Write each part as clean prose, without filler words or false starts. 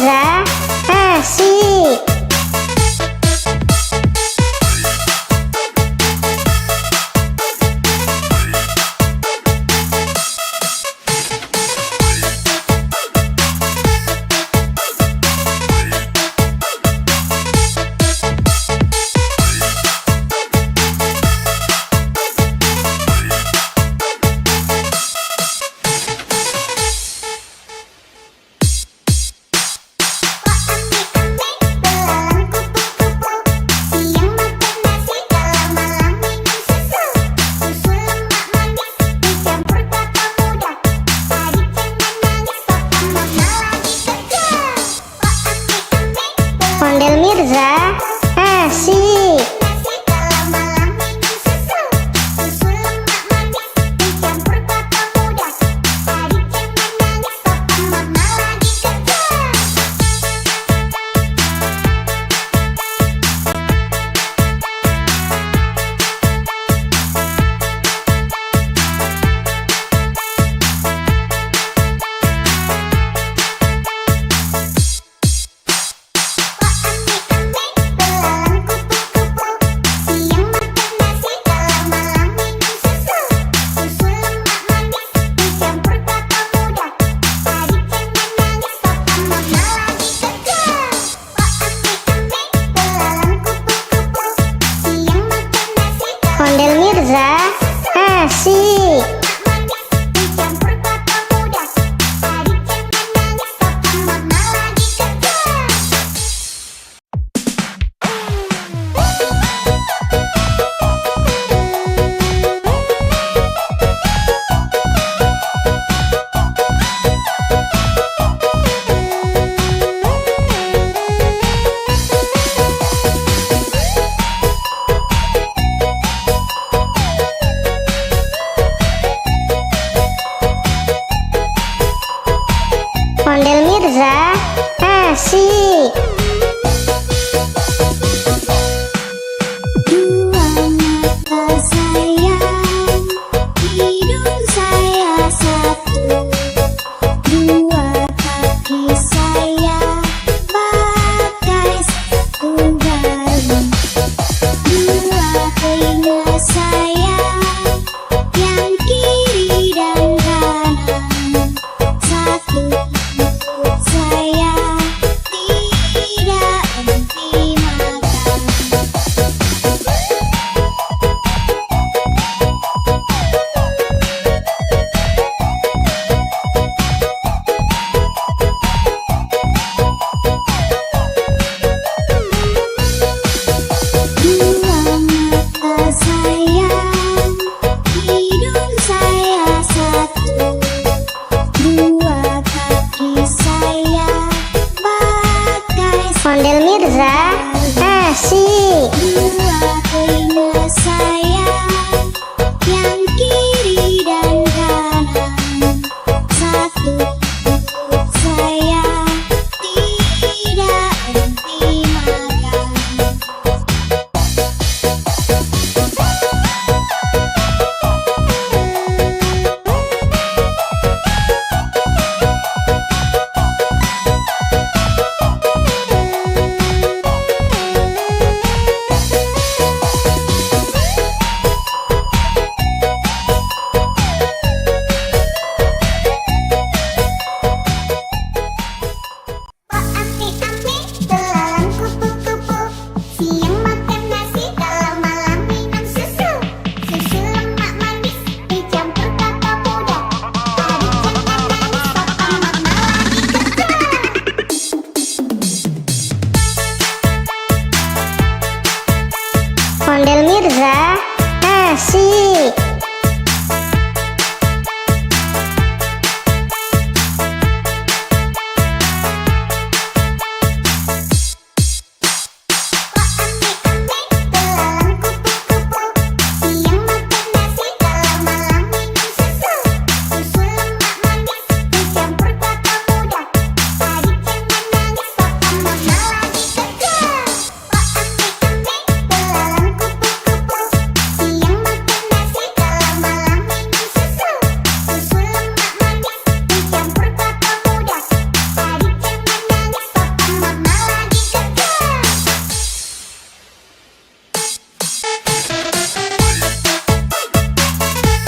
Mirza asik. Ondel Mirza asik. Ondel Mirza asik. Ondel Mirza asik. Dua mata sayang, hidung saya satu, dua kaki saya pakai sepatu baru, dua telinga saya yang kiri dan kanan, satu saya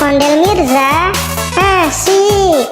Ondel Mirza, asik.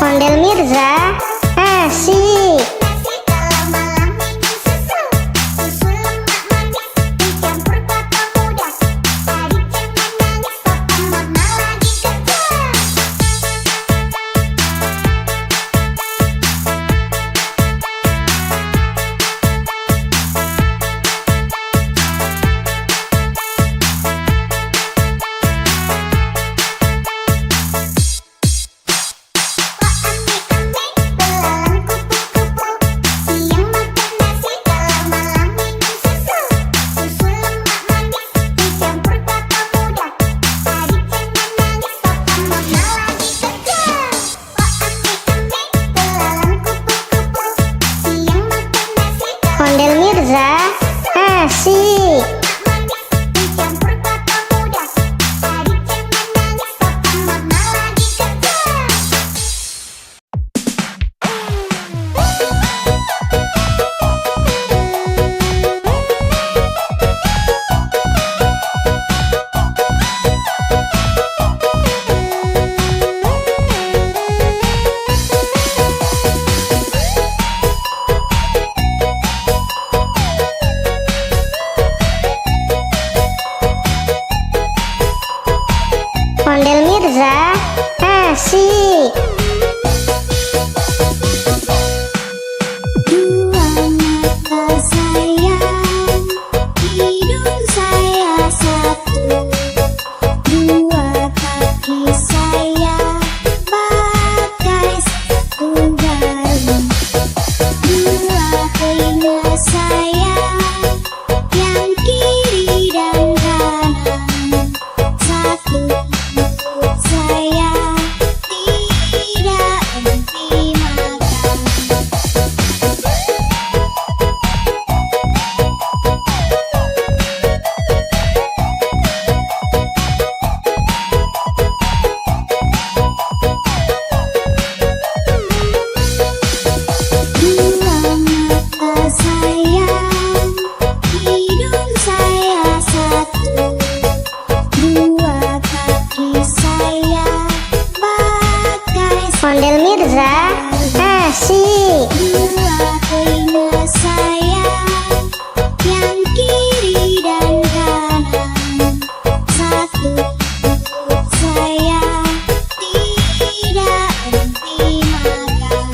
Ondel Mirza, asik. Ondel Mirza, asik. Ondel Mirza, asik. Dua mata sayang, hidung saya satu. Dua kaki saya pakai sepatu baru. Dua telinga saya yang kiri dan kanan. Satu mulut saya tidak henti makan. Dua mata sayang, hidung saya satu. Dua kaki saya pakai Ondel Mirza, asik. dua telinga saya yang kiri dan kanan. Satu mulut saya tidak henti makan.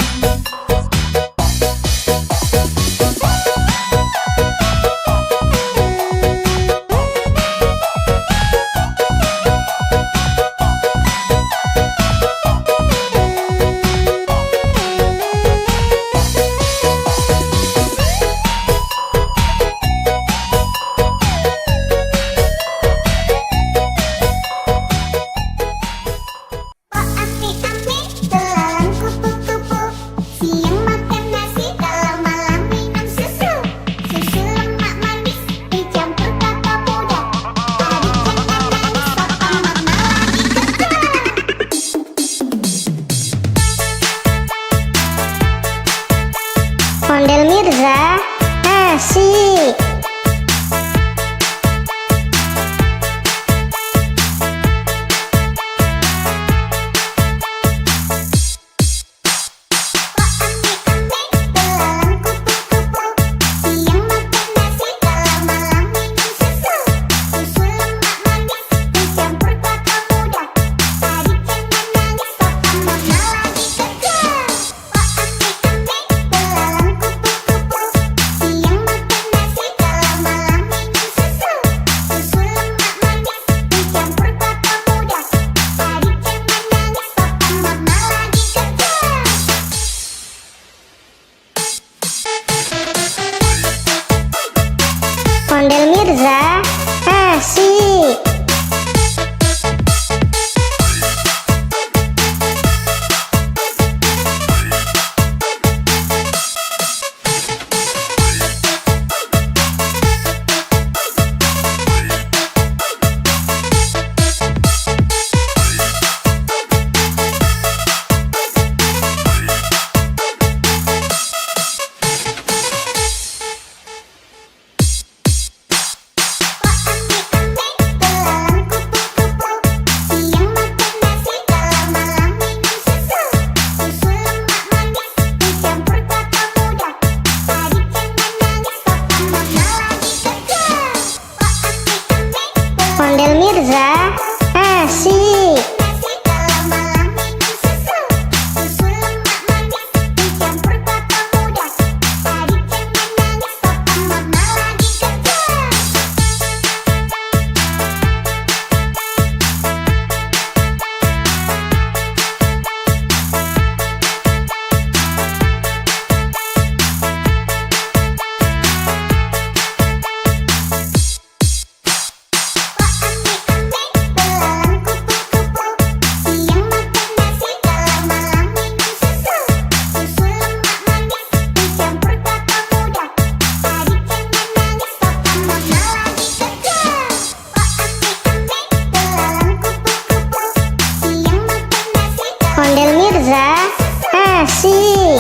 Asik.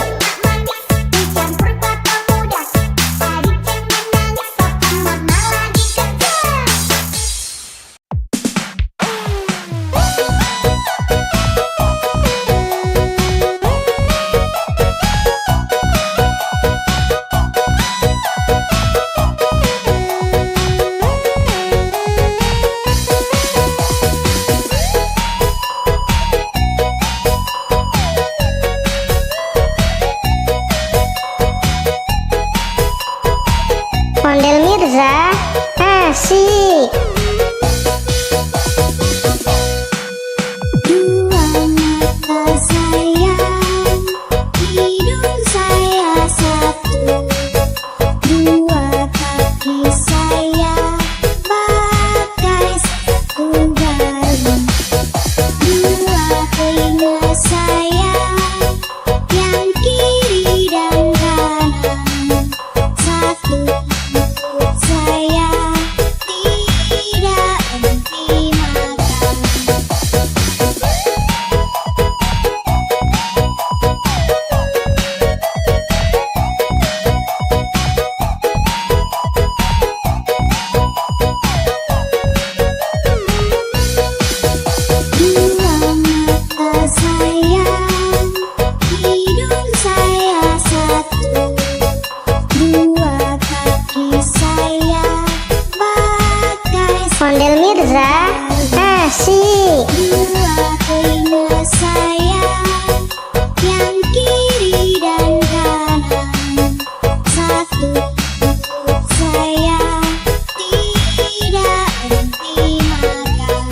Dicampur kelapa muda, adik jangan nangis, papa mama lagi kerja. Ondel Mirza, asik. Dua mata sayang, hidung saya satu, dua kaki saya pakai sepatu baru, dua telinga saya yang kiri dan kanan, satu mulut saya tidak henti makan. Dua mata sayang, hidung saya satu, dua kaki saya pakai Ondel Mirza, asik. dua telinga saya yang kiri dan kanan, satu mulut saya tidak henti makan.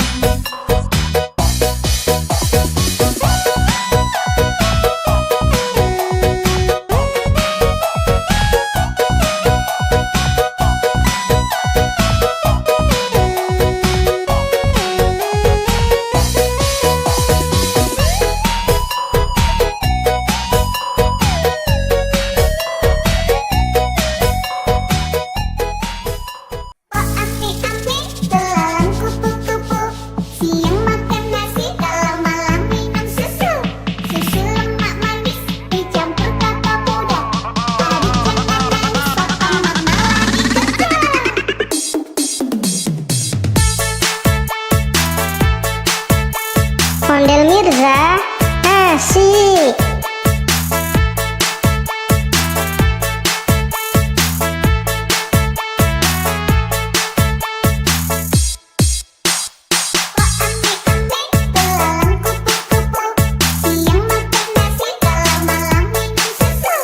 Oh ampe-ampe, belalang kupu-kupu, siang makan nasi, kalau malam minum susu. Susu lemak manis, dicampur kelapa muda, adik jangan nangis, papa mama lagi kerja. Ondel Mirza, asik. Oh ampe-ampe, belalang kupu-kupu, siang makan nasi, kalau malam minum susu.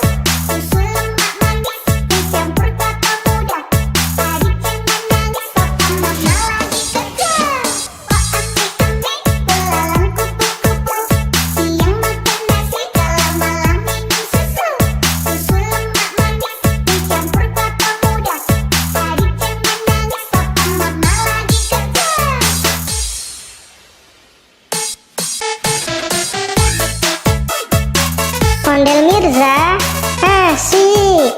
Susu lemak manis, dicampur kelapa muda, adik jangan nangis, papa mama lagi kerja. Oh ampe-ampe, belalang kupu-kupu, siang makan nasi, kalau malam minum susu. Susu lemak manis, dicampur kelapa muda, adik jangan nangis, papa mama lagi kerja. Ondel Mirza, asik.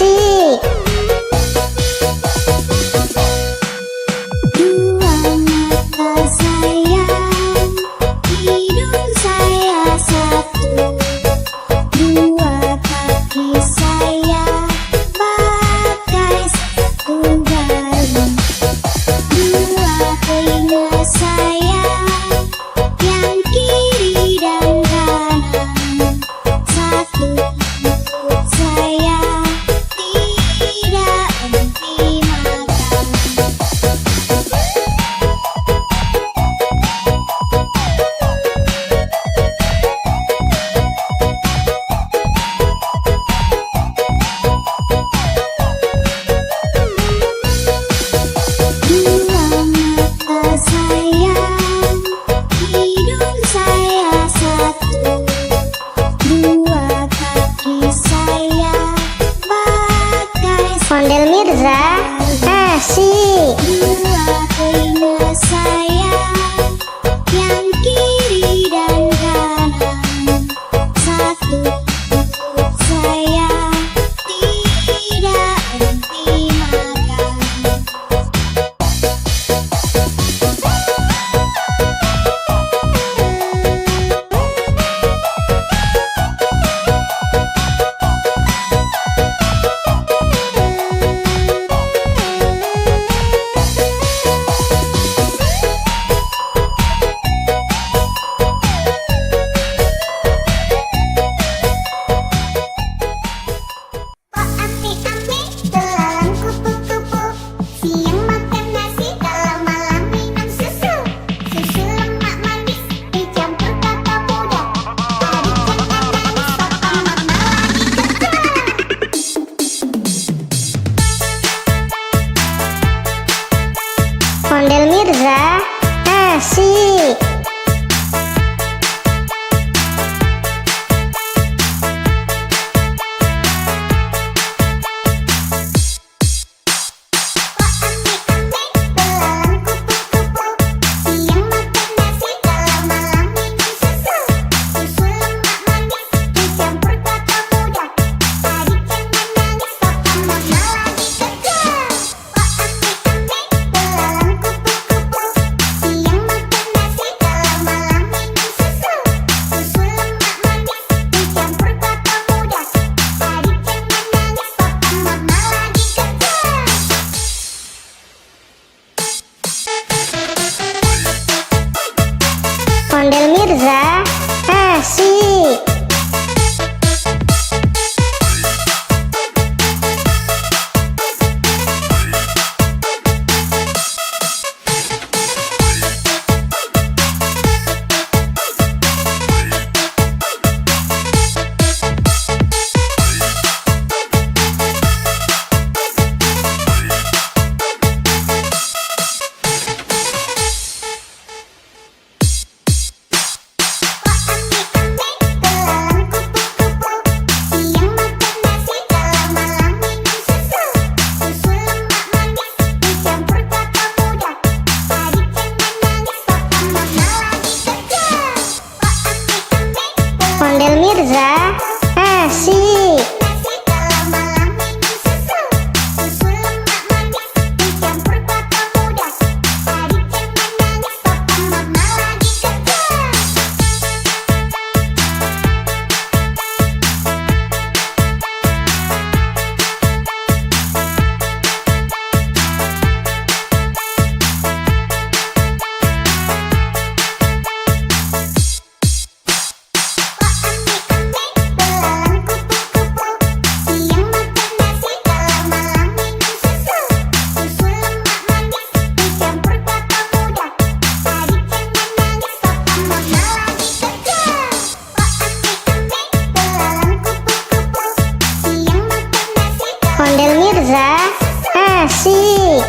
Asik. Dua mata sayang, hidung saya satu. Dua kaki saya pakai sepatu baru. Dua telinga saya yang kiri dan kanan. Satu mulut saya tidak henti makan. Dua mata sayang, hidung saya satu. Dua kaki saya pakai Ondel Mirza. Asik. dua telinga saya yang kiri dan kanan. Satu mulut saya tidak henti makan. Oh ame-ame, belalang kupu-kupu. Siang makan nasi, kalau malam minum susu. Susu lemak manis, dicampur kelapa muda. Adik jangan nangis, papa mama lagi kerja. Ondel Mirza. Asik. Ame-ame, belalang kupu-kupu. Siang makan nasi, kalau malam minum susu. Susu lemak manis, dicampur kelapa muda. Adik jangan nangis, papa mama lagi kerja. Ame-ame, belalang kupu-kupu. Siang makan nasi, kalau malam minum susu. Susu lemak manis, dicampur kelapa muda. Adik jangan nangis, papa mama lagi kerja. Ondel Mirza. Asik.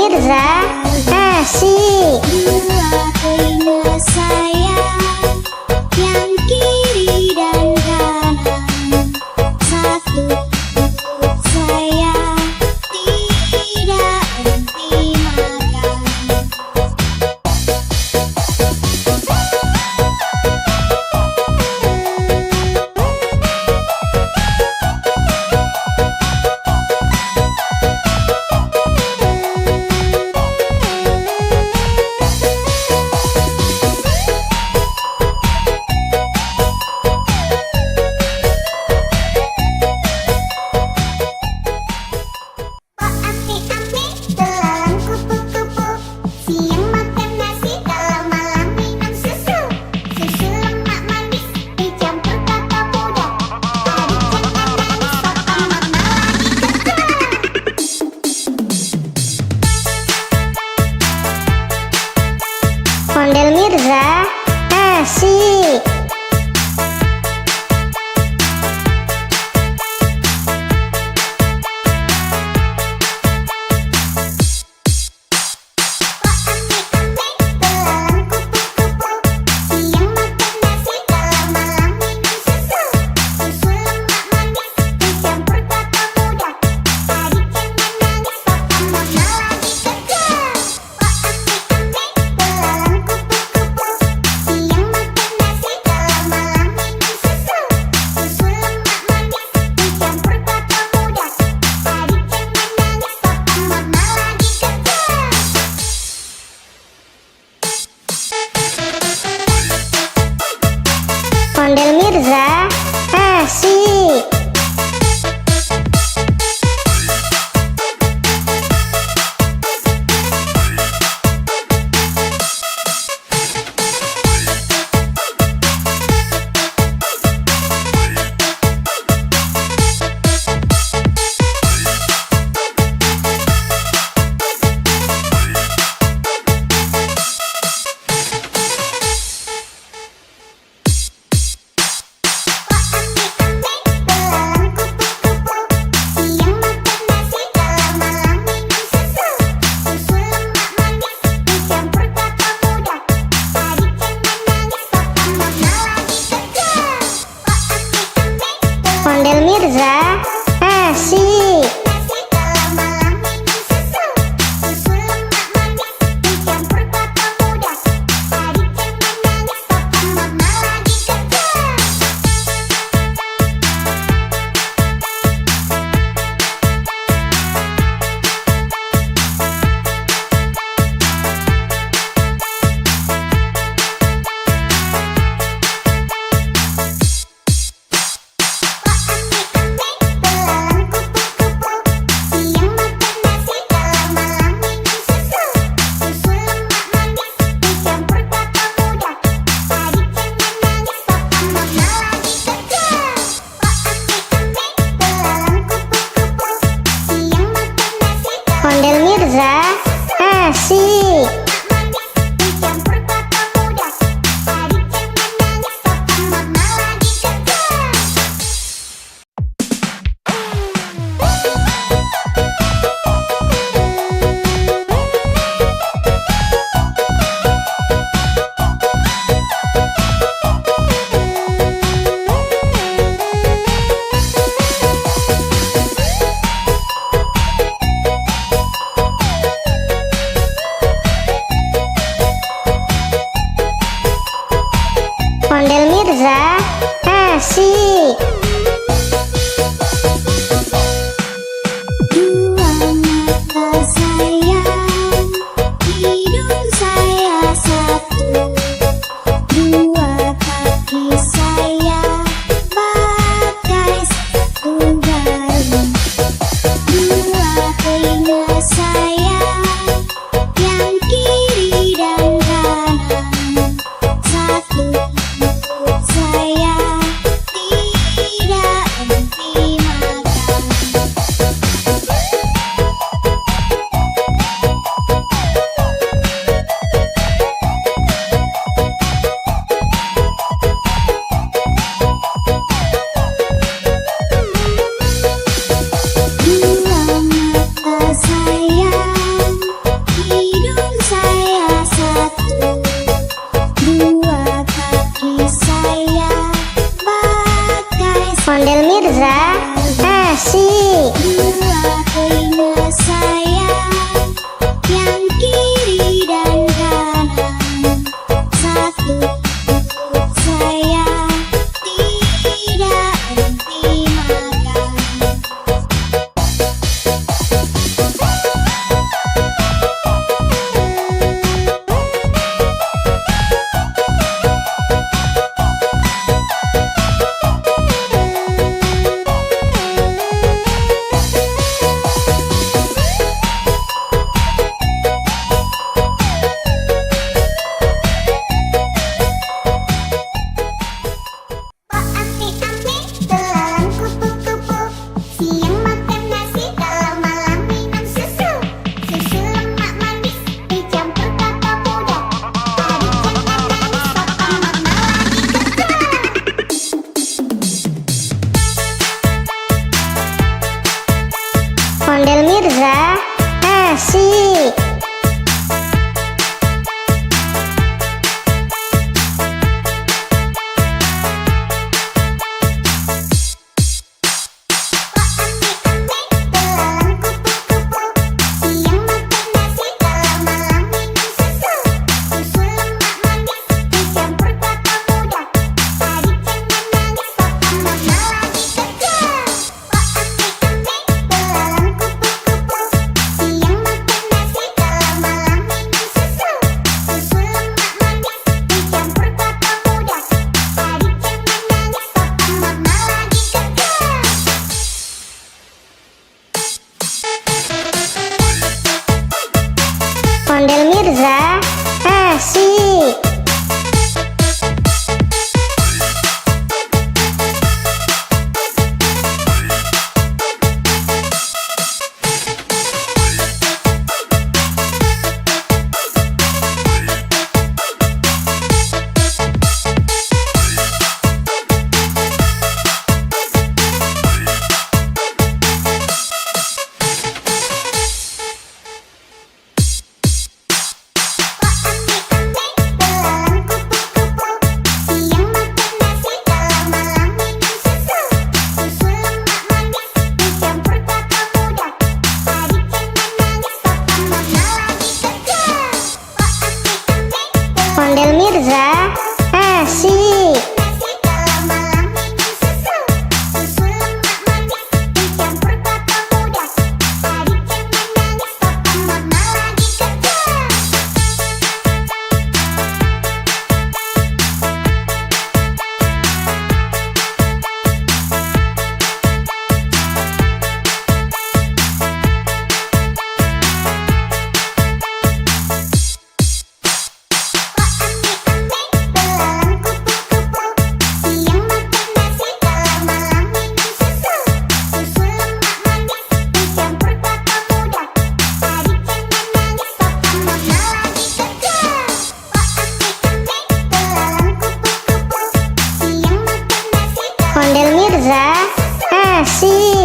Mirza, asik. Dua telinga saya, yang kiri dan kanan. Satu perut saya, tidak henti makan. Oh ame-ame, belalang kupu-kupu. Siang makan nasi, kalau malam minum susu. Susu lemak manis, dicampur kelapa muda. Adik jangan nangis, papa mama lagi kerja. Ondel Mirza, asik. Oh ame-ame, belalang kupu-kupu. Siang makan nasi, kalau malam minum susu. Susu lemak manis, dicampur kelapa muda. Adik jangan nangis, papa mama lagi kerja. Oh ame-ame, belalang kupu-kupu. Siang makan nasi, kalau malam minum susu. Susu lemak manis, dicampur kelapa muda. Adik jangan nangis, papa mama lagi kerja. Ondel Mirza, asik. asik. Dua mata saya, hidung saya satu. Dua kaki saya, pakai sepatu baru. Dua telinga saya, yang kiri dan kanan. Satu perut saya, tidak Ondel Mirza asik. Ondel Mirza asik. Ondel Mirza asik.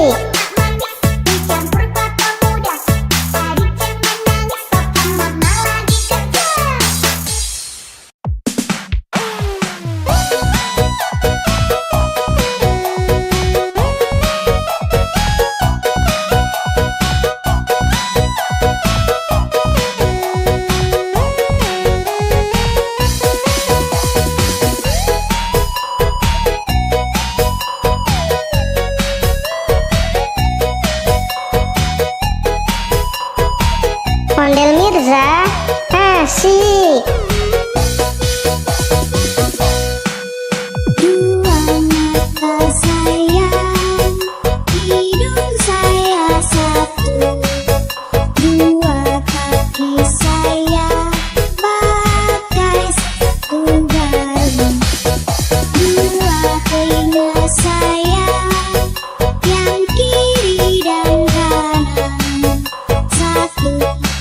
Ondel Mirza asik. Dua mata sayang, hidung saya satu, dua kaki saya pakai sepatu baru, dua telinga saya yang kiri dan kanan, satu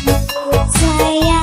mulut saya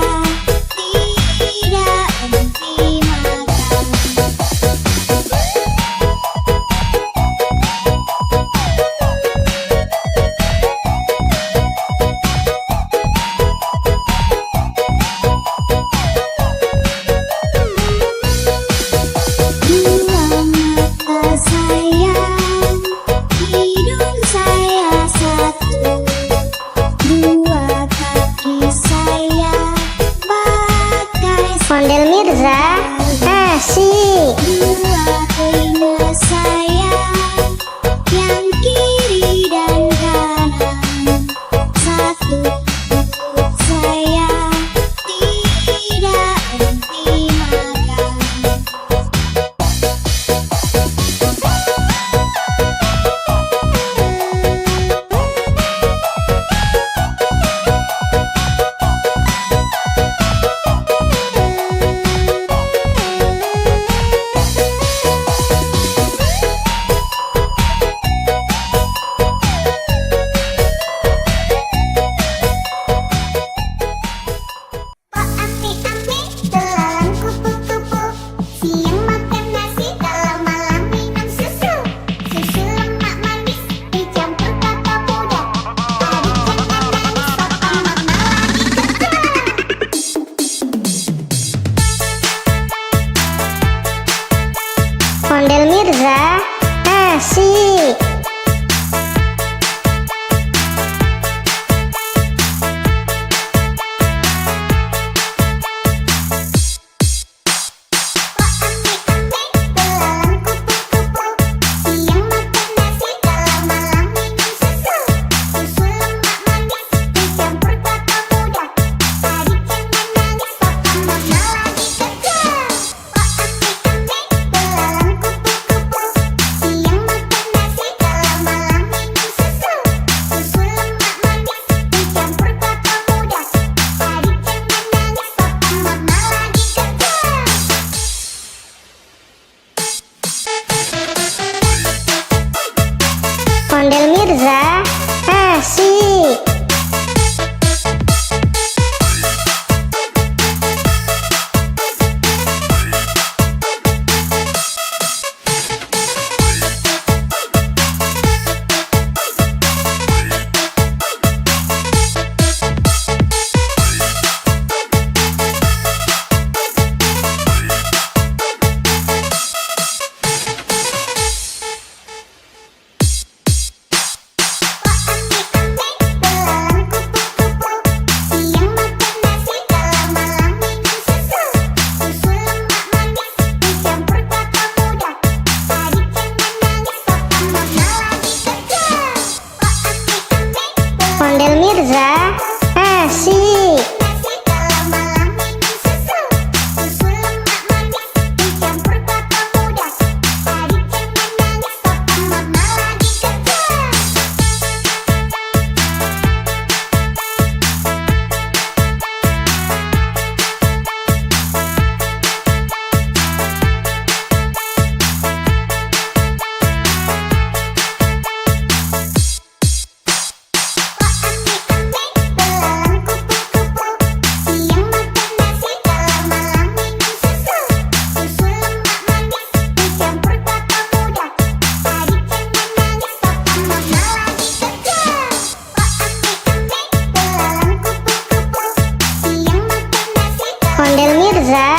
Mirza,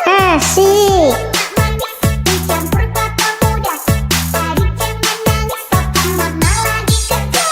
asik. manis dicampur kelapa muda. Adik jangan nangis, papa mama lagi kerja.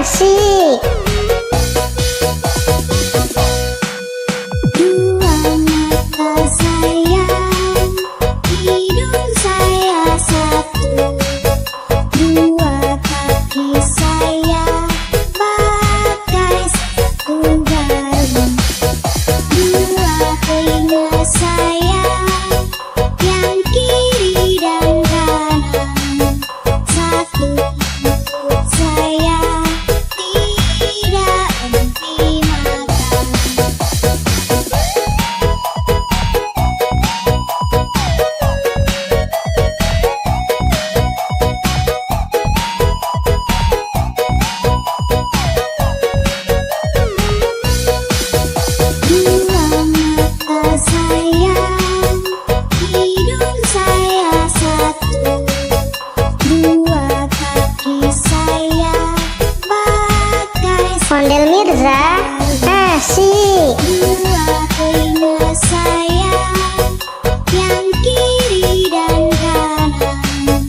Asik. Dua mata saya, hidung saya satu, dua kaki saya pakai sepatu baru, dua telinga saya yang kiri dan kanan, satu mulut saya tidak henti makan. Dua mata saya, hidung saya satu, dua kaki saya pakai Ondel Mirza. Asik. dua telinga saya yang kiri dan kanan,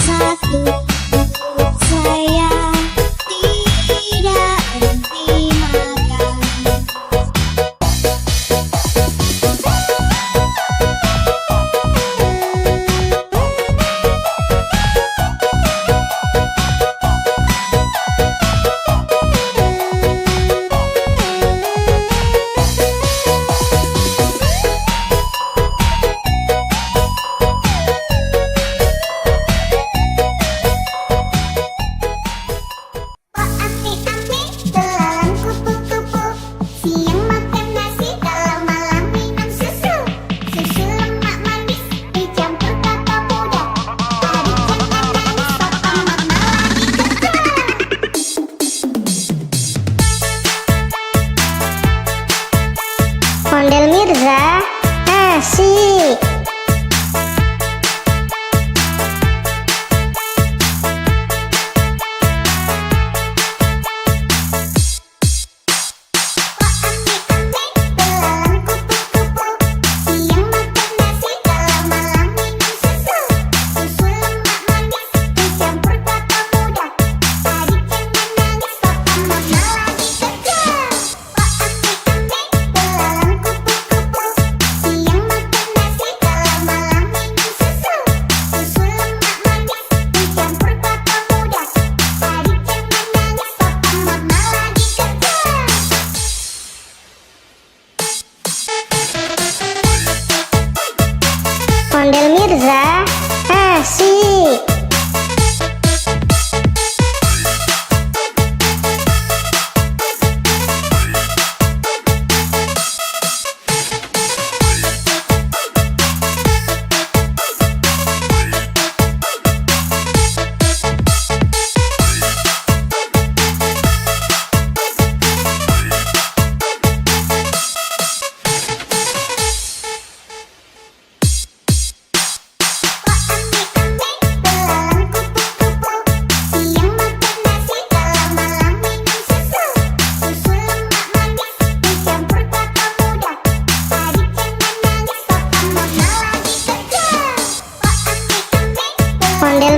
satu mulut saya tidak henti makan. Oh ami-ami, belalang kupu-kupu, siang makan nasi, kalau malam minum susu. Susu lemak manis dicampur kelapa muda. Adik jangan nangis, papa mama lagi kerja. Ondel Mirza. Asik. Oh ami-ami, belalang kupu-kupu, siang makan nasi, kalau malam minum susu. Susu lemak manis dicampur kelapa muda. Adik jangan nangis, papa mama lagi kerja. Oh ami-ami, belalang kupu-kupu, siang makan nasi, kalau malam minum susu. Susu lemak manis dicampur kelapa muda. Adik jangan nangis, papa mama lagi kerja. Ondel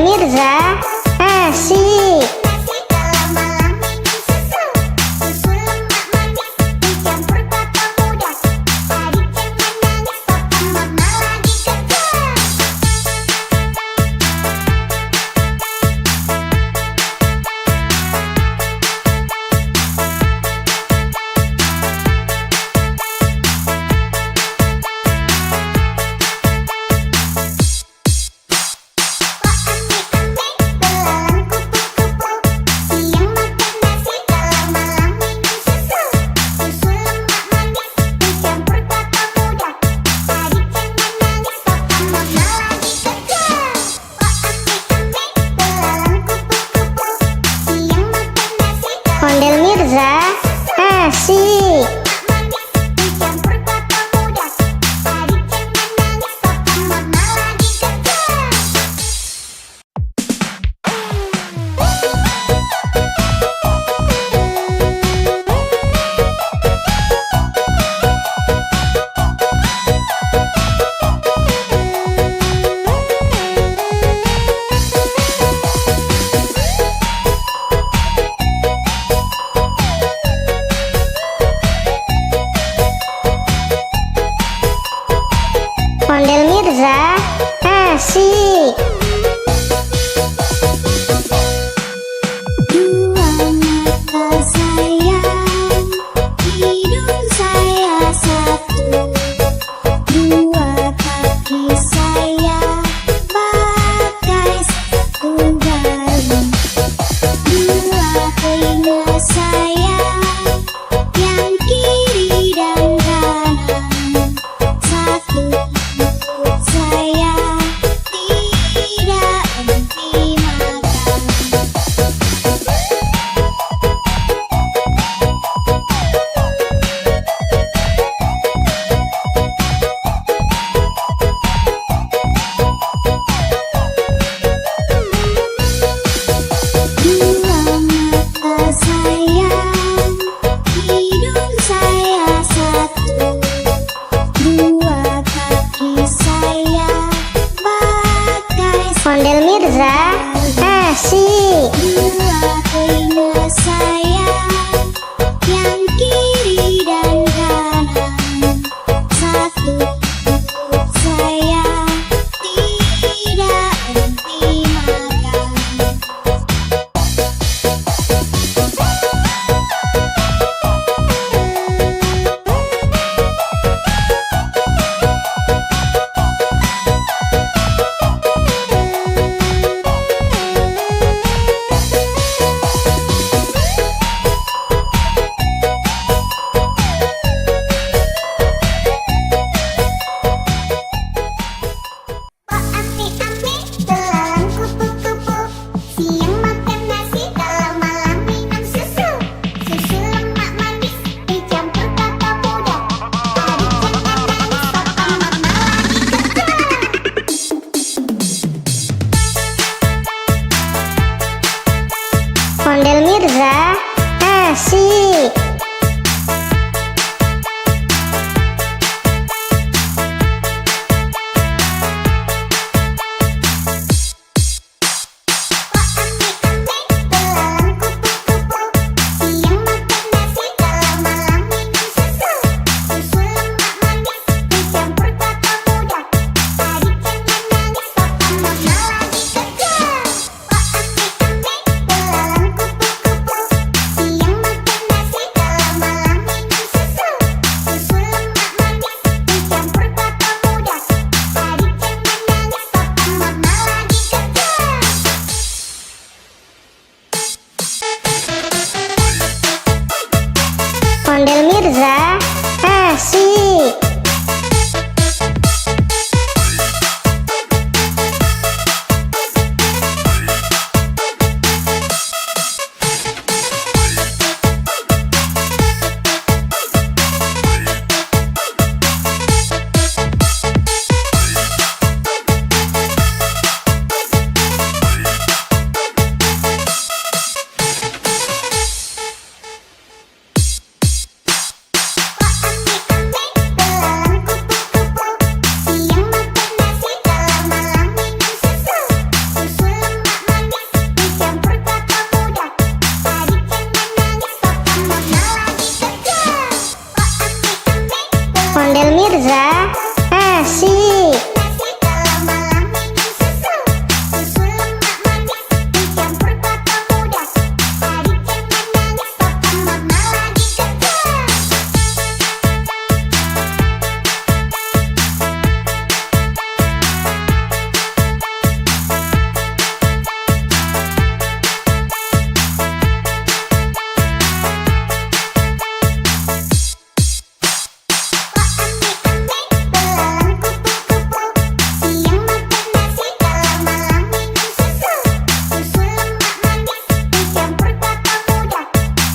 Mirza. Asik. Ondel Mirza asik. Belalang kupu-kupu, siang makan nasi, kalau malam minum susu. Susu lemak manis dicampur kakao muda. Adik jangan nangis, papa mama lagi kerja. Belalang kupu-kupu, siang makan nasi, kalau malam minum susu. Susu lemak manis dicampur kakao muda. Adik jangan nangis, papa mama lagi kerja. Ondel Mirza asik. Belalang kupu-kupu, siang makan nasi, kalau malam minum susu. Susu lemak manis dicampur kakao muda. Adik jangan nangis, papa mama lagi kerja. Ondel Mirza asik. Nasi, kalau malam minum susu. Susu lemak manis dicampur kakao muda. Adik jangan nangis, papa mama lagi kerja. Belalang kupu-kupu, siang makan nasi, kalau malam minum susu. Susu lemak manis dicampur kakao muda.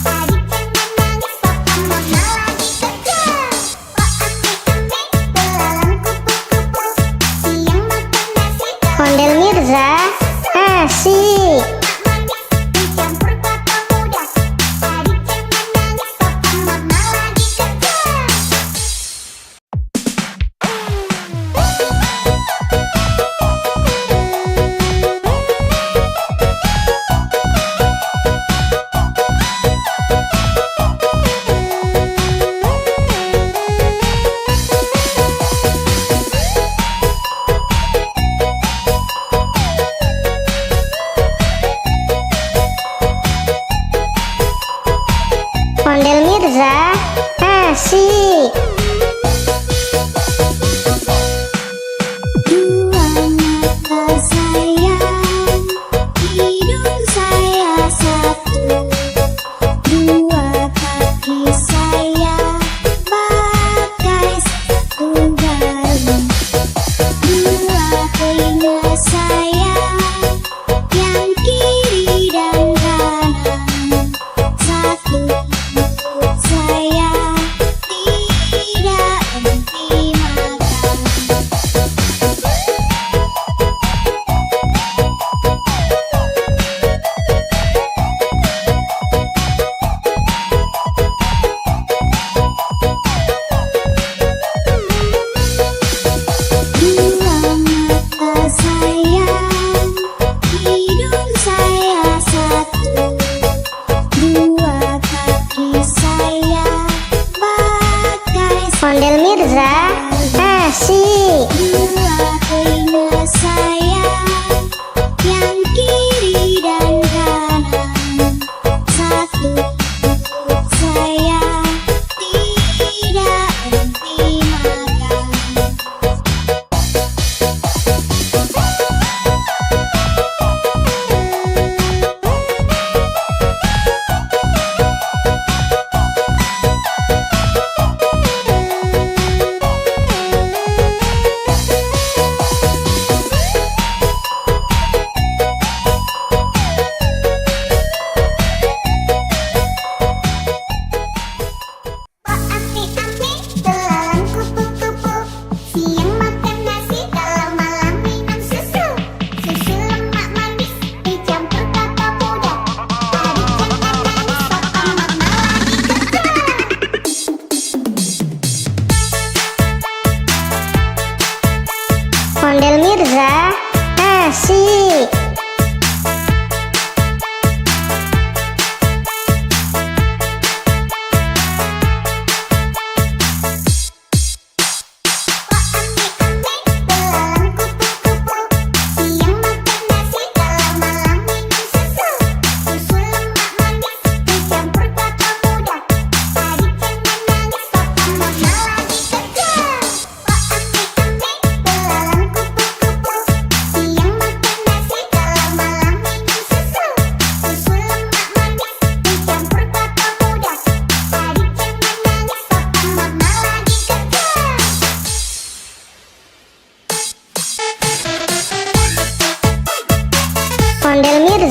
Adik jangan nangis, papa mama lagi kerja. Belalang kupu-kupu, siang makan nasi, kalau Ondel Mirza asik. manis dicampur kakao muda. Adik jangan nangis, papa mama lagi kerja.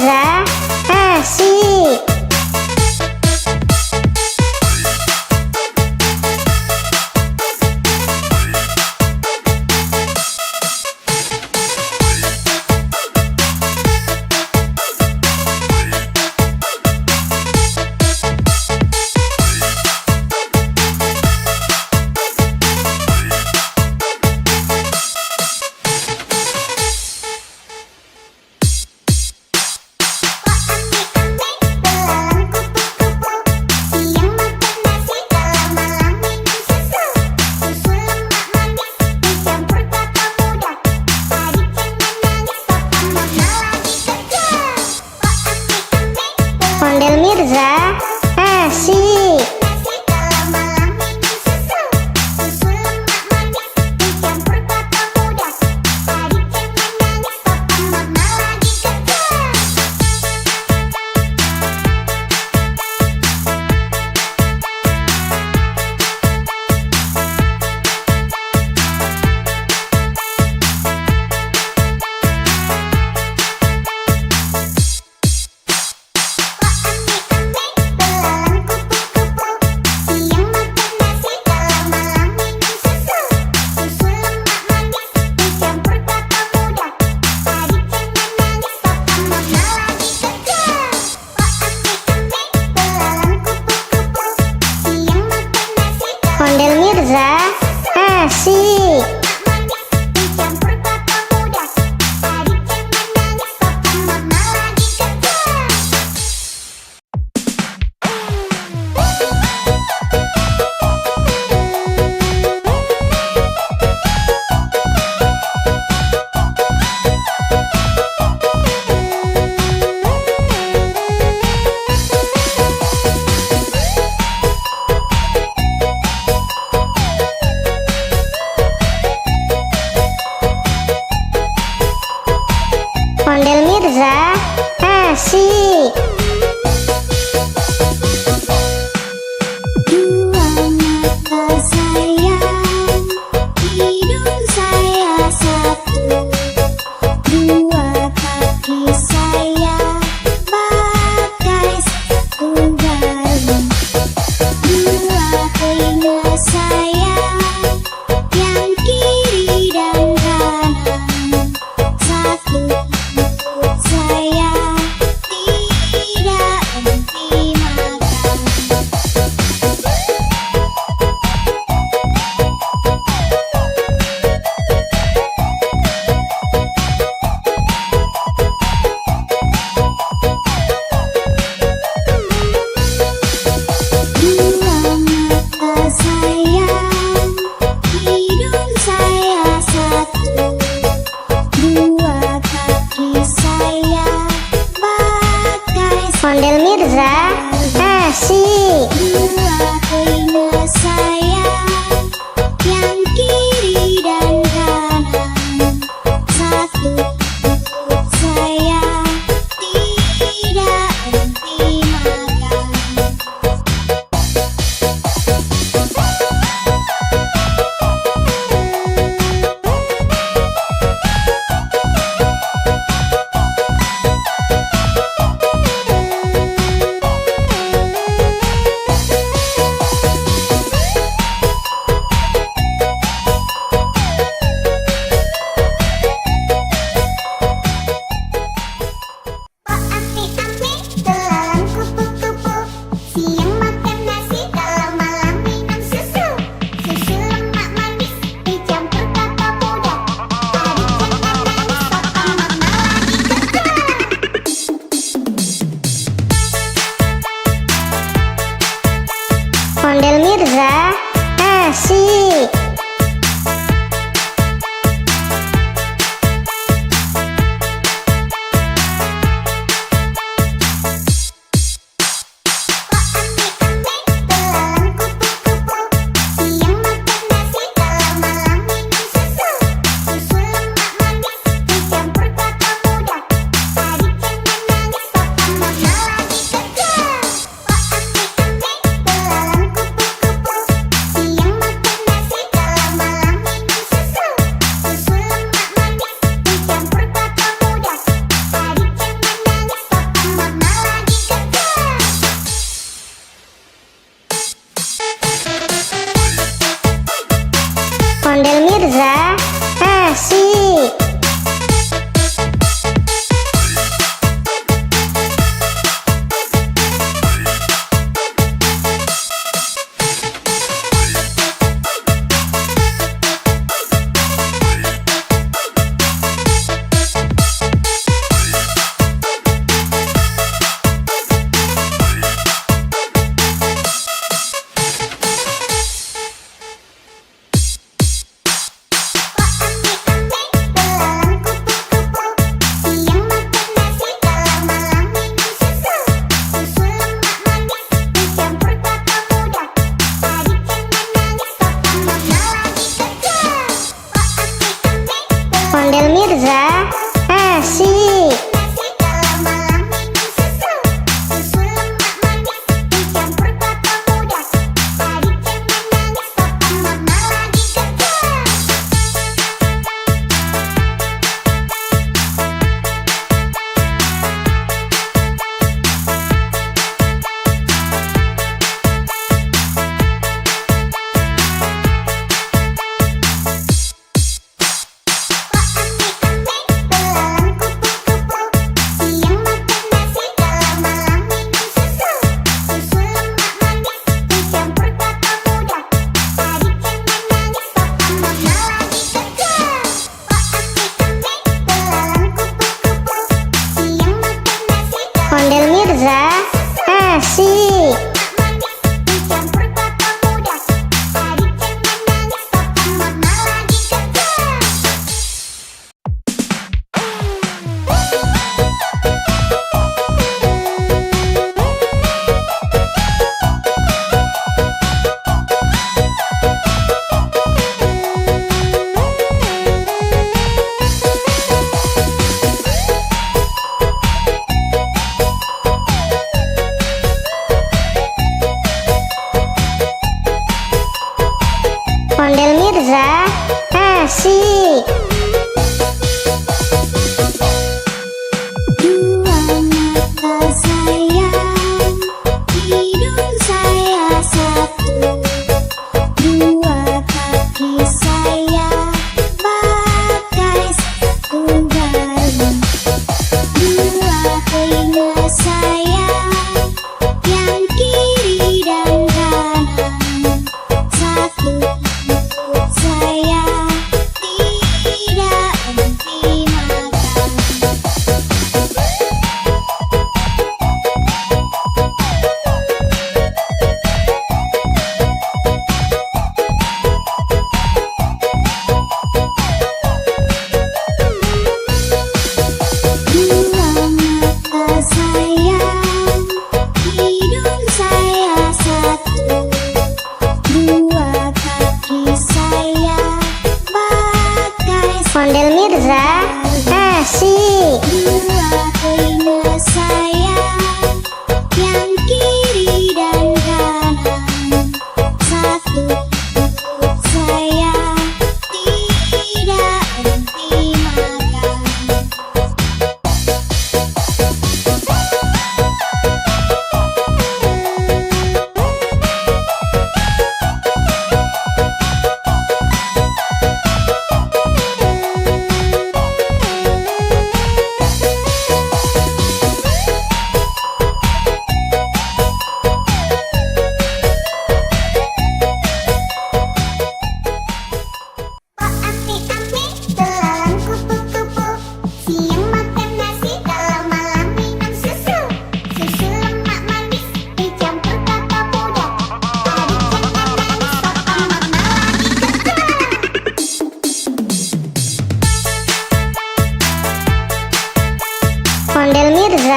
Mirza, asik. Ondel Mirza, asik. Ondel Mirza, asik. Ondel Mirza, asik. Dua mata sayang, hidung saya satu, dua kaki saya pakai sepatu baru, dua telinga saya yang kiri dan kanan, satu mulut saya tidak henti makan. Dua mata sayang, hidung saya satu, dua kaki saya pakai Ondel Mirza, asik. dua telinga saya yang kiri dan kanan, satu mulut saya tidak henti makan.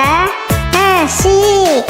Mirza, asik.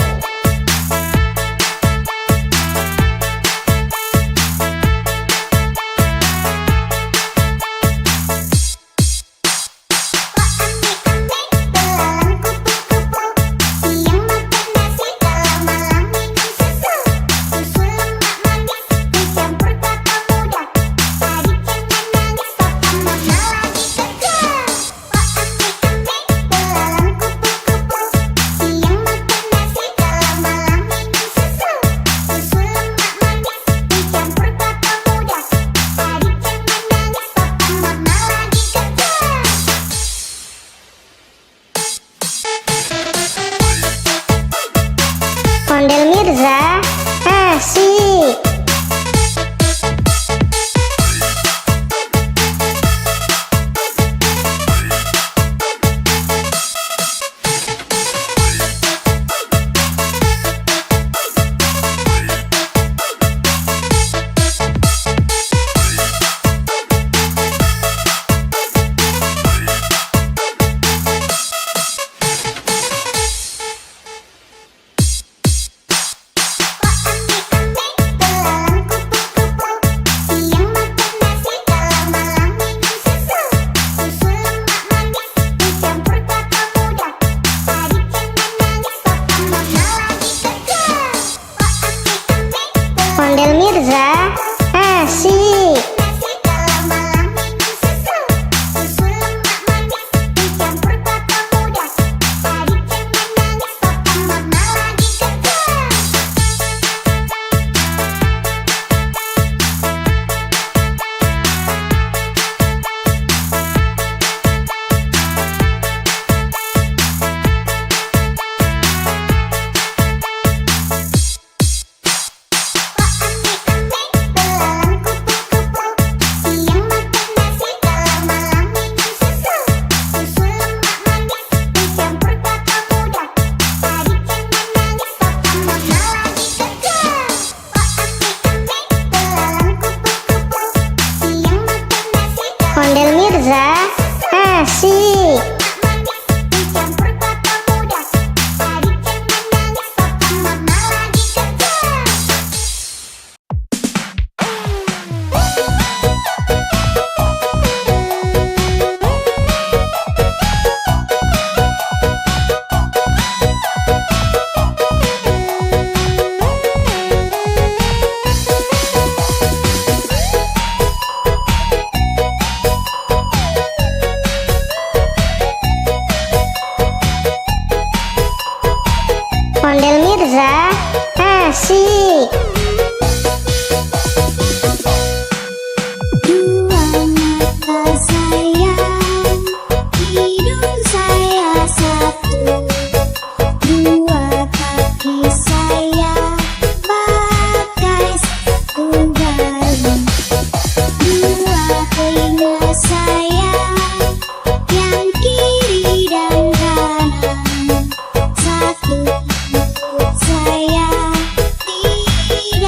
Ondel Mirza, asik. Ondel Mirza, asik. Ondel Mirza, asik. Ondel Mirza, asik. Dua mata sayang, hidung saya satu, dua kaki saya pakai sepatu baru, dua telinga saya yang kiri dan kanan, satu mulut saya tidak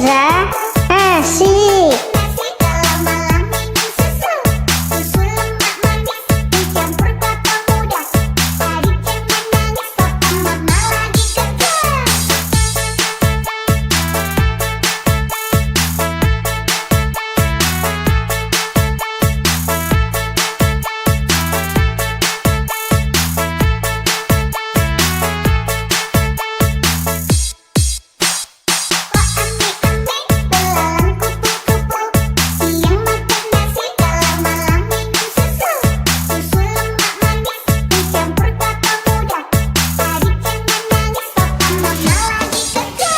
Mirza, asik. Nasi kalau malam minum susu. Susu lemak manis dicampur kakao muda. Adik jangan nangis, papa mama lagi kerja. Belalang kupu-kupu, siang makan nasi kalau malam minum susu. Susu lemak manis dicampur kakao muda. Adik jangan nangis, papa mama lagi kerja.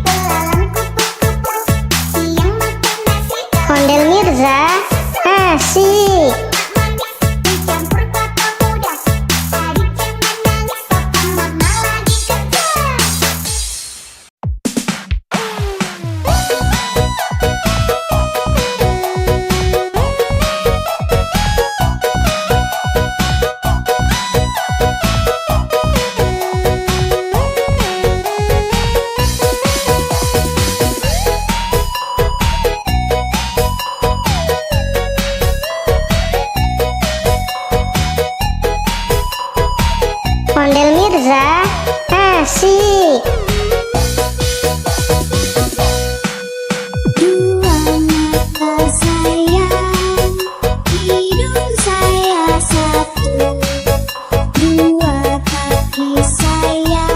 Belalang kupu-kupu, siang makan nasi kalau Ondel Mirza, asik. manis dicampur kakao muda. Adik jangan nangis, papa mama lagi kerja. Ondel Mirza, asik. Dua mata sayang, hidung saya satu. Dua kaki saya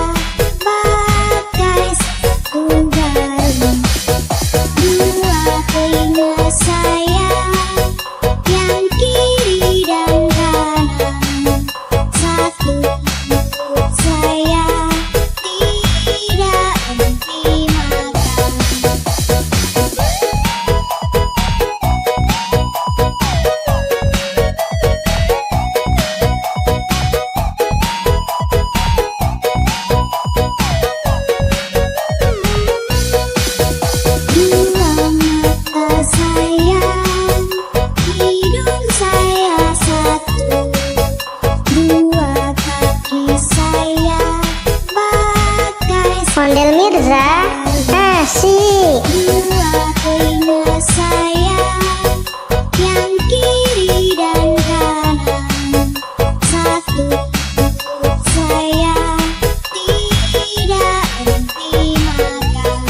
pakai sepatu baru. Dua telinga saya yang kiri dan kanan. Satu mulut saya tidak henti makan. Dua mata sayang, hidung saya satu. Dua kaki saya pakai Ondel Mirza, asik. dua telinga saya yang kiri dan kanan. Satu mulut saya tidak henti makan.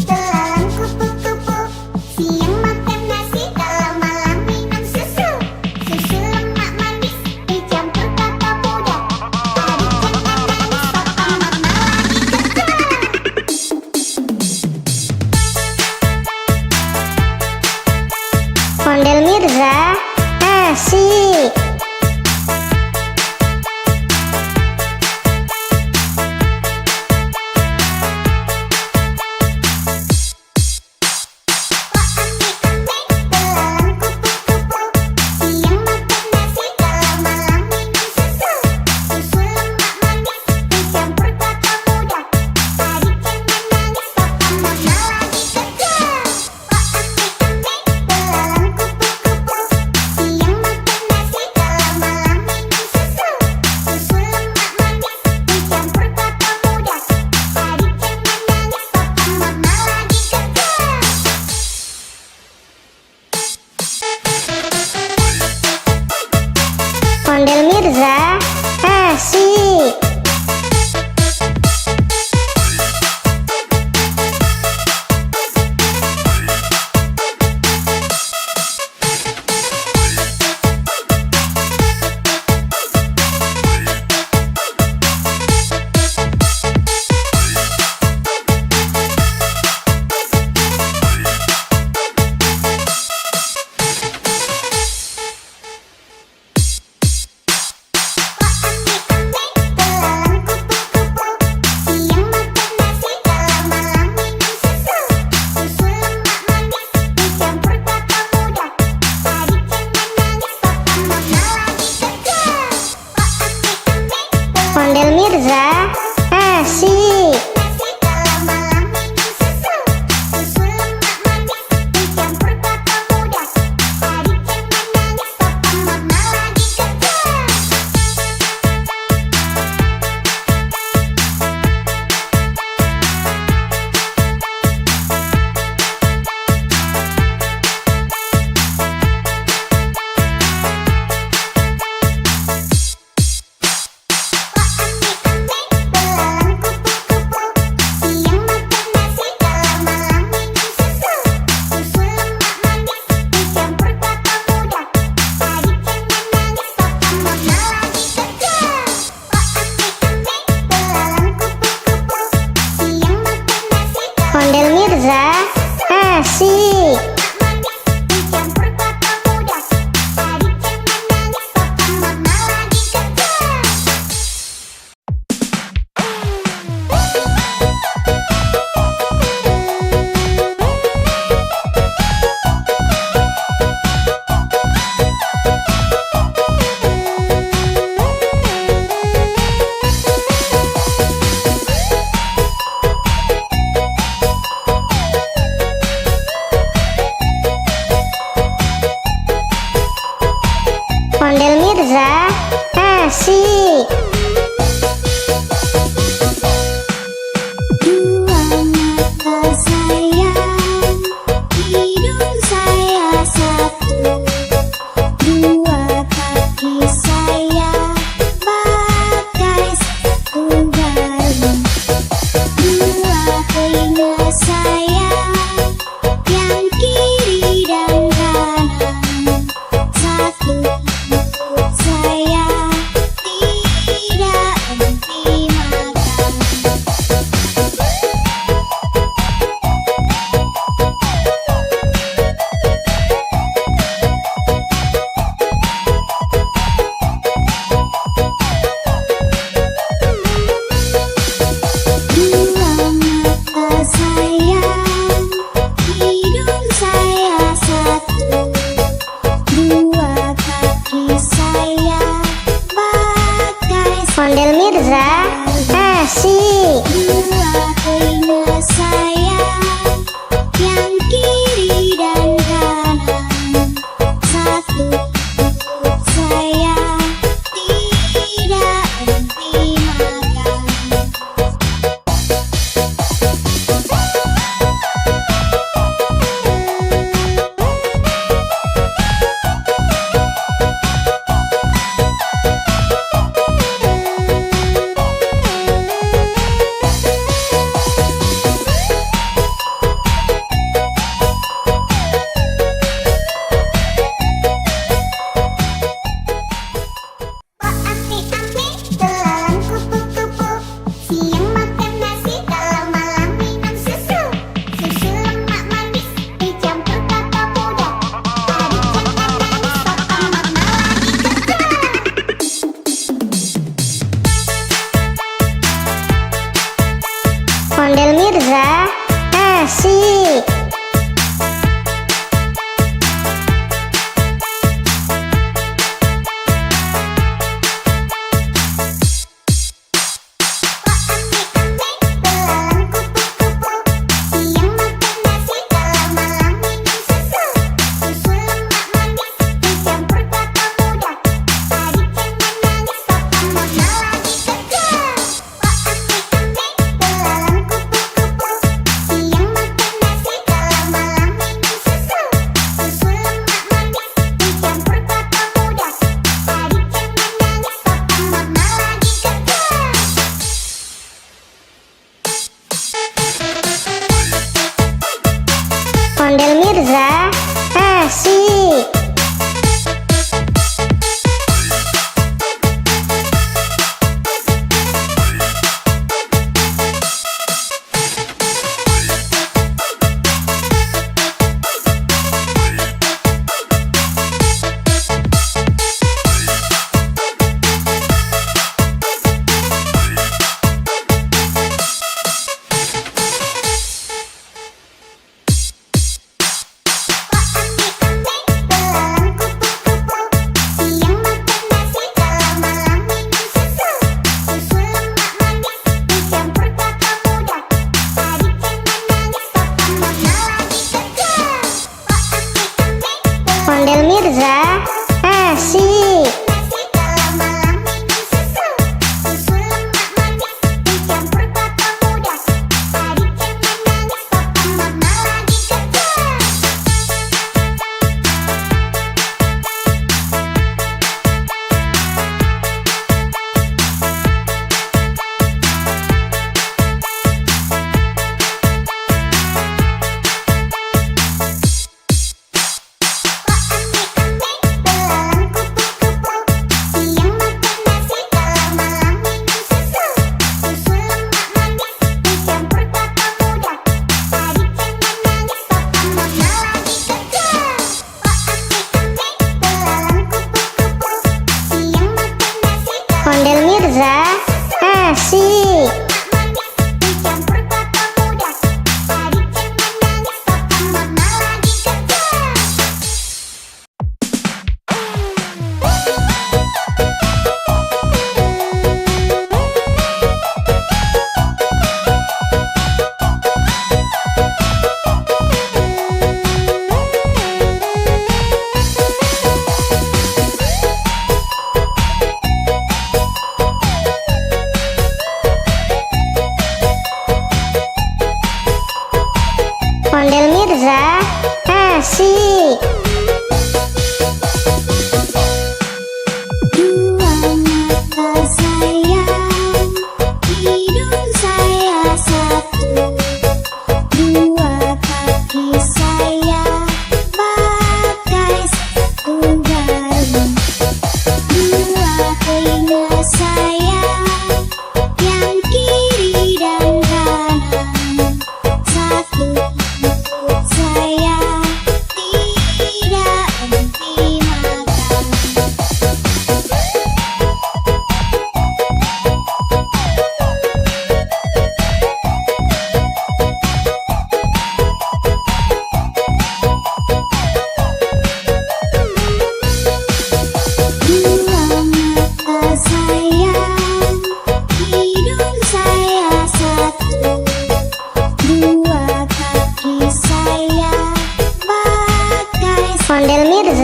Belalang kupu-kupu, siang makan nasi kalau malam minum susu. Susu lemak manis dicampur kakao muda. Adik jangan nangis, papa mama lagi kerja. Ondel Mirza, asik. Belalang kupu-kupu, siang makan nasi kalau malam minum susu. Susu lemak manis dicampur kakao muda. Adik jangan nangis, papa mama lagi kerja. Belalang kupu-kupu, siang makan nasi Asyik. manis dicampur kelapa muda. Adik jangan nangis, papa mama lagi kerja. Ondel Mirza, asyik. Dua mata sayang, hidung saya satu. Dua kaki saya pakai sepatu baru. Dua telinga saya yang kiri dan kanan. Satu mulut saya tidak henti makan. Dua mata sayang, hidung saya satu. Dua kaki saya pakai Ondel Mirza, asyik. dua telinga saya yang kiri dan kanan. Satu mulut saya tidak henti makan. Wah ame-ame, belalang kupu-kupu. Siang makan nasi, kalau malam minum susu. Susu lemak manis dicampur kelapa muda. Adik jangan nangis, papa mama lagi kerja. Ondel Mirza, asyik. Wah ame-ame, belalang kupu-kupu. Siang makan nasi, kalau malam minum susu. Susu lemak manis dicampur kelapa muda. Adik jangan nangis, papa mama lagi kerja. Wah ame-ame, belalang kupu-kupu. Siang makan nasi, kalau malam minum susu. Susu lemak manis dicampur kelapa muda. Adik jangan nangis, papa mama lagi kerja. Ondel Mirza, asyik.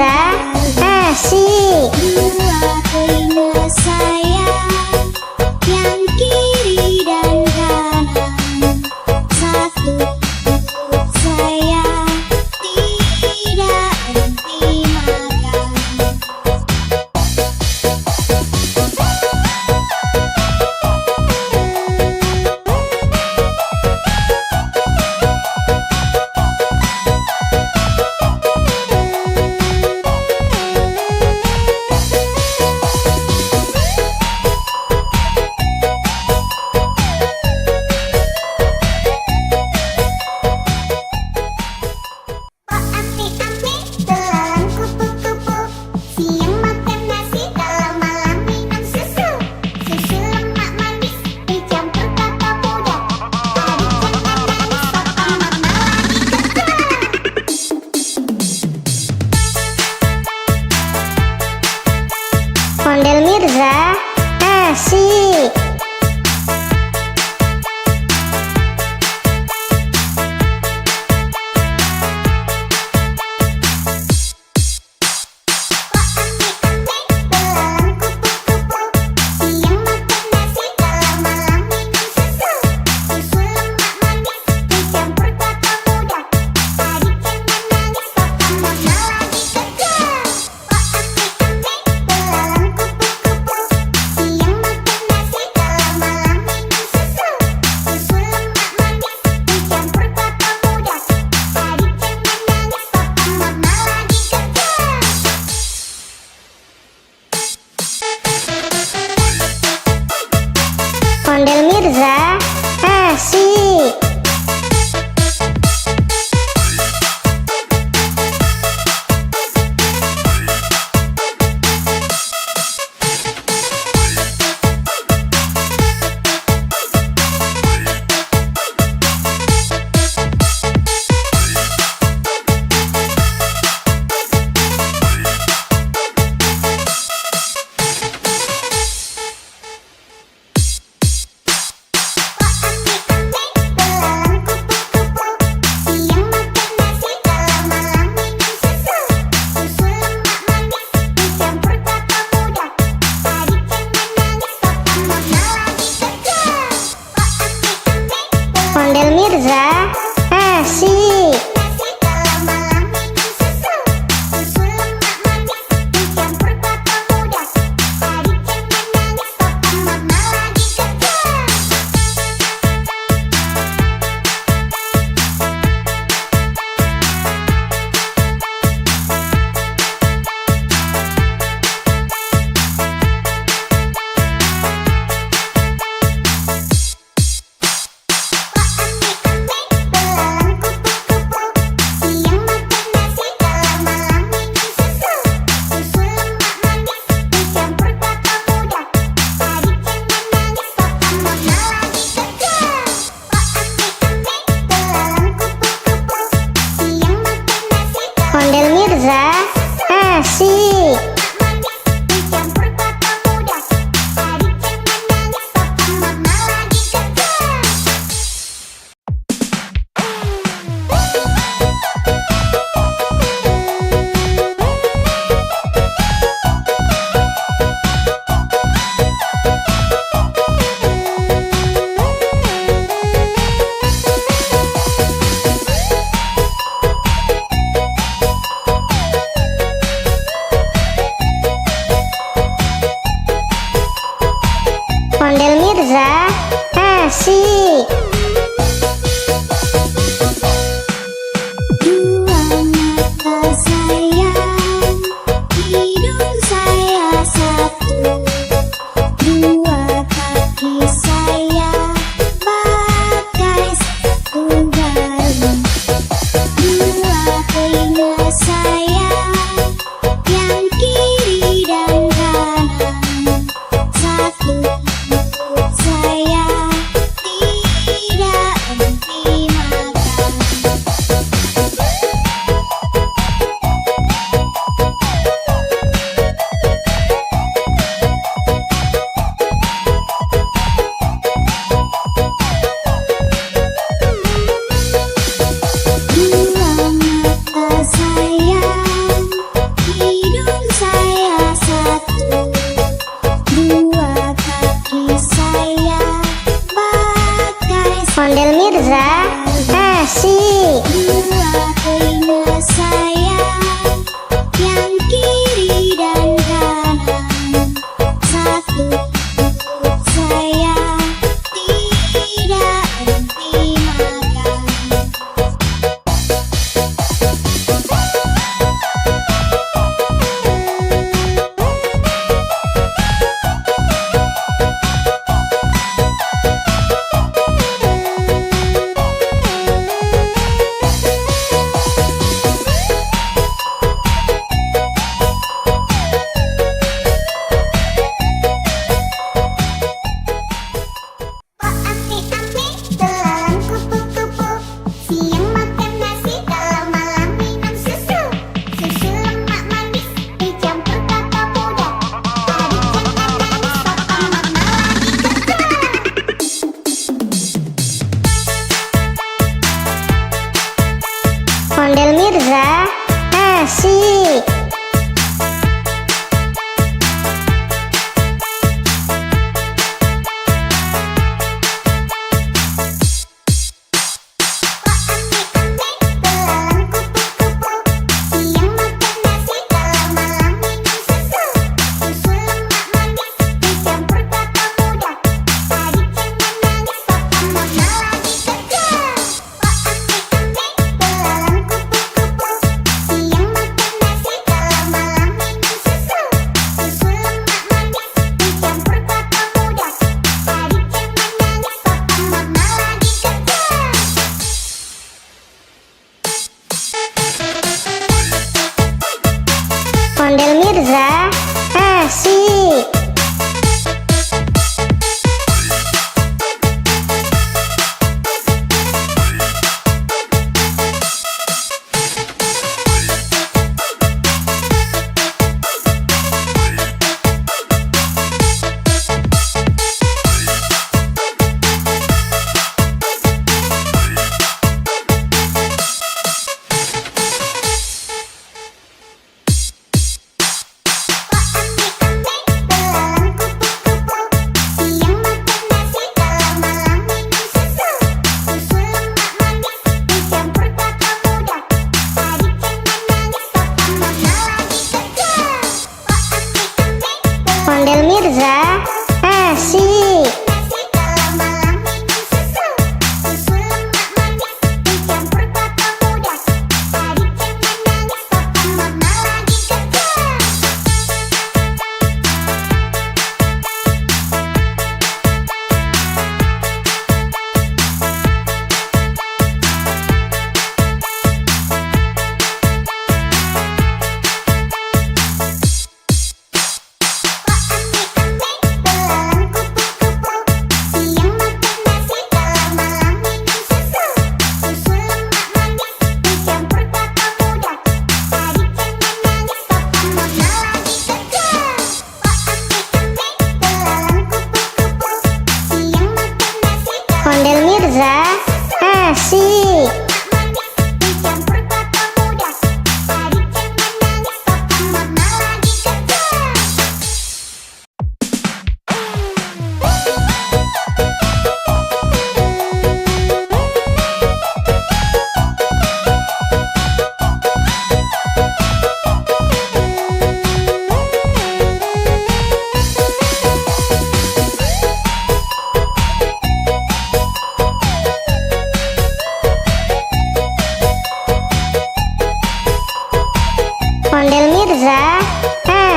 Mirza, asik. Dua telinga saya, yang kiri dan kanan. Satu perut saya, tidak henti makan. Oh ame-ame, belalang kupu-kupu. Siang makan nasi, kalau malam minum susu. Susu lemak manis, dicampur kelapa muda. Hari jangan nangis, papa mama lagi kerja. Ondel Mirza, asik. Oh ame-ame, belalang kupu-kupu. Siang makan nasi, kalau malam minum susu. Susu lemak manis, dicampur kelapa muda. Hari jangan nangis, papa mama lagi kerja. Oh ame-ame, belalang kupu-kupu. Siang makan nasi,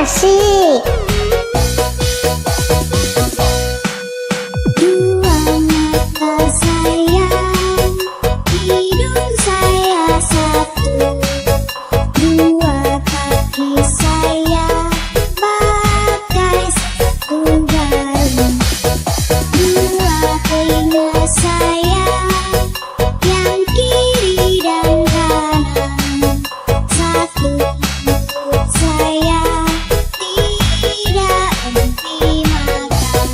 Asik. Dua mata saya, hidung saya satu. Dua kaki saya pakai sepatu baru. Dua telinga saya, yang kiri dan kanan. Satu mulut saya, tidak henti makan.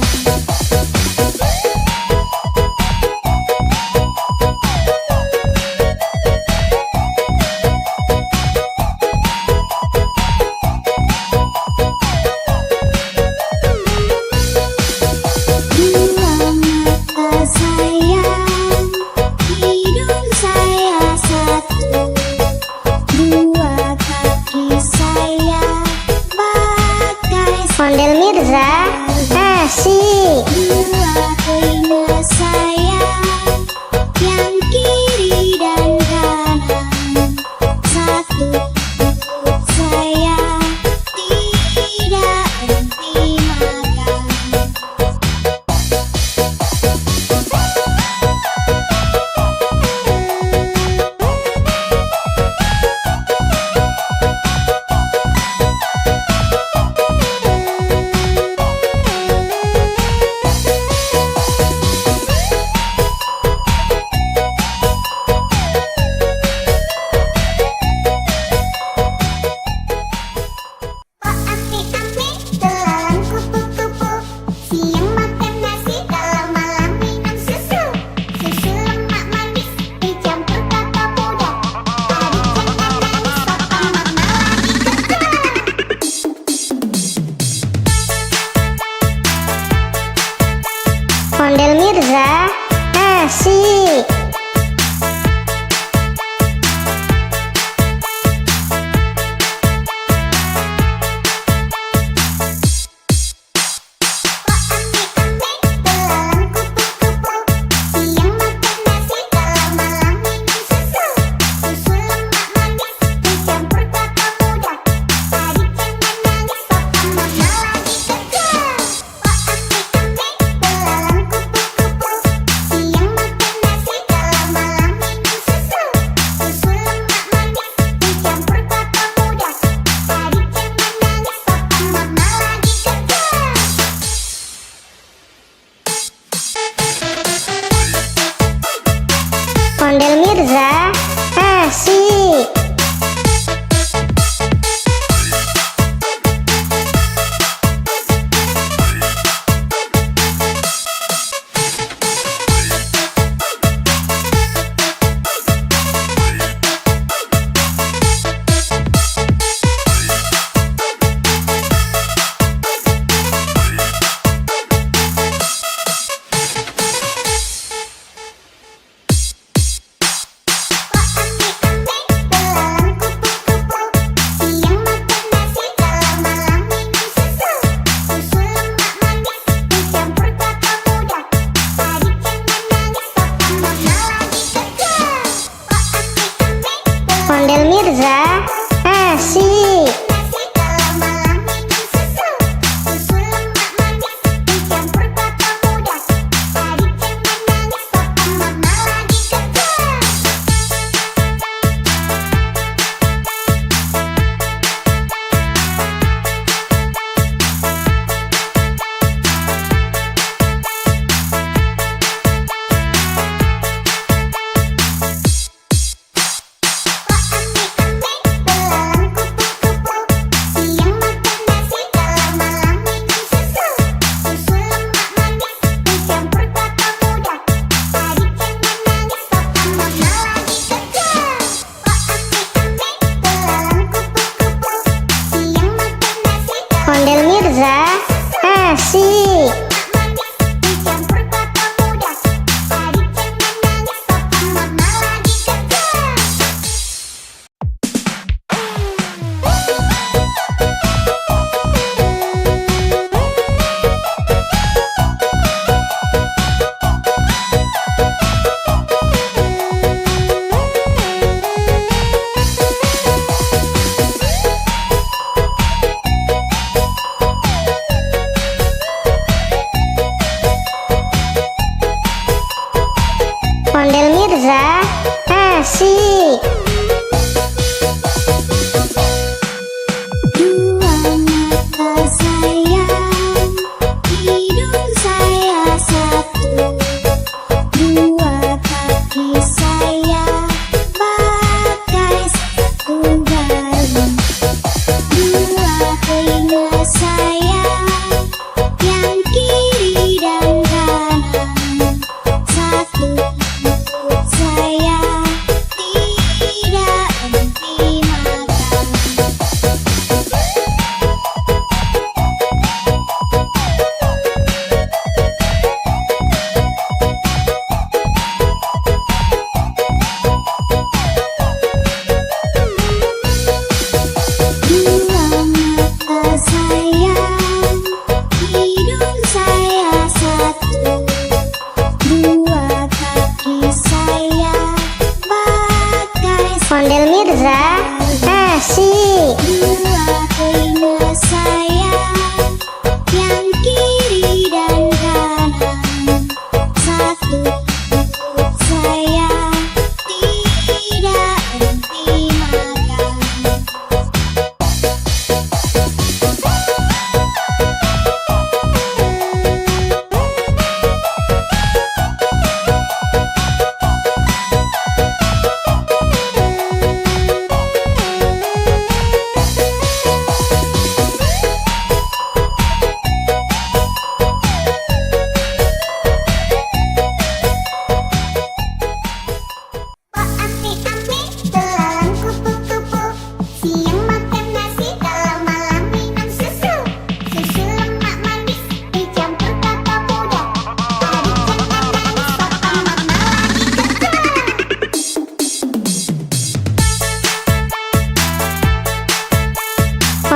Dua mata saya, hidung saya satu. Dua kaki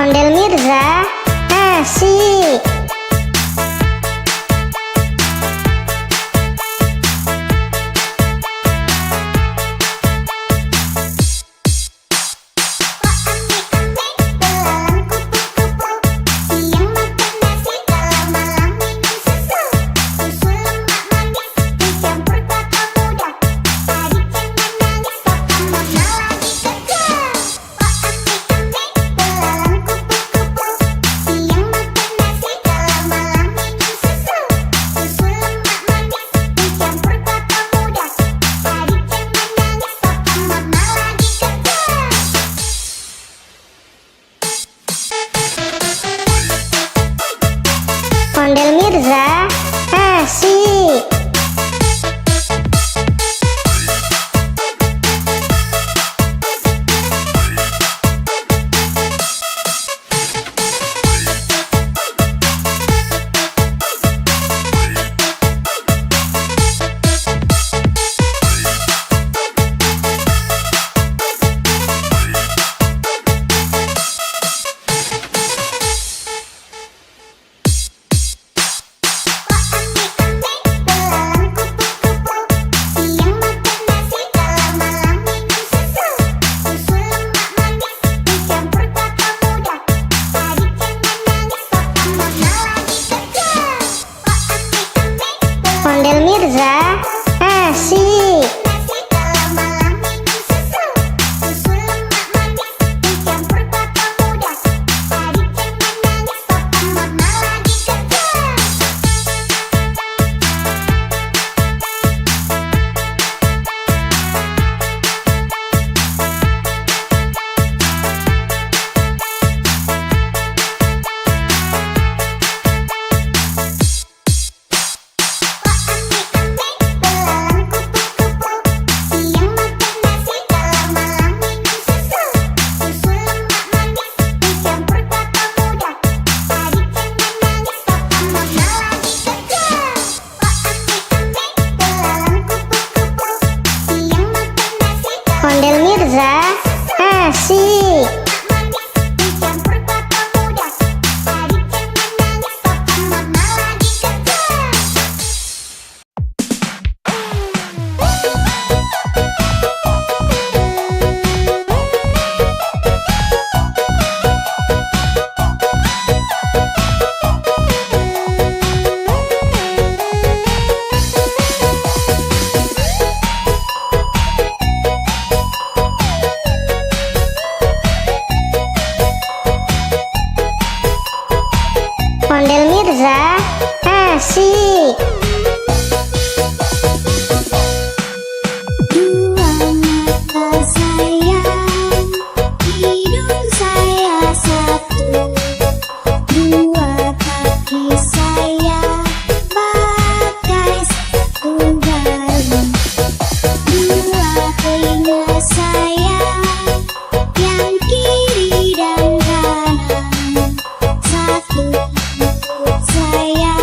Ondel Mirza, asik. Ondel Mirza, asik. Ondel Mirza, asik. Ondel Mirza, asik. Ondel Mirza, asik. Dua mata sayang, hidung saya satu. Dua kaki saya pakai sepatu baru. Dua telinga saya yang kiri dan kanan. Satu mulut saya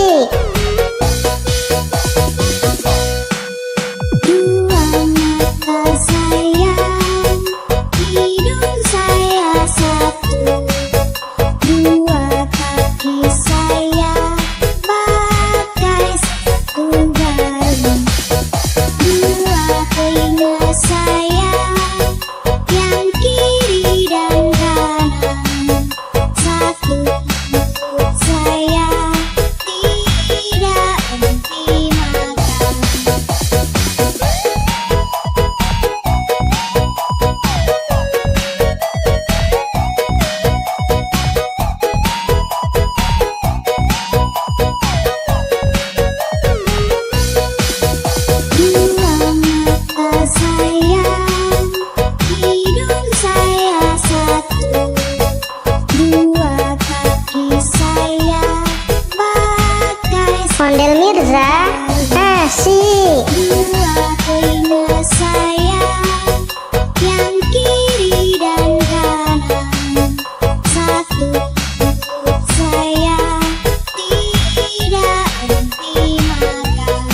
asik. Dua mata sayang, hidung saya satu. Dua kaki saya pakai sepatu baru. Dua telinga saya yang kiri dan kanan. Satu mulut saya tidak henti makan. Dua mata sayang, hidung saya satu. Dua kaki saya pakai Ondel Mirza asik. dua telinga saya yang kiri dan kanan. Satu mulut saya tidak henti makan.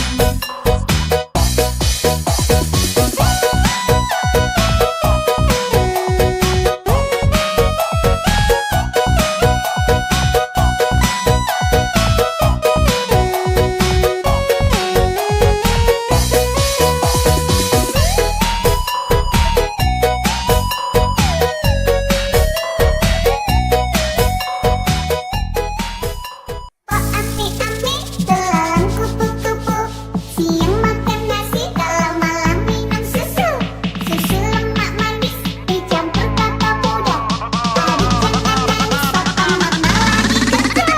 Oh ame-ame, telan kupu-kupu. Siang makan nasi, kalau malam minum susu. Susu lemak manis dicampur kelapa muda. Tadi jangan nangis, papa mama lagi kerja.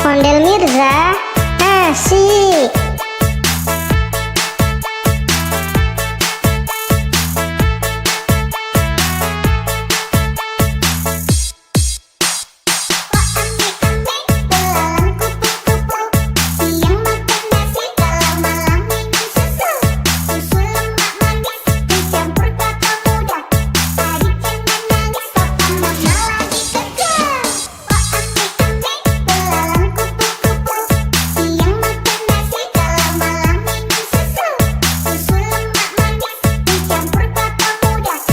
Ondel Mirza asik. Oh ame-ame, telan kupu-kupu. Siang makan nasi, kalau malam minum susu. Susu lemak manis dicampur kelapa muda. Tadi jangan nangis, papa mama lagi kerja. Oh ame-ame, telan kupu-kupu. Siang makan nasi, kalau malam minum susu. Susu lemak manis dicampur kelapa muda.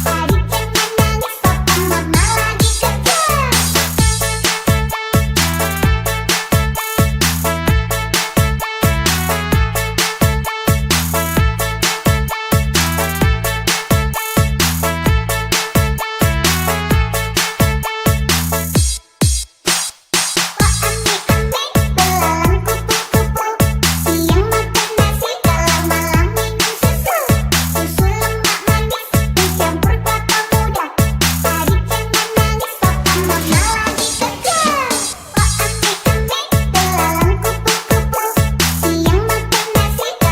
Tadi jangan nangis, papa mama lagi kerja.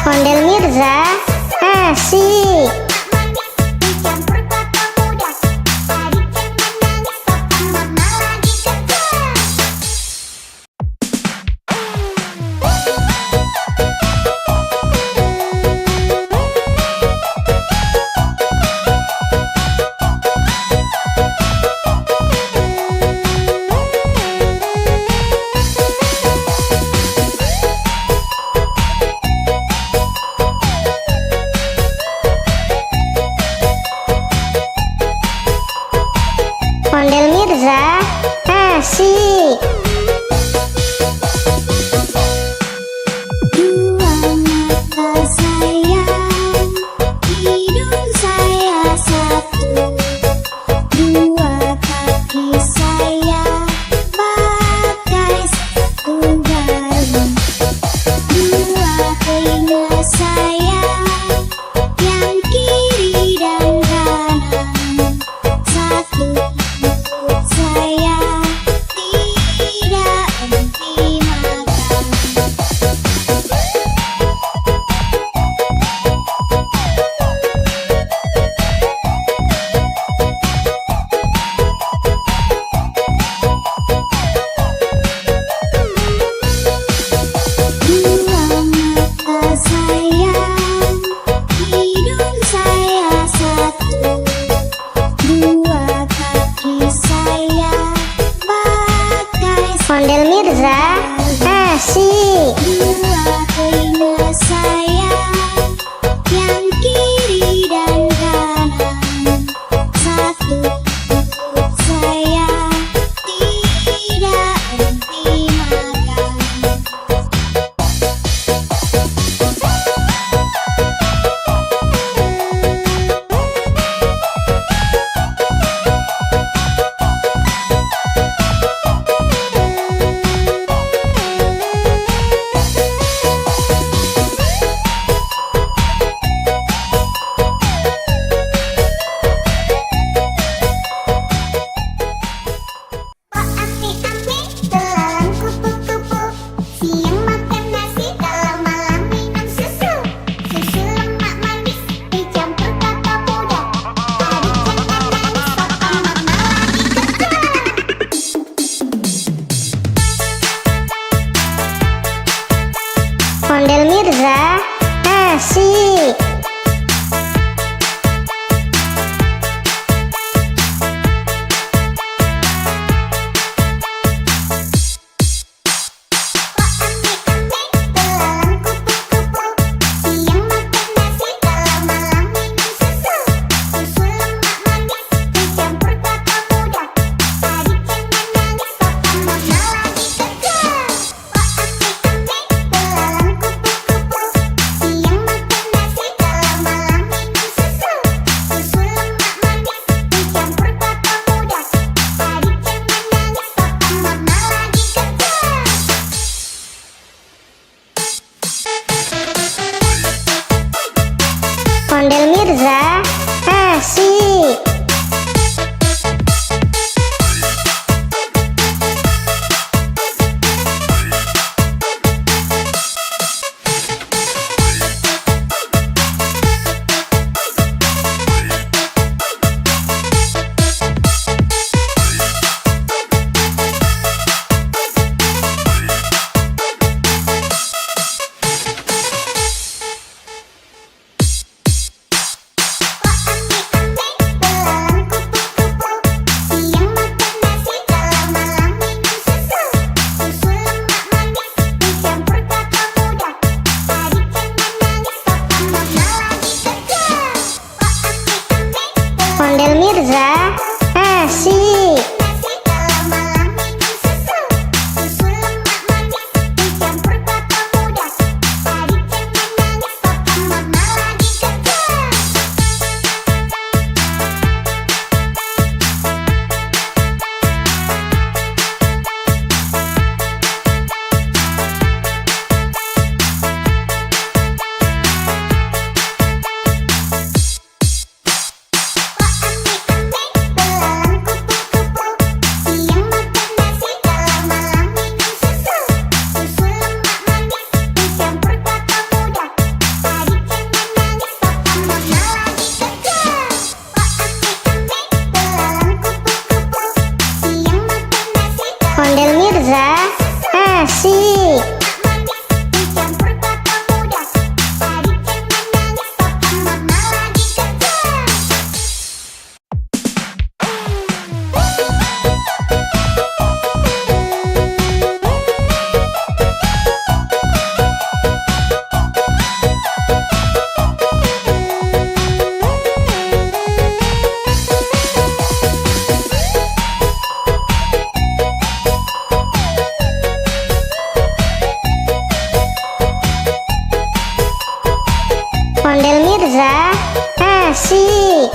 Ondel Mirza asik. asik. Belalang kupu-kupu, siang makan nasi, kalau malam minum susu. Susu lemak manis, dicampur kelapa muda. Adik jangan nangis, papa mama lagi kerja. Wah asik-asik, belalang kupu-kupu, siang makan nasi, kalau malam minum susu. Susu lemak manis, dicampur kelapa muda. Adik jangan nangis, papa mama lagi kerja. Ondel Mirza asik. Belalang kupu-kupu, siang makan nasi, kalau malam minum susu. Susu lemak manis, dicampur kelapa muda. Adik jangan nangis, papa mama lagi kerja. Wah asik-asik, Ondel Mirza asik. nasi, kalau malam minum susu. Susu lemak manis, dicampur kelapa muda. Adik jangan nangis, papa mama lagi kerja. Belalang kupu-kupu, siang makan nasi, kalau malam minum susu. Susu lemak manis, dicampur kelapa muda. Adik jangan nangis, papa mama lagi kerja. Wah asik-asik, belalang kupu-kupu, siang makan nasi, kalau Ondel Mirza asik. manis, dicampur kelapa muda. Adik jangan nangis, papa mama lagi kerja. Ondel Mirza asik.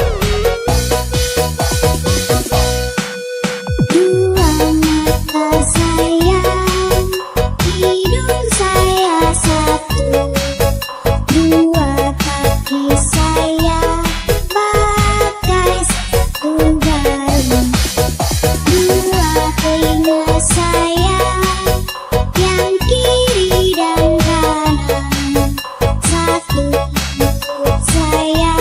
Dua mata sayang, hidung saya satu. Dua kaki saya pakai sepatu baru. Dua telinga saya yang kiri dan kanan. Satu mulut saya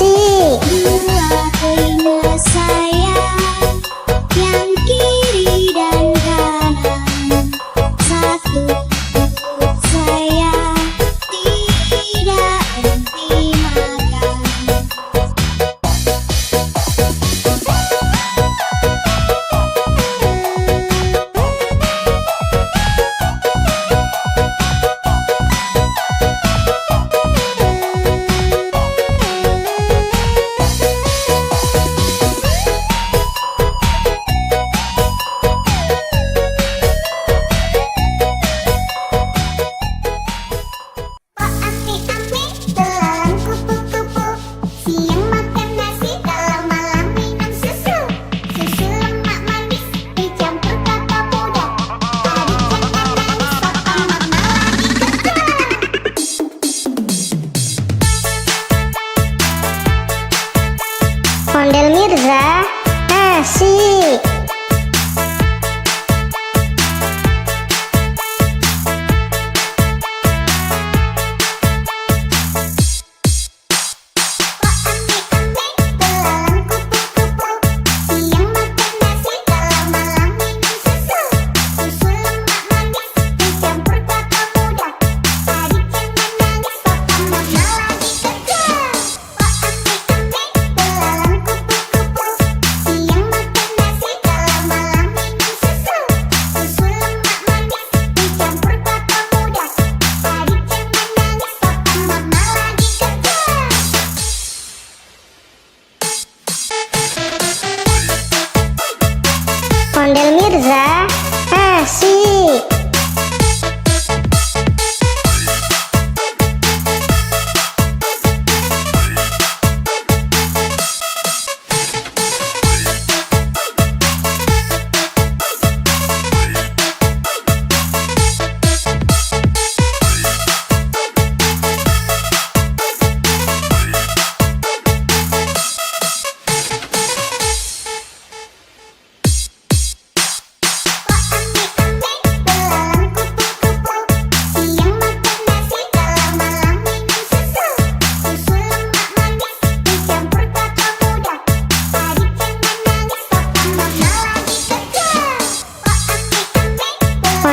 asik. Dua telinga saya yang kiri dan kanan, satu perut saya tidak henti makan. Ondel Mirza asik. Ondel Mirza asik.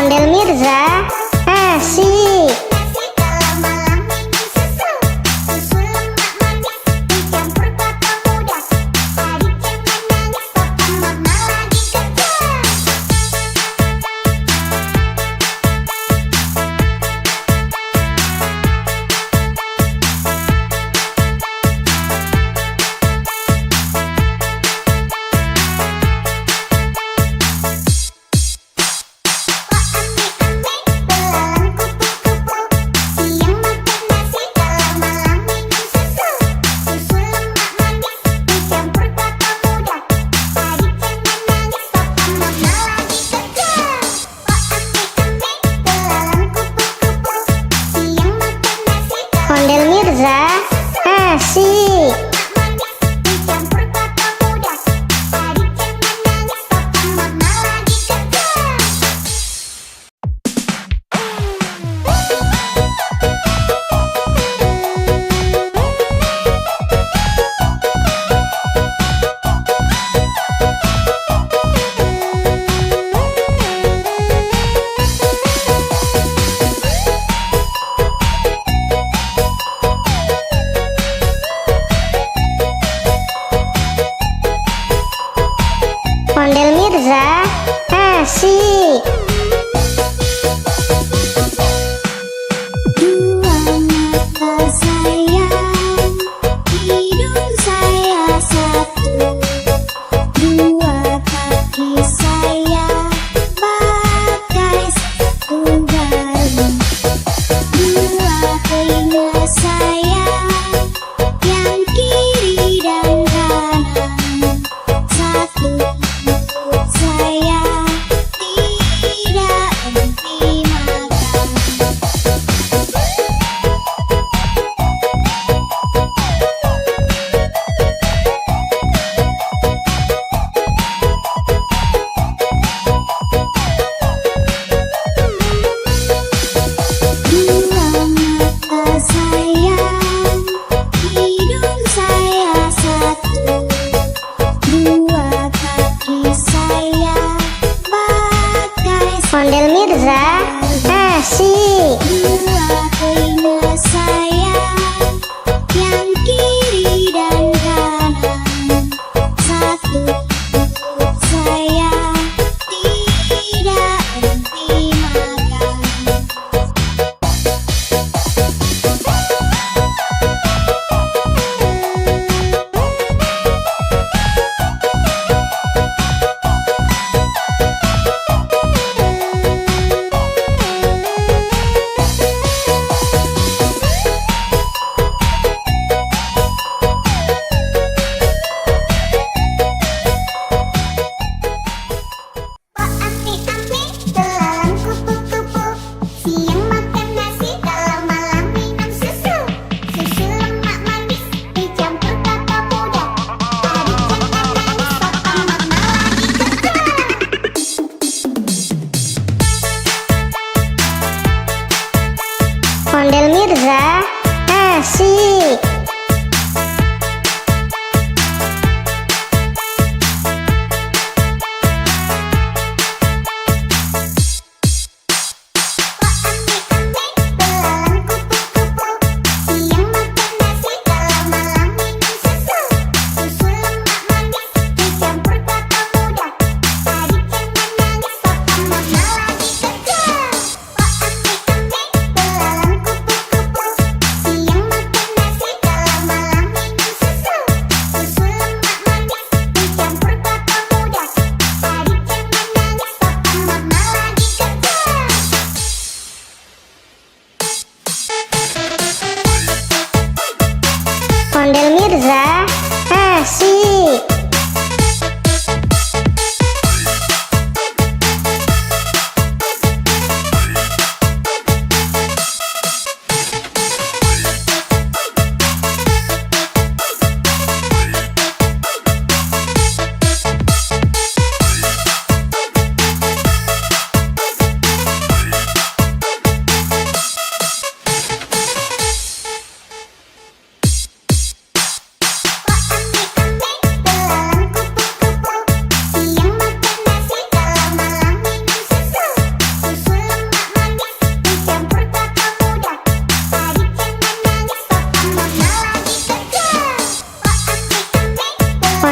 Ondel Mirza asik. Ondel Mirza asik. Ondel Mirza asik. Dua mata saya, hidung saya satu, dua kaki saya pakai sepatu baru, dua telinga saya yang kiri dan kanan, satu perut saya tidak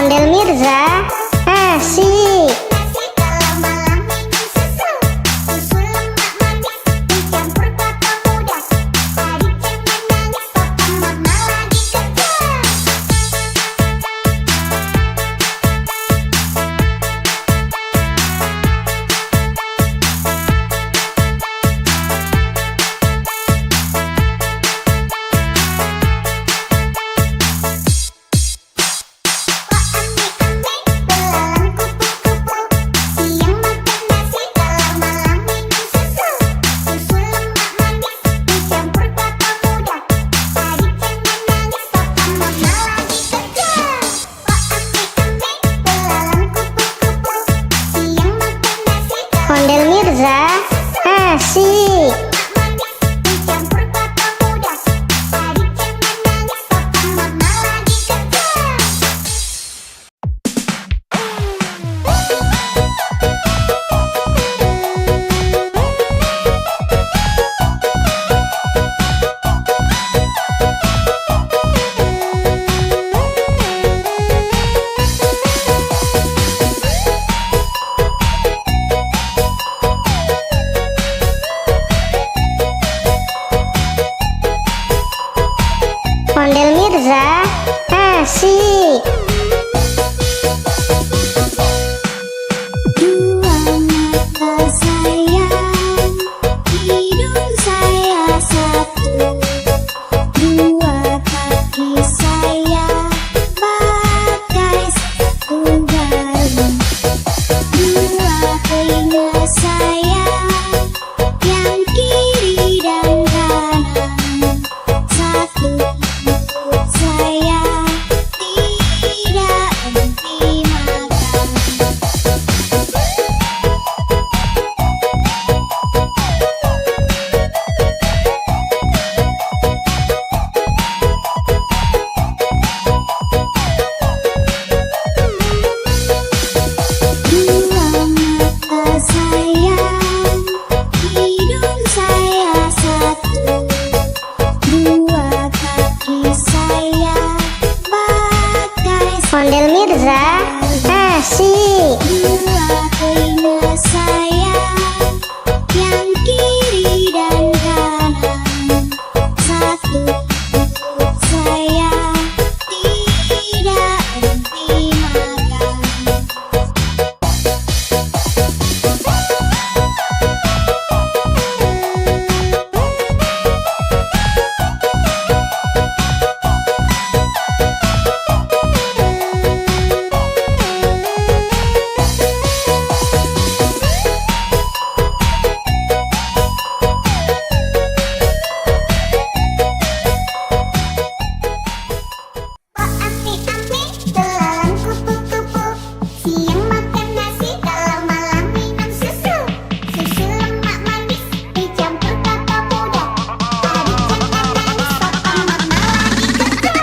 Ondel Mirza, asik. Nasi kalau malam minum susu. Susu lemak manis dicampur kelapa muda. Adik jangan nangis, papa mama lagi kerja. Belalang kupu-kupu, siang makan nasi kalau malam minum susu. Susu lemak manis dicampur kelapa muda. Adik jangan nangis, papa mama lagi kerja. Belalang kupu-kupu, siang makan nasi kalau Ondel Mirza, asik. manis dicampur kelapa muda. Adik jangan nangis, papa mama lagi kerja. Ondel Mirza, asik. Dua mata sayang, hidung saya satu. Dua kaki saya pakai sepatu baru. Dua telinga saya yang kiri dan kanan. Satu mulut saya tidak henti makan. Dua mata sayang, hidung saya satu. Dua kaki saya pakai Ondel Mirza, asik. dua telinga saya yang kiri dan kanan. Satu mulut saya tidak henti makan. Belalang kupu-kupu, siang makan nasi kalau malam minum susu. Susu lemak manis dicampur kelapa muda. Adik jangan nangis, papa mama lagi kerja.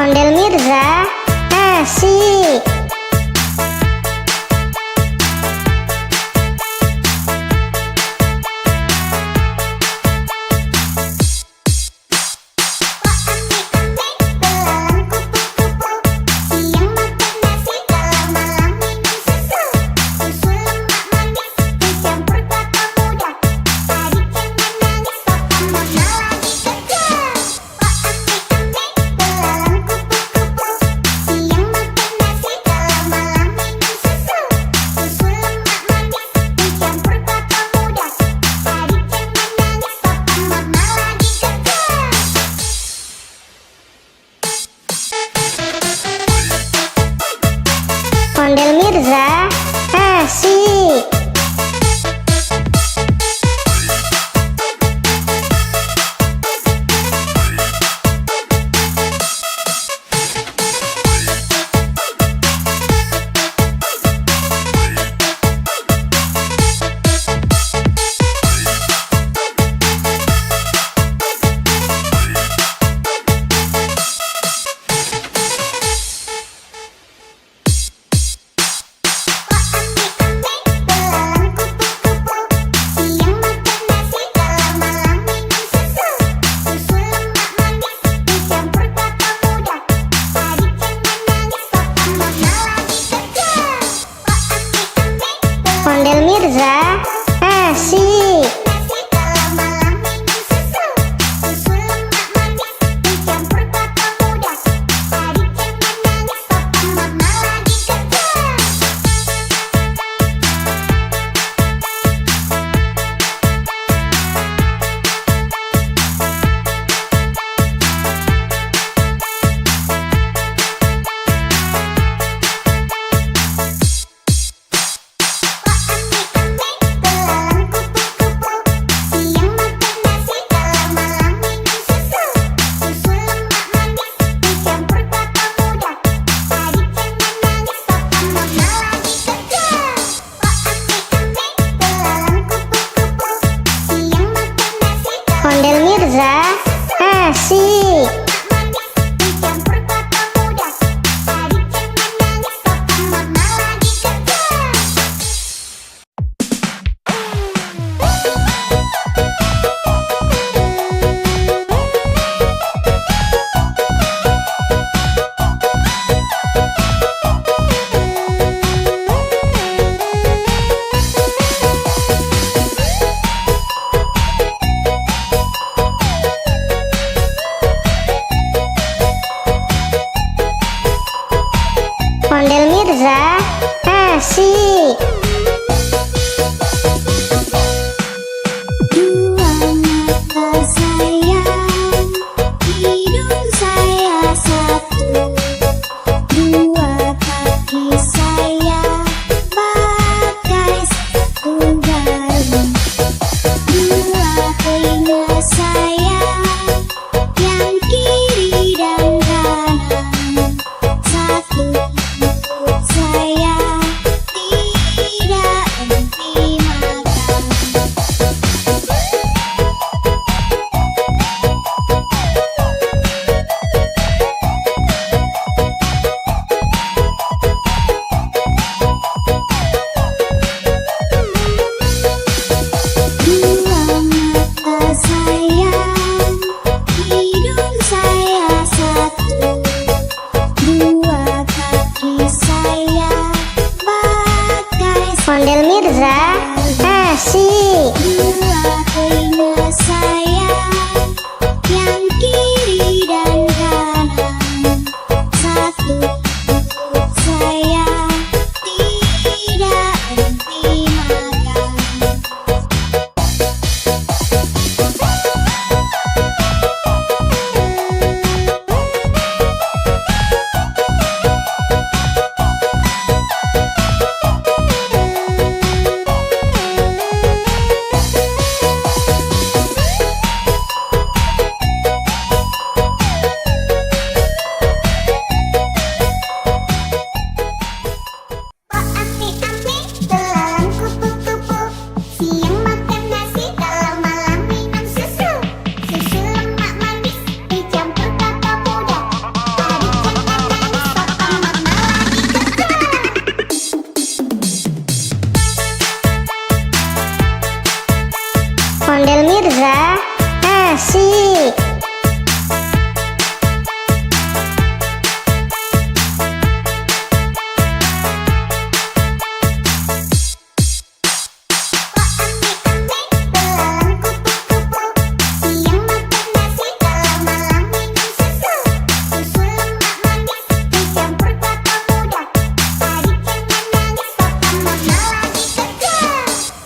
Ondel Mirza, asik. Belalang kupu-kupu, siang makan nasi kalau malam minum susu. Susu lemak manis dicampur kelapa muda. Adik jangan nangis, papa mama lagi kerja. Belalang kupu-kupu, siang makan nasi kalau asik. manis dicampur kelapa muda. Adik jangan nangis, papa mama lagi kerja. Ondel Mirza asik. Dua mata sayang, hidung saya satu. Dua kaki saya pakai sepatu baru. Dua telinga saya yang kiri dan kanan. Satu mulut saya tidak henti makan. Dua mata sayang, hidung saya satu. Dua kaki saya pakai Ondel Mirza asik. dua telinga saya yang kiri dan kanan. Satu mulut saya tidak henti makan. Oh ami-ami, belalang kupu-kupu. Siang makan nasi, kalau malam minum susu. Susu lemak manis dicampur kelapa muda. Adik jangan nangis, papa mama lagi kerja. Ondel Mirza asik. Ami-ami, belalang kupu-kupu. Siang makan nasi, kalau malam minum susu. Susu lemak manis dicampur kelapa muda. Adik jangan nangis, papa mama lagi kerja.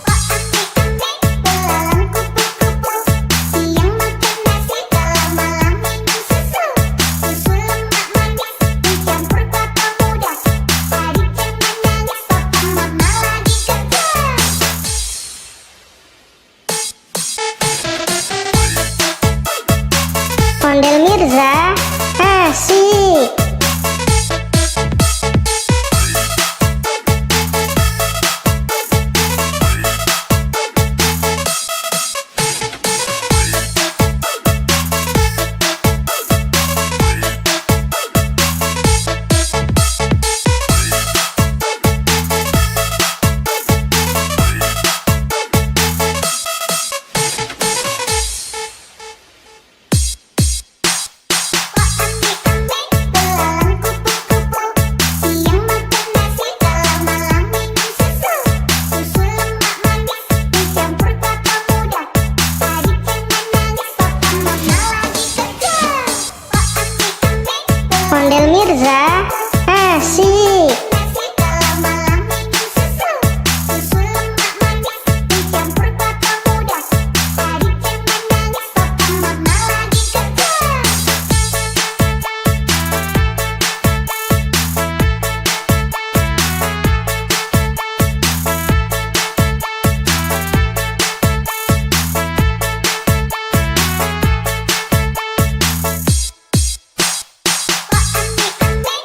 Ami-ami, belalang kupu-kupu. Siang makan nasi, kalau malam minum susu. Susu lemak manis dicampur kelapa muda. Adik jangan nangis, papa mama lagi kerja. Ondel Mirza asik. Ondel Mirza asik. Nasi kalau malam minum susu. Susu lemak manis dicampur kelapa muda. Adik jangan nangis, papa mama lagi kerja. Ami-ami,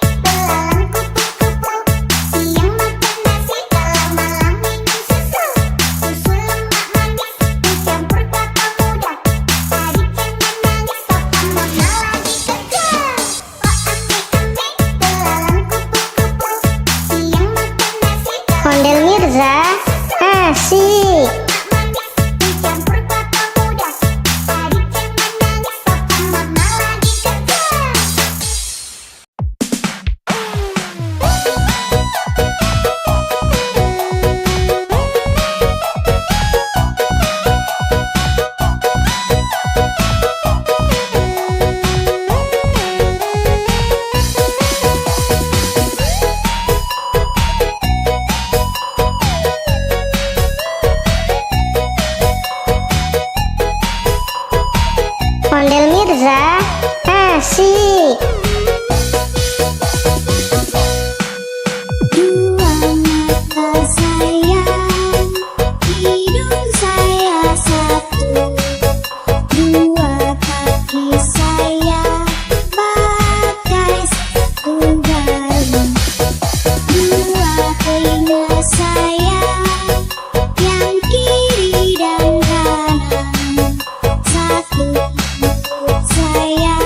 Mirza, asik. Dua mata saya, hidung saya satu, dua kaki saya pakai sepatu baru, dua telinga saya yang kiri dan kanan, satu mulut saya,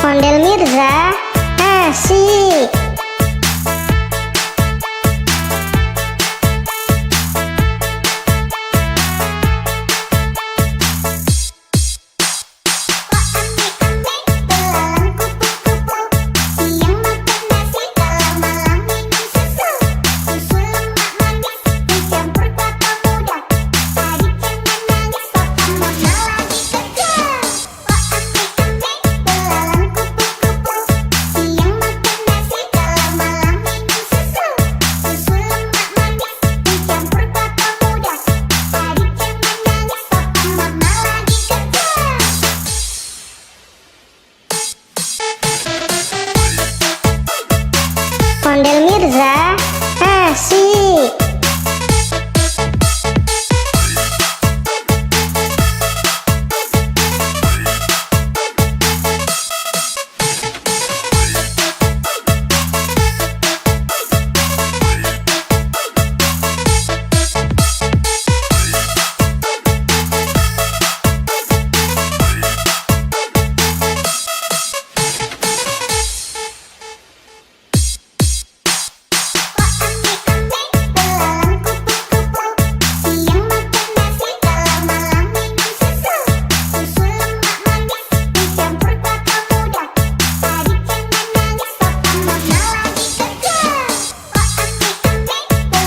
Ondel Mirza asik. Ondel Mirza asik.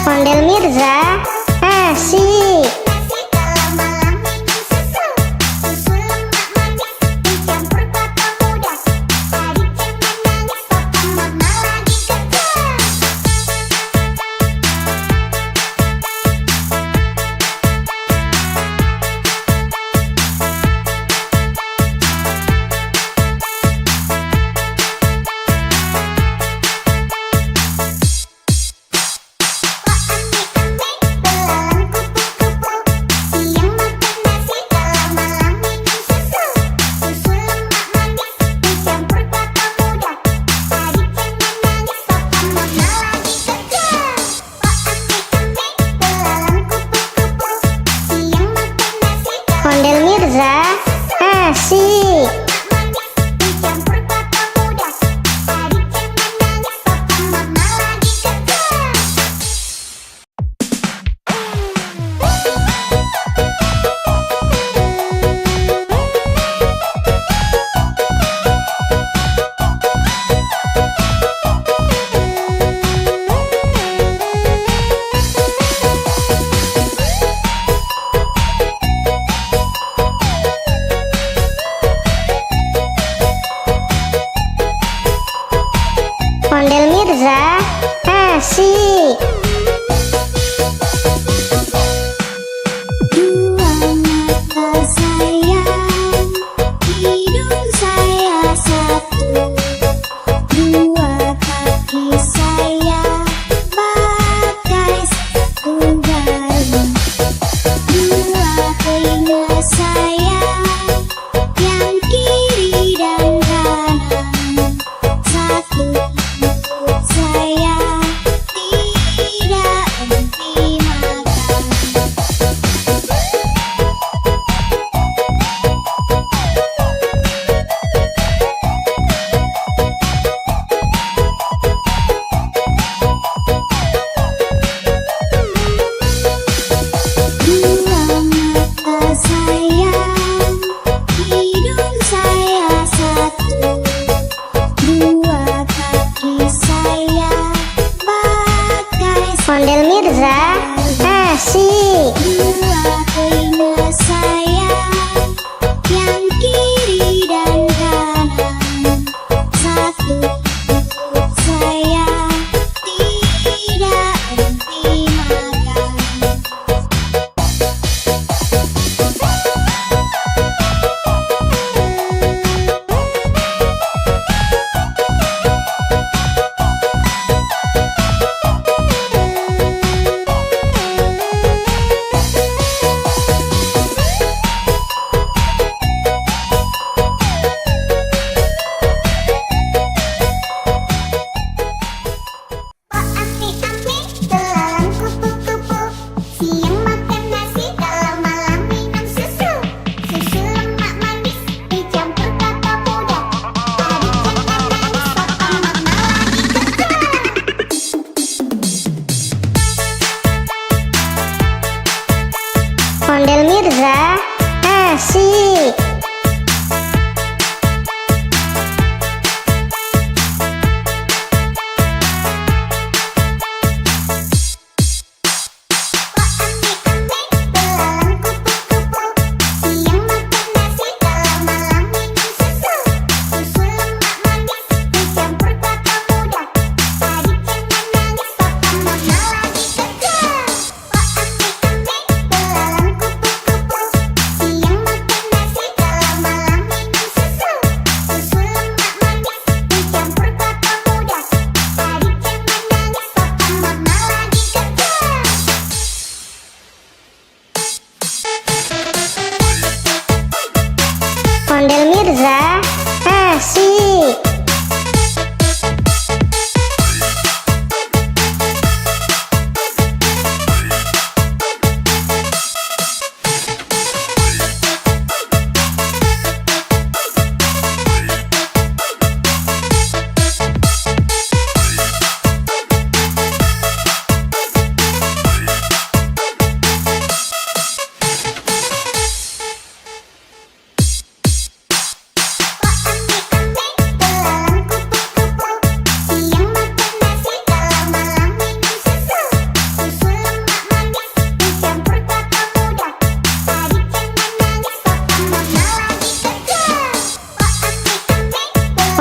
Ondel Mirza asik. Ondel Mirza asik. Ondel Mirza asik. Dua mata sayang, hidung saya satu, dua kaki saya pakai sepatu baru, dua telinga saya yang kiri dan kanan, satu mulut saya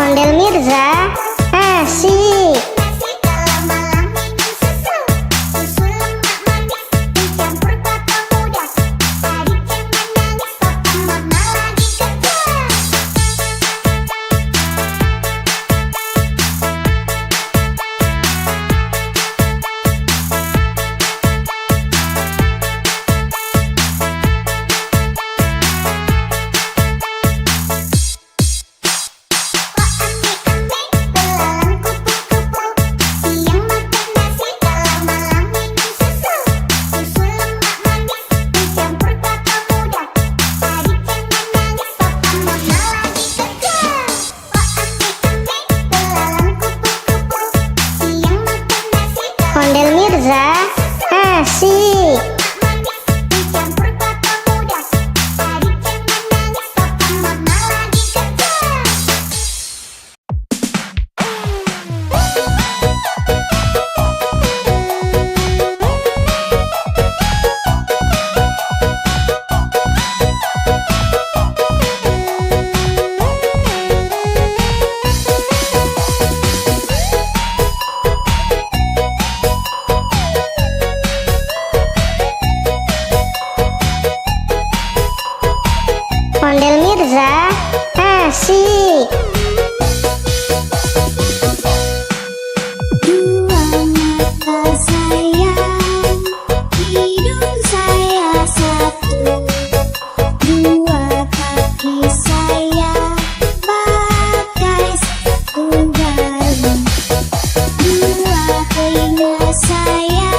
Ondel Mirza, asik. Nasi kalau malam minum susu. Susu lemak manis dicampur kelapa muda. Adik jangan nangis, papa mama lagi kerja. Ondel Mirza, asik. Dicampur kelapa muda. Adik jangan nangis, papa mama lagi kerja. Ondel Mirza, asik. Dua mata sayang, hidung saya satu. Dua kaki saya pakai sepatu baru. Dua telinga saya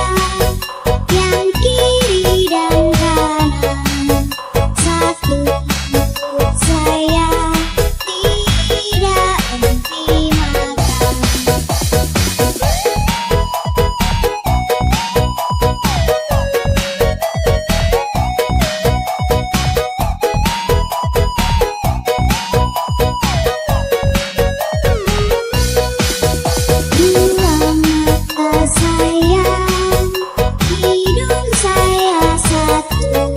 yang kiri dan kanan. Satu mulut saya tidak henti makan. Dua mata sayang, hidung saya satu.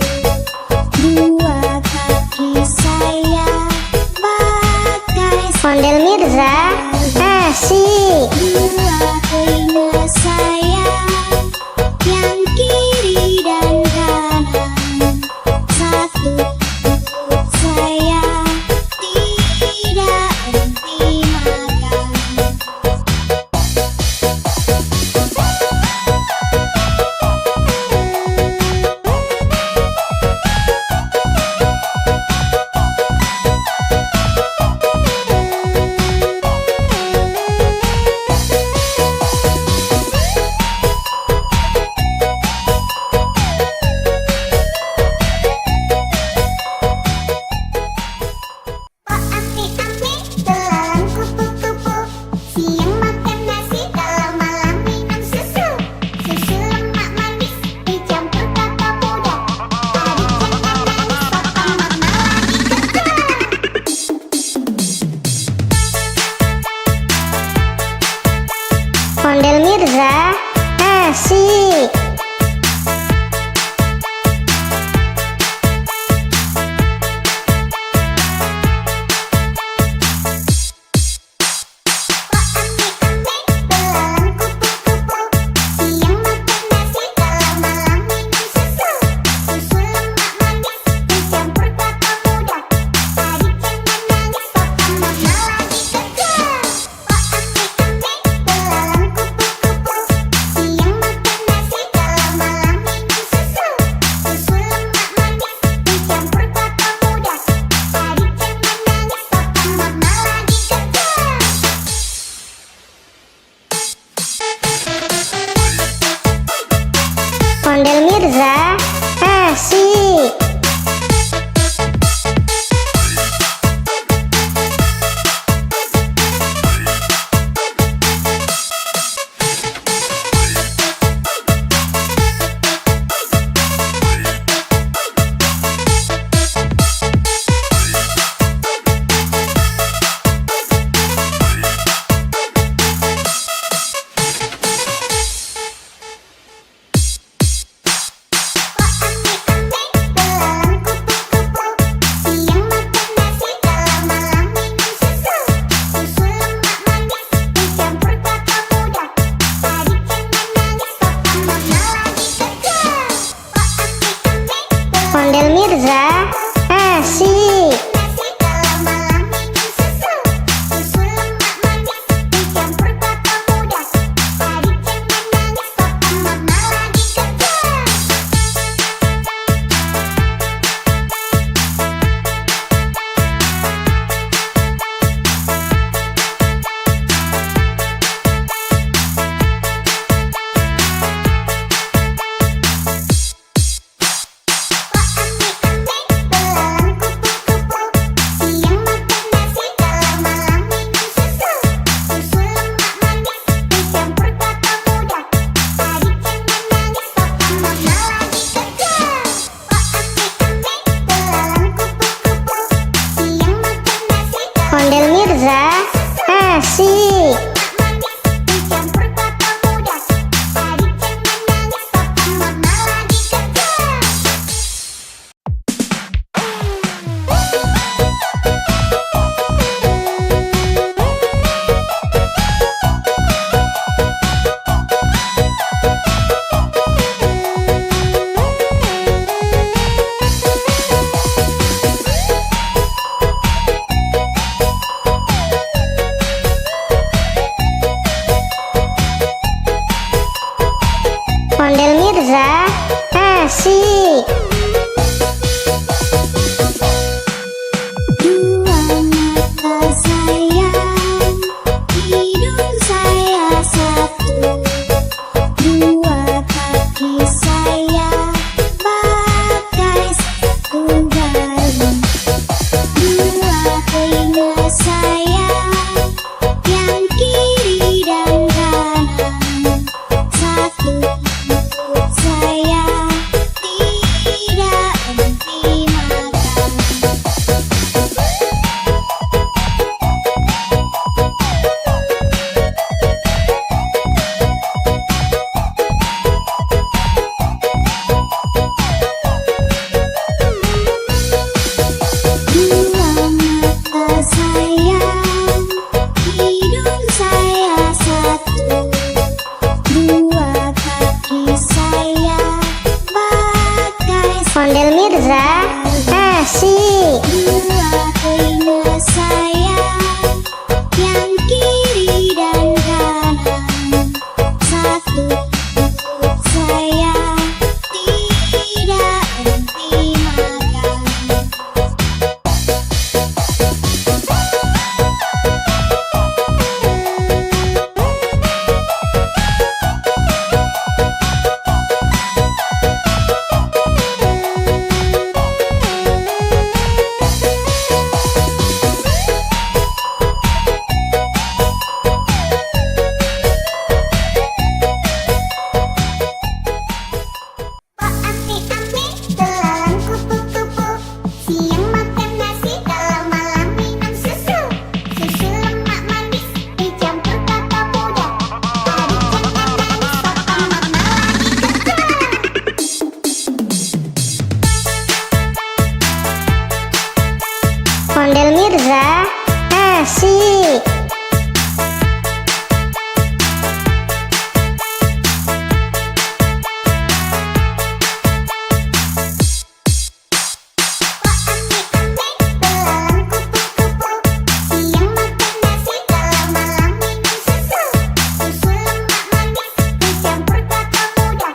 Dua kaki saya pakai Ondel Mirza, asik. dua telinga saya yang kiri dan kanan. Satu mulut saya tidak henti makan. Oh asik-asik, belalang kupu-kupu. Siang makan nasi, kalau malam minum susu. Susu lemak manis dicampur kelapa muda. Adik jangan nangis, papa mama lagi kerja. Ondel Mirza, asik. Belalang kupu-kupu. Siang makan nasi, kalau malam minum susu. Susu lemak manis dicampur kelapa muda. Adik jangan nangis, papa mama lagi kerja. Belalang kupu-kupu. Siang makan nasi, asik. Dicampur kelapa muda. Adik jangan nangis, papa mama lagi kerja. Ondel Mirza asik. Dua mata sayang, hidung saya satu. Dua kaki saya pakai sepatu baru. Dua telinga saya yang kiri dan kanan. Satu mulut saya tidak berhenti makan. Dua mata sayang, hidung saya satu. Dua kaki saya pakai Ondel Mirza asik. dua telinga saya yang kiri dan kanan. Satu mulut saya tidak berhenti makan. Pak Ati-ati, belalang kupu-kupu. Siang makan nasi, kalau malam minum susu. Susu lemak manis, dicampur kelapa muda. Adik jangan nangis, papa mama lagi kerja. Ondel Mirza asik. Pak Ati-ati, belalang kupu-kupu. Siang makan nasi, kalau malam minum susu. Susu lemak manis, dicampur kelapa muda.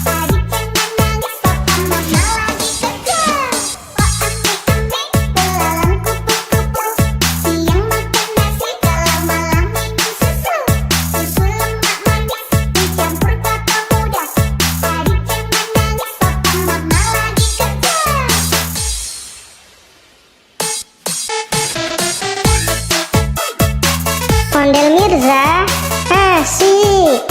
Adik jangan nangis, papa mama lagi kerja. Pak Ati-ati, belalang kupu-kupu. Siang makan nasi, kalau malam minum susu. Susu lemak manis, dicampur kelapa muda. Adik jangan nangis, papa mama lagi kerja. Ondel Mirza asik.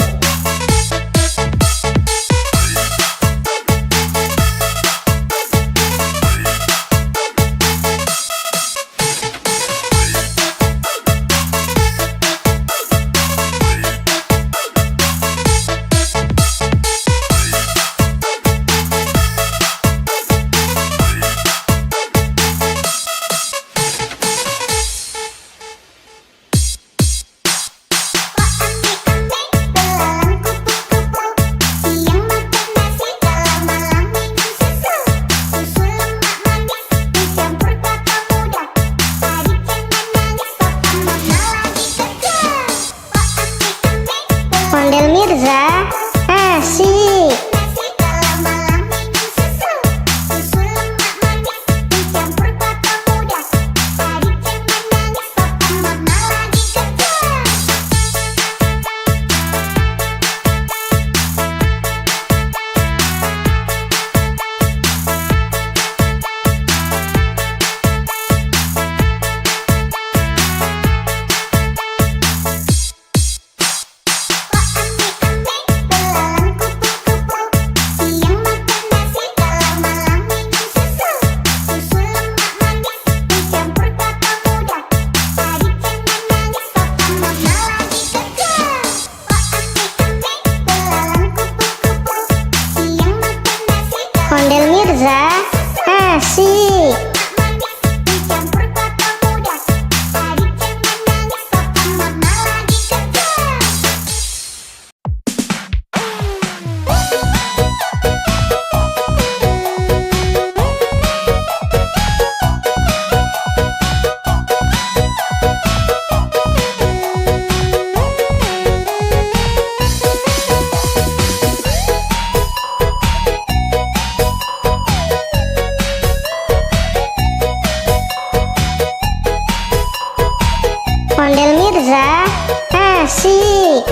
Ondel Mirza, asik.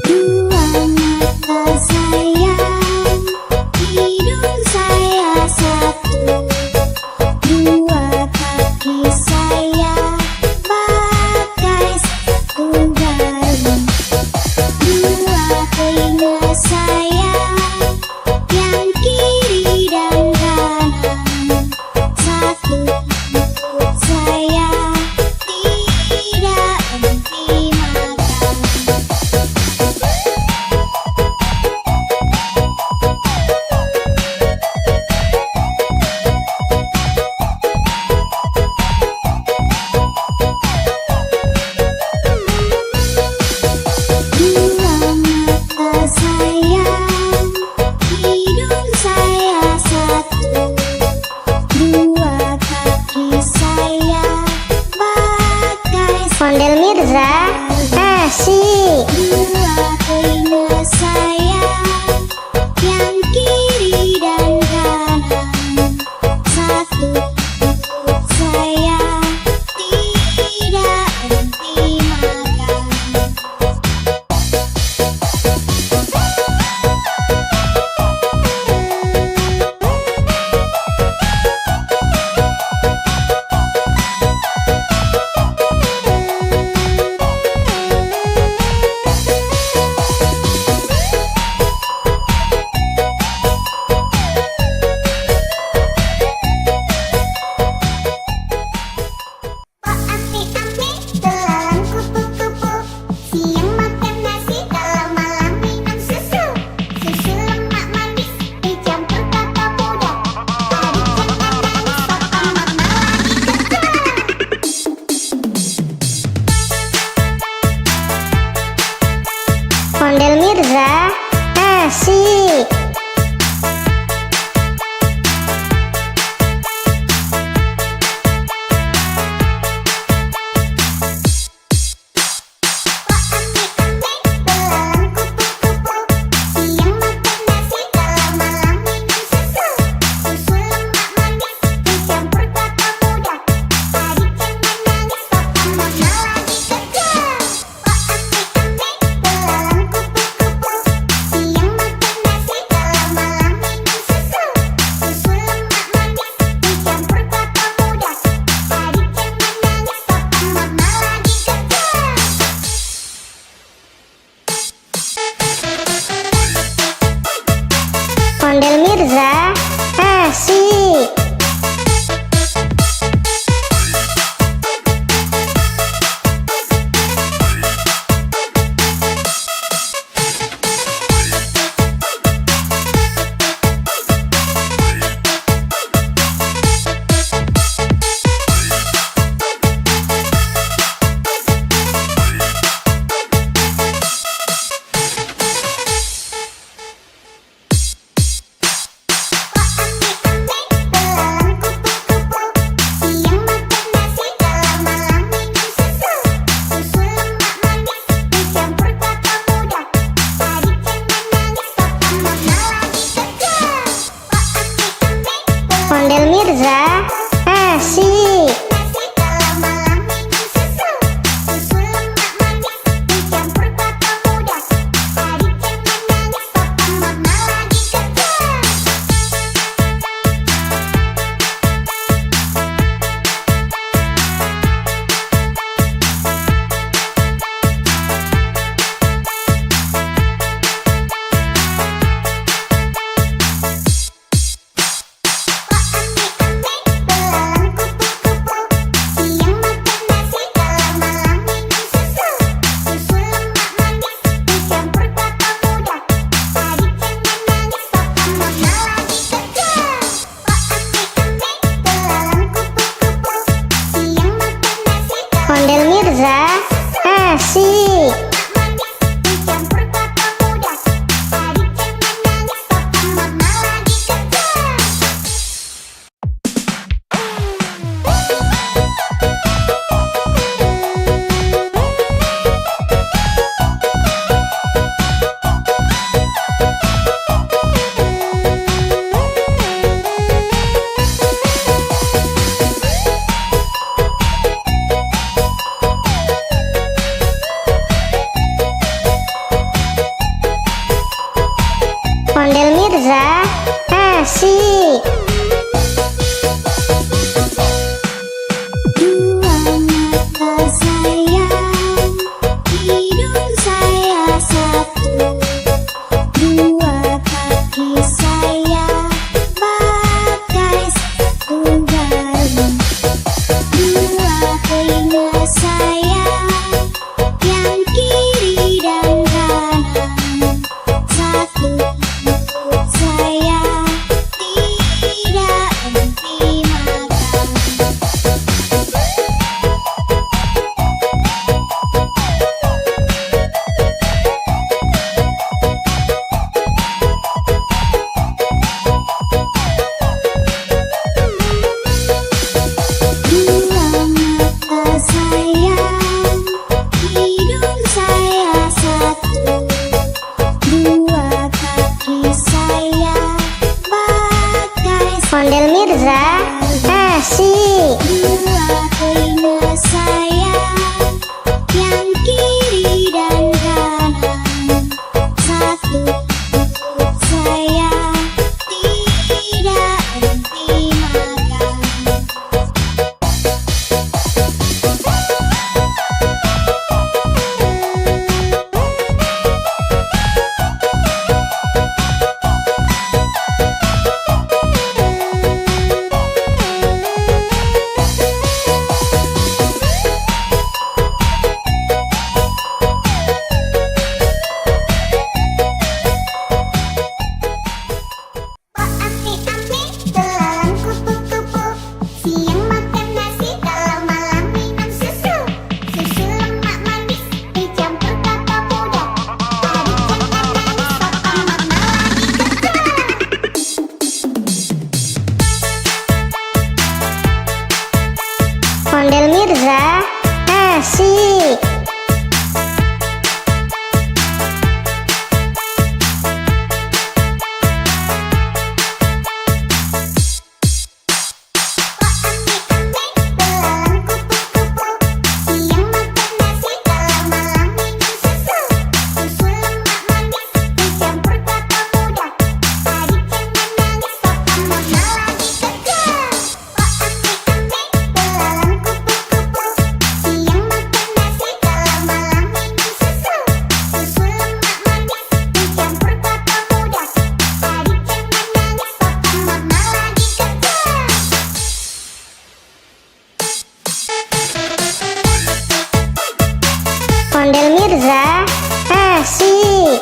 Dua mata saya, hidung saya satu, dua kaki saya pakai sepatu baru, dua telinga saya yang kiri dan kanan, satu mulut saya tidak henti makan. Dua mata saya, hidung saya satu, dua kaki saya pakai Ondel Mirza, asik. dua telinga saya yang kiri dan kanan, satu mulut saya tidak henti makan. Ondel Mirza, asik. Ondel Mirza, asik.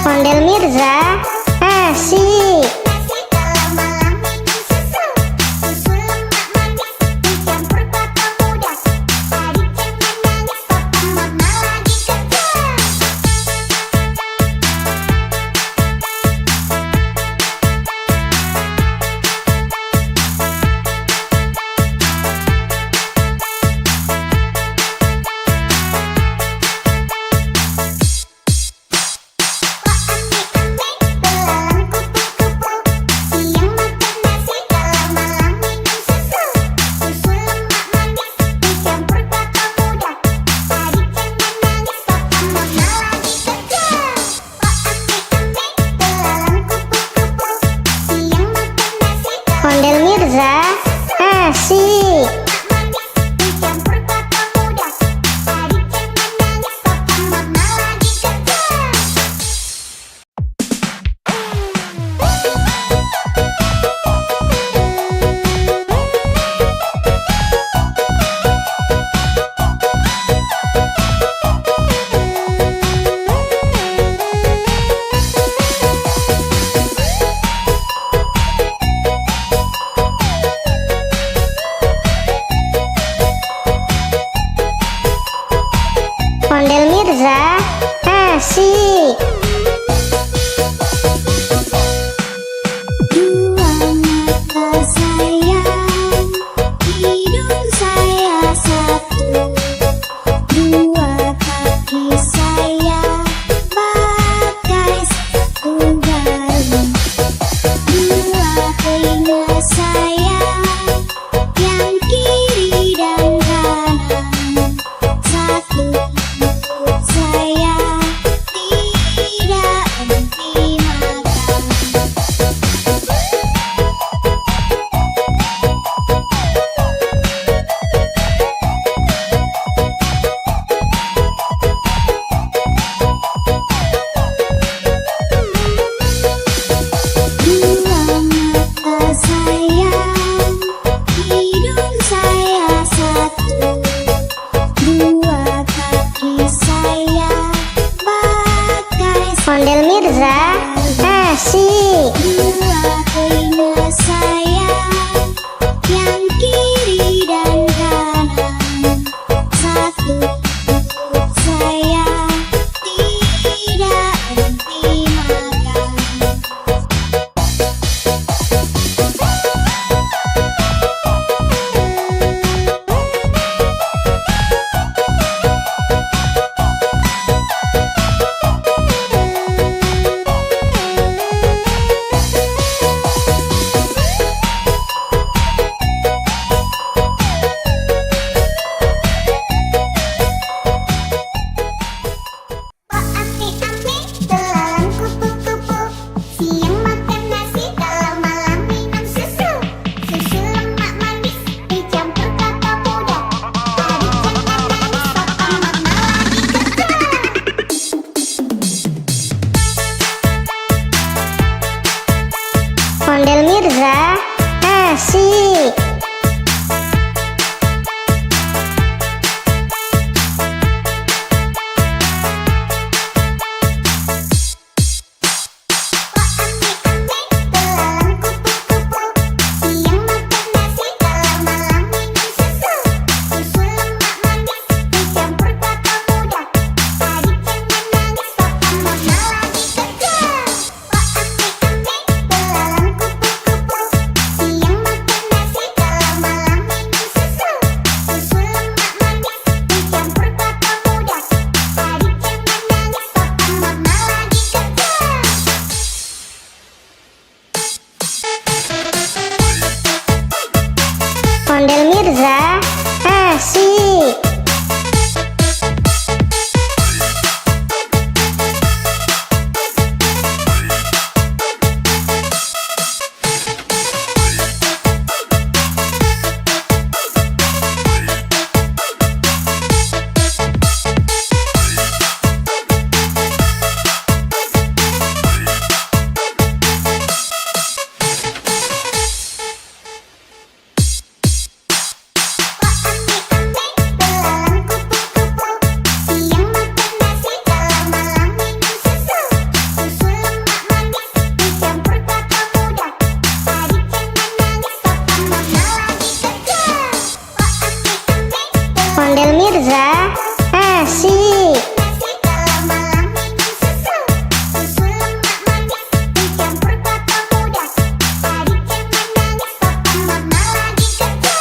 Ondel Mirza, asik. Ondel Mirza, asik. Ondel Mirza, asik. Dua mata sayang, hidung saya satu. Dua kaki saya pakai sepatu baru. Dua telinga saya yang kiri dan kanan. Satu mulut saya Mirza, asik. Nasi kalau malam minum susu. Susu lemak manis dicampur kelapa muda. Adik jangan nangis, papa mama lagi kerja.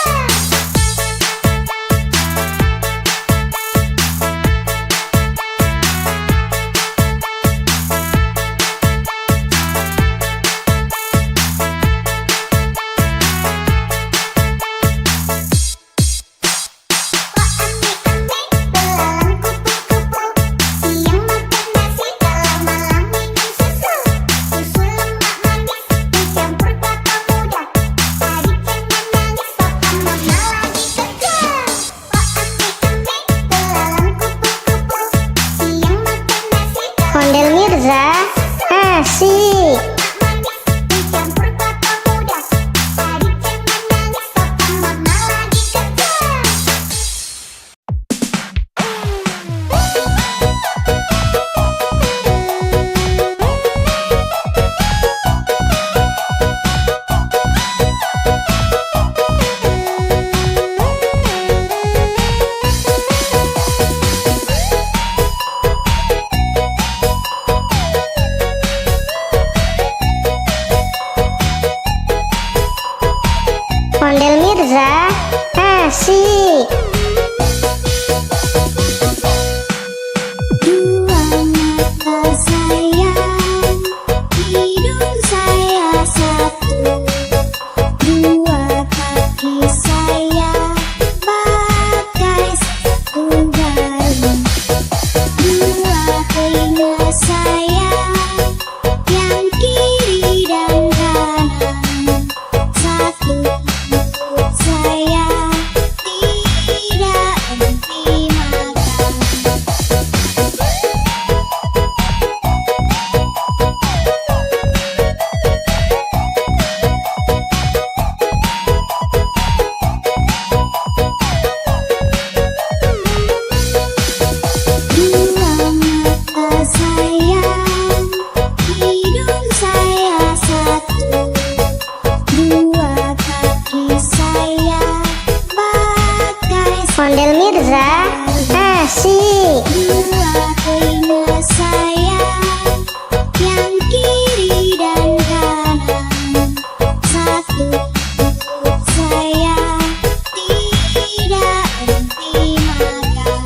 Ondel Mirza, asik. Dicampur kelapa muda. Adik jangan nangis, papa mama lagi kerja. Ondel Mirza, asik. Dua mata sayang, hidung saya satu. Dua kaki saya pakai sepatu baru. Dua telinga saya yang kiri dan kanan. Satu mulut saya tidak henti makan. Dua mata sayang, hidung saya satu. Dua kaki saya pakai Ondel Mirza, asik. dua telinga saya yang kiri dan kanan. Satu mulut saya tidak henti makan.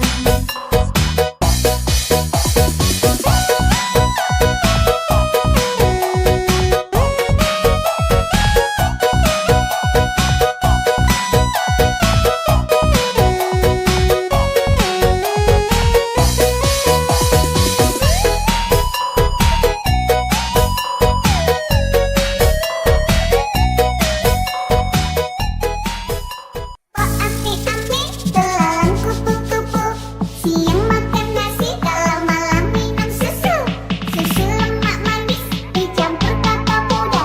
Pak Ati-ati telan kupu-kupu. Siang makan nasi, kalau malam minum susu. Susu lemak manis dicampur kelapa muda.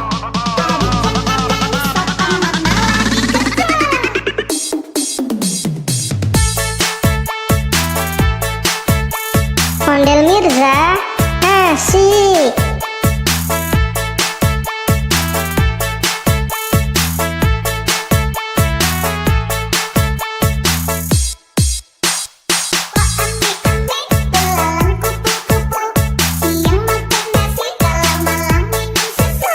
Adik jangan nangis, papa mama lagi kerja. Ondel Mirza, asik. Pak Ati-ati telan kupu-kupu. Siang makan nasi, kalau malam minum susu.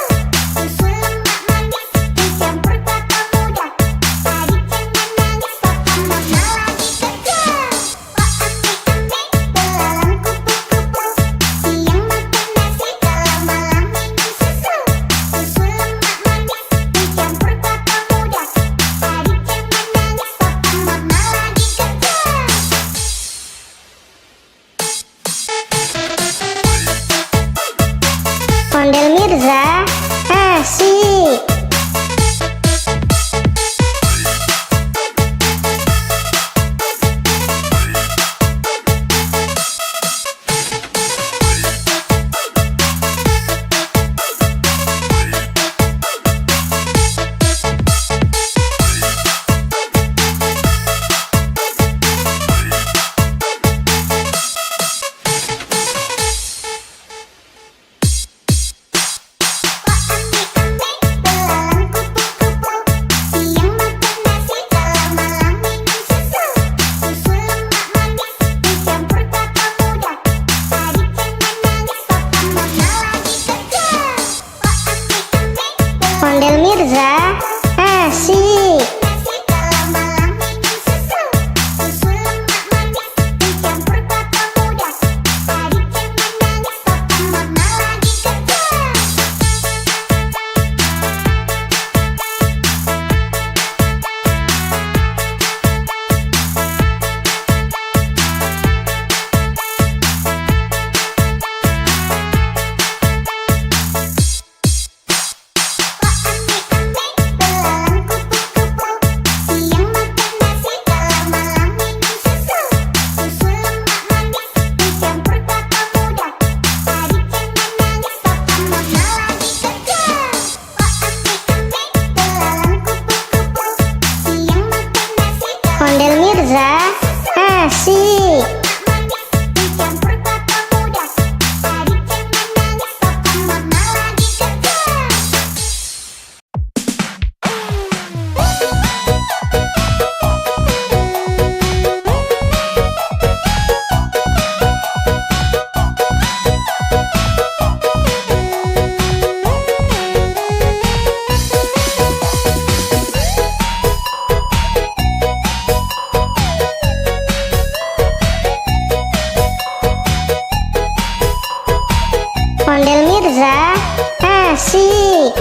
Susu lemak manis dicampur kelapa muda. Adik jangan nangis, papa mama lagi kerja. Pak Ati-ati telan kupu-kupu. Siang makan nasi, Asik.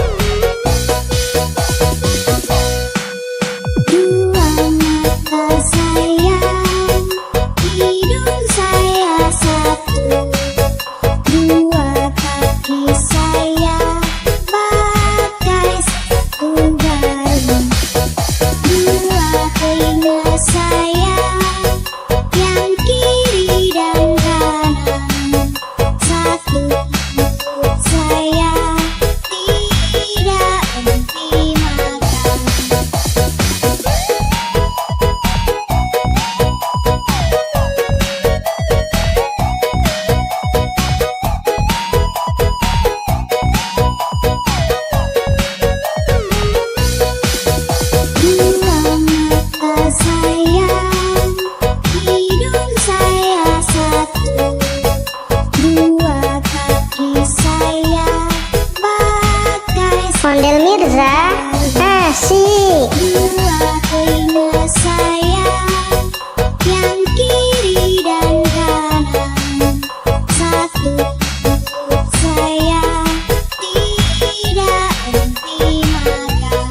Dua mata sayang, hidung saya satu. Dua kaki saya pakai sepatu baru. Dua telinga saya yang kiri dan kanan. Satu mulut saya tidak henti makan. Dua mata sayang, hidung saya satu. Dua kaki saya pakai Ondel Mirza. Asik. dua telinga saya yang kiri dan kanan. Satu mulut saya tidak henti makan.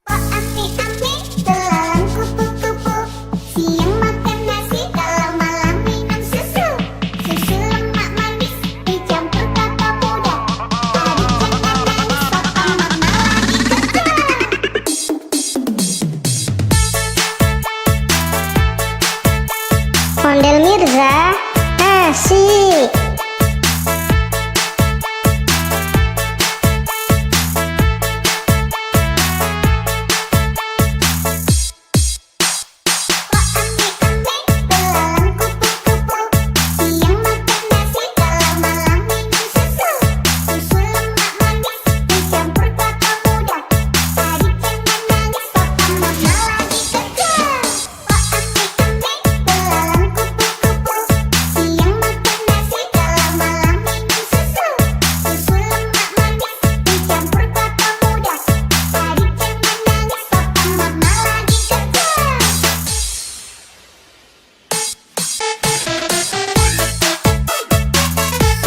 Wah asik-asik, belalang kupu-kupu. Siang makan nasi, kalau malam minum susu. Susu lemak manis dicampur kelapa muda. Adik jangan nangis, papa mama lagi kerja. Ondel Mirza. Asik. Wah asik-asik, belalang kupu-kupu. Siang makan nasi, kalau malam minum susu. Susu lemak manis dicampur kelapa muda. Adik jangan nangis, papa mama lagi kerja. Wah asik-asik, belalang kupu-kupu. Siang makan nasi, kalau malam minum susu. Susu lemak manis dicampur kelapa muda. Adik jangan nangis, papa mama lagi kerja.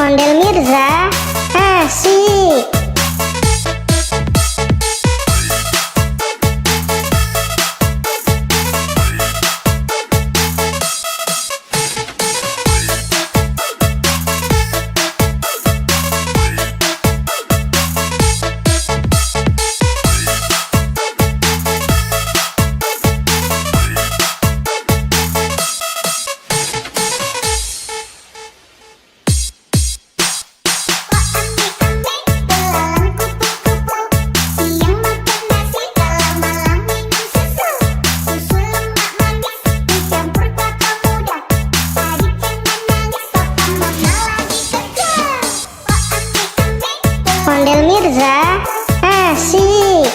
Ondel Mirza. Asik. Ondel Mirza. Asik.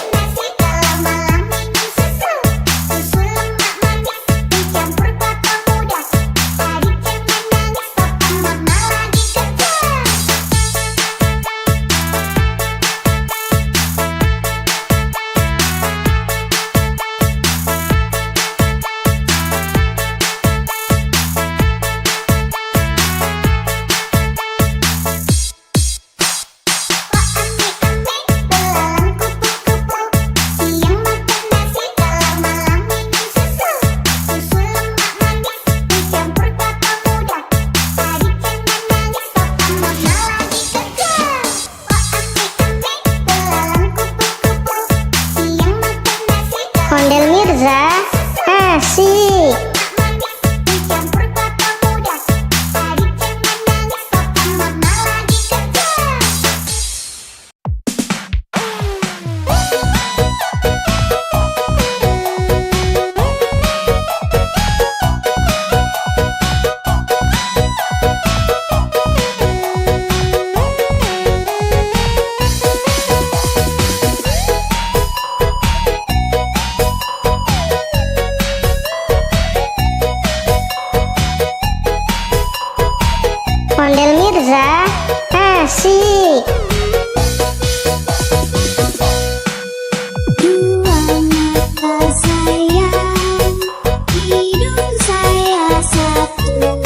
Mirza, asik. Dua mata sayang, hidung saya satu.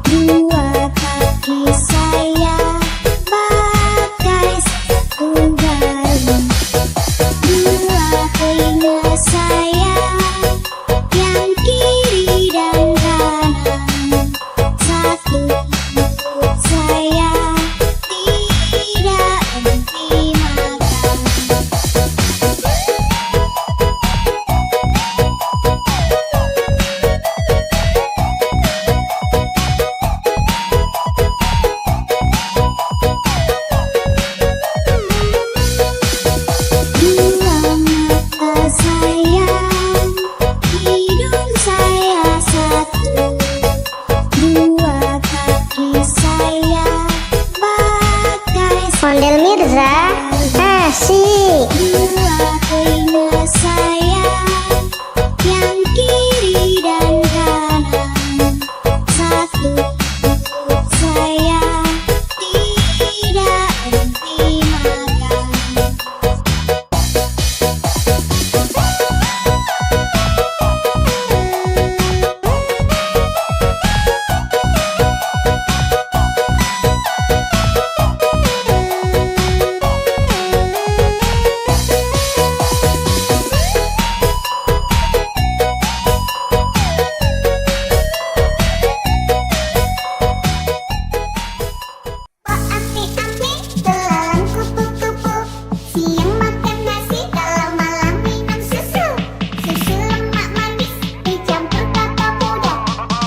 Dua kaki saya pakai sepatu baru. Dua telinga saya yang kiri dan kanan. Satu mulut saya tidak henti makan. Dua mata sayang, hidung saya satu. Dua kaki saya pakai Ondel Mirza, asik. dua telinga saya yang kiri dan kanan. Satu mulut saya tidak henti makan. Oh api-api, belalang kupu-kupu. Siang makan nasi, kalau malam minum susu. Susu lemak manis dicampur kelapa muda.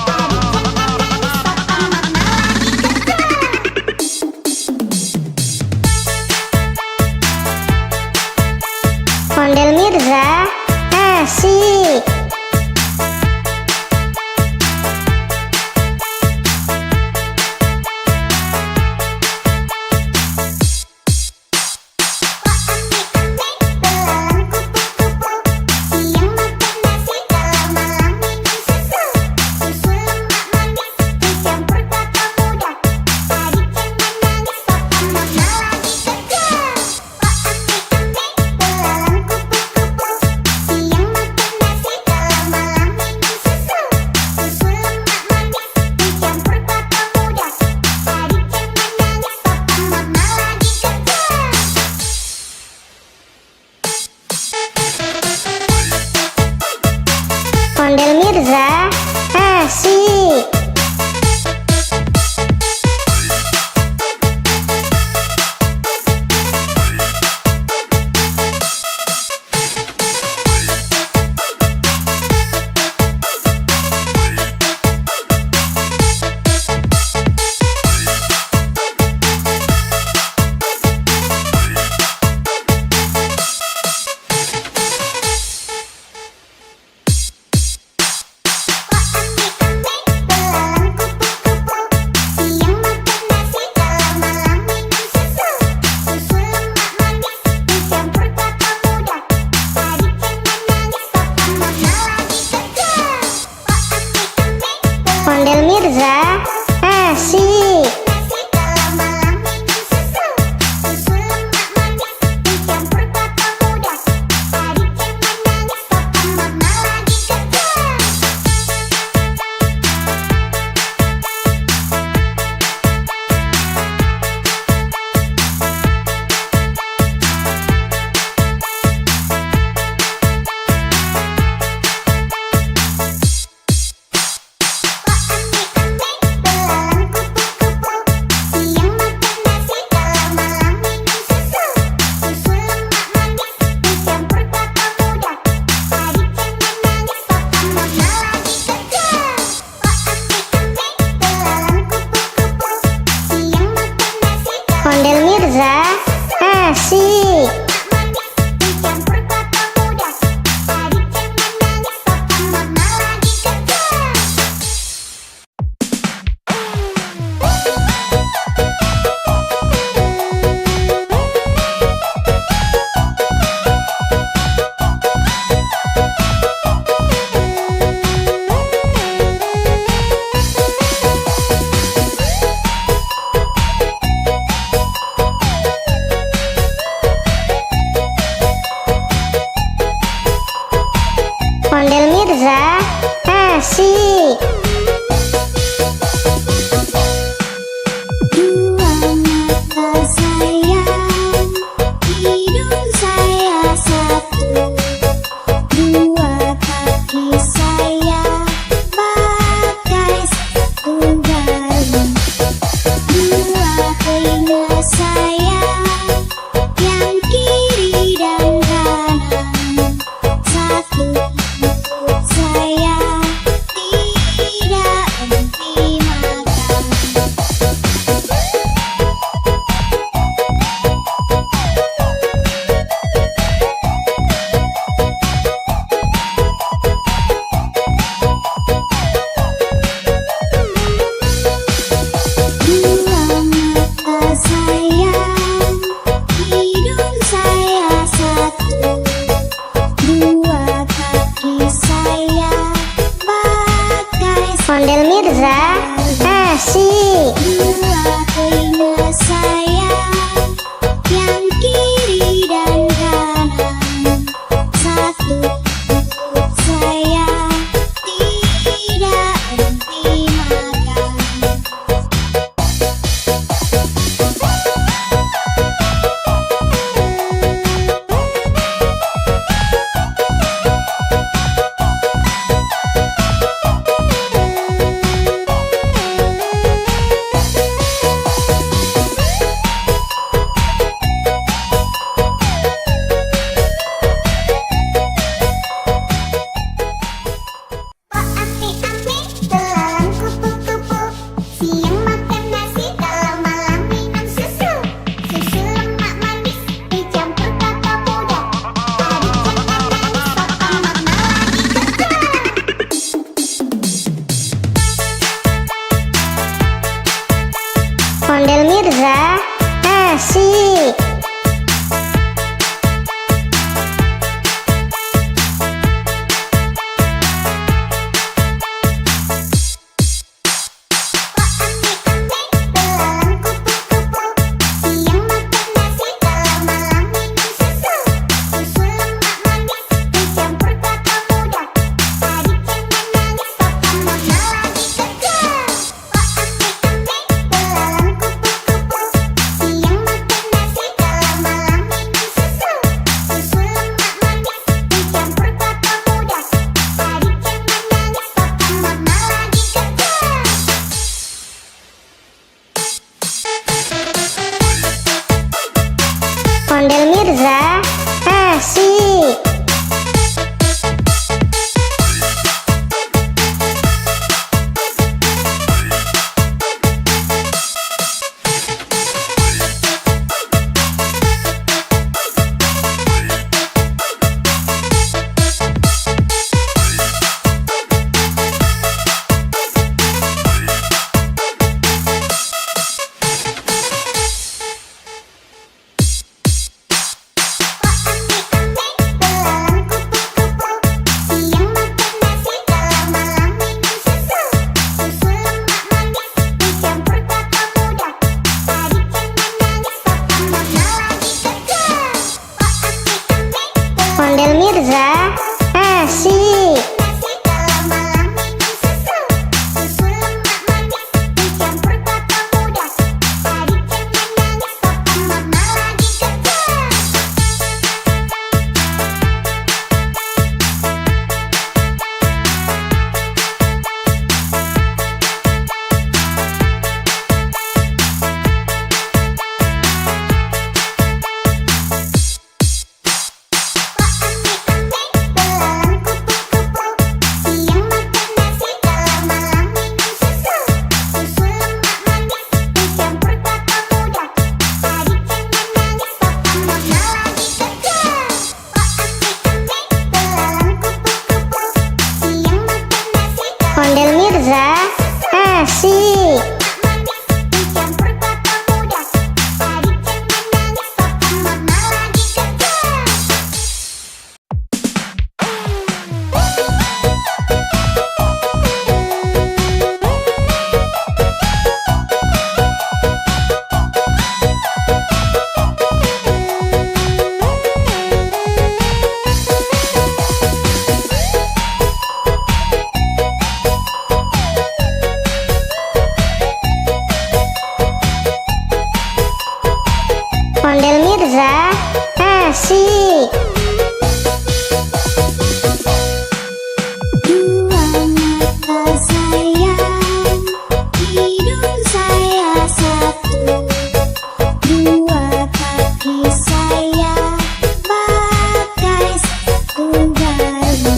Hari jangan nangis, papa mama lagi kerja. Ondel Mirza, asik. Belalang kupu-kupu. Siang makan nasi, kalau malam minum susu. Susu lemak manis dicampur kelapa muda. Hari jangan nangis, papa mama lagi kerja. Belalang kupu-kupu. Siang makan nasi, kalau malam minum susu. Susu lemak manis dicampur kelapa muda. Hari jangan nangis, papa mama lagi kerja. Ondel Mirza, asik. Belalang kupu-kupu. Siang makan nasi, kalau malam minum susu. Susu lemak manis dicampur kelapa muda. Hari jangan nangis, papa mama lagi kerja. Ondel Mirza, asik. Nasi, kalau malam minum susu. Susu lemak manis dicampur kelapa muda. Hari jangan nangis, papa mama lagi kerja. Belalang kupu-kupu. Siang makan nasi, kalau malam minum susu. Susu lemak manis dicampur kelapa muda. Hari jangan nangis, papa mama lagi kerja. Belalang kupu-kupu. Siang makan nasi, kalau Ondel Mirza, asik. manis dicampur kelapa muda. Hari jangan nangis, papa mama lagi kerja. Ondel Mirza, asik. Ondel Mirza, asik. Ondel Mirza, asik. Ondel Mirza, asik. Ondel Mirza, asik. Dua mata sayang, hidung saya satu, dua kaki saya pakai sepatu baru,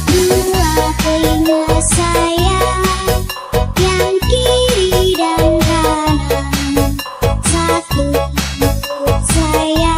dua telinga saya yang kiri dan kanan, satu mulut saya,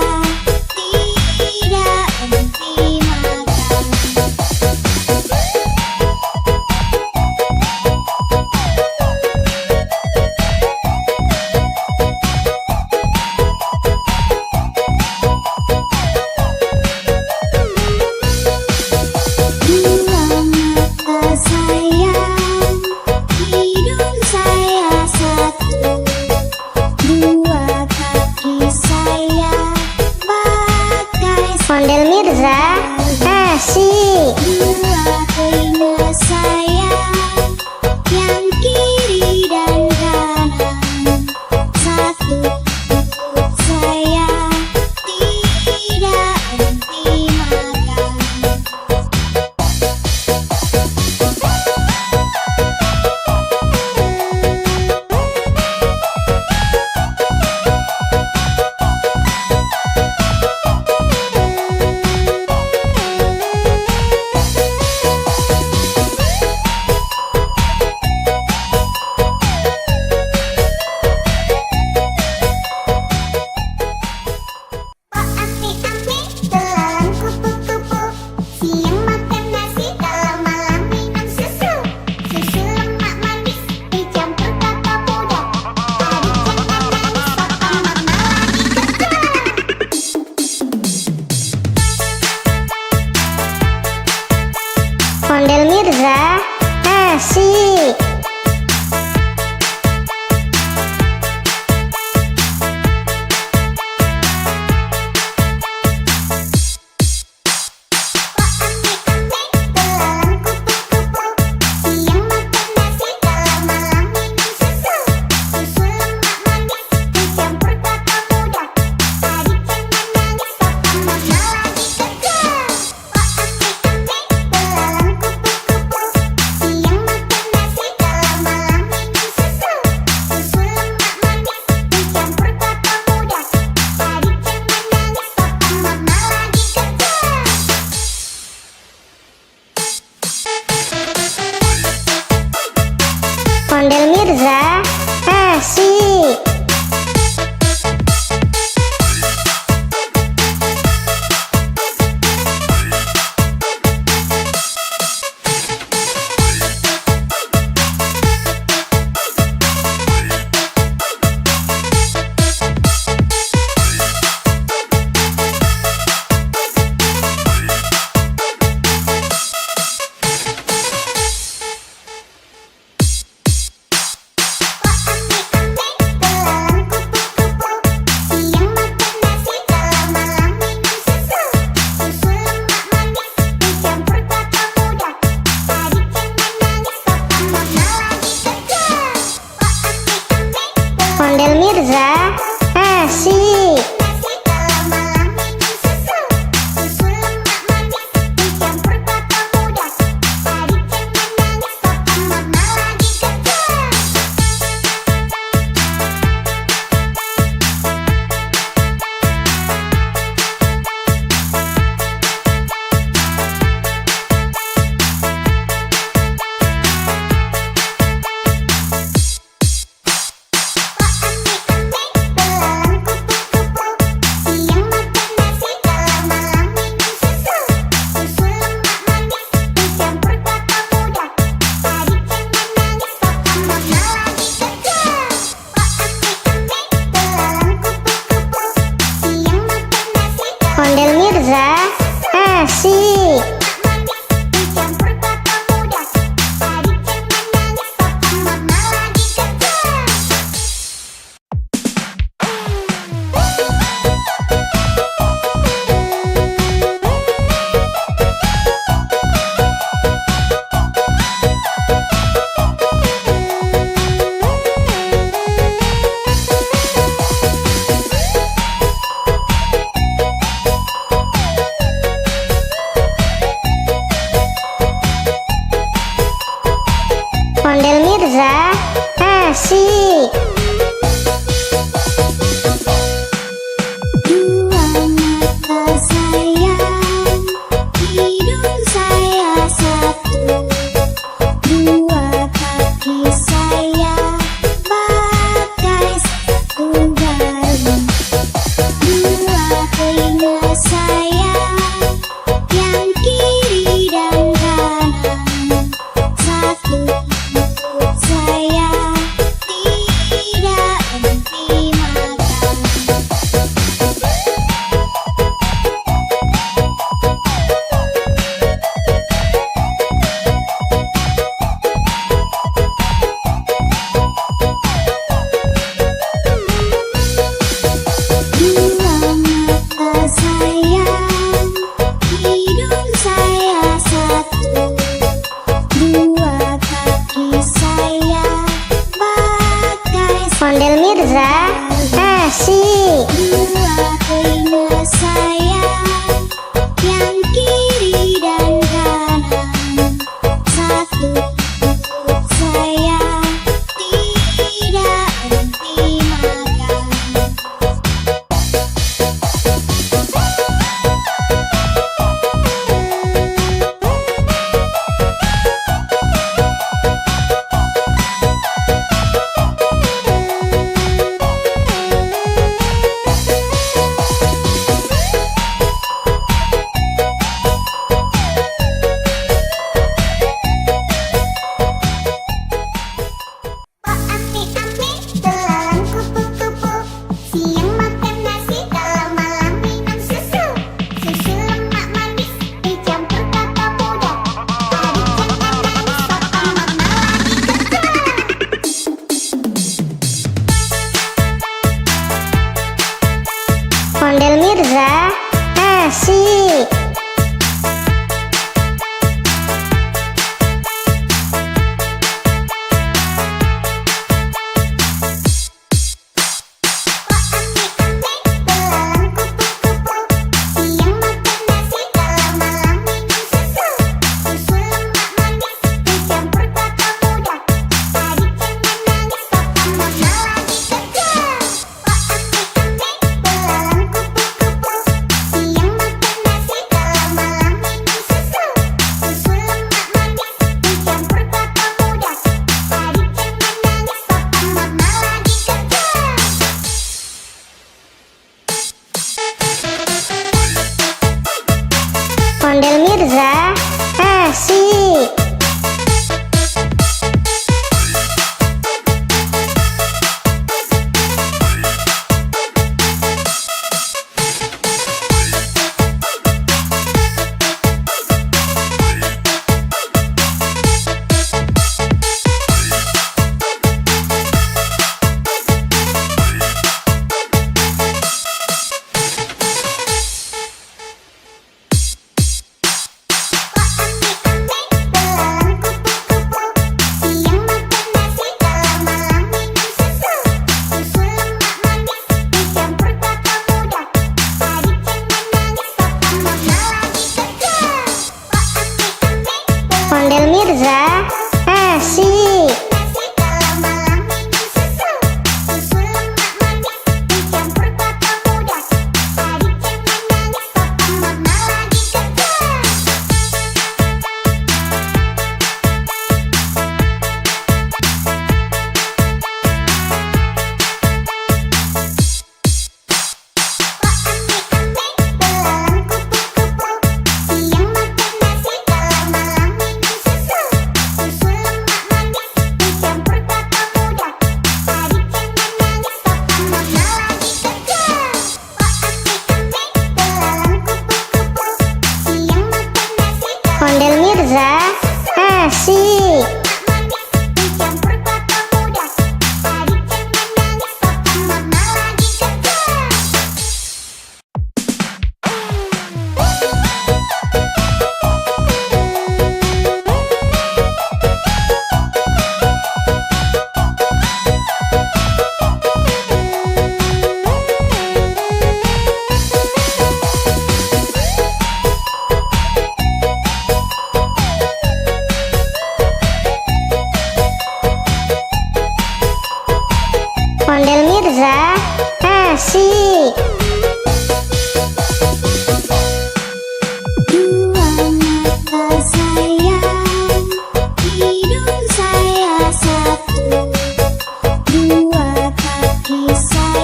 Ondel Mirza, asik. Nasi kalau malam minum susu. Susu lemak manis dicampur kelapa muda. Adik jangan nangis, papa mama lagi kerja. Ondel Mirza, asik. Dicampur kelapa muda. Adik jangan nangis, papa mama lagi kerja. Ondel Mirza, asik. Dua mata sayang, hidung saya satu. Dua kaki saya pakai sepatu baru. Dua telinga saya yang kiri dan kanan. Satu mulut saya tidak henti makan. Dua mata sayang, hidung saya satu. Dua kaki saya pakai Ondel Mirza, asik. dua telinga saya yang kiri dan kanan. Satu mulut saya tidak henti makan. Pak ame-ame, belalang kupu-kupu. Siang makan nasi, kalau malam minum susu. Susu lemak manis dicampur kelapa muda. Adik jangan nangis, papa mama lagi kerja. Ondel Mirza, asik. Pak ame-ame, belalang kupu-kupu. Siang makan nasi, kalau malam minum susu. Susu lemak manis dicampur kelapa muda. Adik jangan nangis, papa mama lagi kerja. Pak ame-ame, belalang kupu-kupu. Siang makan nasi,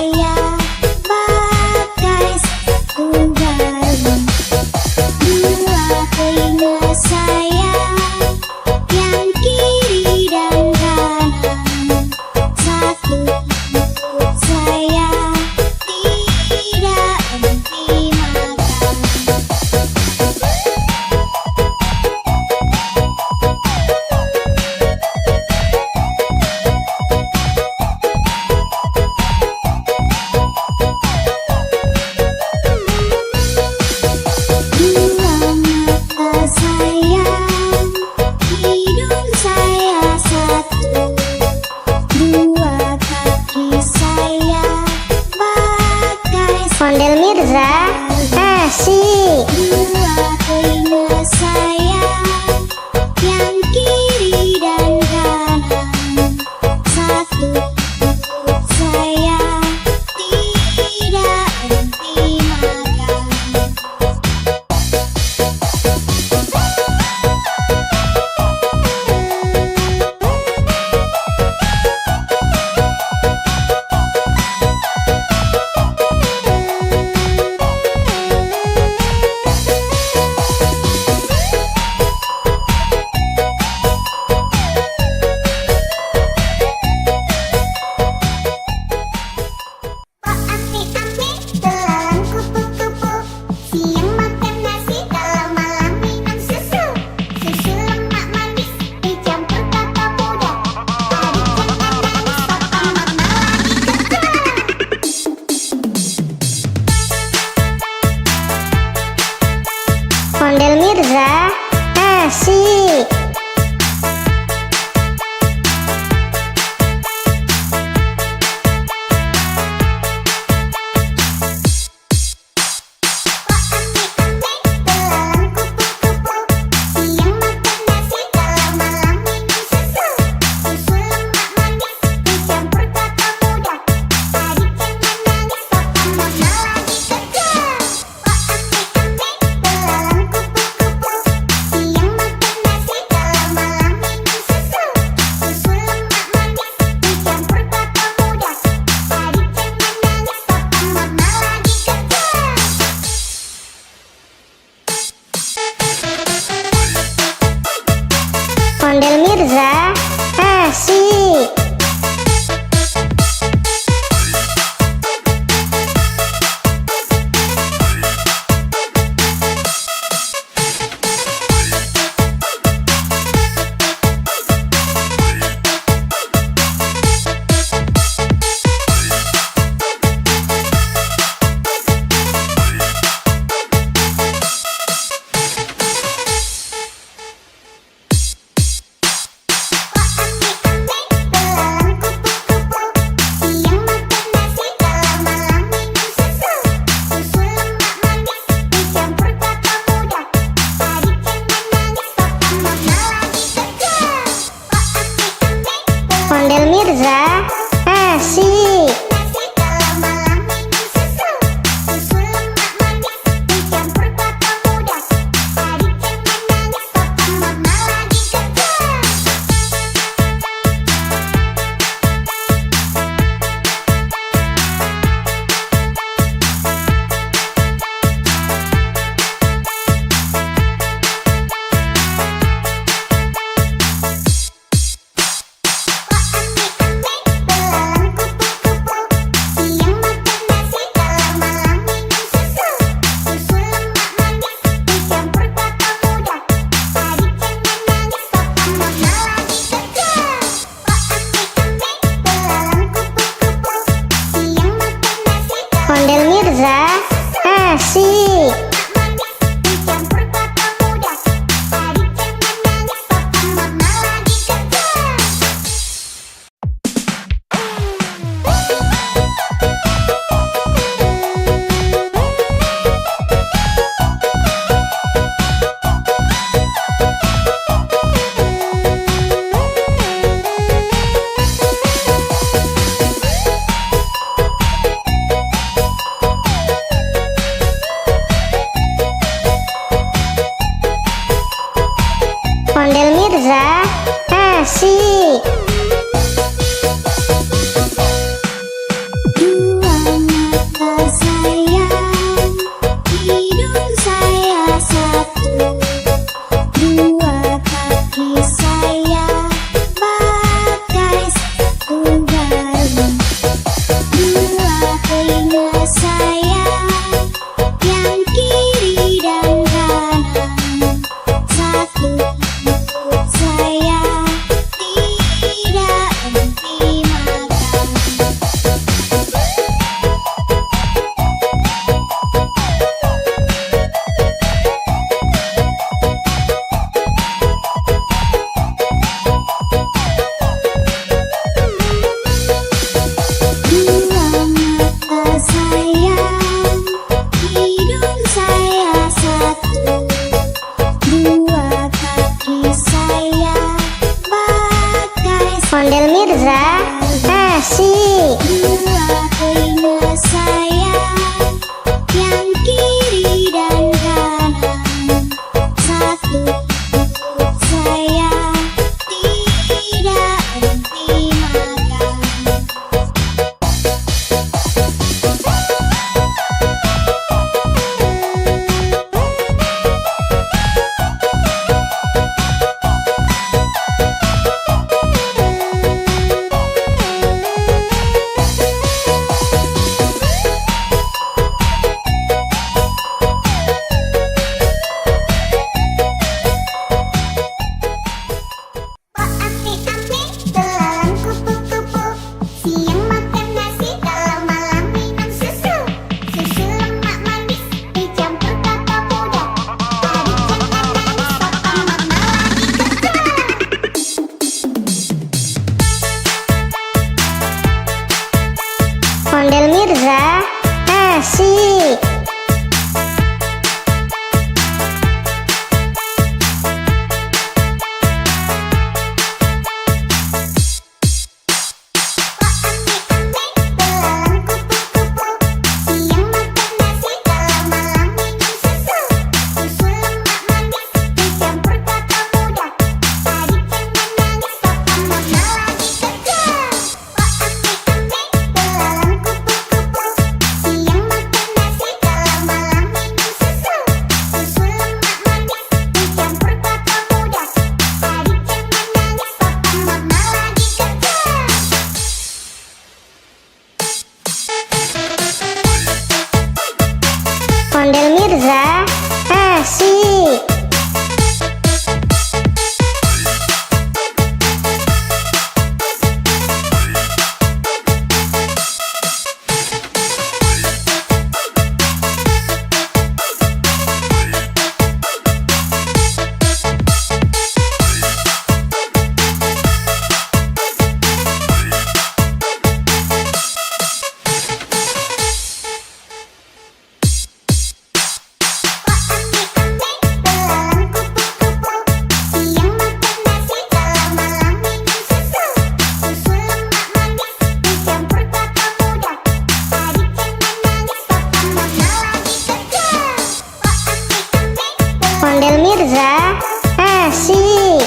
saya bagai sepatu baru. Dua telinga saya yang kiri dan kanan. Satu mulut saya tidak henti makan. Dua mata saya, hidung saya satu. Dua kaki saya bagai Ondel Mirza, asik. dua telinga saya yang kiri dan kanan. Satu mulut saya tidak henti makan. Oh amik-amik, belalang kupu-kupu. Siang makan nasi, kalau malam minum susu. Susu lemak manis dicampur kelapa muda. Hari jangan nangis, papa mama lagi kerja. Ondel Mirza, asik. Oh amik-amik, belalang kupu-kupu. Siang makan nasi, kalau malam minum susu. Susu lemak manis dicampur kelapa muda. Hari jangan nangis, papa mama lagi kerja. Oh amik-amik, belalang kupu-kupu. Siang makan nasi, kalau malam minum susu. Susu lemak manis dicampur kelapa muda. Hari jangan nangis, papa mama lagi kerja. Ondel Mirza, asik. Ondel Mirza, asik. Ondel Mirza, asik. Ondel Mirza, asik. Dua Mirza, asik. Ondel Mirza, asik. Ondel Mirza, asik.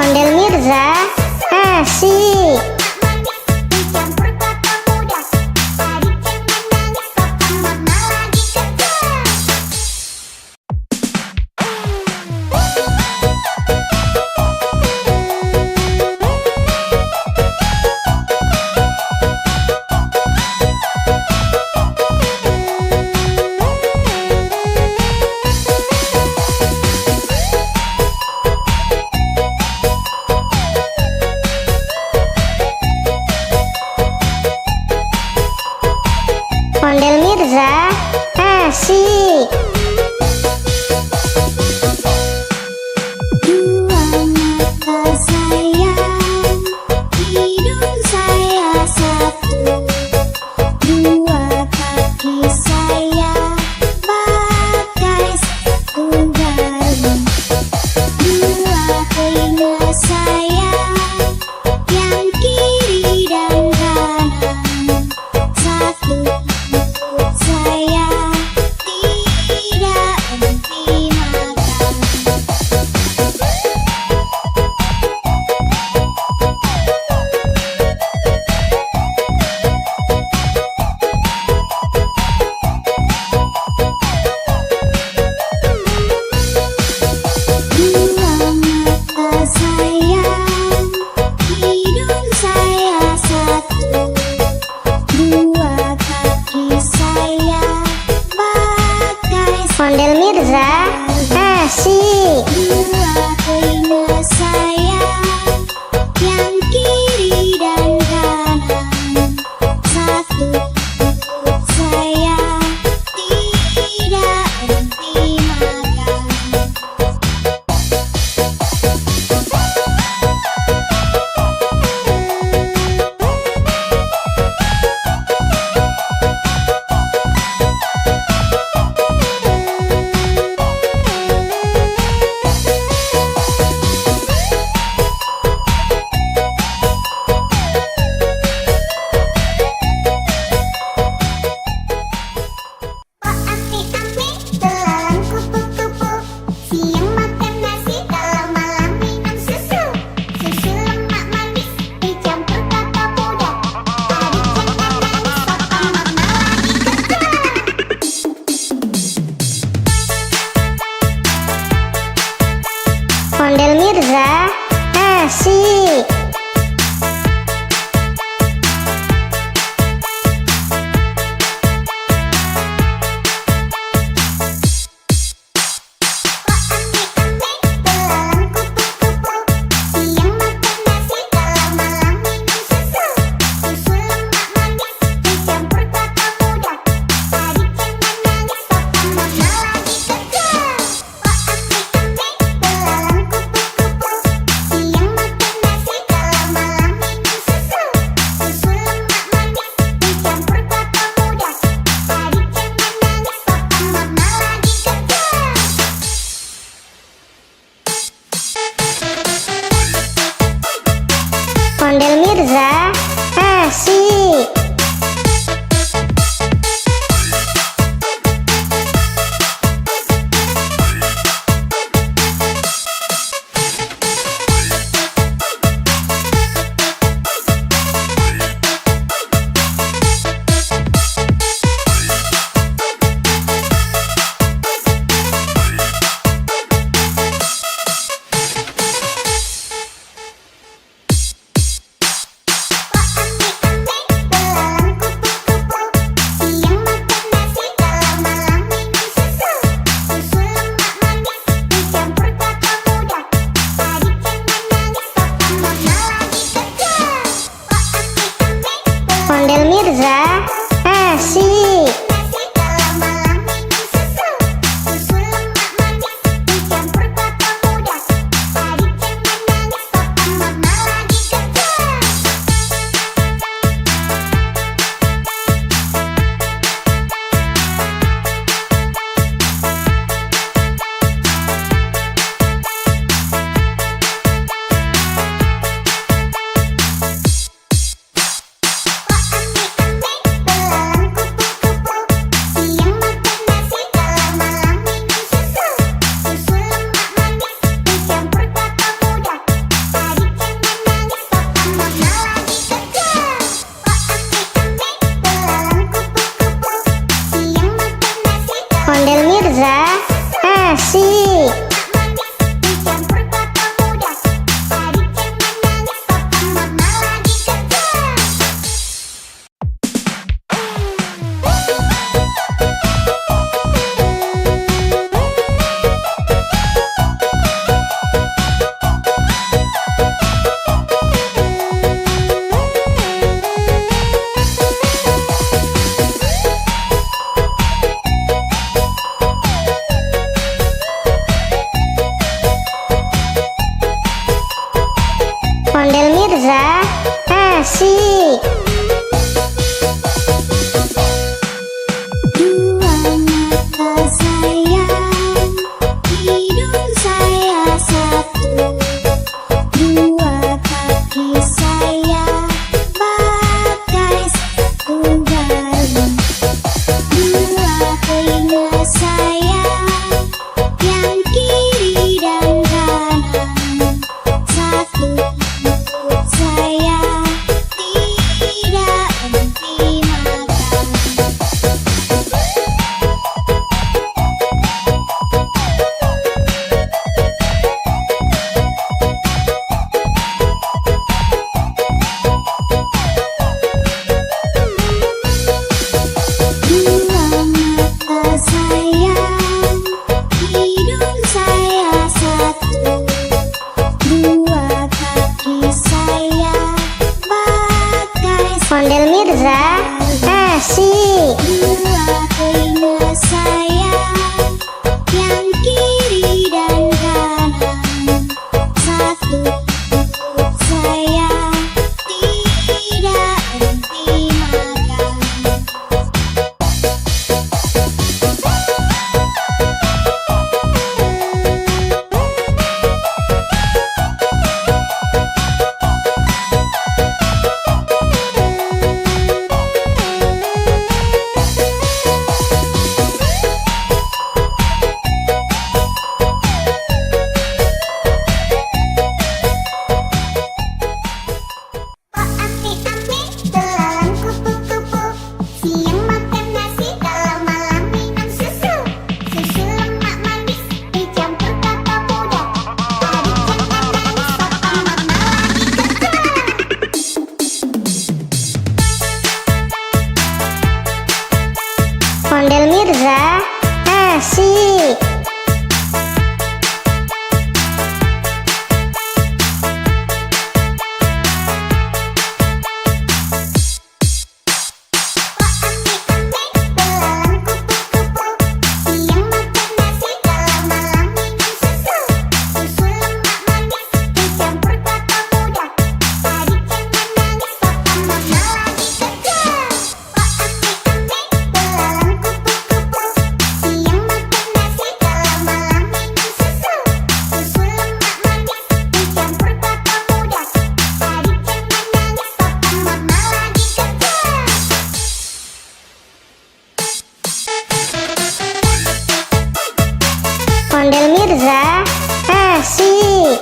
Ondel Mirza, asik. Ondel Mirza, asik. Dua mata sayang, hidung saya satu, dua kaki saya pakai sepatu baru, dua telinga saya yang kiri dan kanan, satu mulut saya Mirza, asik. Nasi kalau malam minum susu. Susu lemak manis dicampur kelapa muda. Adik jangan nangis, papa mama lagi kerja. Ondel Mirza, asik. Dicampur kelapa muda. Adik jangan nangis, papa mama lagi kerja. Ondel Mirza, asik. Dua mata sayang, hidung saya satu. Dua kaki saya pakai sepatu baru. Dua telinga saya yang kiri dan kanan. Satu mulut saya tidak henti makan. Dua mata sayang, hidung saya satu. Dua kaki saya pakai Ondel Mirza, asik. dua telinga saya yang kiri dan kanan. Satu mulut saya tidak henti makan. Oh ambil-ambil, belalang kupu-kupu. Siang makan nasi, kalau malam minum susu. Susu lemak manis dicampur kelapa muda. Adik jangan nangis, papa mama lagi kerja. Ondel Mirza, asik. Ambil-ambil, belalang kupu-kupu. Siang makan nasi, kalau malam minum susu. Susu lemak manis dicampur kelapa muda. Adik jangan nangis, papa mama lagi kerja. Ambil-ambil, belalang kupu-kupu. Siang makan nasi, kalau malam minum susu. Susu lemak manis dicampur kelapa muda. Adik jangan nangis, papa mama lagi kerja. Ondel Mirza, asik.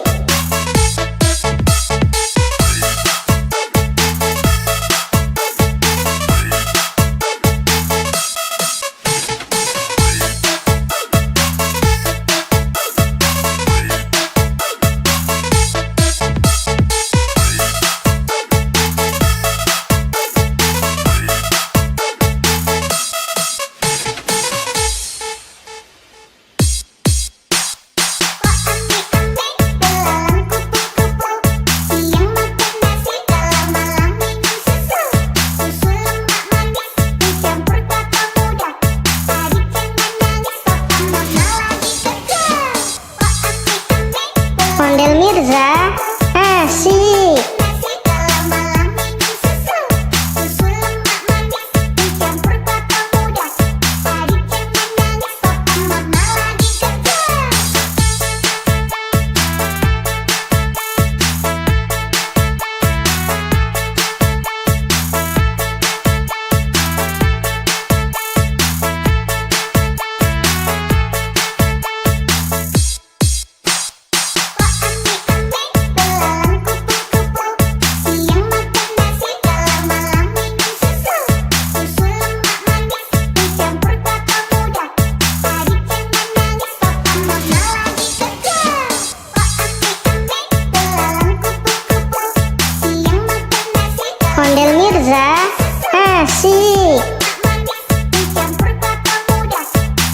asik. manis dicampur kelapa muda.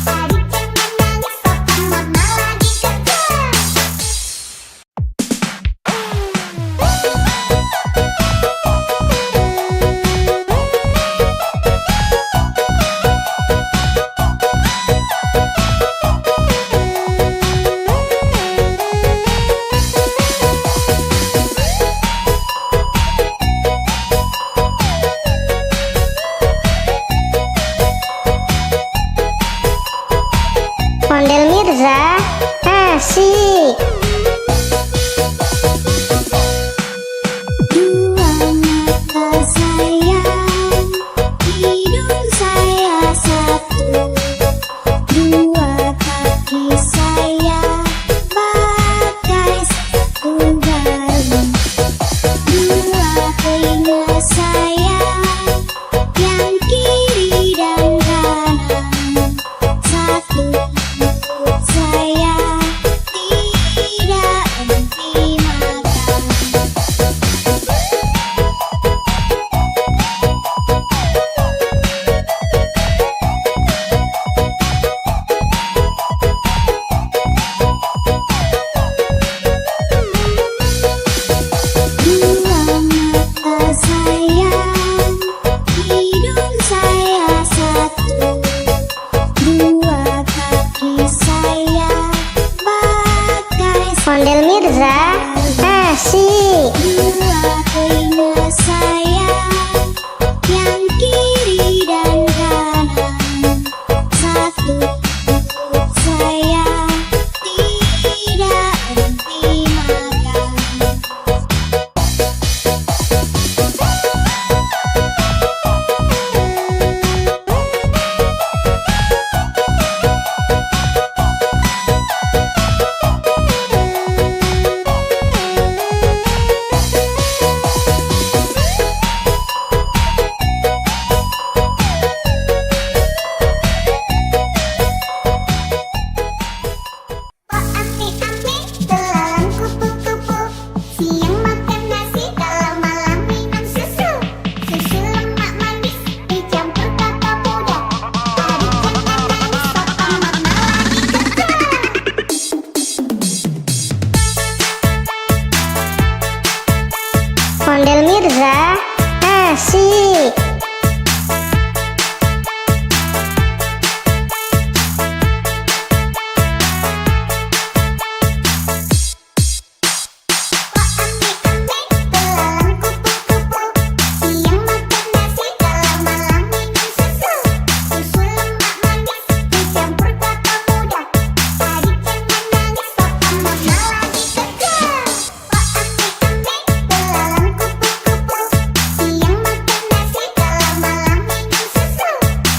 Adik jangan nangis, papa mama lagi kerja. Ondel Mirza asik. Dua mata sayang, hidung saya satu. Dua kaki saya pakai sepatu baru. Dua telinga saya yang kiri dan kanan. Satu mulut saya tidak henti makan. Dua mata sayang, hidung saya satu. Dua kaki saya pakai Ondel Mirza asik. dua telinga saya yang kiri dan kanan. Satu mulut saya tidak henti makan. Oh ame-ame, belalang kupu-kupu. Siang makan nasi, kalau malam minum susu. Susu lemak manis dicampur kelapa muda. Adik jangan nangis, papa mama lagi kerja. Ondel Mirza asik. Oh ame-ame, belalang kupu-kupu. Siang makan nasi, kalau malam minum susu. Susu lemak manis dicampur kelapa muda. Adik jangan nangis, papa mama lagi kerja. Oh ame-ame, belalang kupu-kupu. Siang makan nasi, kalau malam minum susu.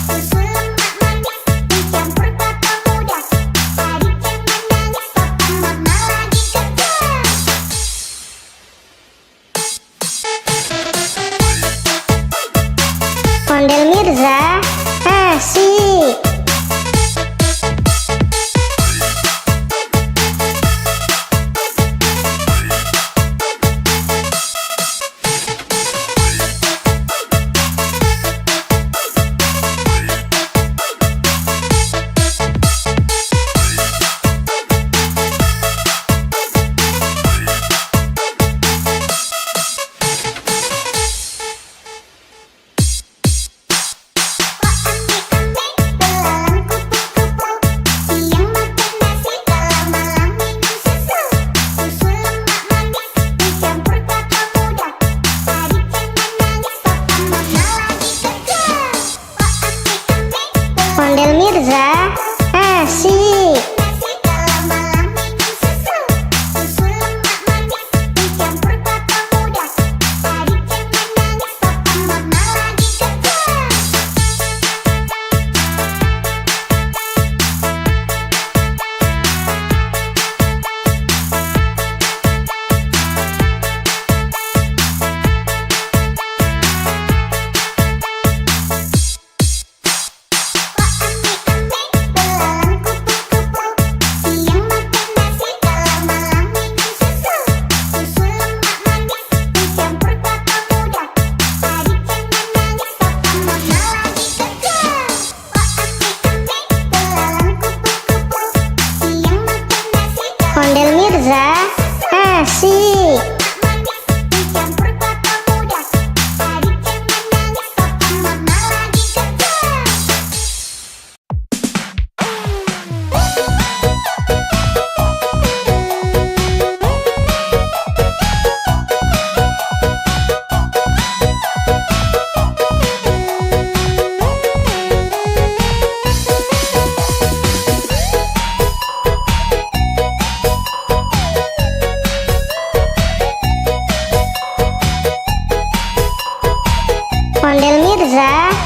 Susu lemak manis dicampur kelapa muda. Adik jangan nangis, papa mama lagi kerja. Ondel Mirza asik.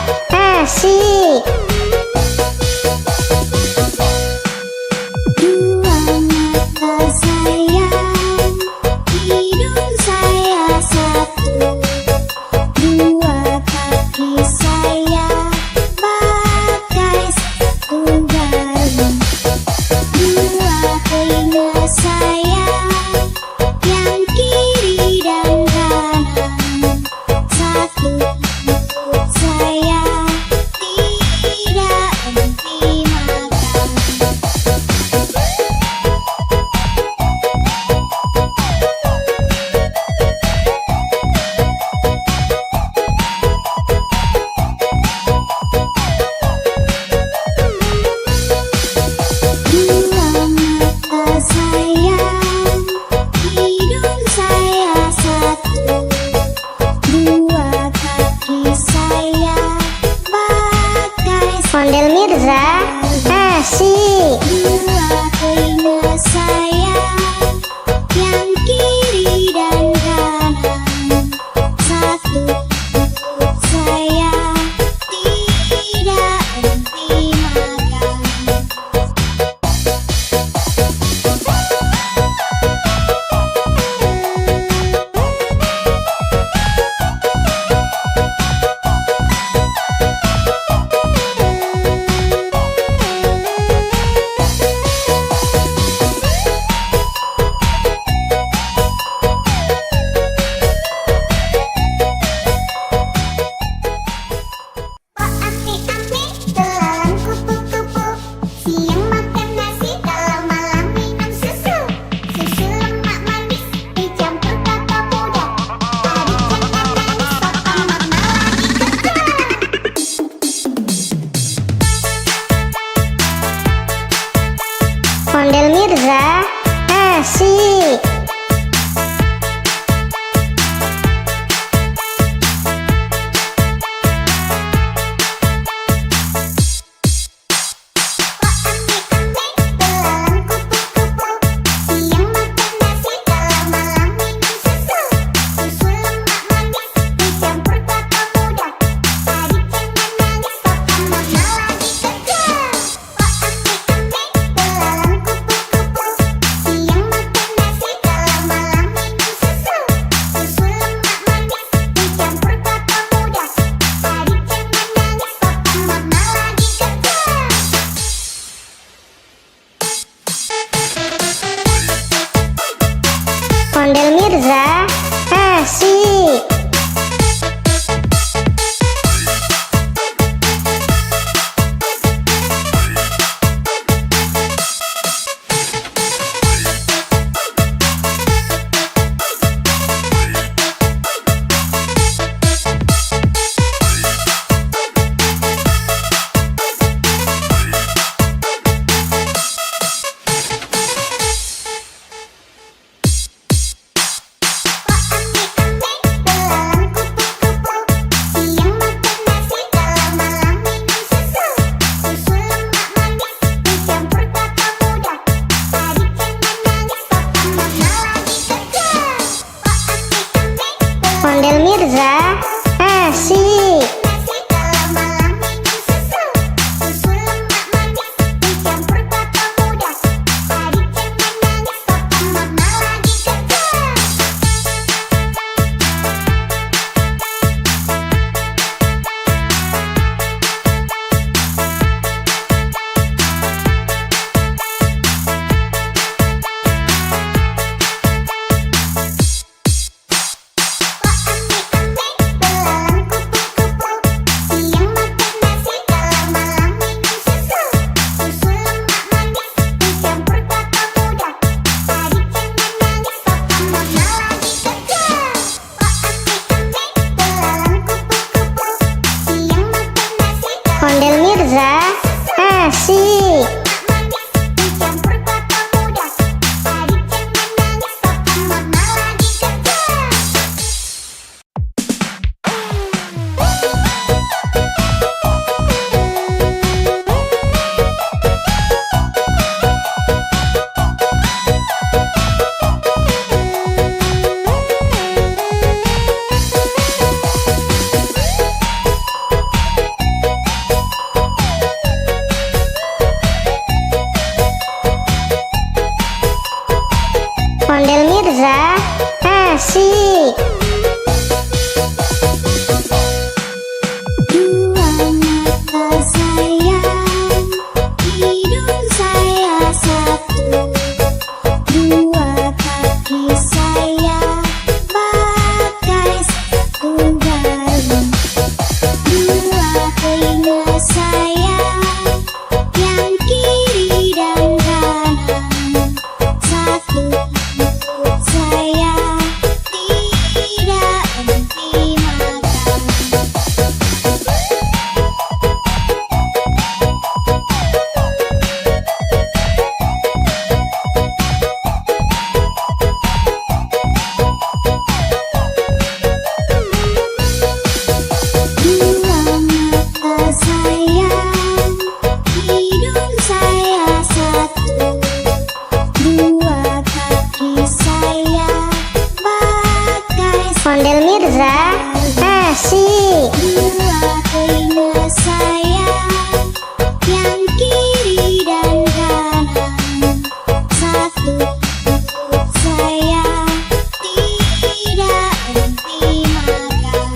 Asik. Dua mata sayang, hidung saya satu. Dua kaki saya pakai sepatu baru. Dua telinga saya yang kiri dan kanan. Satu mulut saya tidak henti makan. Dua mata sayang, hidung saya satu. Dua kaki saya pakai Ondel Mirza. Asik. dua telinga saya yang kiri dan kanan. Satu mulut saya tidak henti makan. telinga sayang, yang kiri dan kanan. Satu mulut saya tidak henti makan. Dua mata sayang, hidung saya satu. Dua kaki saya pakai Ondel Mirza, asik. dua telinga saya, yang kiri dan kanan. Satu mulut saya tidak henti makan.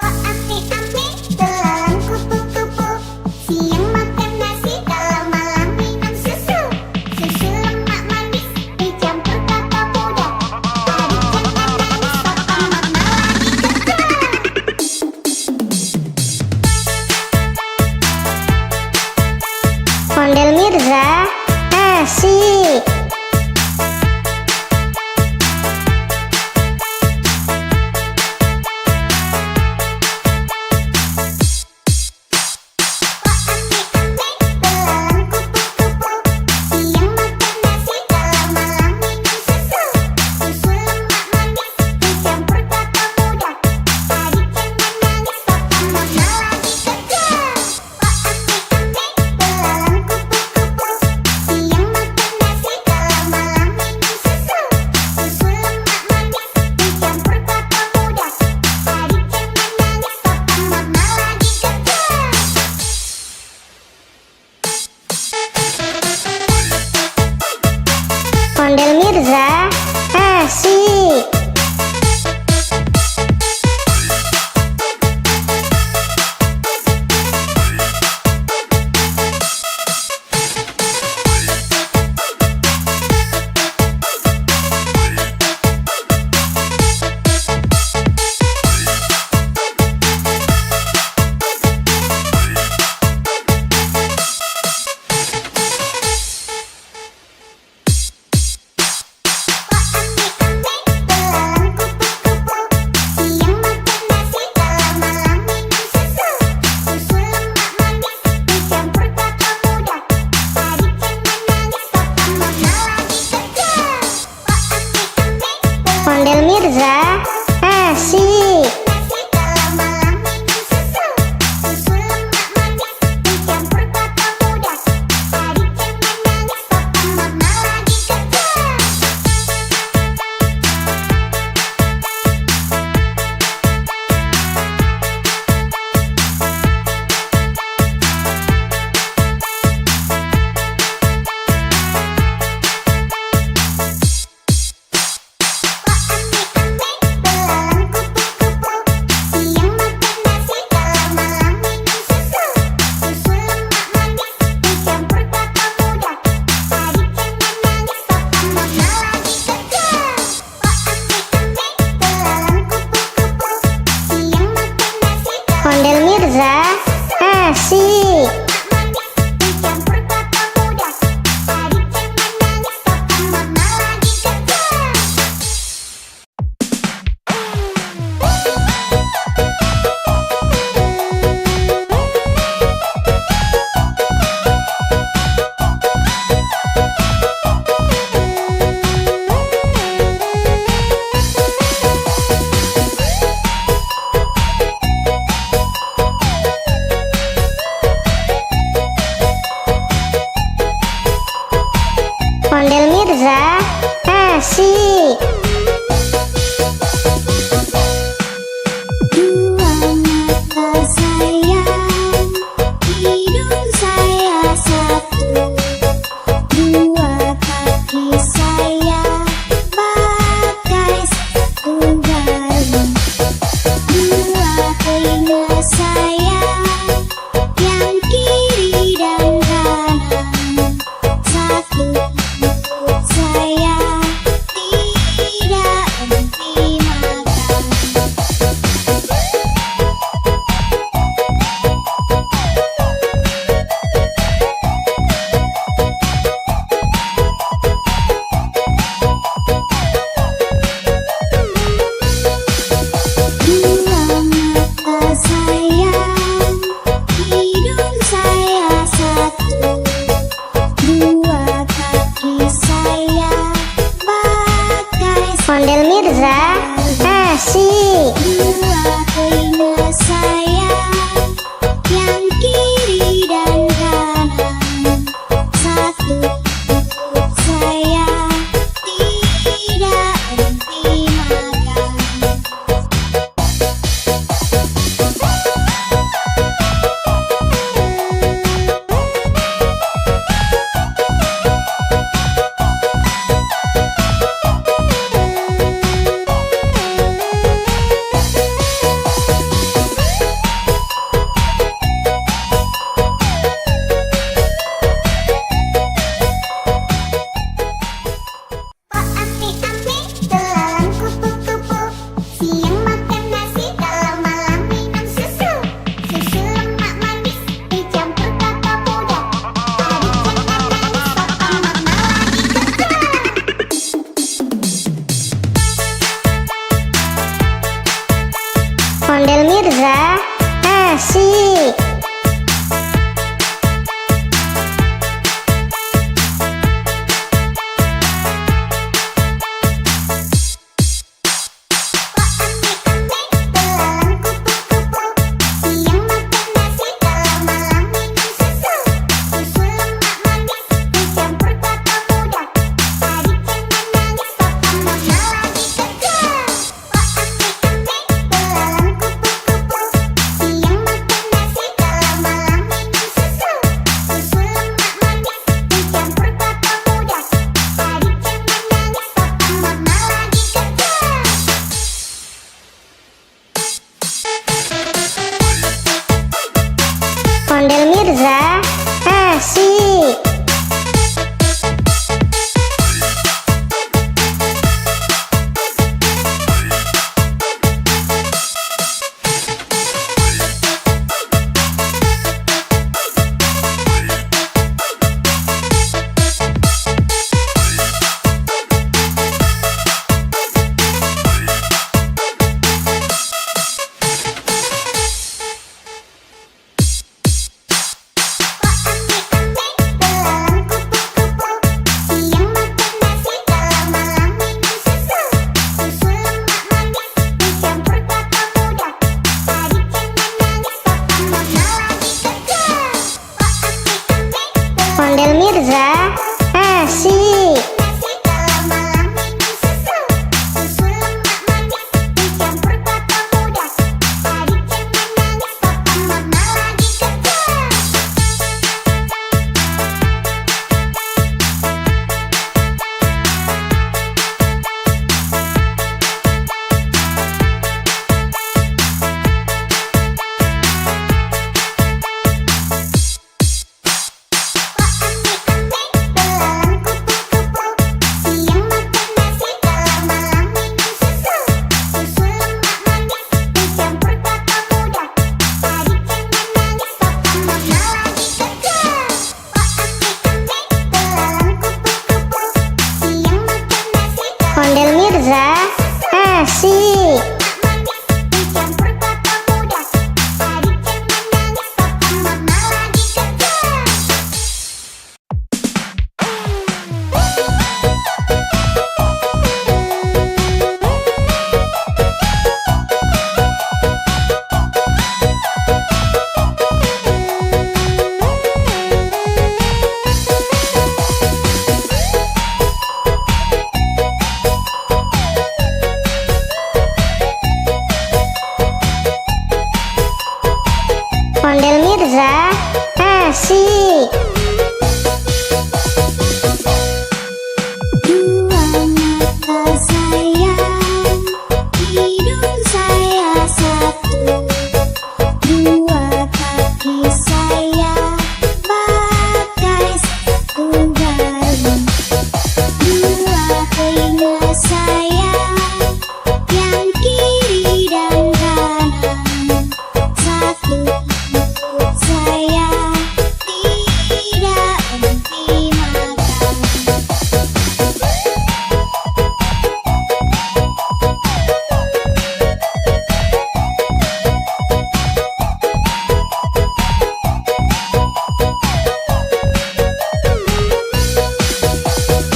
Oh ame-ame, belalang kupu-kupu. Siang makan nasi, kalau malam minum susu. Susu lemak manis, dicampur kelapa muda. Hari jangan nangis, papa mama lagi kerja. Ondel Mirza, asik. Ame-ame, belalang kupu-kupu. Siang makan nasi, kalau malam minum susu. Susu lemak manis, dicampur kelapa muda. Hari jangan nangis, papa mama lagi kerja. Ame-ame, belalang kupu-kupu. Siang makan nasi, kalau malam minum susu. Susu lemak manis, dicampur kelapa muda. Hari jangan nangis, papa mama lagi kerja. Ondel Mirza, asik. Ame-ame, belalang kupu-kupu. Siang makan nasi, kalau malam minum susu. Susu lemak manis, dicampur kelapa muda. Hari jangan nangis, papa mama lagi kerja. Ame-ame, Ondel Mirza, asik. nasi, kalau malam minum susu. Susu lemak manis, dicampur kelapa muda. Hari jangan nangis, papa mama lagi kerja. Ame-ame, belalang kupu-kupu. Siang makan nasi, kalau malam minum susu. Susu lemak manis, dicampur kelapa muda. Hari jangan nangis, papa mama lagi kerja. Ame-ame, belalang kupu-kupu. Siang makan nasi, kalau Ondel Mirza, asik. manis, dicampur kelapa muda. Hari jangan nangis, papa mama lagi kerja. Ondel Mirza, asik. Dua mata sayang, hidung saya satu. asik. Nasi kalau malam minum susu. Susu lemak manis dicampur kelapa muda. Adik jangan nangis, papa mama lagi kerja. Ondel Mirza asik. Ondel Mirza asik. Dua mata sayang, hidung saya satu. Dua kaki saya pakai sepatu baru. Dua telinga saya yang kiri dan kanan. Satu mulut saya tidak henti makan.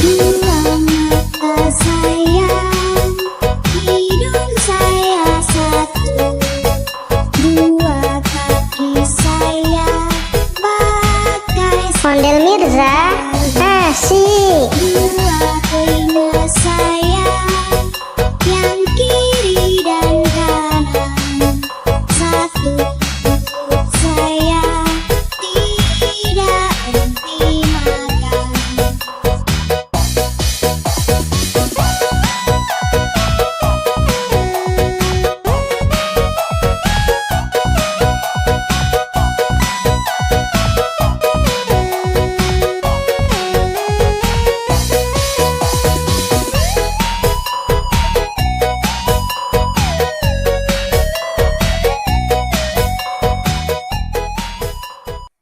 Dua mata sayang, hidung saya satu. Dua kaki saya pakai Ondel Mirza asik. dua telinga saya yang kiri dan kanan. Satu mulut saya tidak henti makan.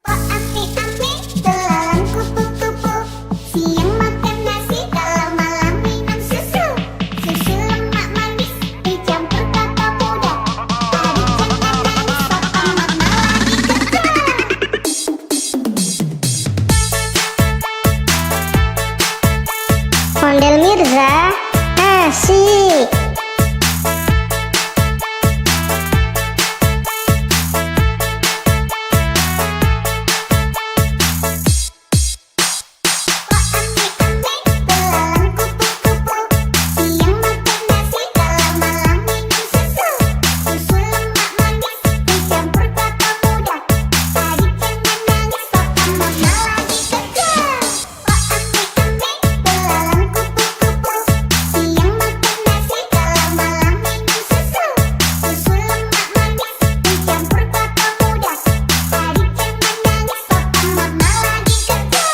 Oh ami-ami, belalang kupu-kupu. Siang makan nasi, kalau malam minum susu. Susu lemak manis dicampur kelapa muda. Adik jangan nangis, papa mama lagi kerja. Ondel Mirza asik. Belalang kupu-kupu. Siang makan nasi, kalau malam minum susu. Susu lemak manis dicampur kelapa muda. Adik jangan nangis, papa mama lagi kerja. Belalang kupu-kupu. Siang makan nasi, kalau malam minum susu. Susu lemak manis dicampur kelapa muda. Adik jangan nangis, papa mama lagi kerja.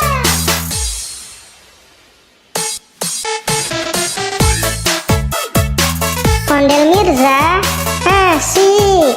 Ondel Mirza asik.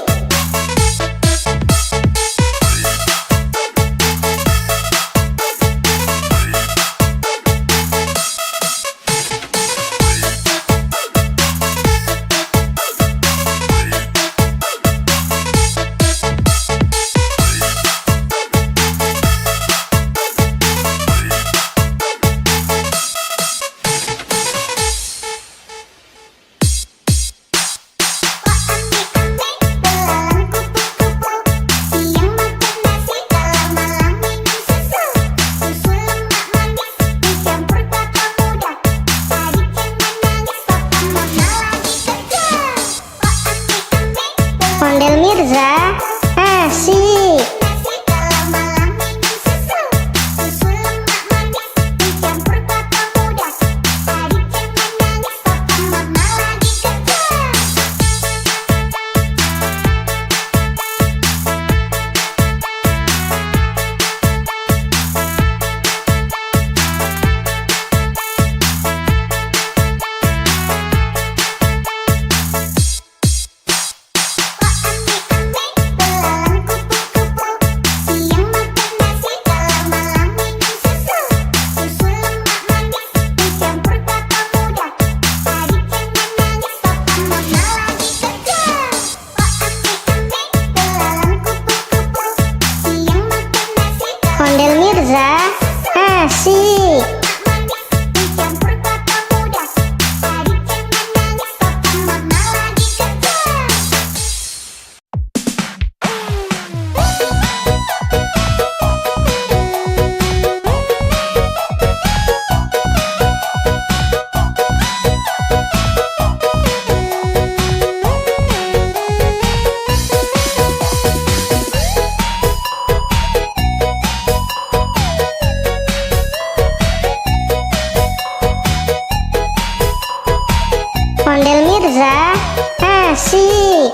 Asik.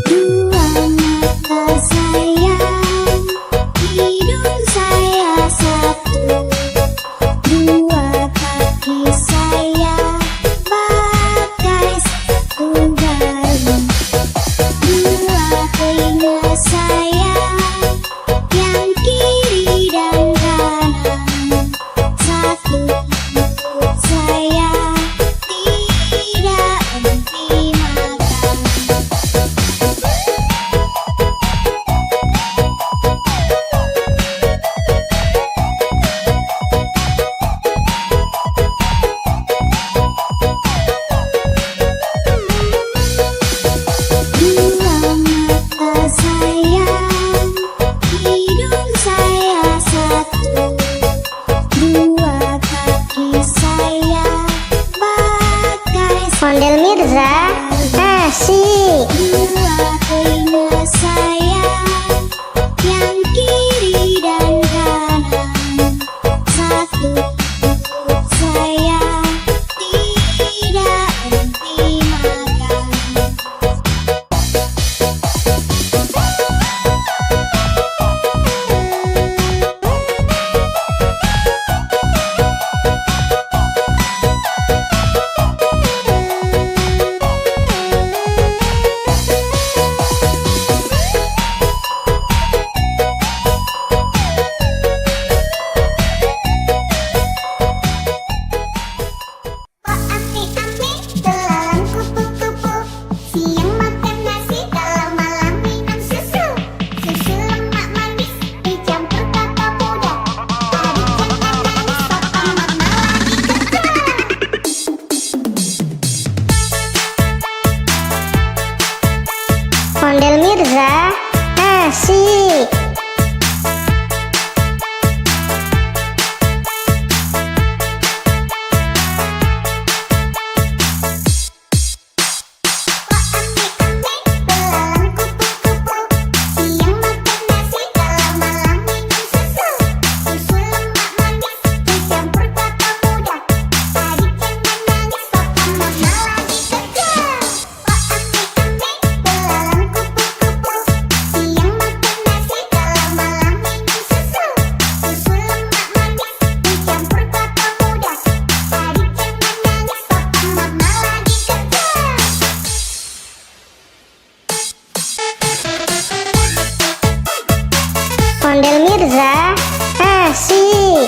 Dua mata sayang, hidung saya satu. Dua kaki saya pakai sepatu baru. Dua telinga saya yang kiri dan kanan. Satu mulut saya tidak henti makan. Dua mata sayang, hidung saya satu. Dua kaki saya pakai Ondel Mirza. Asik. dua telinga saya yang kiri dan kanan. Satu mulut saya tidak henti makan. Ame-ame, belalang kupu-kupu. Siang makan nasi, kalau malam minum susu. Susu lemak manis dicampur kelapa muda. Adik jangan nangis, papa mama lagi kerja. Ondel Mirza. Asik. Ame-ame, belalang kupu-kupu. Siang makan nasi, kalau malam minum susu. Susu lemak manis dicampur kelapa muda. Adik jangan nangis, papa mama lagi kerja. Ame-ame, belalang kupu-kupu. Siang makan nasi, kalau malam minum susu. Susu lemak manis dicampur kelapa muda. Adik jangan nangis, papa mama lagi kerja. Ondel Mirza. Asik.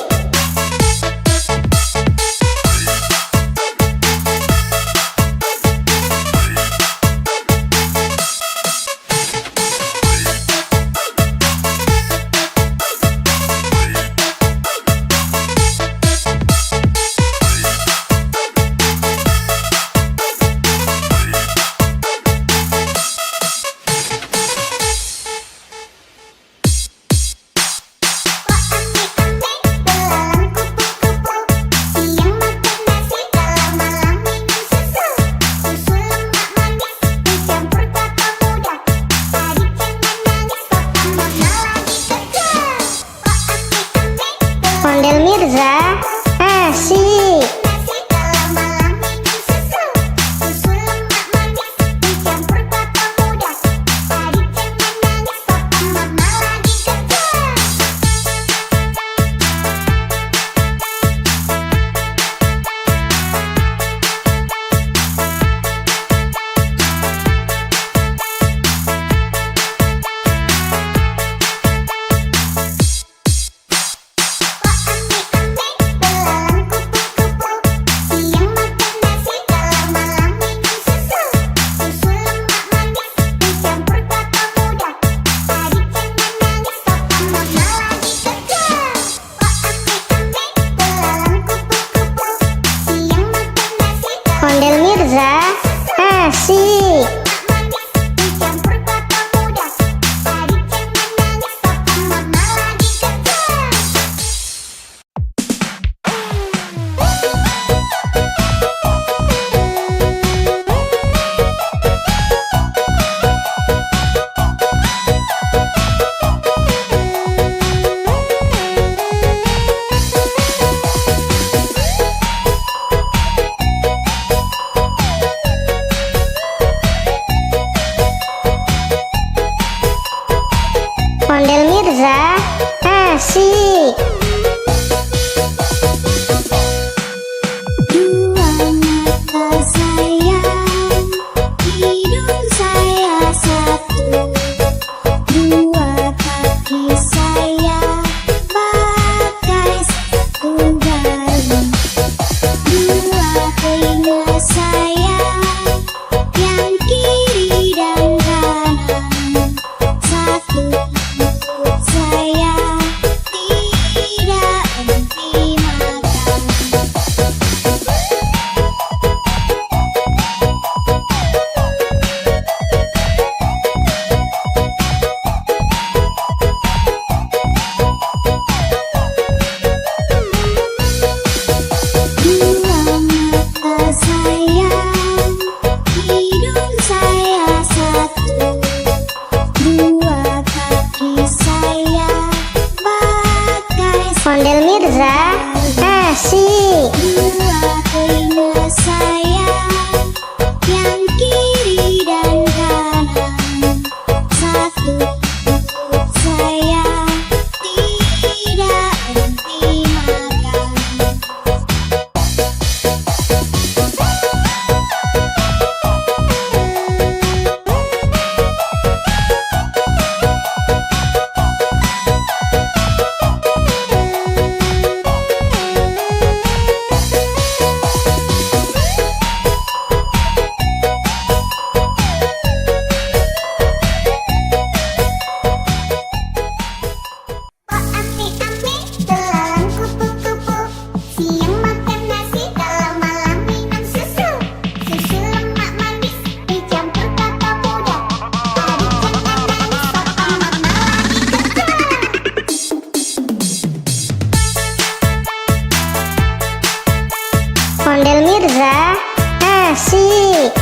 Ondel Mirza, asik. Dua telinga saya, yang kiri dan kanan. Satu perut saya, tidak henti makan. Siang makan nasi, kalau malam minum susu. Susu lemak manis dicampur kakao muda. Adik jangan nangis, papa mama lagi kerja. Ondel Mirza, asik.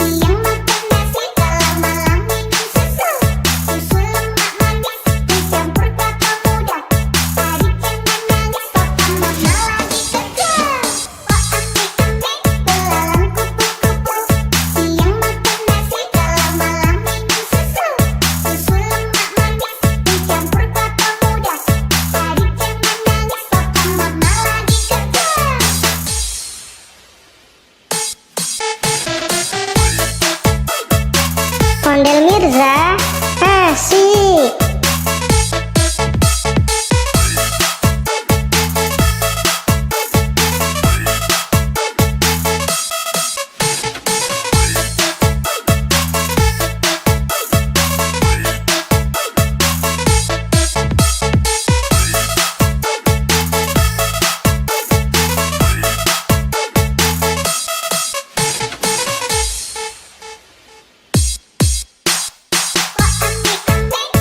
Siang makan nasi, kalau malam minum susu. Susu lemak manis dicampur kakao muda. Adik jangan nangis, papa mama lagi kerja. Belalang kupu-kupu. Siang makan nasi, kalau malam minum susu. Susu lemak manis dicampur kakao muda. Adik jangan nangis, papa mama lagi kerja. Ondel Mirza, asik.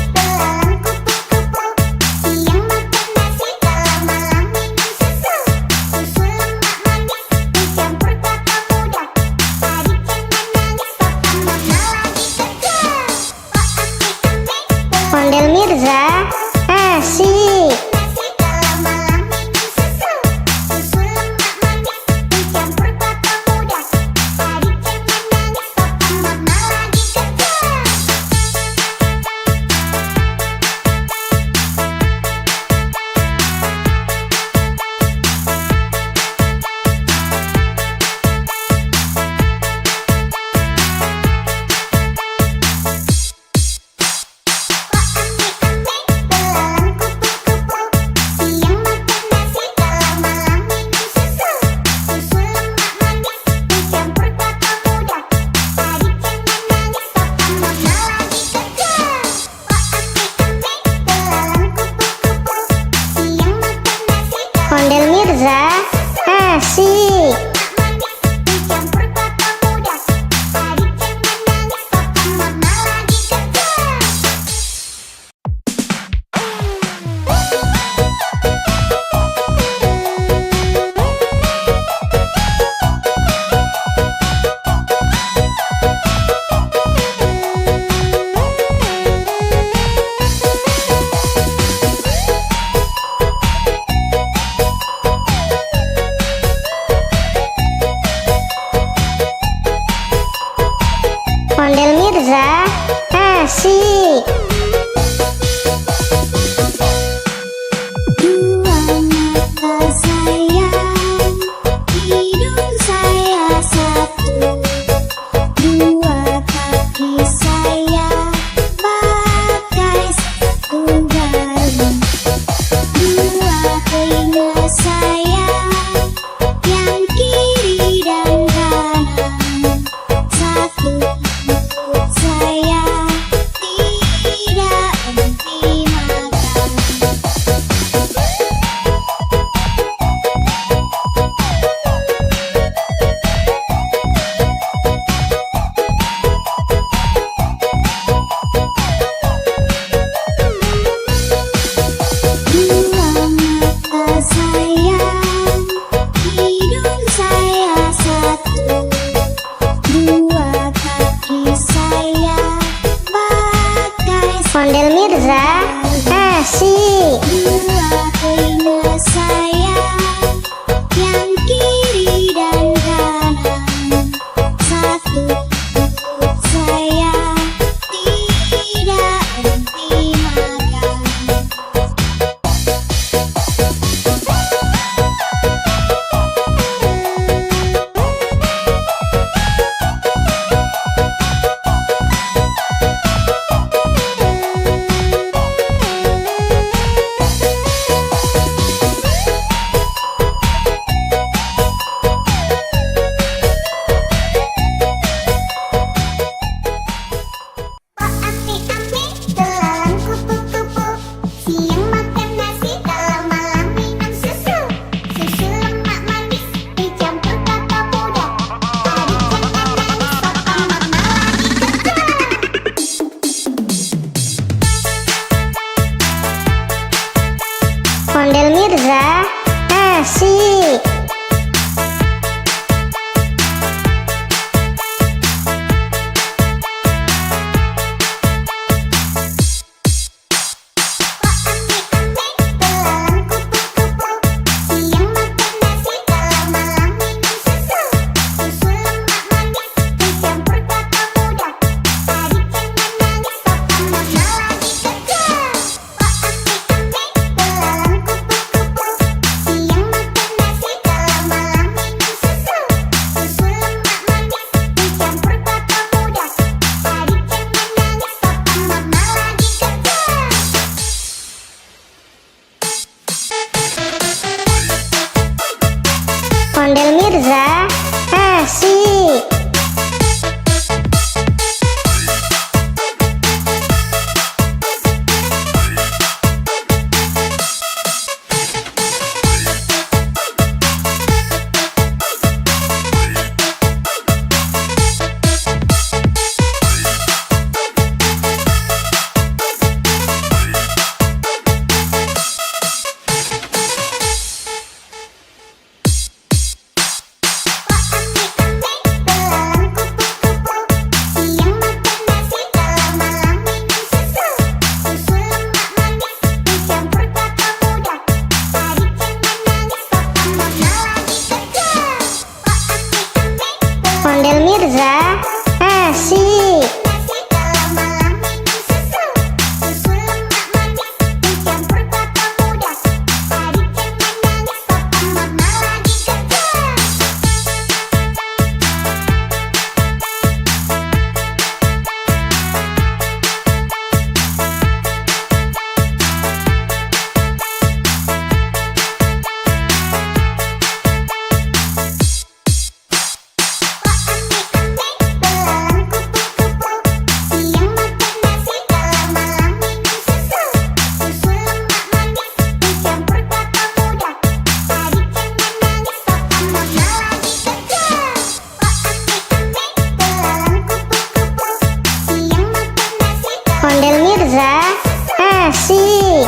Belalang kupu-kupu. Siang makan nasi, kalau malam minum susu. Susu lemak manis dicampur kakao muda. Adik jangan nangis, papa mama lagi kerja. Ondel Mirza, asik. Nasi, kalau malam minum susu. Susu lemak manis dicampur kakao muda. Adik jangan nangis, papa mama lagi kerja. Belalang kupu-kupu. Siang makan nasi, kalau malam minum susu. Susu lemak manis dicampur kakao muda. Adik jangan nangis, papa mama lagi kerja. Belalang kupu-kupu. Siang makan nasi, kalau Ondel Mirza, asik. manis dicampur kakao muda. Adik jangan nangis, papa mama lagi kerja. Ondel Mirza, asik. Dua mata saya, hidung saya satu. Dua kaki saya, bagai satu garis. Dua telinga saya, yang kiri dan kanan. Satu perut saya, tidak henti makan. Dua mata saya, asik. Ondel Mirza asik. Ondel Mirza asik. Ondel Mirza asik.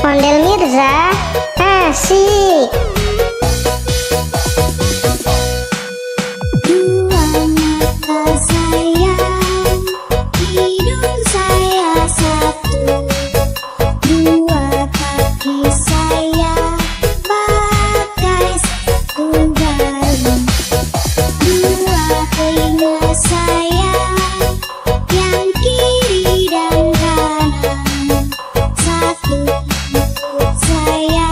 Ondel Mirza asik. Dua mata sayang, hidung saya satu, dua kaki saya pakai sepatu baru, dua telinga saya yang kiri dan kanan, satu mulut saya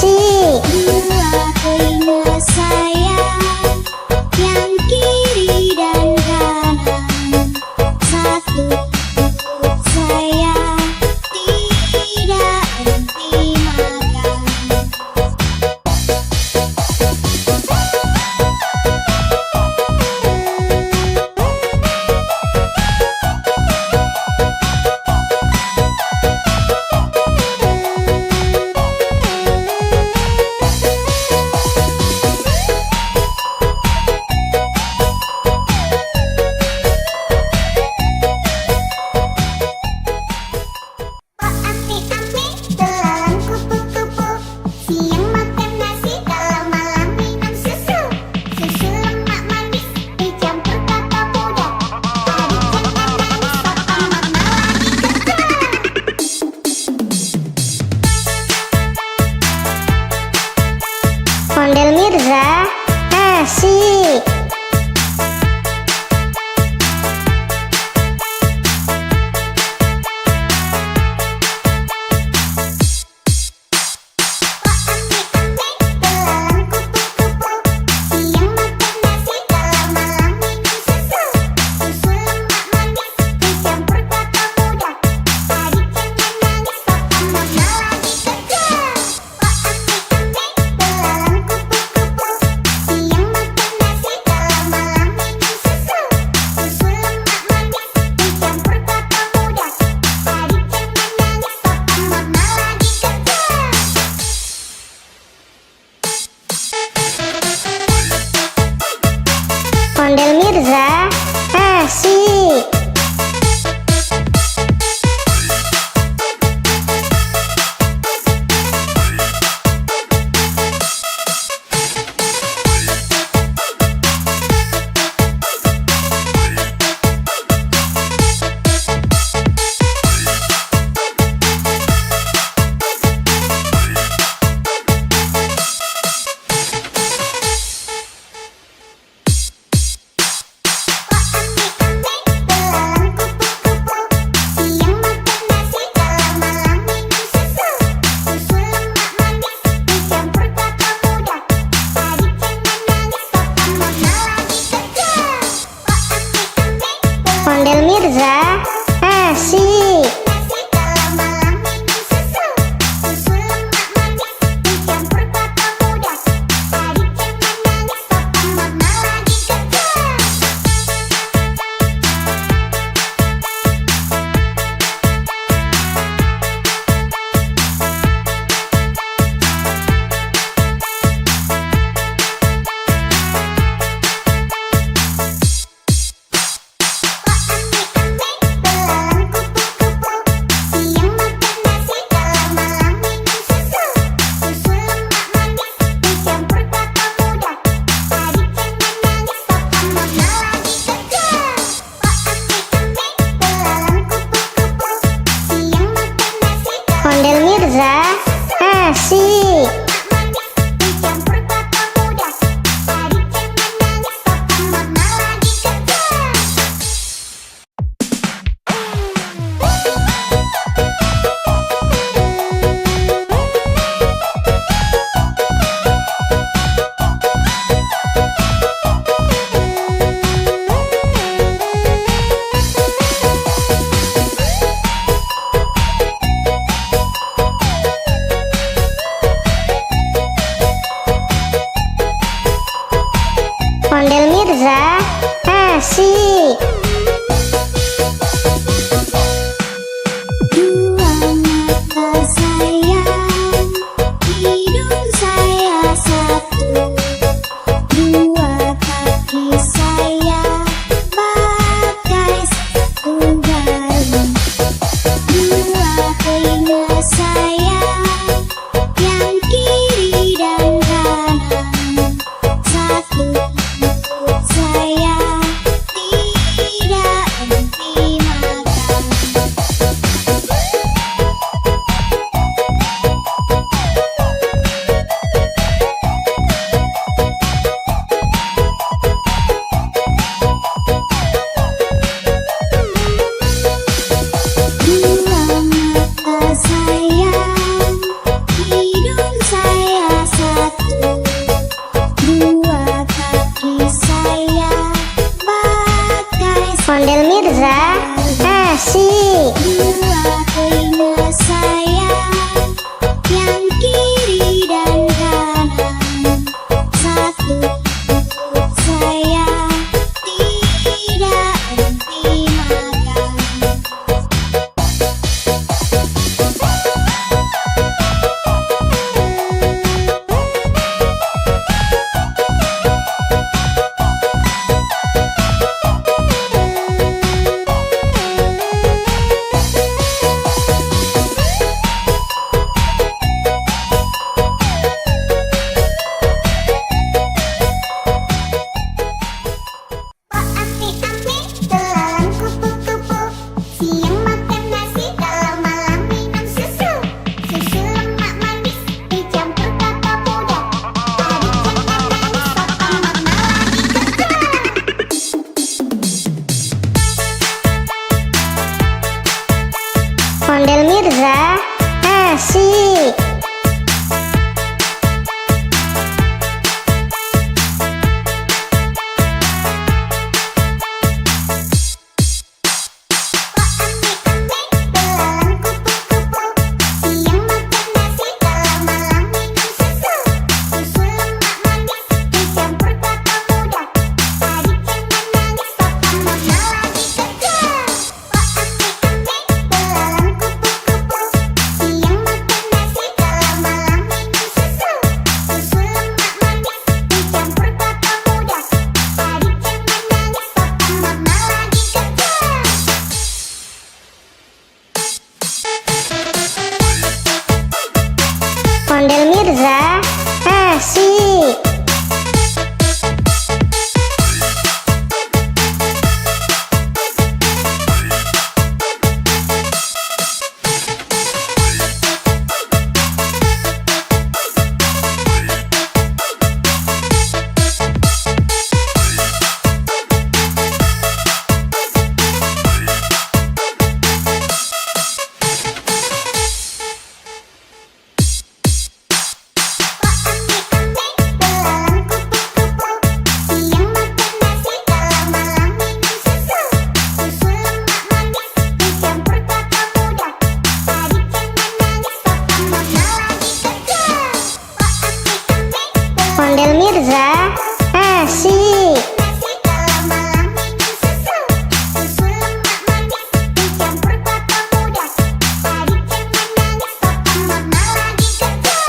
Asik. Dua telinga saya, yang kiri dan kanan. Satu perut saya, tidak henti makan. Oh ami-ami, belalang kupu-kupu, siang makan nasi, kalau malam minum susu. Susu lemak manis dicampur kelapa muda. Adik jangan nangis, papa mama lagi kerja. Ondel Mirza. Asik. Oh ami-ami, belalang kupu-kupu, siang makan nasi, kalau malam minum susu. Susu lemak manis dicampur kelapa muda. Adik jangan nangis, papa mama lagi kerja. Oh ami-ami, belalang kupu-kupu, siang makan nasi, kalau malam minum susu. Susu lemak manis dicampur kelapa muda. Adik jangan nangis, papa mama lagi kerja. Ondel Mirza. Asik. Oh ami-ami, belalang kupu-kupu, siang makan nasi, kalau malam minum susu. Susu lemak manis dicampur kelapa muda. Adik jangan nangis, papa mama lagi kerja. Oh ami-ami, Ondel Mirza. Asik. nasi, kalau malam minum susu. Susu lemak manis dicampur kelapa muda. Adik jangan nangis, papa mama lagi kerja. Oh ami-ami, belalang kupu-kupu, siang makan nasi, kalau malam minum susu. Susu lemak manis dicampur kelapa muda. Adik jangan nangis, papa mama lagi kerja. Oh ami-ami, belalang kupu-kupu, siang makan nasi, kalau Ondel Mirza. Asik. manis dicampur kelapa muda. Adik jangan nangis, papa mama lagi kerja. Ondel Mirza. Asik. Dua mata saya, hidung saya satu. Dua kaki saya, bagai satu galung. Dua telinga saya, yang kiri dan kanan. Satu perut saya, Mirza, asik. Nasi kalau malam minum susu. Susu lemak manis dicampur kelapa muda. Adik jangan nangis, papa mama lagi kerja.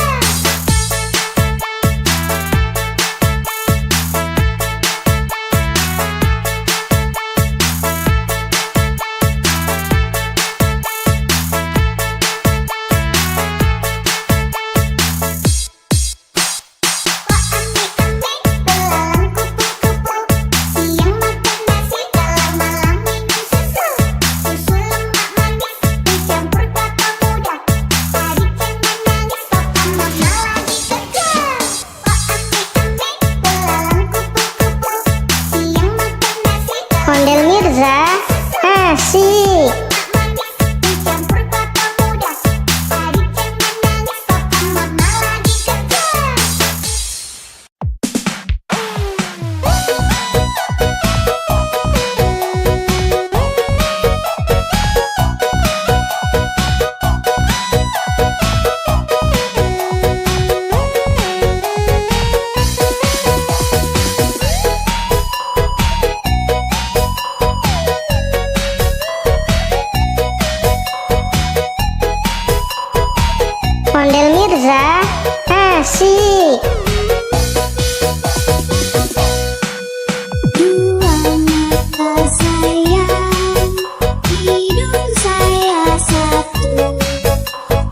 Ondel Mirza, asik. Dicampur kelapa muda. Adik jangan nangis, papa mama lagi kerja. Ondel Mirza, asik. Dua mata sayang, hidung saya satu.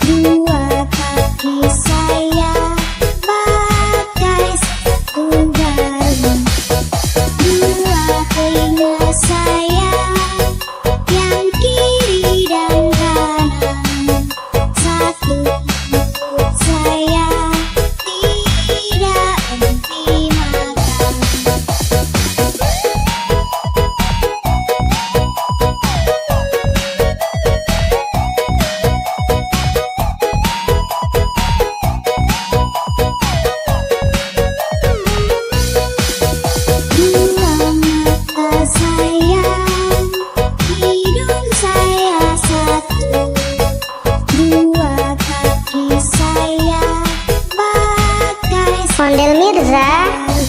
Dua kaki saya pakai sepatu baru. Dua telinga saya yang kiri dan kanan. Satu mulut saya tidak henti makan. Dua mata sayang, hidung saya satu. Dua kaki saya pakai Ondel Mirza,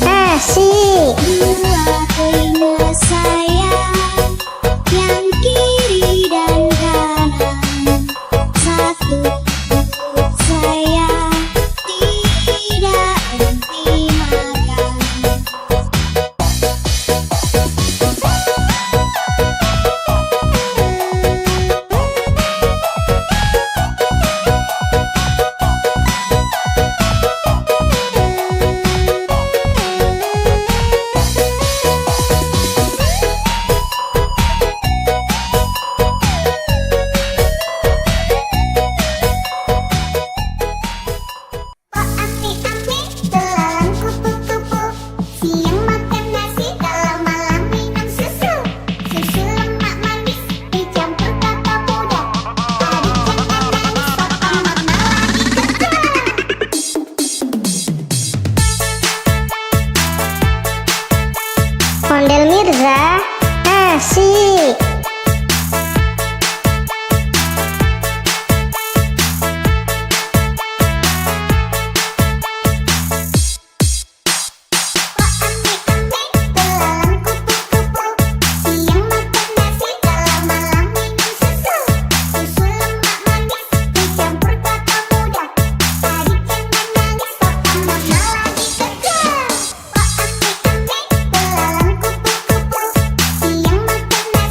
asik. dua telinga saya yang kiri dan kanan. Satu mulut saya tidak henti makan. Pak Ati-ati, belalang kupu-kupu. Siang makan nasi, kalau malam minum susu. Susu lemak manis dicampur kelapa muda. Adik jangan nangis, papa mama lagi kerja. Ondel Mirza, asik. Pak Ati-ati, belalang kupu-kupu. Siang makan nasi, kalau malam minum susu. Susu lemak manis dicampur kelapa muda. Adik jangan nangis, papa mama lagi kerja. Pak Ati-ati, belalang kupu-kupu. Siang makan nasi,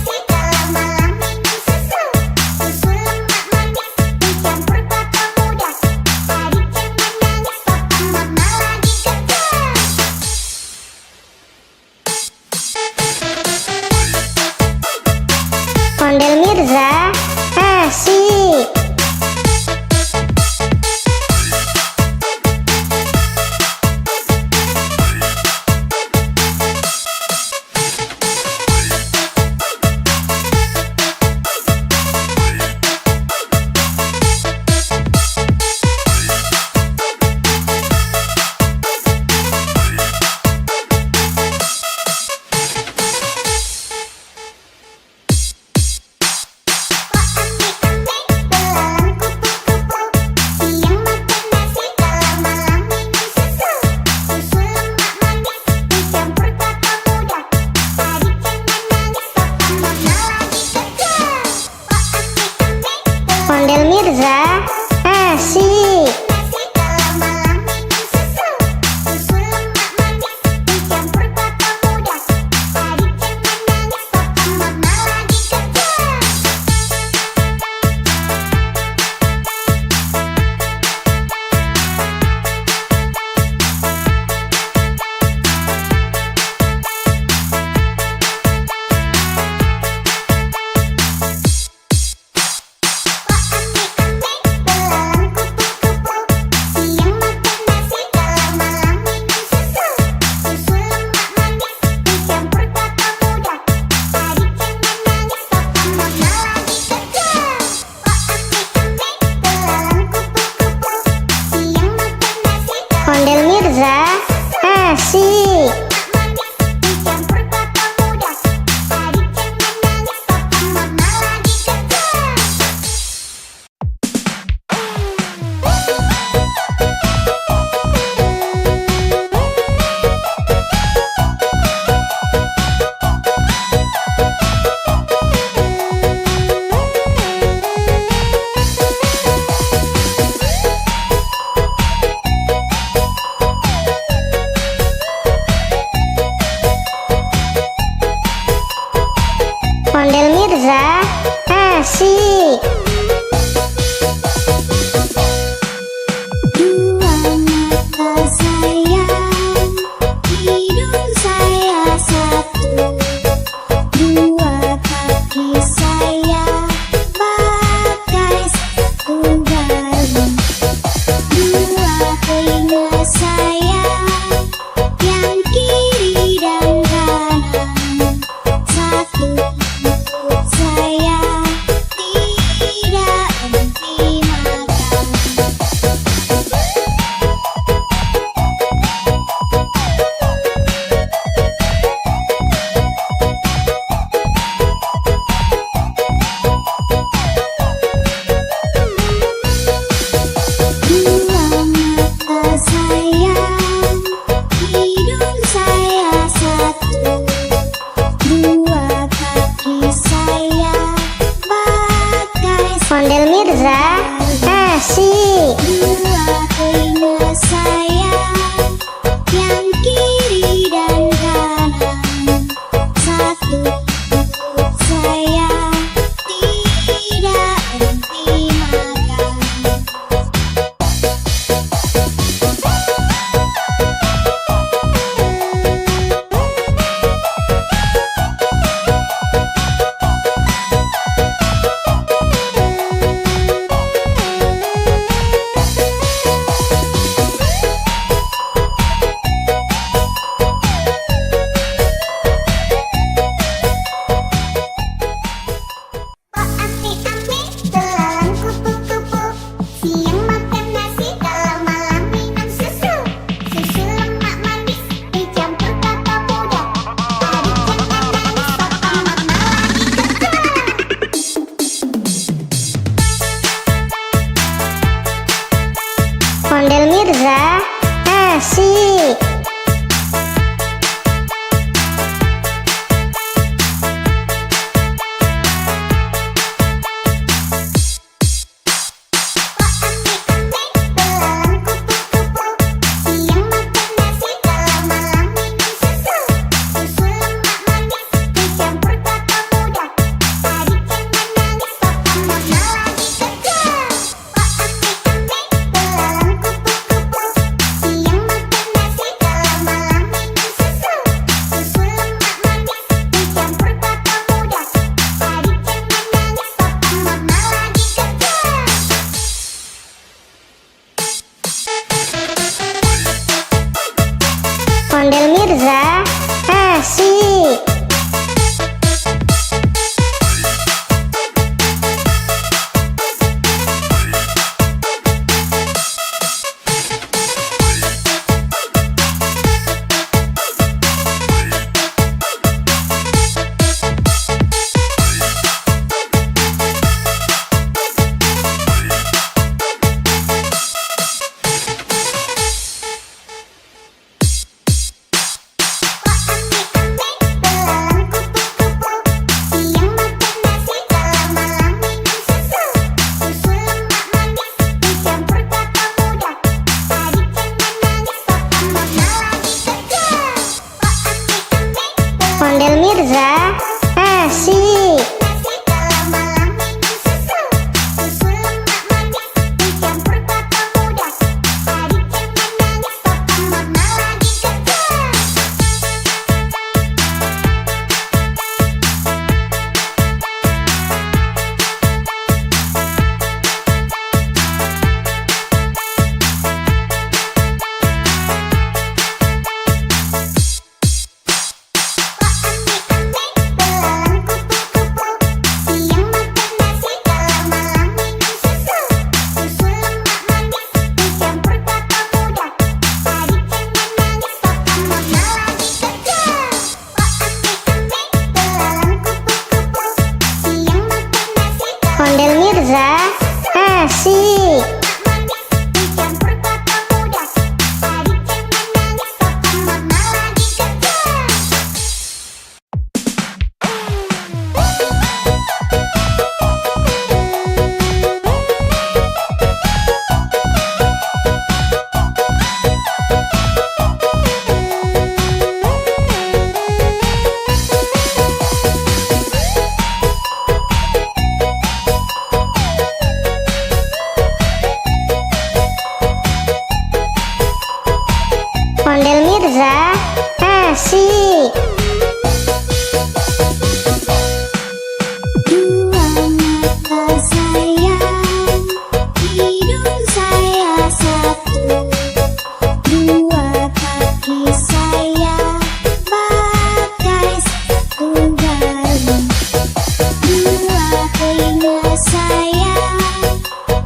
Ondel Mirza, asik. Ondel Mirza, asik. Ondel Mirza, asik. Ondel Mirza, asik. Dua mata sayang, hidung saya satu, dua kaki saya pakai sepatu baru, dua telinga saya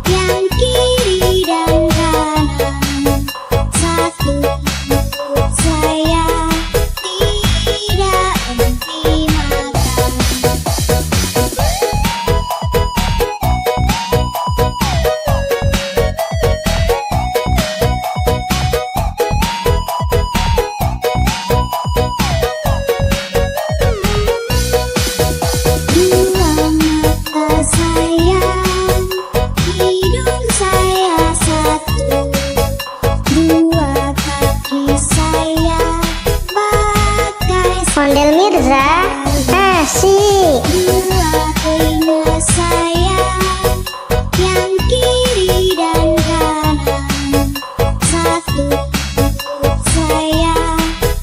yang kiri dan kanan, satu mulut saya tidak henti makan. Dua mata sayang, hidung saya satu, dua kaki saya pakai Ondel Mirza, asik. dua telinga saya yang kiri dan kanan, satu mulut saya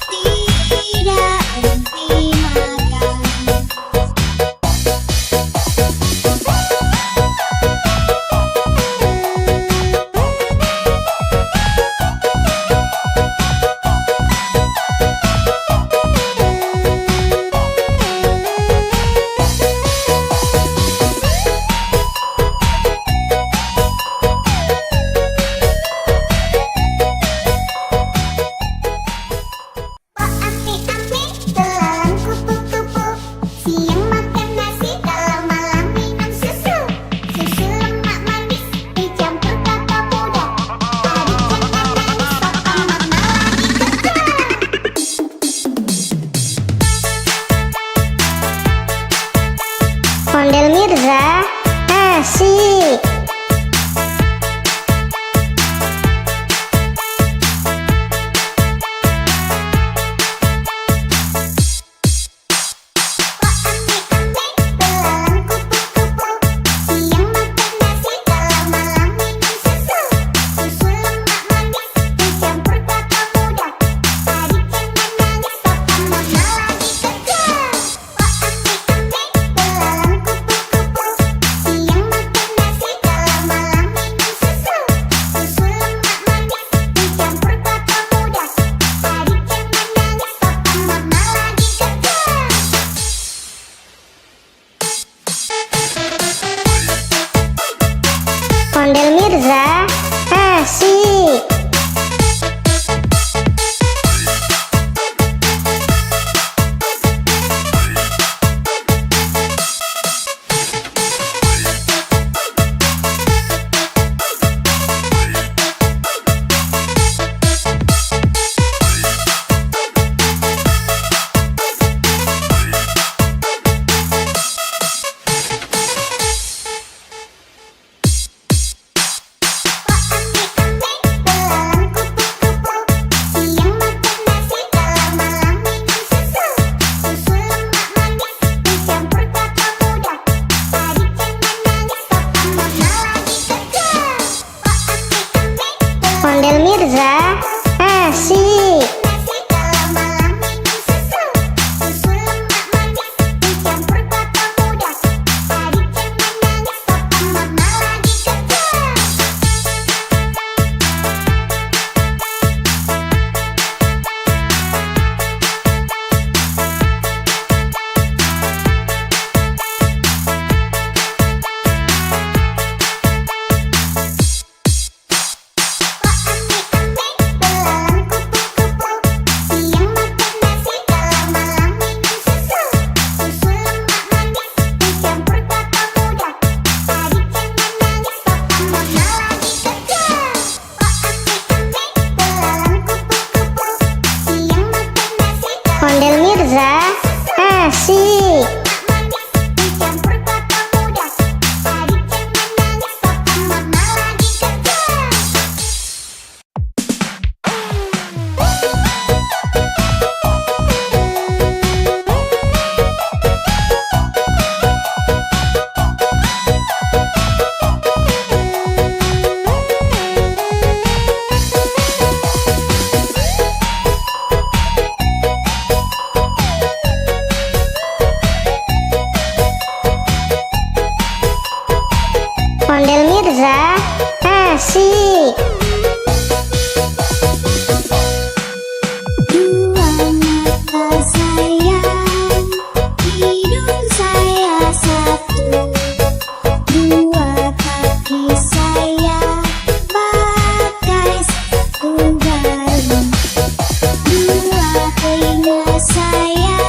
tidak henti makan. nasi. Dicampur kelapa muda. Adik jangan nangis, papa mama lagi kerja. Ondel Mirza, asik. Dua mata sayang, hidung saya satu. Dua kaki saya pakai sepatu baru. Dua telinga saya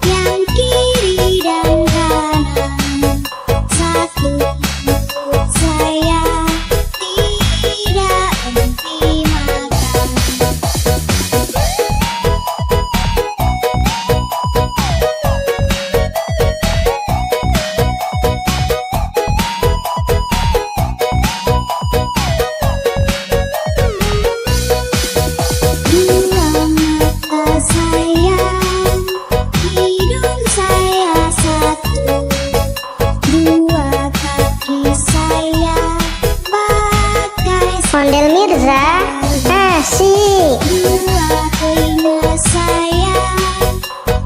yang kiri dan kanan. Satu mulut saya tidak henti makan. Dua mata sayang, hidung saya satu. Dua kaki saya pakai Ondel Mirza, asik. dua telinga saya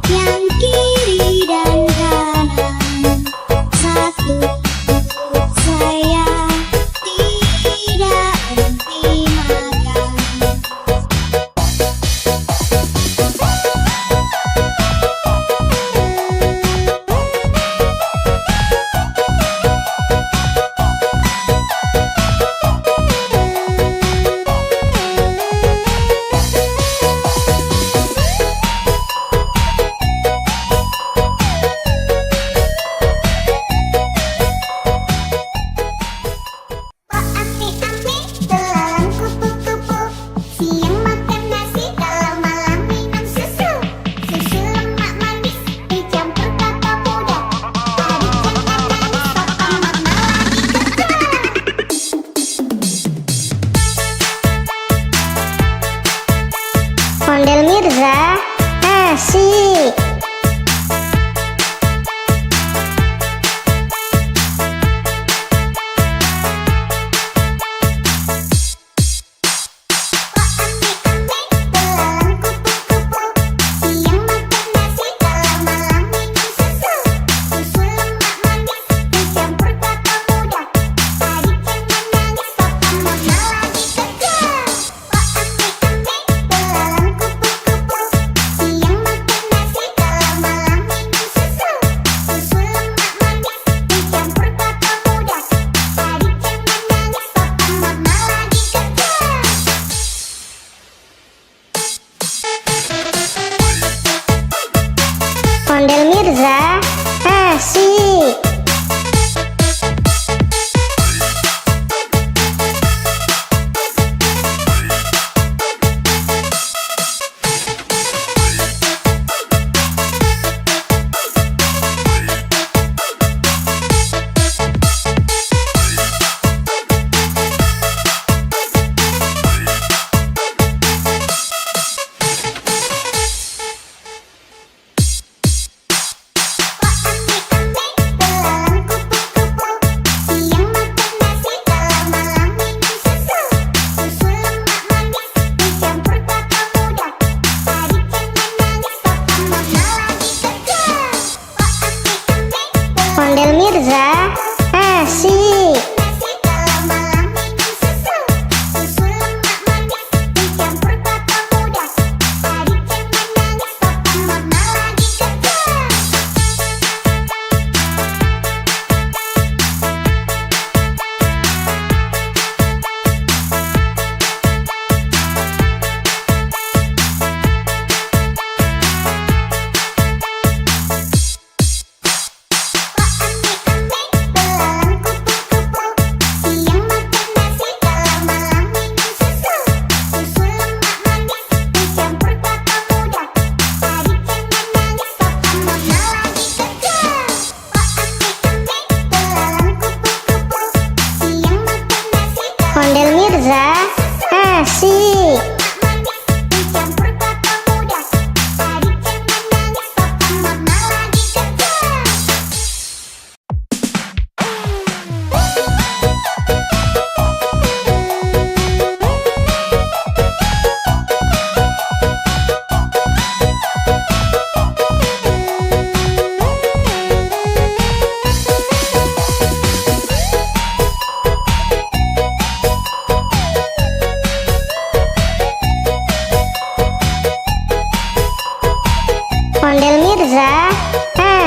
yang kiri dan kanan. Satu mulut saya tidak henti makan. Oh ami-ami, belalang kupu-kupu. Siang makan nasi, kalau malam minum susu. Susu lemak manis, dicampur kelapa muda. Adik jangan nangis, papa mama lagi kerja. Ondel Mirza, asik. Oh ami-ami, belalang kupu-kupu. Siang makan nasi, kalau malam minum susu. Susu lemak manis, dicampur kelapa muda. Adik jangan nangis, papa mama lagi kerja. Oh ami-ami, belalang kupu-kupu. Siang makan nasi, kalau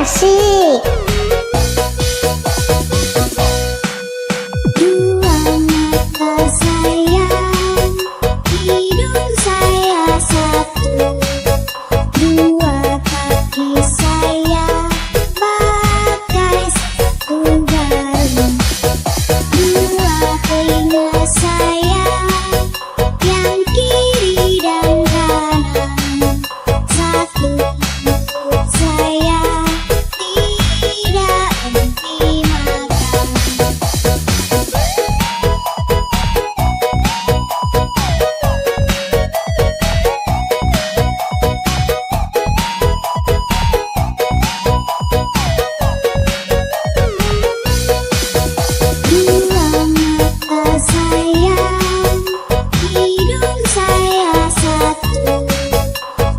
nasi. Dua mata saya, hidung saya satu. Dua kaki saya pakai sepatu baru. Dua telinga saya, yang kiri dan kanan. Satu mulut saya, tidak henti makan. Dua mata saya, hidung saya satu.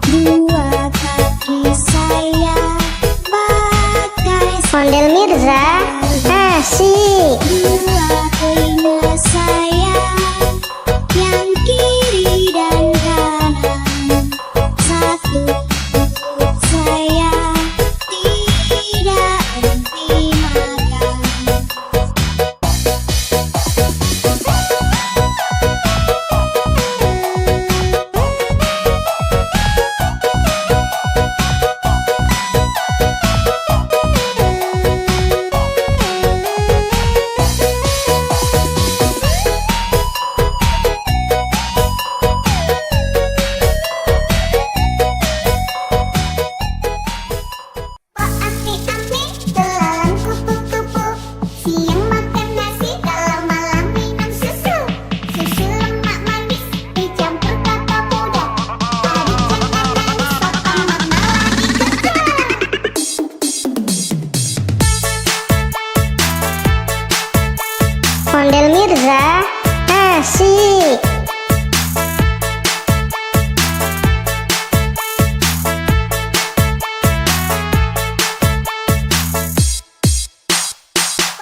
Dua kaki saya pakai Ondel Mirza, asik. dua telinga saya, yang kiri dan kanan. Satu mulut saya, tidak henti makan. Oh ami-ami, belalang kupu-kupu. Siang makan nasi, kalau malam minum susu. Susu lemak manis, dicampur kelapa muda. Adik jangan nangis, papa mama lagi kerja. Ondel Mirza, asik.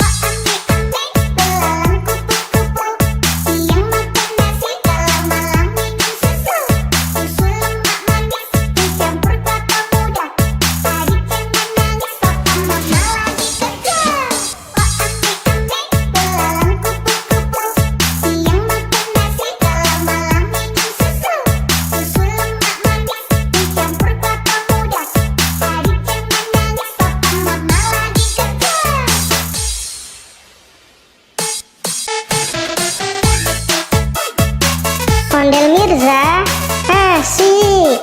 Oh ami-ami, belalang kupu-kupu. Siang makan nasi, kalau malam minum susu. Susu lemak manis, dicampur kelapa muda. Adik jangan nangis, papa mama lagi kerja. Oh ami-ami, belalang kupu-kupu. Siang makan nasi, kalau malam minum susu. Susu lemak manis, dicampur kelapa muda. Adik jangan nangis, papa mama lagi kerja. Ondel Mirza, asik.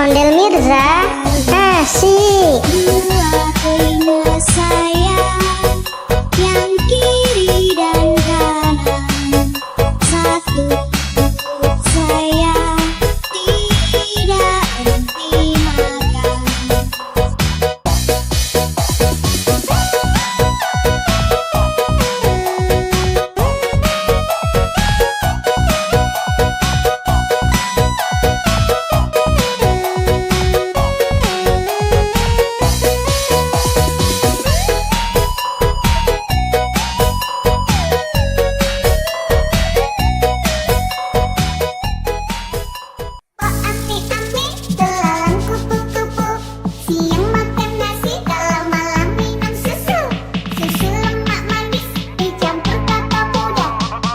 Ondel Mirza, asik. Dua telinga sayang, yang kiri dan kanan. Satu perut saya, tidak henti makan. Oh ame-ame, belalang kupu-kupu. Siang makan nasi, kalau malam minum susu. Susu lemak manis, dicampur kelapa muda.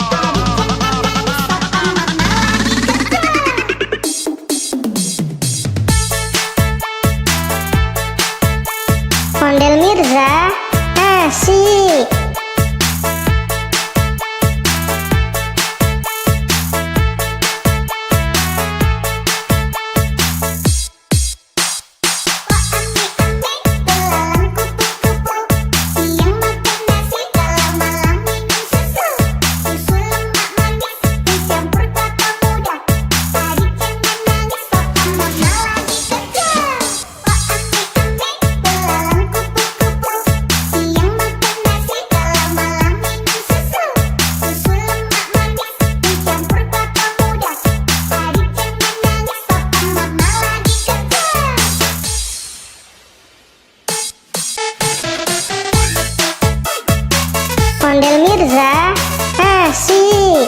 Adik jangan nangis, papa mama lagi kerja. Ondel Mirza, asik. Oh ame-ame, belalang kupu-kupu. Siang makan nasi, kalau malam minum susu. Susu lemak manis, dicampur kelapa muda. Adik jangan nangis, papa mama lagi kerja. Oh ame-ame, belalang kupu-kupu. Siang makan nasi, kalau malam minum susu. Susu lemak manis, dicampur kelapa muda. Adik jangan nangis, papa mama lagi kerja. Ondel Mirza, asik.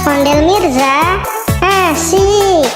Ondel Mirza, asik.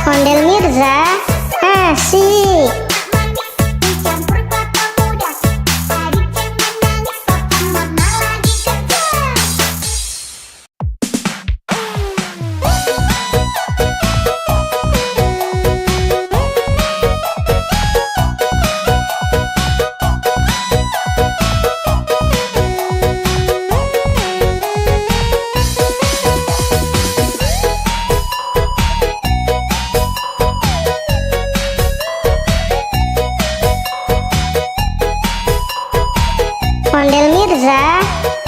Ondel Mirza, asik. Ondel Mirza,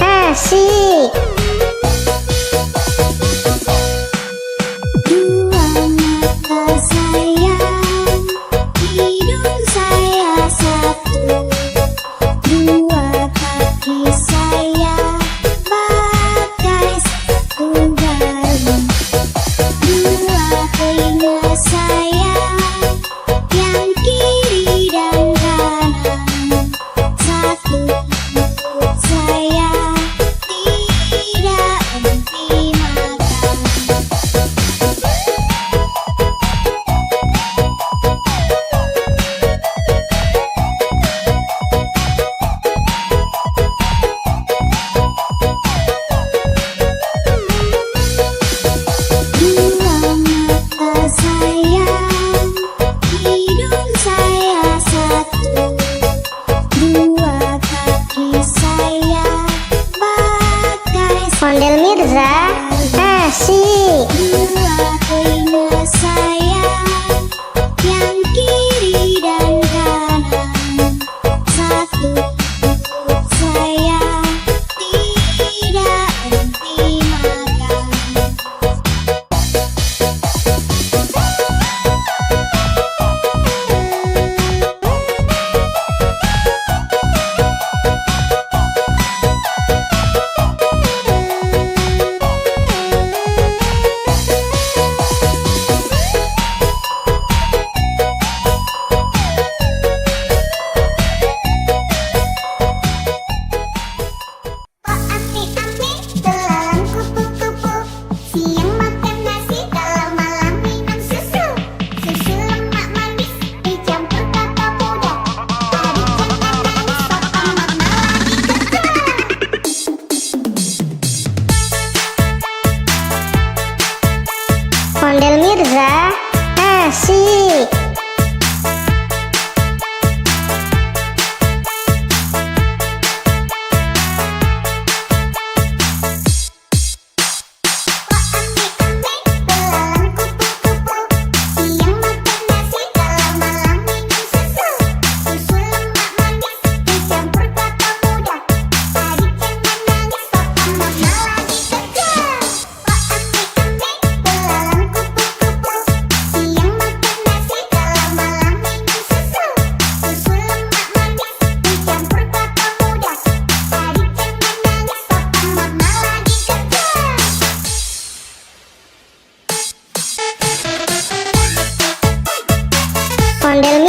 asik. Dua mata sayang, hidung saya satu. Dua kaki saya pakai sepatu baru. Dua telinga saya, yang kiri dan kanan. Satu perut saya, tidak henti makan. Dua mata saya,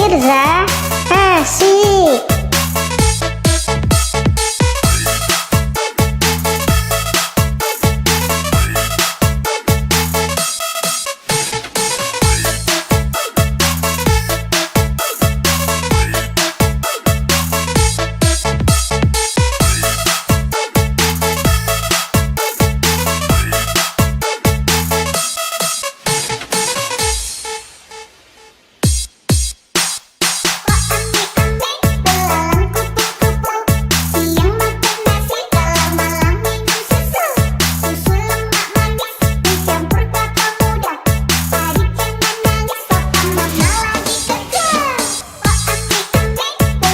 Mirza, asik.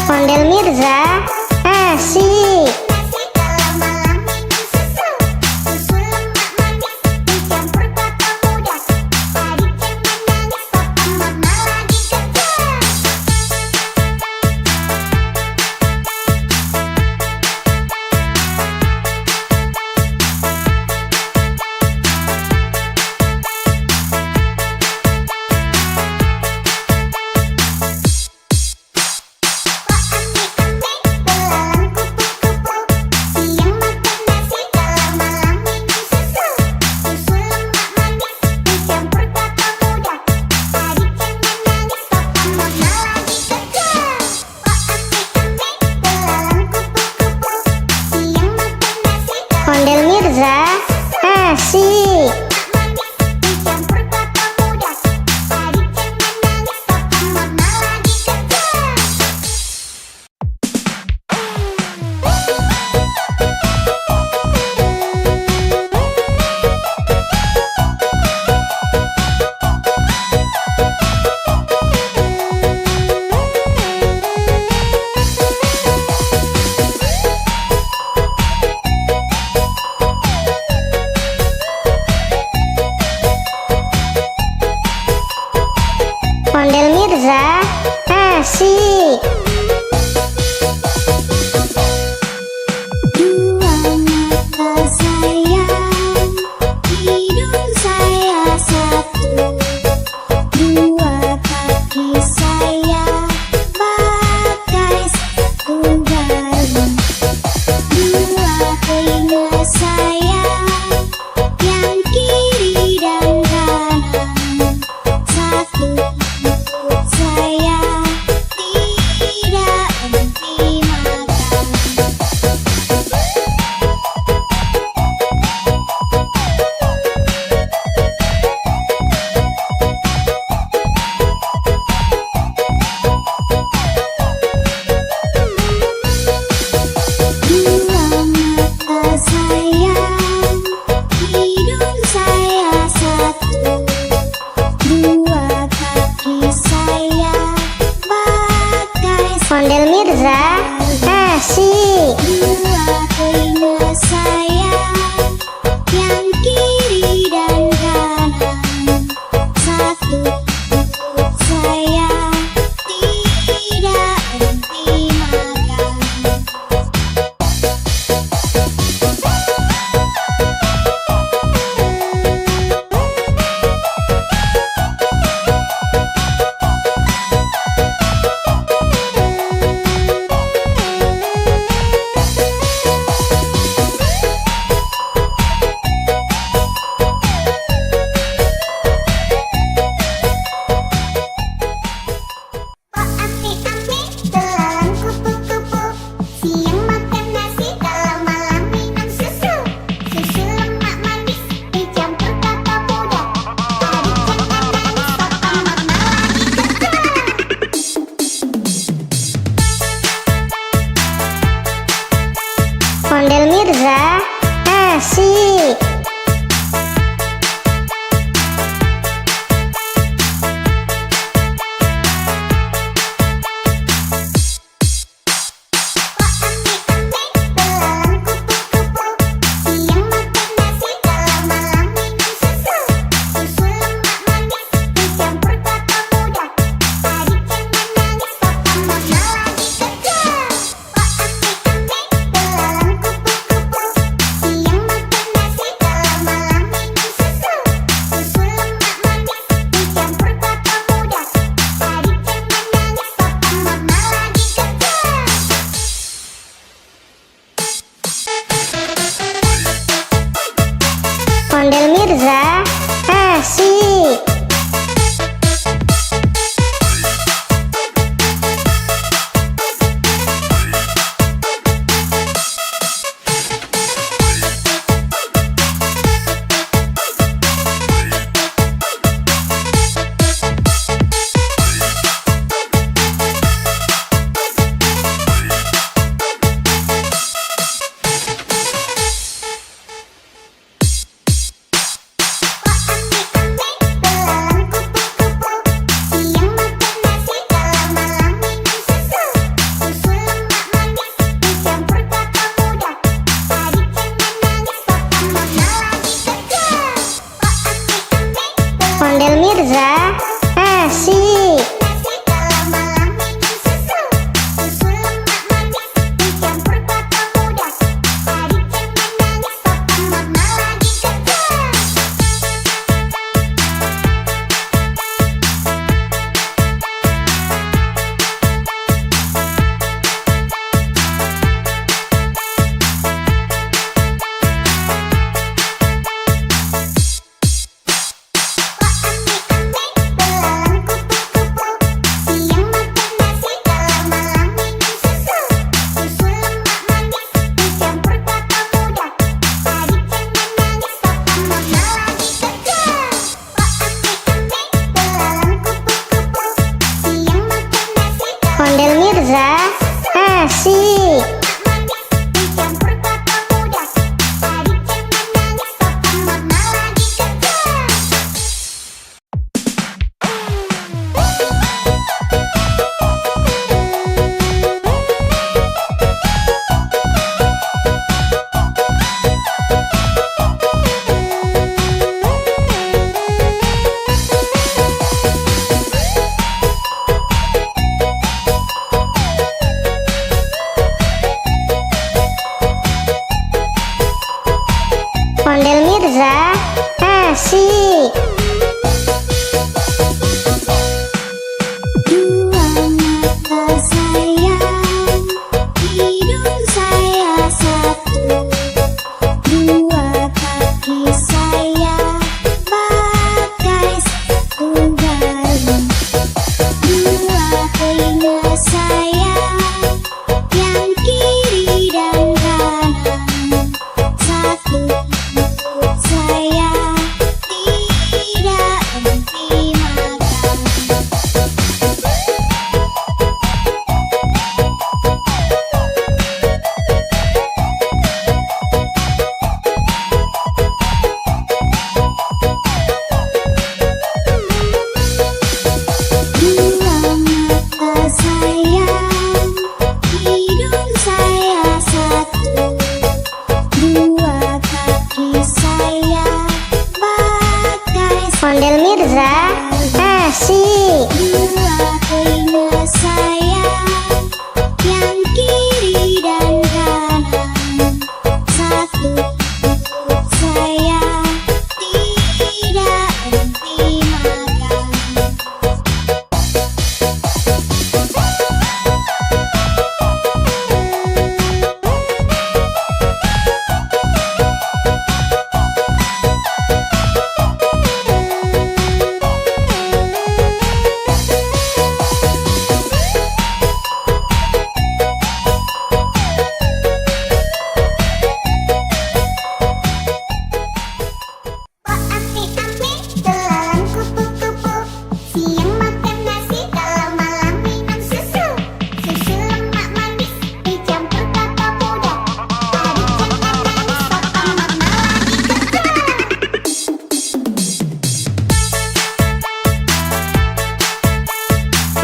Ondel Mirza, asik. Ondel Mirza, asik. Ondel Mirza, asik. Dua mata sayang, hidung saya satu, dua kaki saya pakai sepatu baru, dua telinga saya yang kiri dan kanan, satu mulut saya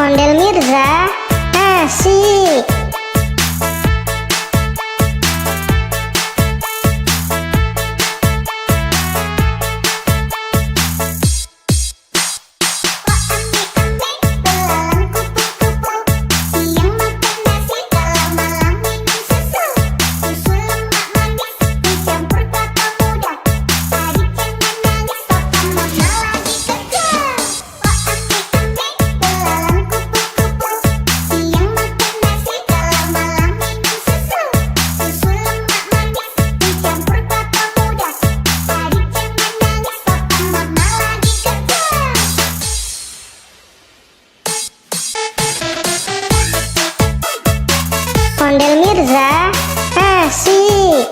Ondel Mirza, asik. Ondel Mirza, asik.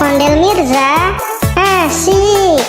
Ondel Mirza, asik.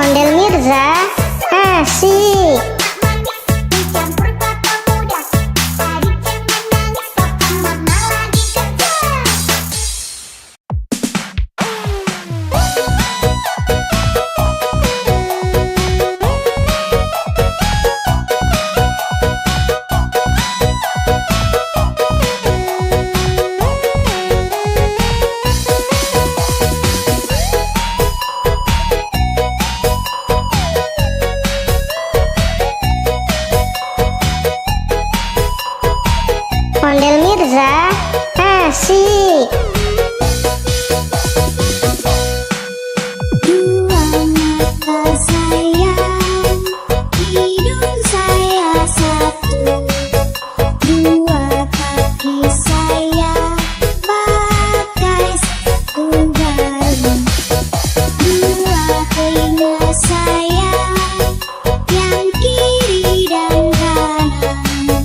Ondel Mirza, asik. Ondel Mirza, asik. Dua mata sayang, hidung saya satu, dua kaki saya pakai sepatu baru, dua telinga saya yang kiri dan kanan,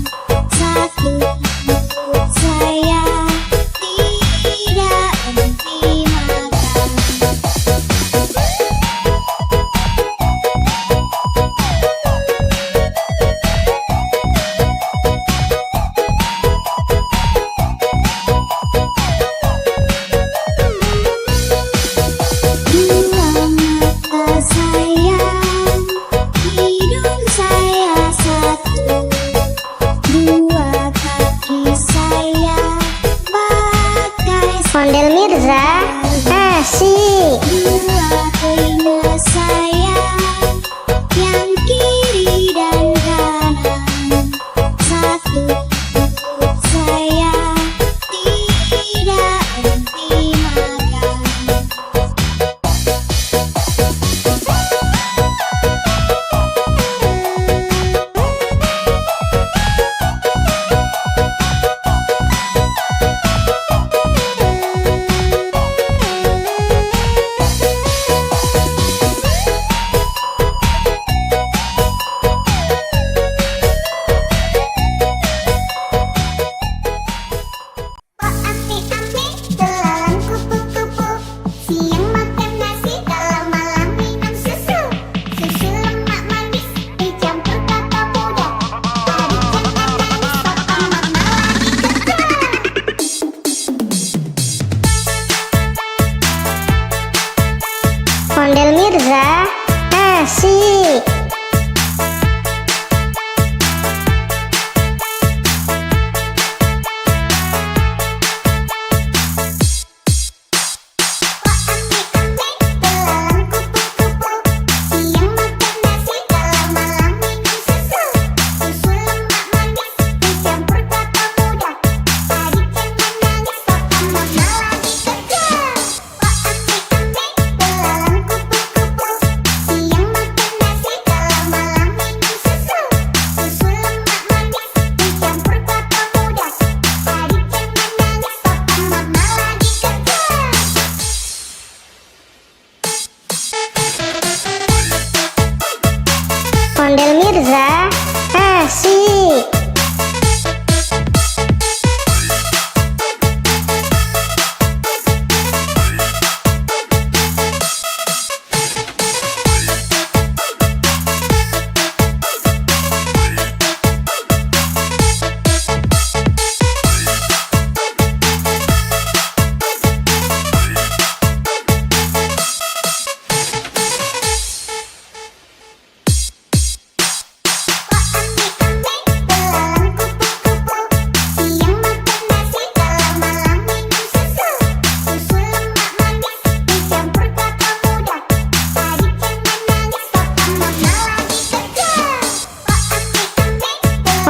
satu mulut saya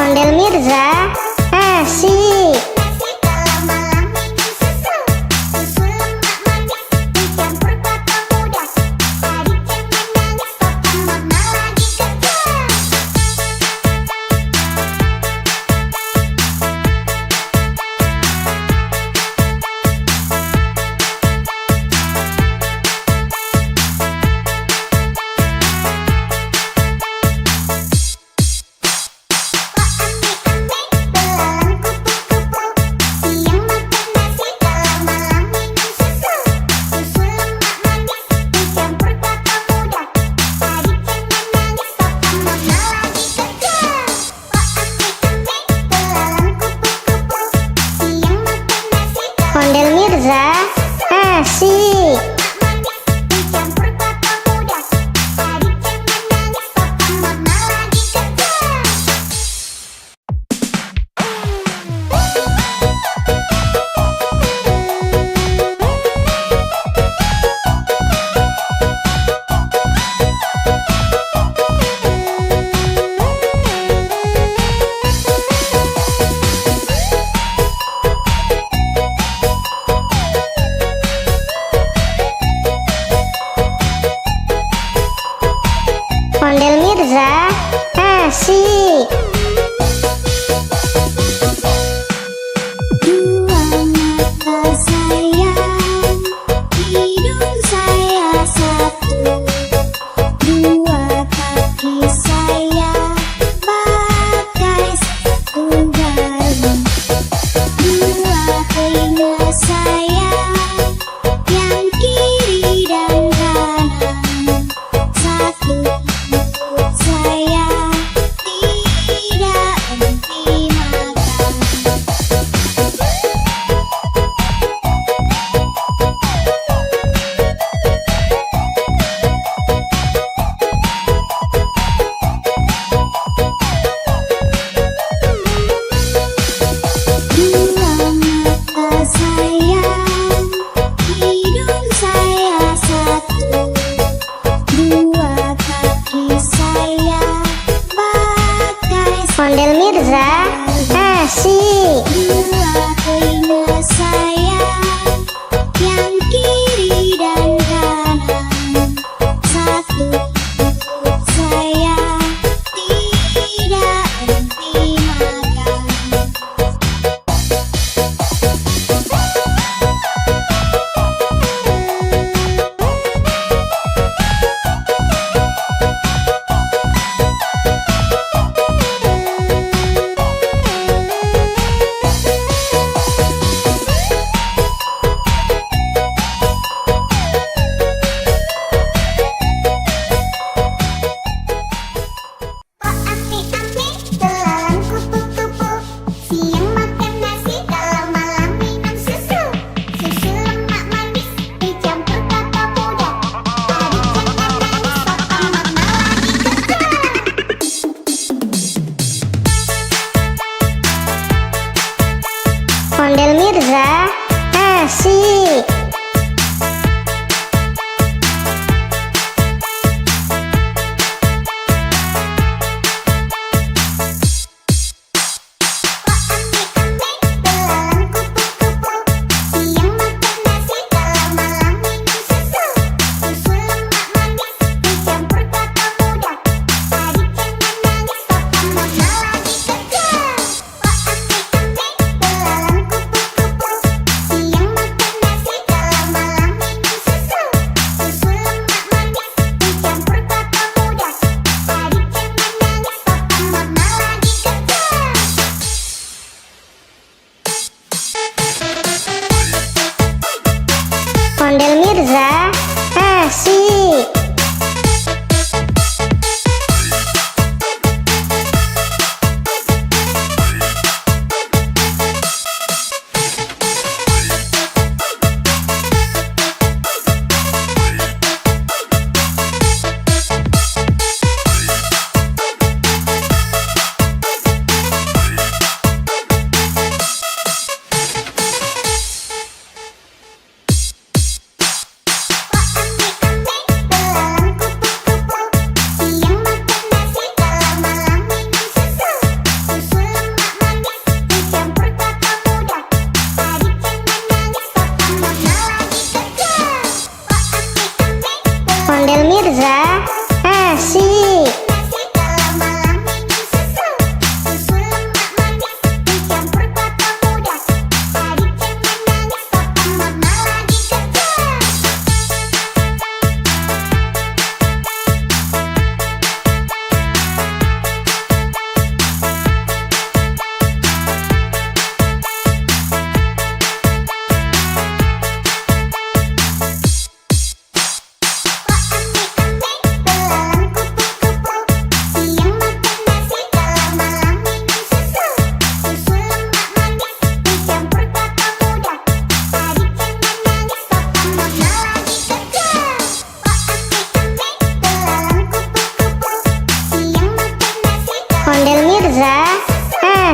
Ondel Mirza, asik. Nasi kalau malam minum susu. Susu lemak manis dicampur kelapa muda. Adik jangan nangis, papa mama lagi kerja. Ondel Mirza, asik. Dicampur kelapa muda. Adik jangan nangis, papa mama lagi kerja. Ondel Mirza, asik. Dua mata sayang, hidung saya satu. Dua kaki saya pakai sepatu baru. Dua telinga saya yang kiri dan kanan. Satu mulut saya tidak henti makan. Dua mata sayang, hidung saya satu. Dua kaki saya pakai Ondel Mirza, asik. dua telinga saya yang kiri dan kanan. Satu mulut saya tidak henti makan. Oh ame-ame, belalang kupu-kupu. Siang makan nasi, kalau malam minum susu. Susu lemak manis dicampur kelapa muda. Adik jangan nangis, papa mama lagi kerja. Ondel Mirza, asik. Ame-ame, belalang kupu-kupu. Siang makan nasi, kalau malam minum susu. Susu lemak manis dicampur kelapa muda. Adik jangan nangis, papa mama lagi kerja. Ame-ame, belalang kupu-kupu. Siang makan nasi, kalau malam minum susu. Susu lemak manis dicampur kelapa muda. Adik jangan nangis, papa mama lagi kerja. Ondel Mirza, asik.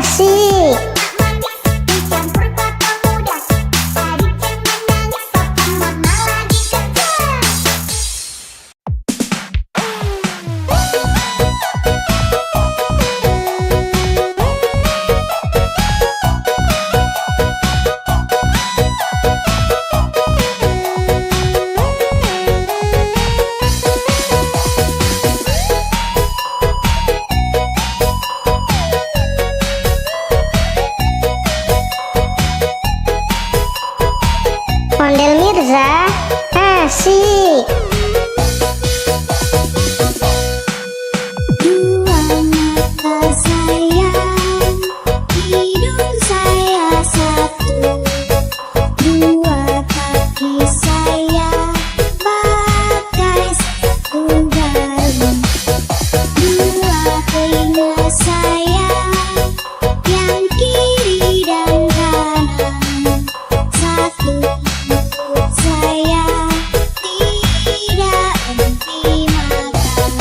Asik. manis dicampur kelapa muda. Adik jangan nangis, papa mama lagi kerja. Ondel Mirza, asik. Dua mata sayang, hidung saya satu. Dua kaki saya pakai sepatu baru. Dua telinga saya yang kiri dan kanan. Satu mulut saya tidak henti makan.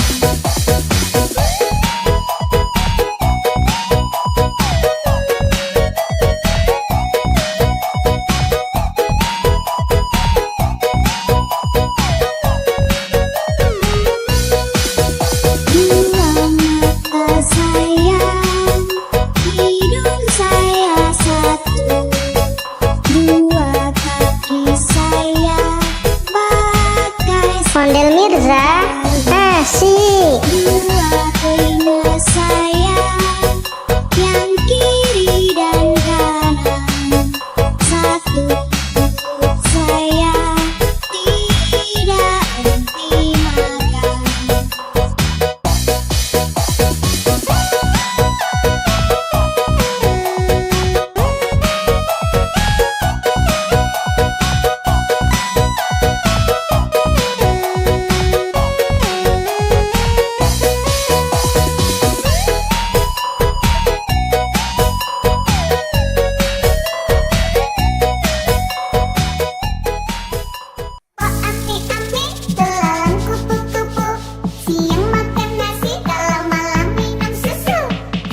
Dua mata sayang, hidung saya satu. Dua kaki saya pakai Ondel Mirza, asik. dua telinga saya yang kiri dan kanan. Satu mulut saya tidak henti makan. Wah asik-asik, belalang kupu-kupu. Siang makan nasi, kalau malam minum susu.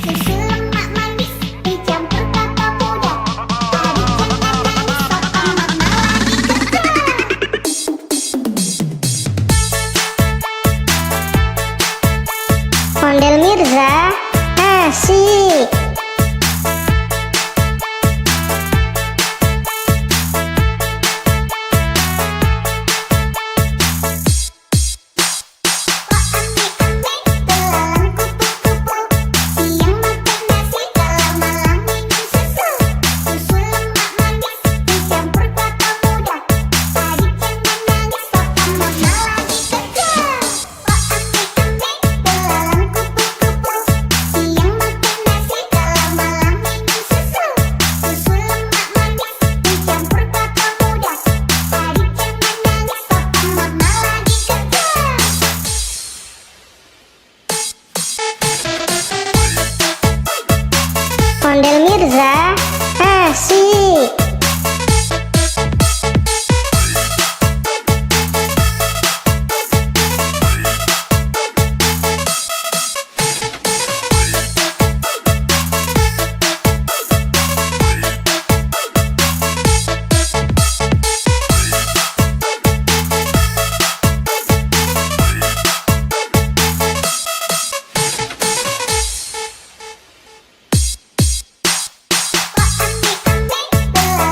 Susu lemak manis dicampur kelapa muda. Adik jangan nangis, papa mama lagi kerja. Ondel Mirza, asik. Wah asik-asik, belalang kupu-kupu. Siang makan nasi, kalau malam minum susu. Susu lemak manis dicampur kelapa muda. Adik jangan nangis, papa mama lagi kerja. Wah asik-asik, belalang kupu-kupu. Siang makan nasi, kalau malam minum susu. Susu lemak manis dicampur kelapa muda. Adik jangan nangis, papa mama lagi kerja. Ondel Mirza, asik. Wah asik-asik,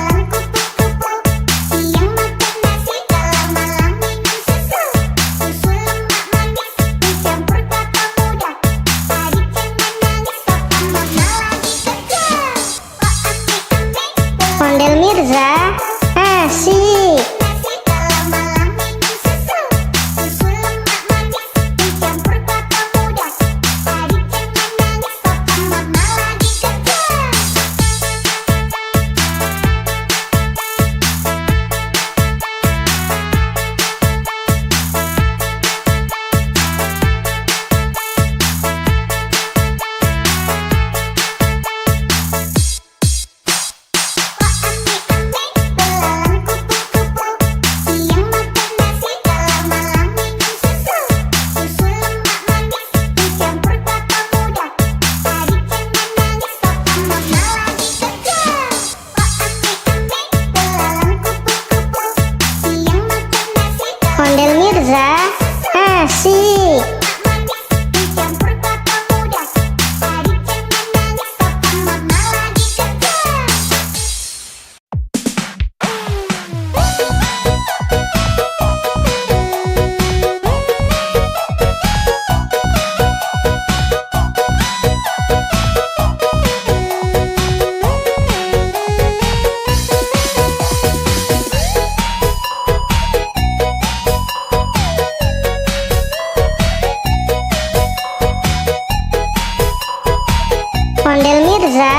Ondel Mirza,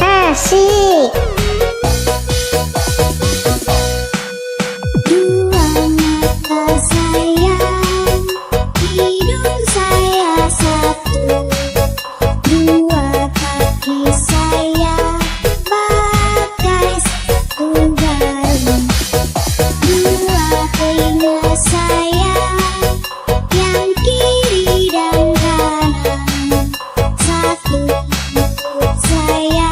asik. Dua mata saya, hidung saya satu, dua kaki saya pakai sepatu baru, dua telinga saya yang kiri dan kanan, satu mulut saya,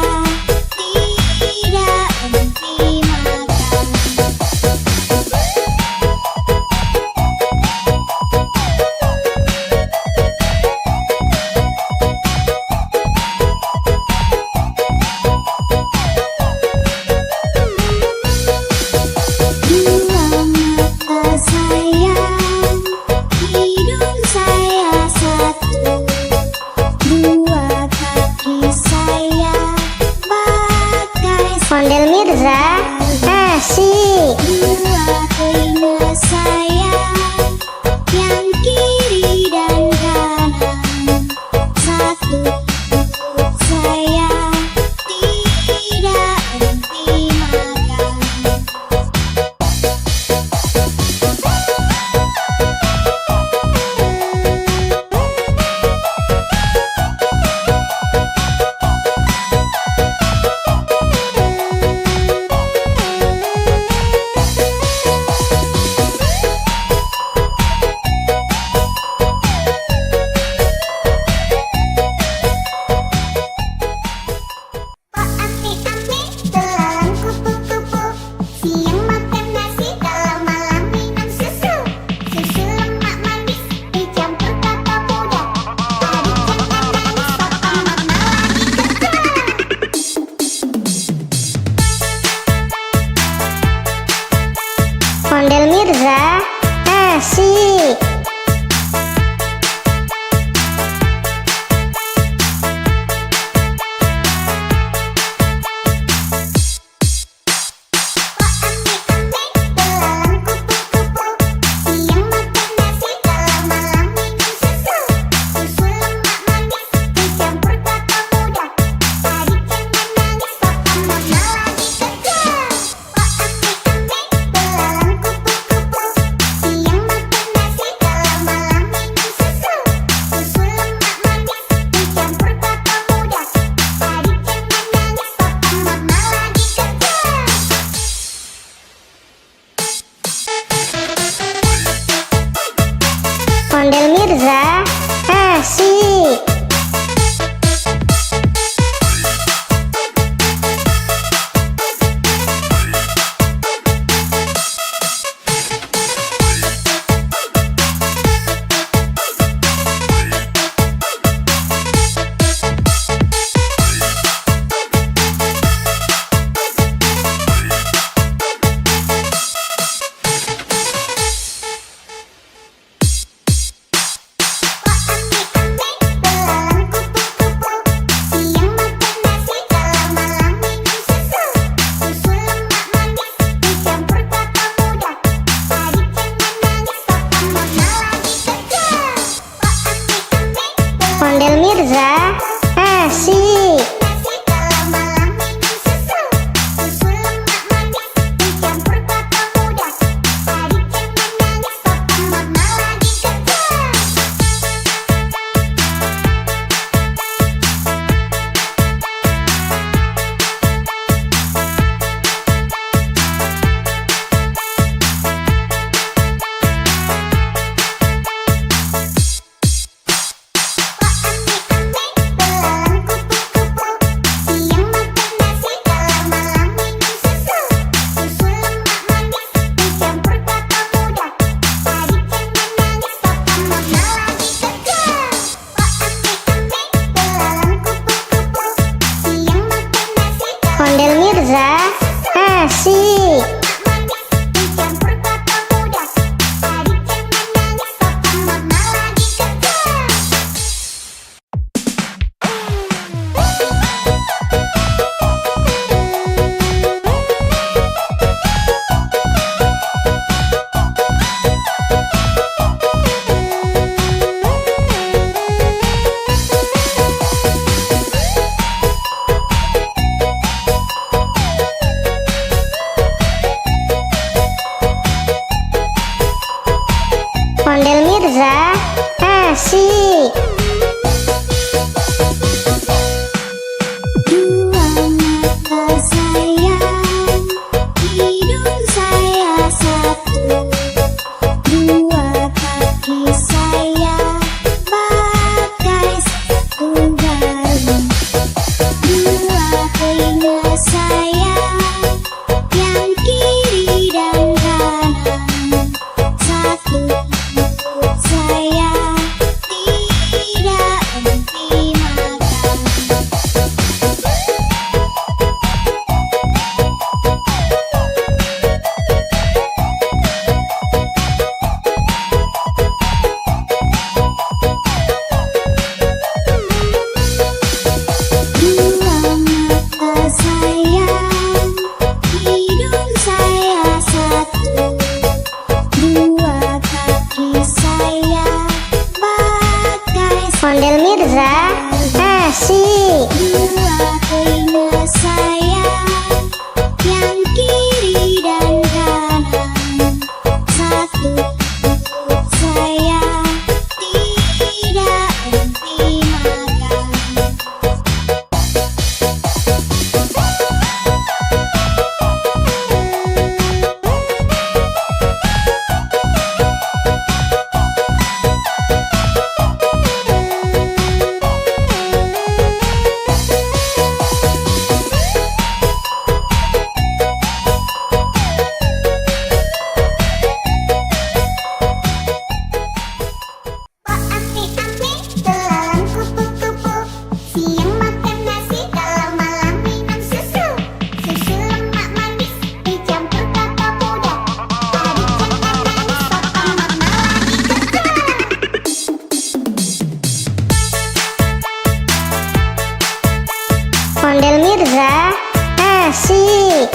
Ondel Mirza, asik.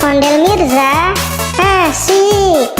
Ondel Mirza, asik.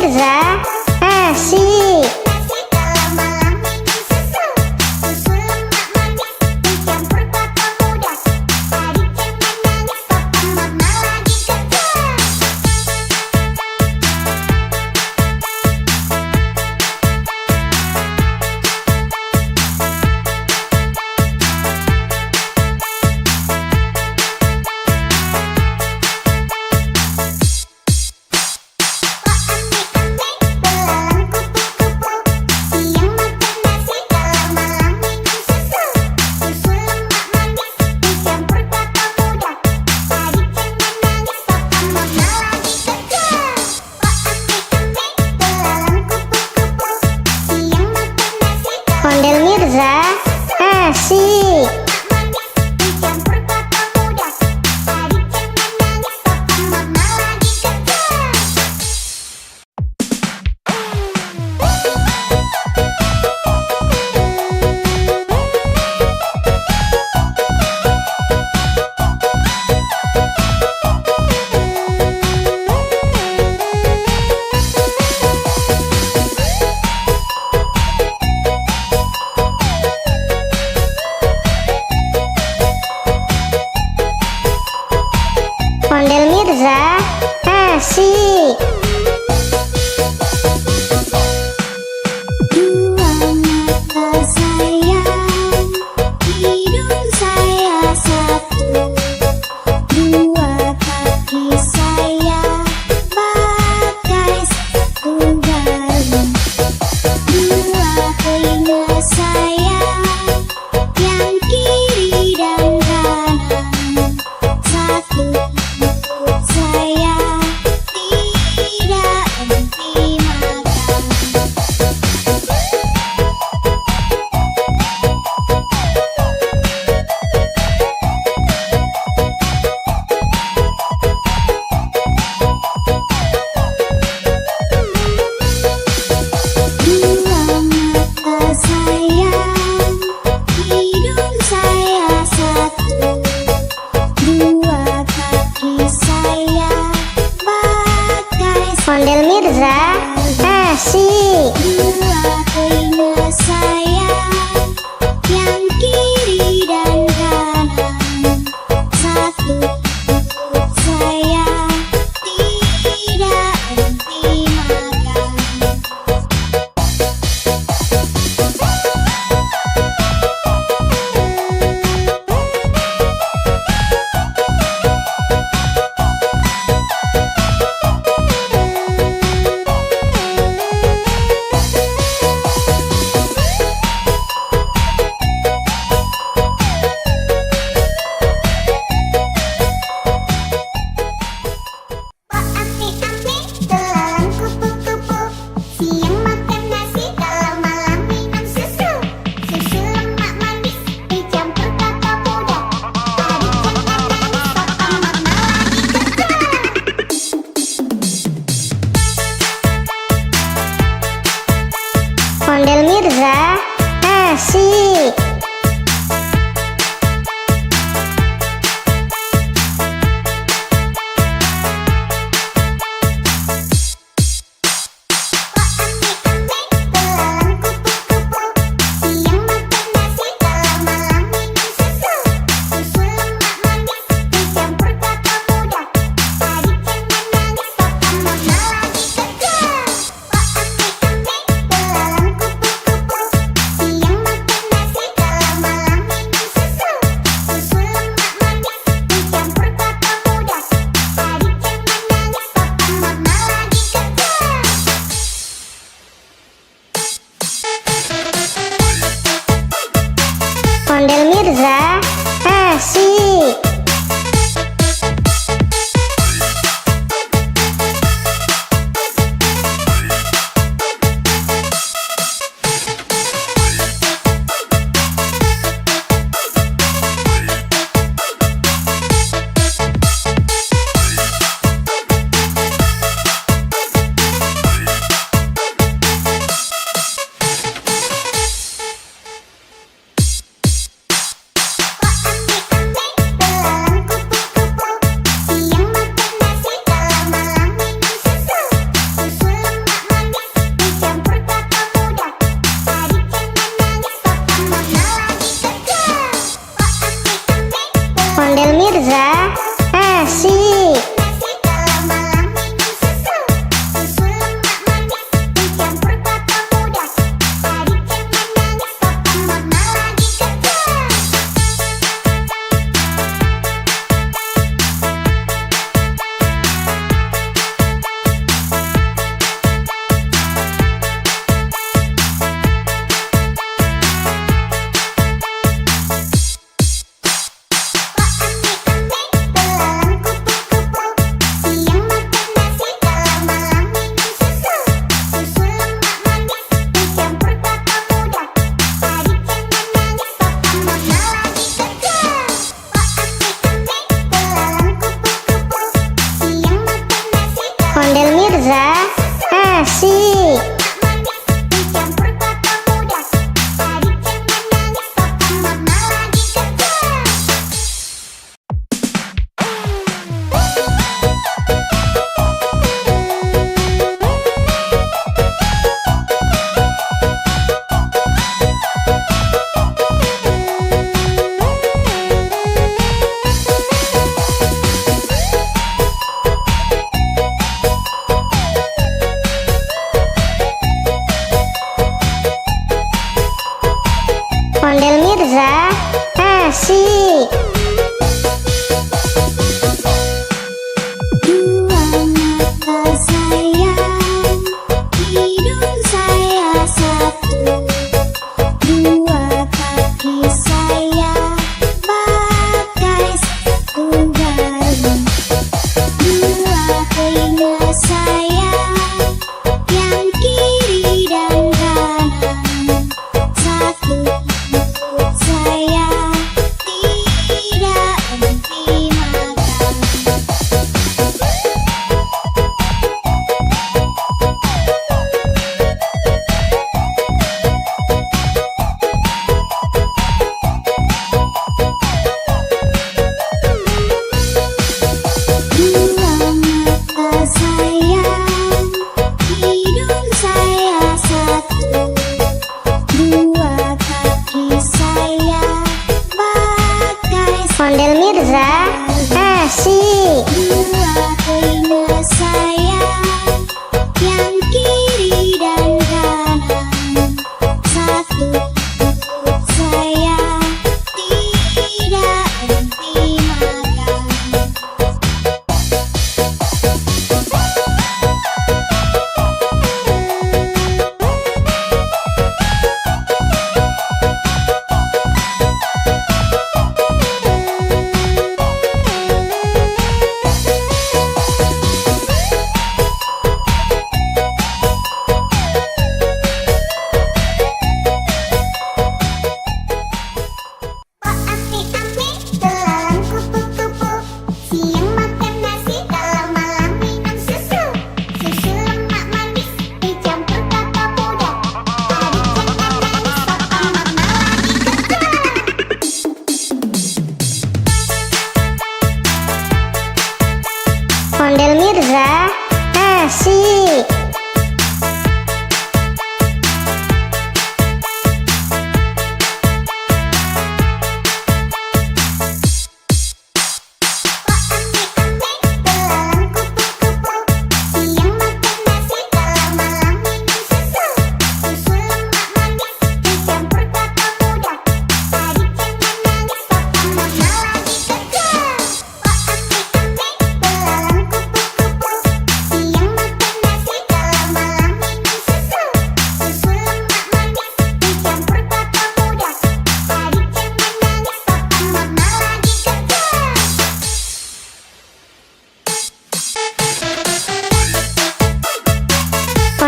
Mirza asik. Nasi kalau malam minum susu. Susu lemak manis dicampur kelapa muda. Adik jangan nangis, papa mama lagi kerja. Belalang kupu-kupu, siang makan nasi kalau malam minum susu. Susu lemak manis dicampur kelapa muda. Adik jangan nangis, papa mama lagi kerja. Belalang kupu-kupu, siang makan nasi kalau Ondel Mirza asik. manis dicampur kelapa muda. Adik jangan nangis, papa mama lagi kerja. Ondel Mirza asik. Dua mata sayang, hidung saya satu. Dua kaki saya pakai sepatu baru. Dua telinga saya yang kiri dan kanan. Satu mulut saya tidak henti makan. Dua mata sayang, hidung saya satu. Dua kaki saya pakai Ondel Mirza asik. dua telinga saya yang kiri dan kanan. Satu mulut saya tidak henti makan.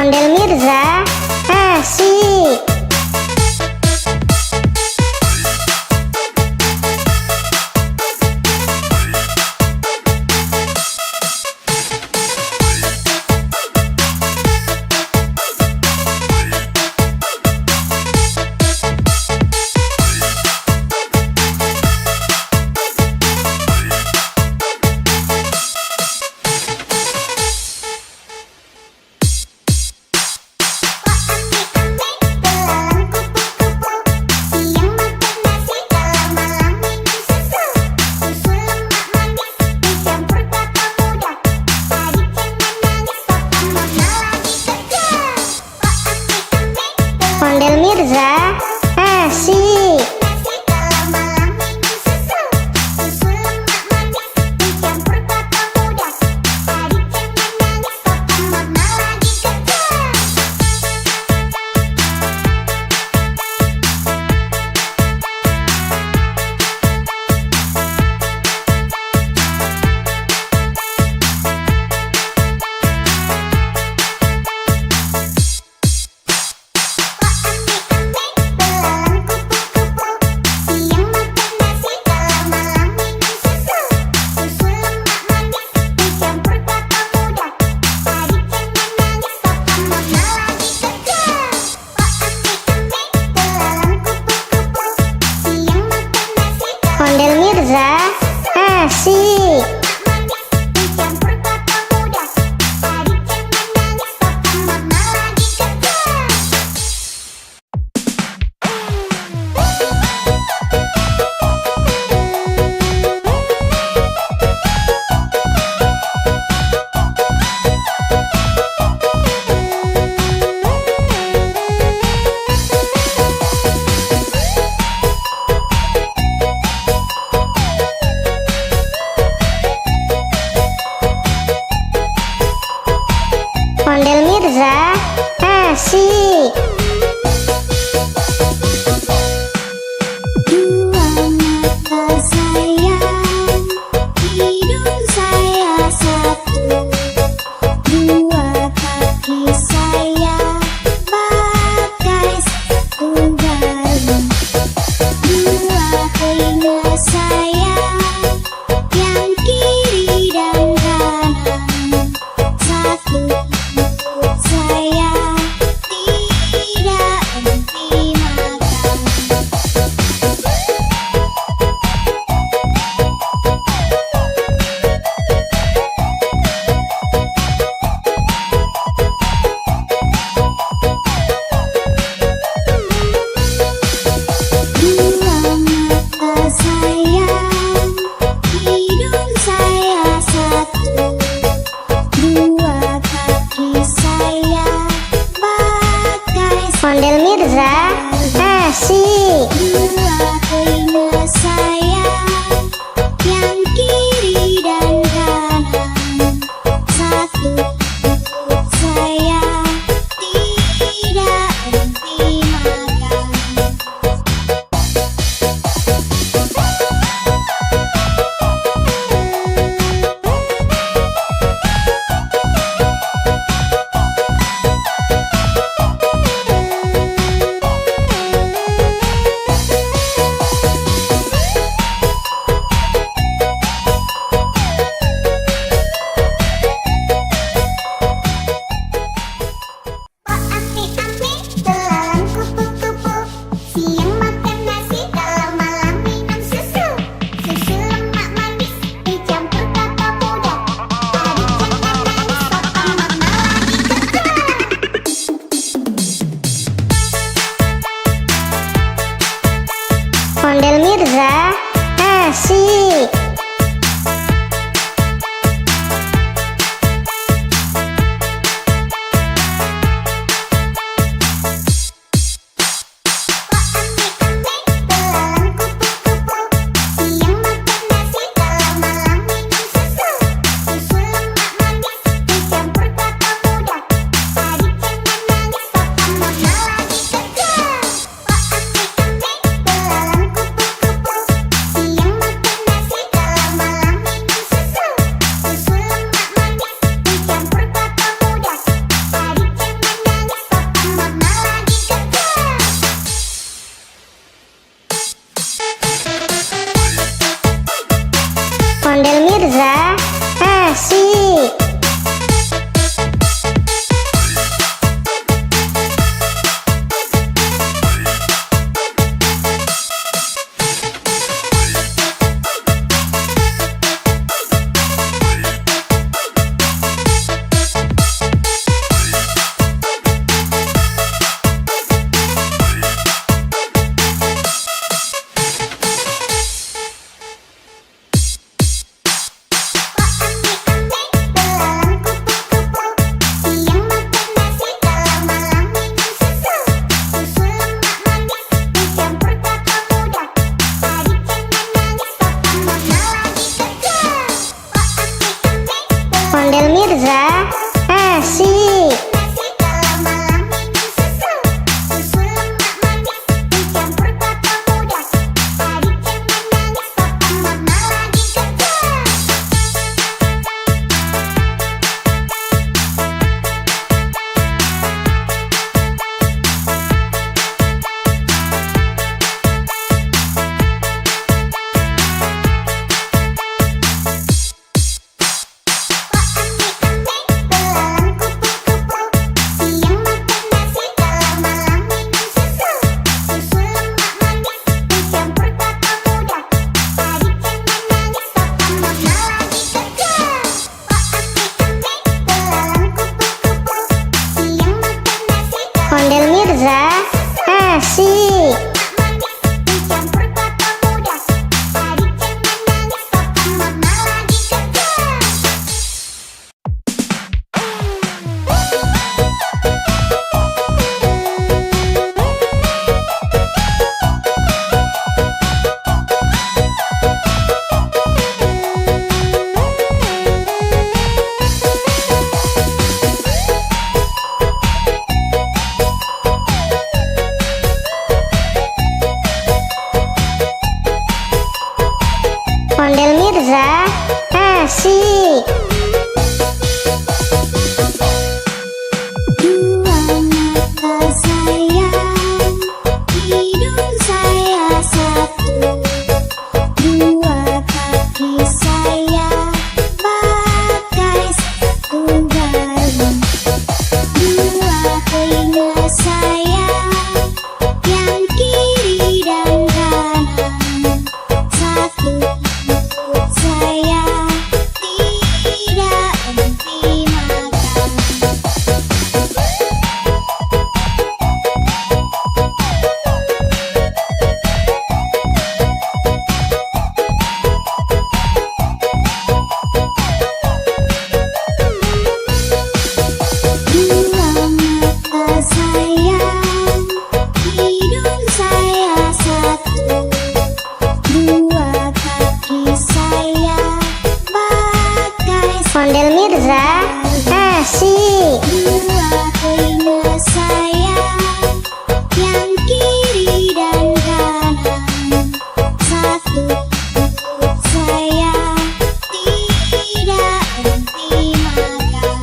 Ondel Mirza, asik. Ondel Mirza, asik. Ondel Mirza, asik. Ondel Mirza, asik. Dua mata sayang, hidung saya satu. Dua kaki saya pakai sepatu baru. Dua telinga saya yang kiri dan kanan. Satu mulut saya tidak henti makan. Dua mata sayang, hidung saya satu. Dua kaki saya pakai Ondel Mirza, asik. dua telinga saya yang kiri dan kanan. Satu mulut saya tidak henti makan. Mirza, asik. Dicampur kelapa muda, adik jangan nangis, papa mama lagi kerja. Ondel Mirza, asik. Dua mata sayang, hidung saya satu, dua kaki saya pakai sepatu baru, dua telinga saya yang kiri dan kanan, satu mulut saya tidak henti makan. Dua mata sayang, hidung saya satu, dua kaki saya pakai Ondel Mirza, asik. dua telinga saya yang kiri dan kanan, satu mulut saya tidak henti makan.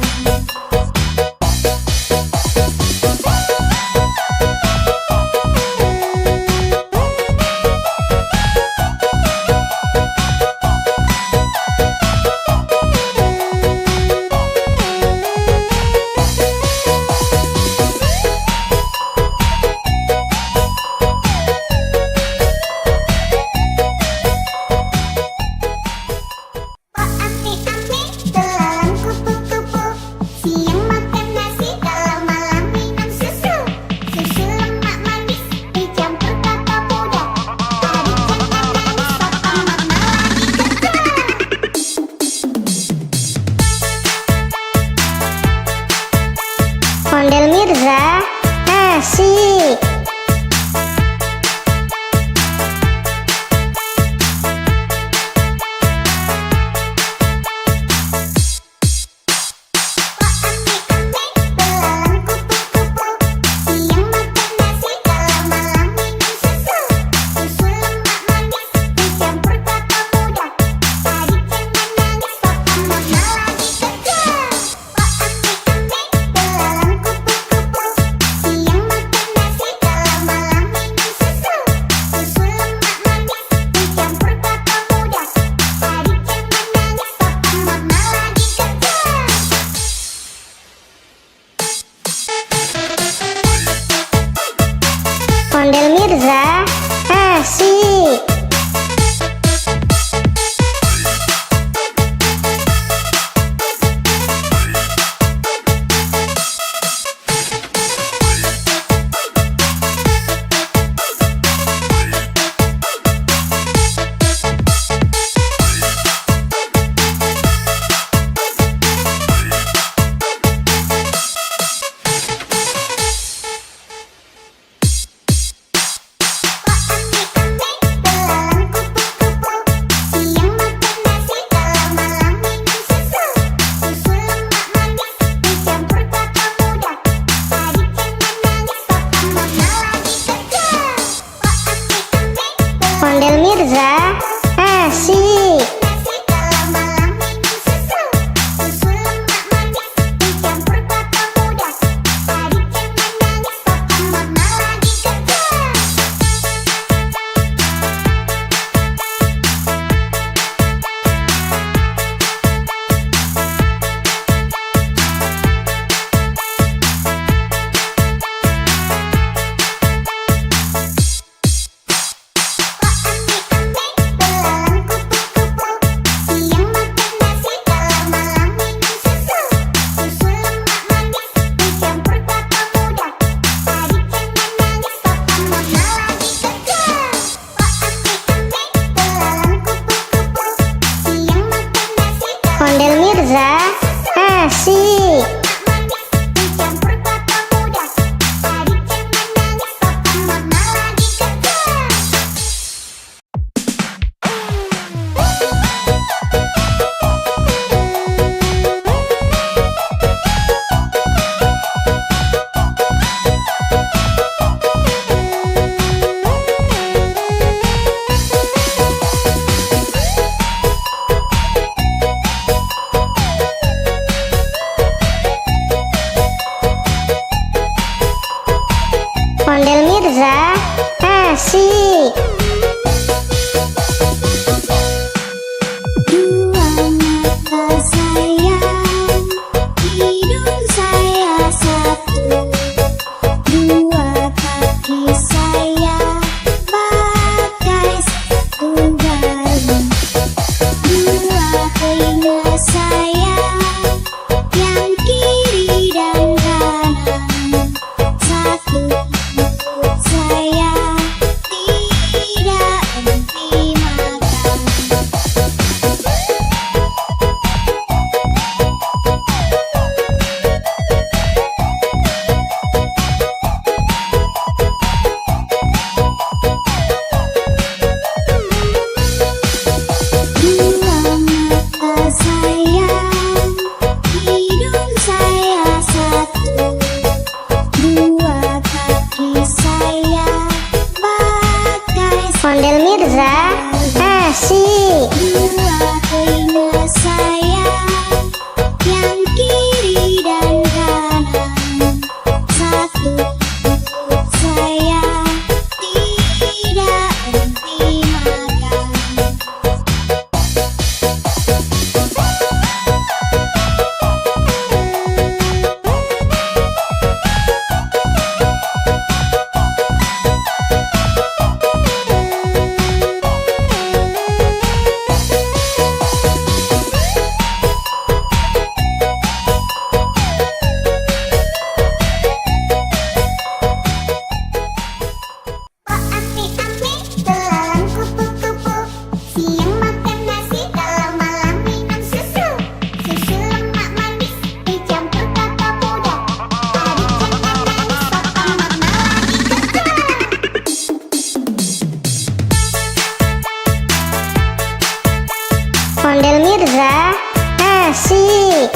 Oh ami-ami, belalang kupu-kupu, siang makan nasi, kalau malam minum susu. Susu lemak manis, dicampur kelapa muda, adik jangan nangis, papa mama lagi kerja. Ondel Mirza, asik. Ami-ami, belalang kupu-kupu, siang makan nasi, kalau malam minum susu. Susu lemak manis, dicampur kelapa muda, adik jangan nangis, papa mama lagi kerja. Ami-ami, belalang kupu-kupu, siang makan nasi, kalau malam minum susu. Susu lemak manis, dicampur kelapa muda, adik jangan nangis, papa mama lagi kerja. Ondel Mirza, asik. Ami-ami, Mirza, asik. Dua mata sayang, hidung saya satu. Dua kaki saya pakai sepatu baru. Dua telinga saya yang kiri dan kanan. Satu mulut saya tidak henti makan. Dua mata sayang, hidung saya satu. Dua kaki saya pakai Ondel Mirza, asik. dua telinga saya yang kiri dan kanan. Satu mulut saya tidak henti makan. Oh ami-ami, belalang kupu-kupu. Siang makan nasi, kalau malam minum susu. Susu lemak manis, dicampur kakao muda. Adik jangan nangis, papa mama lagi kerja. Ondel Mirza, asik.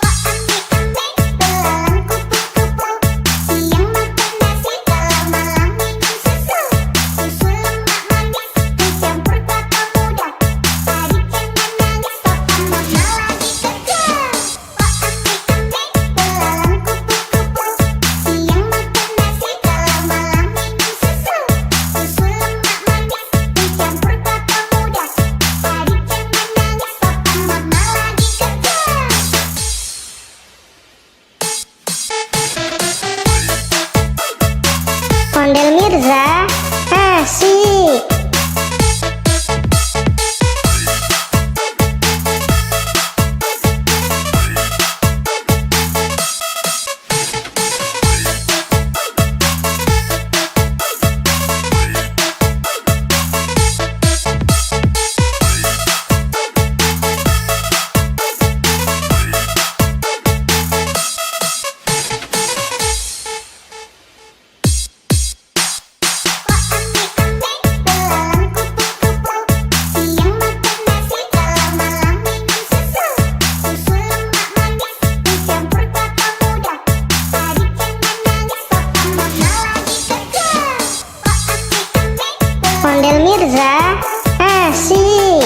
Oh ami-ami, belalang kupu-kupu. Siang makan nasi, kalau malam minum susu. Susu lemak manis, dicampur kakao muda. Adik jangan nangis, papa mama lagi kerja. Oh ami-ami, belalang kupu-kupu. Siang makan nasi, kalau malam minum susu. Susu lemak manis, dicampur kakao muda. Adik jangan nangis, papa mama lagi kerja. Ondel Mirza, asik.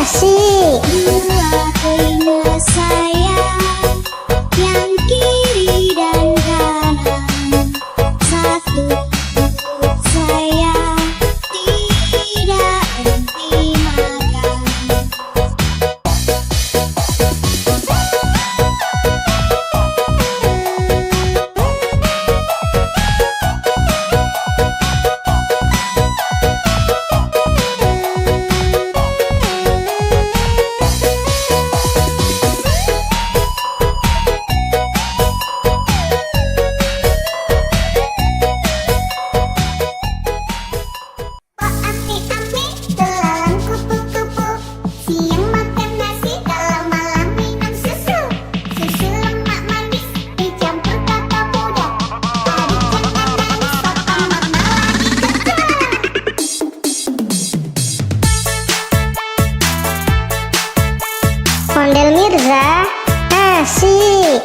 Asik. Dua telinga saya, yang kiri dan kanan. Satu perut saya, tidak henti makan. Ondel Mirza, asik.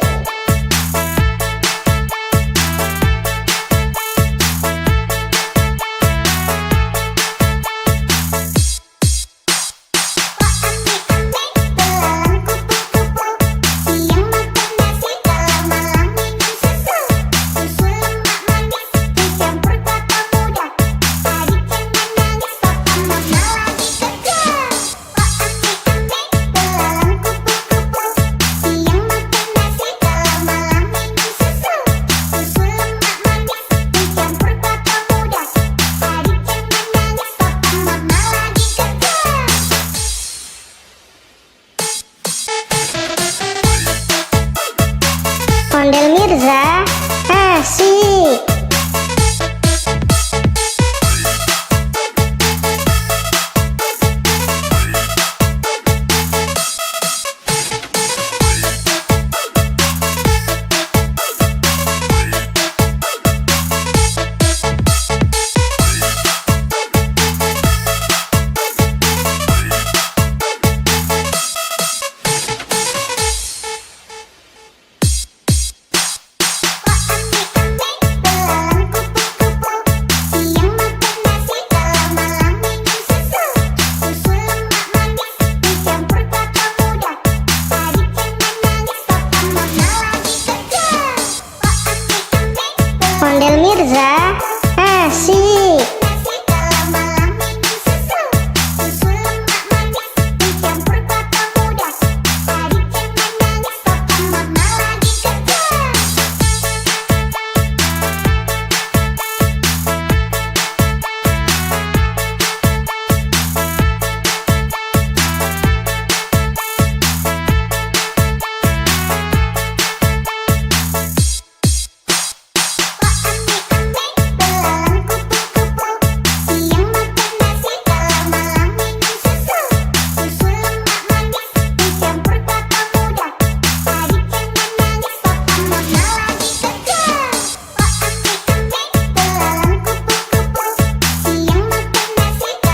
Ondel Mirza, asik. Ondel Mirza, asik.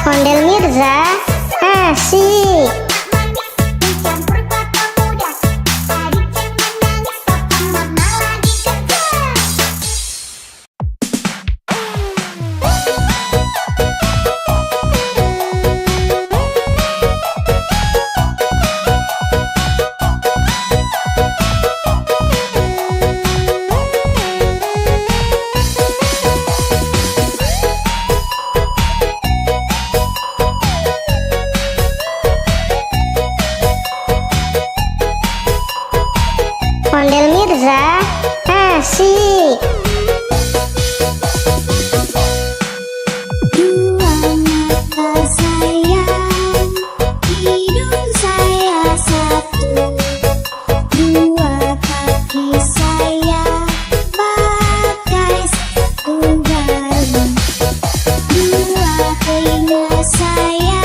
Ondel Mirza, asik. Ondel Mirza, asik. Dua mata saya, hidung saya satu. Dua kaki saya, bagai satu galon. Dua telinga saya,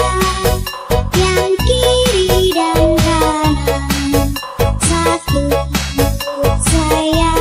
yang kiri dan kanan. Satu perut saya,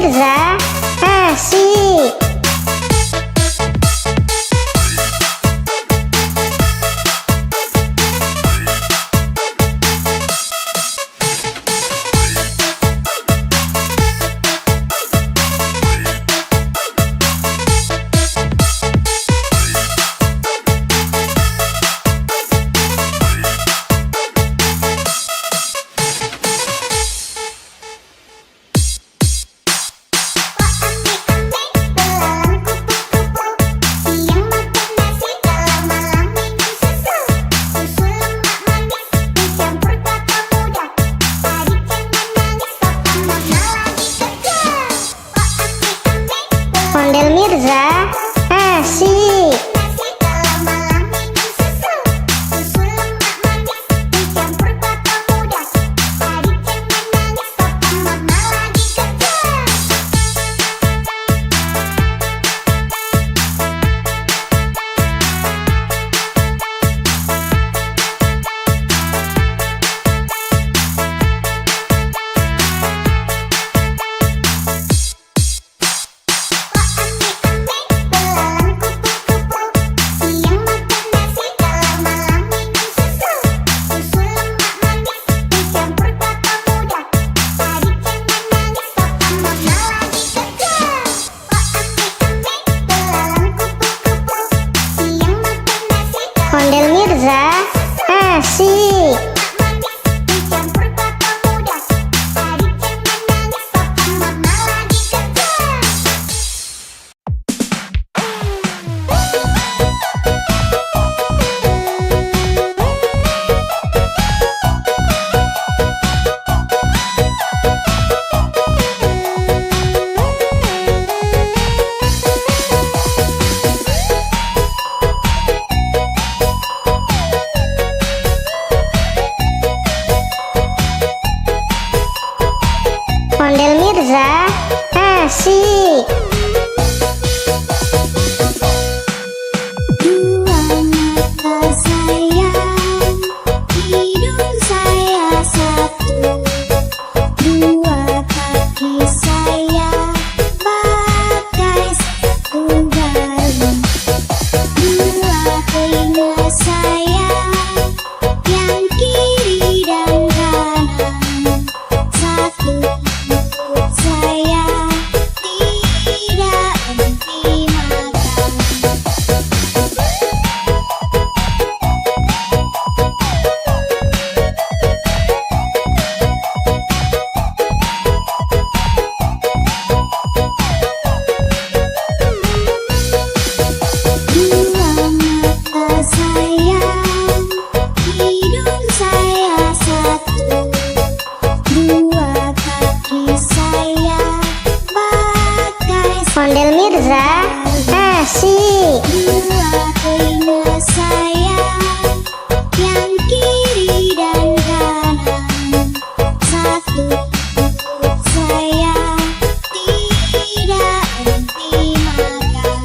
Mirza, asik. Ondel Mirza, asik. Ondel Mirza, asik. Ondel Mirza, asik. Dua mata sayang, hidung saya satu, dua kaki saya pakai sepatu baru, dua telinga saya yang kiri dan kanan, satu saya tidak henti makan. Dua mata sayang, hidung saya satu, dua kaki saya pakai Ondel Mirza, asik. dua telinga saya yang kiri dan kanan, satu saya tidak henti makan.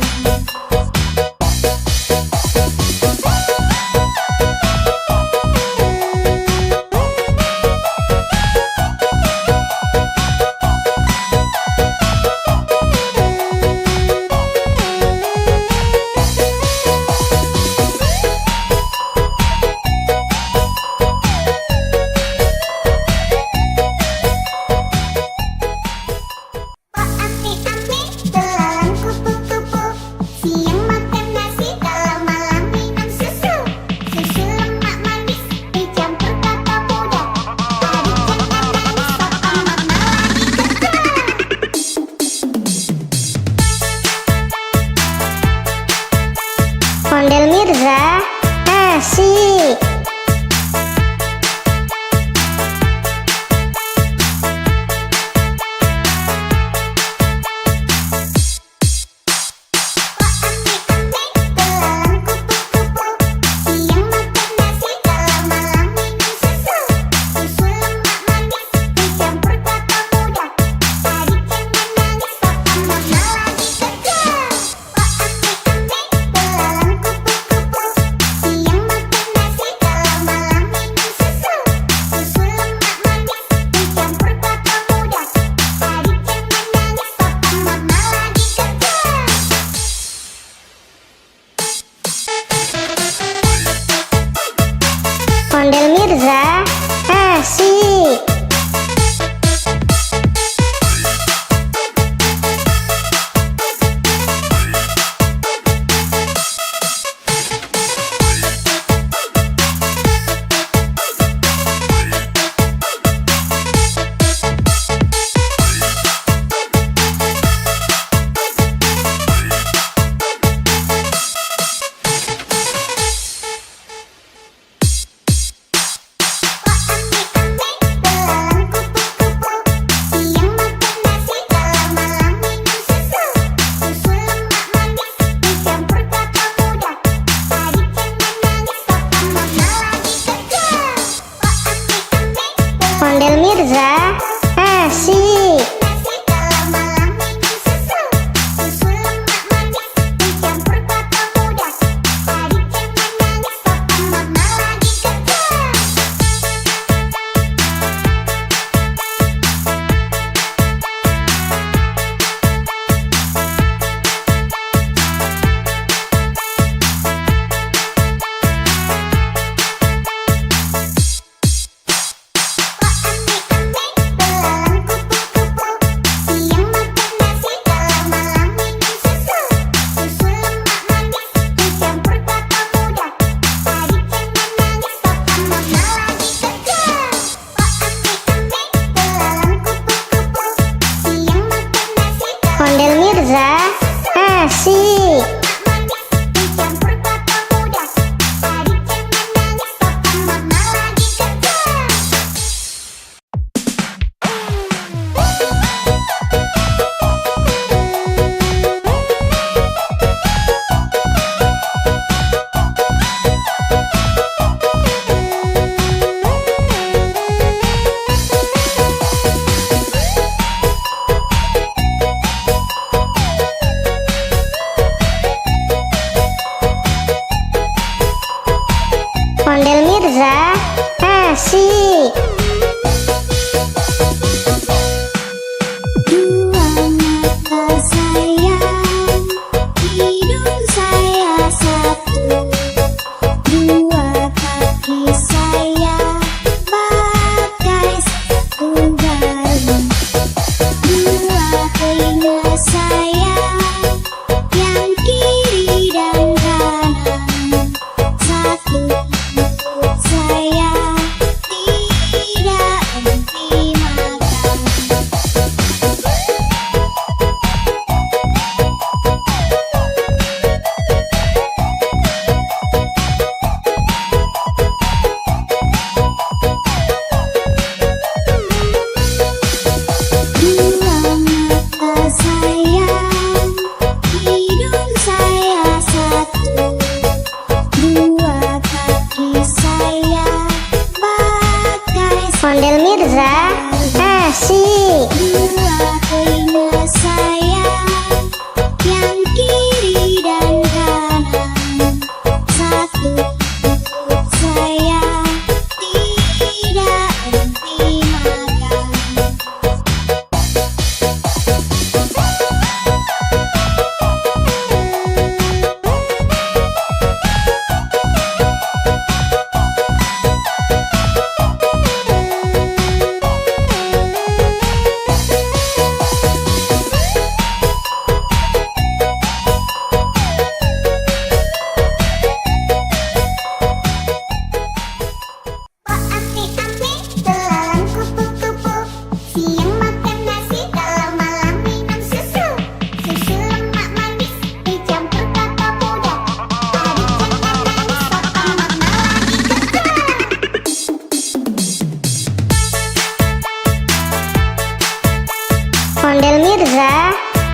Ondel Mirza,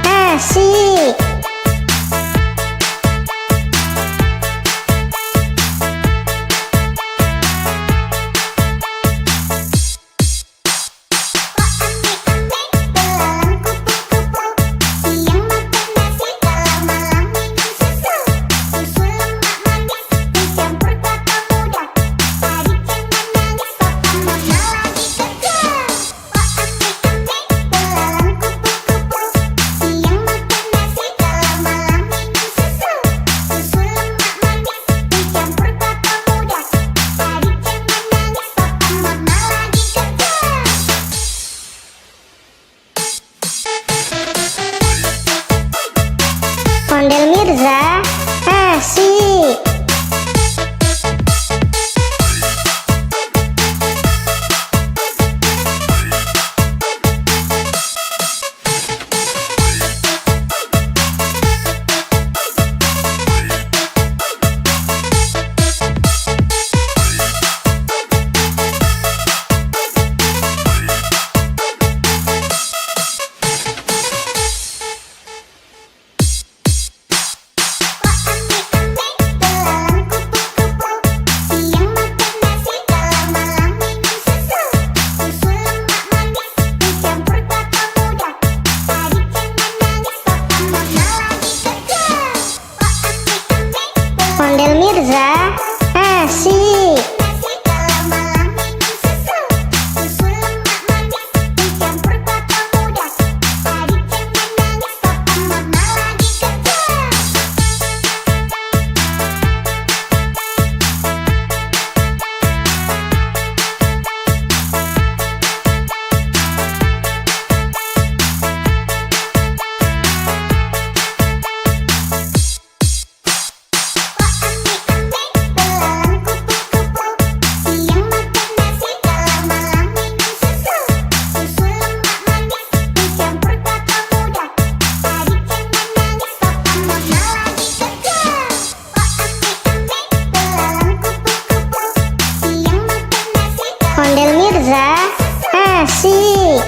asik. Ondel Mirza, asik. Ondel Mirza, asik. Ondel Mirza, asik.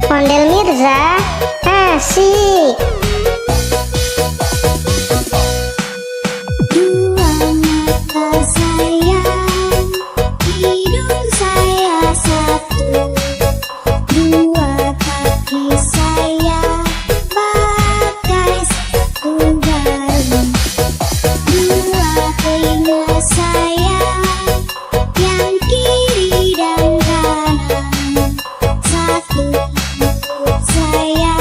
Ondel Mirza, asik. Dua mata sayang, hidung saya satu, dua kaki saya pakai sepatu baru, dua telinga saya yang kiri dan kanan, satu mulut saya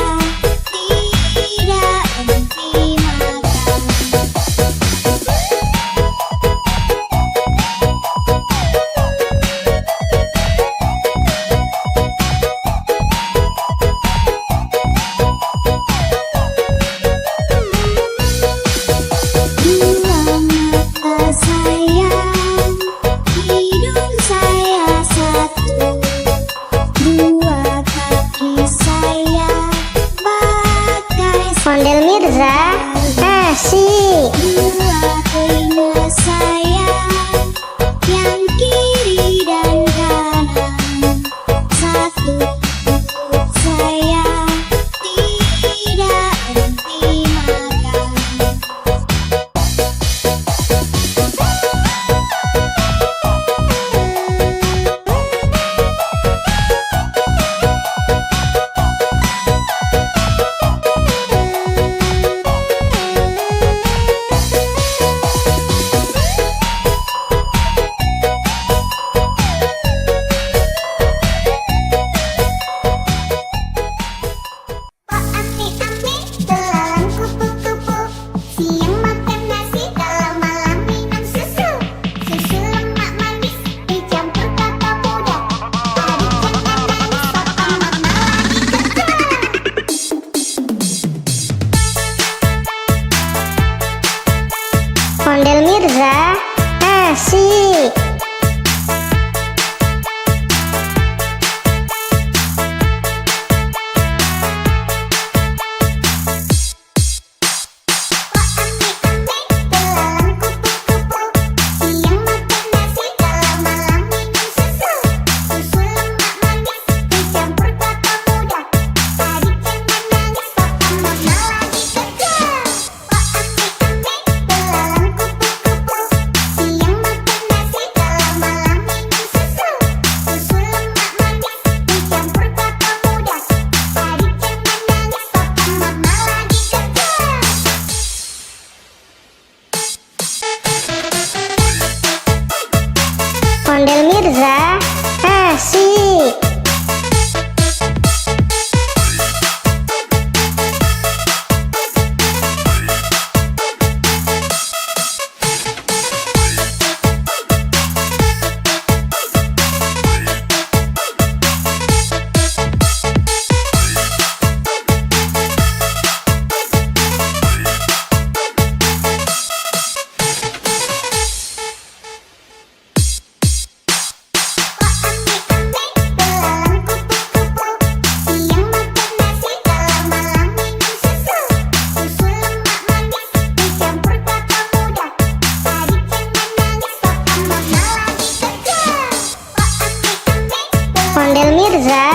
Mirza,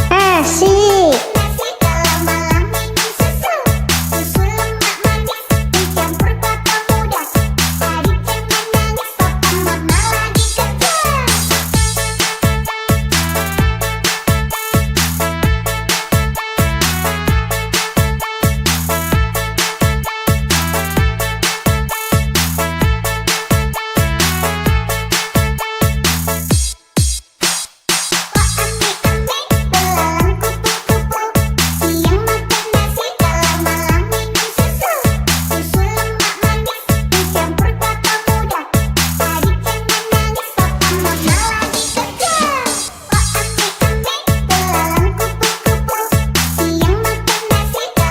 asik. Nasi kalau malam minum susu. Susu lemak manis dicampur kelapa muda. Adik jangan nangis, papa mama lagi kerja.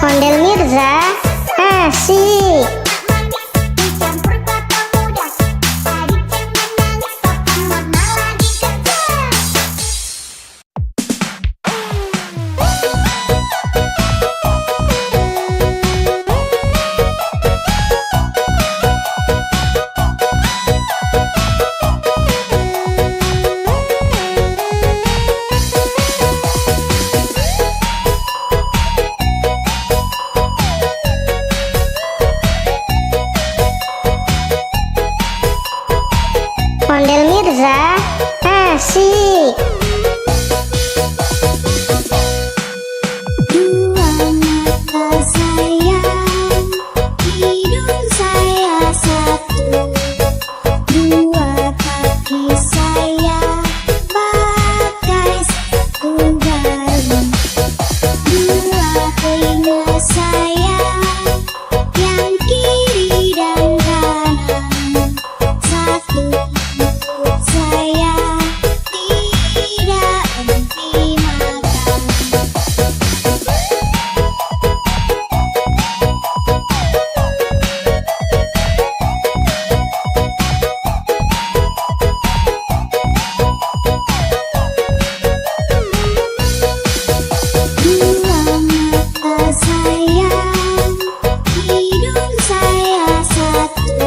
Ondel Mirza, asik. Dicampur kelapa muda. Adik jangan nangis, papa mama lagi kerja. Ondel Mirza, asik. Dua mata sayang, hidung saya satu. Dua kaki saya pakai sepatu baru. Dua telinga saya yang kiri dan kanan. Satu mulut saya tidak henti makan. Dua mata sayang, hidung saya satu.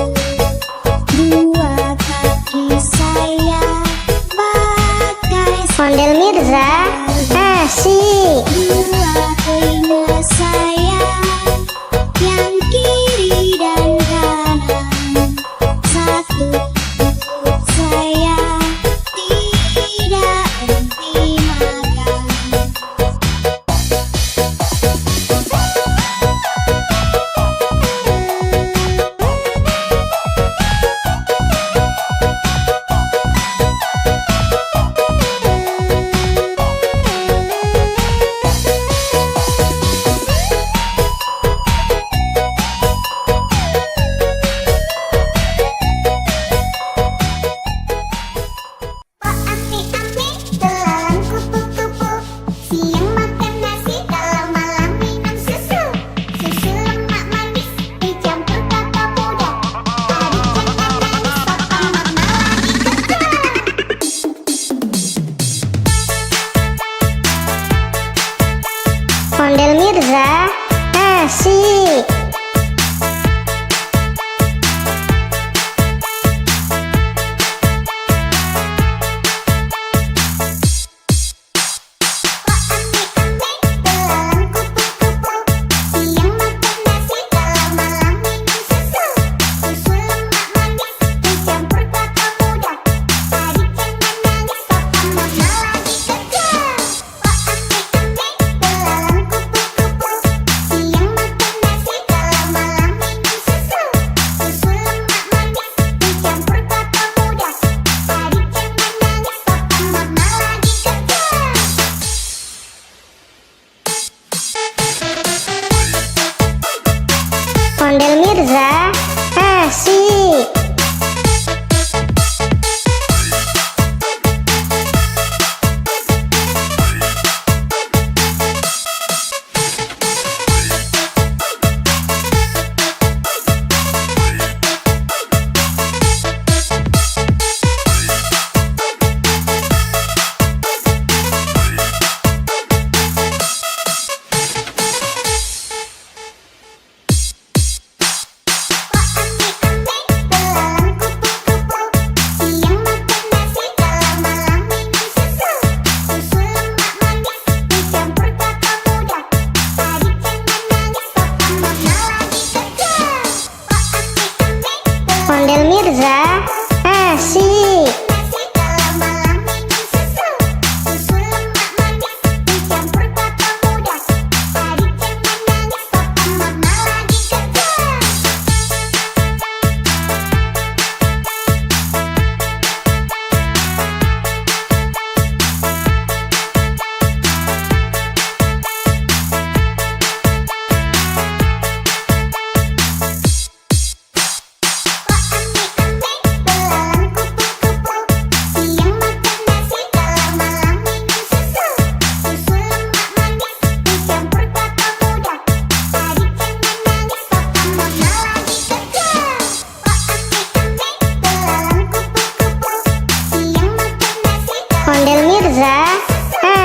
Dua kaki saya pakai Ondel Mirza, asik. dua telinga saya yang kiri dan kanan. Satu mulut saya tidak henti makan. Pak Ami-ami, belalang kupu-kupu. Siang makan nasi, kalau malam minum susu. Susu lemak manis dicampur kelapa muda. Adik jangan nangis, papa mama lagi kerja. Ondel Mirza, asik. Pak Ami-ami, belalang kupu-kupu. Siang makan nasi, kalau malam minum susu. Susu lemak manis dicampur kelapa muda. Adik jangan nangis, papa mama lagi kerja. Pak Ami-ami, belalang kupu-kupu. Siang makan nasi, kalau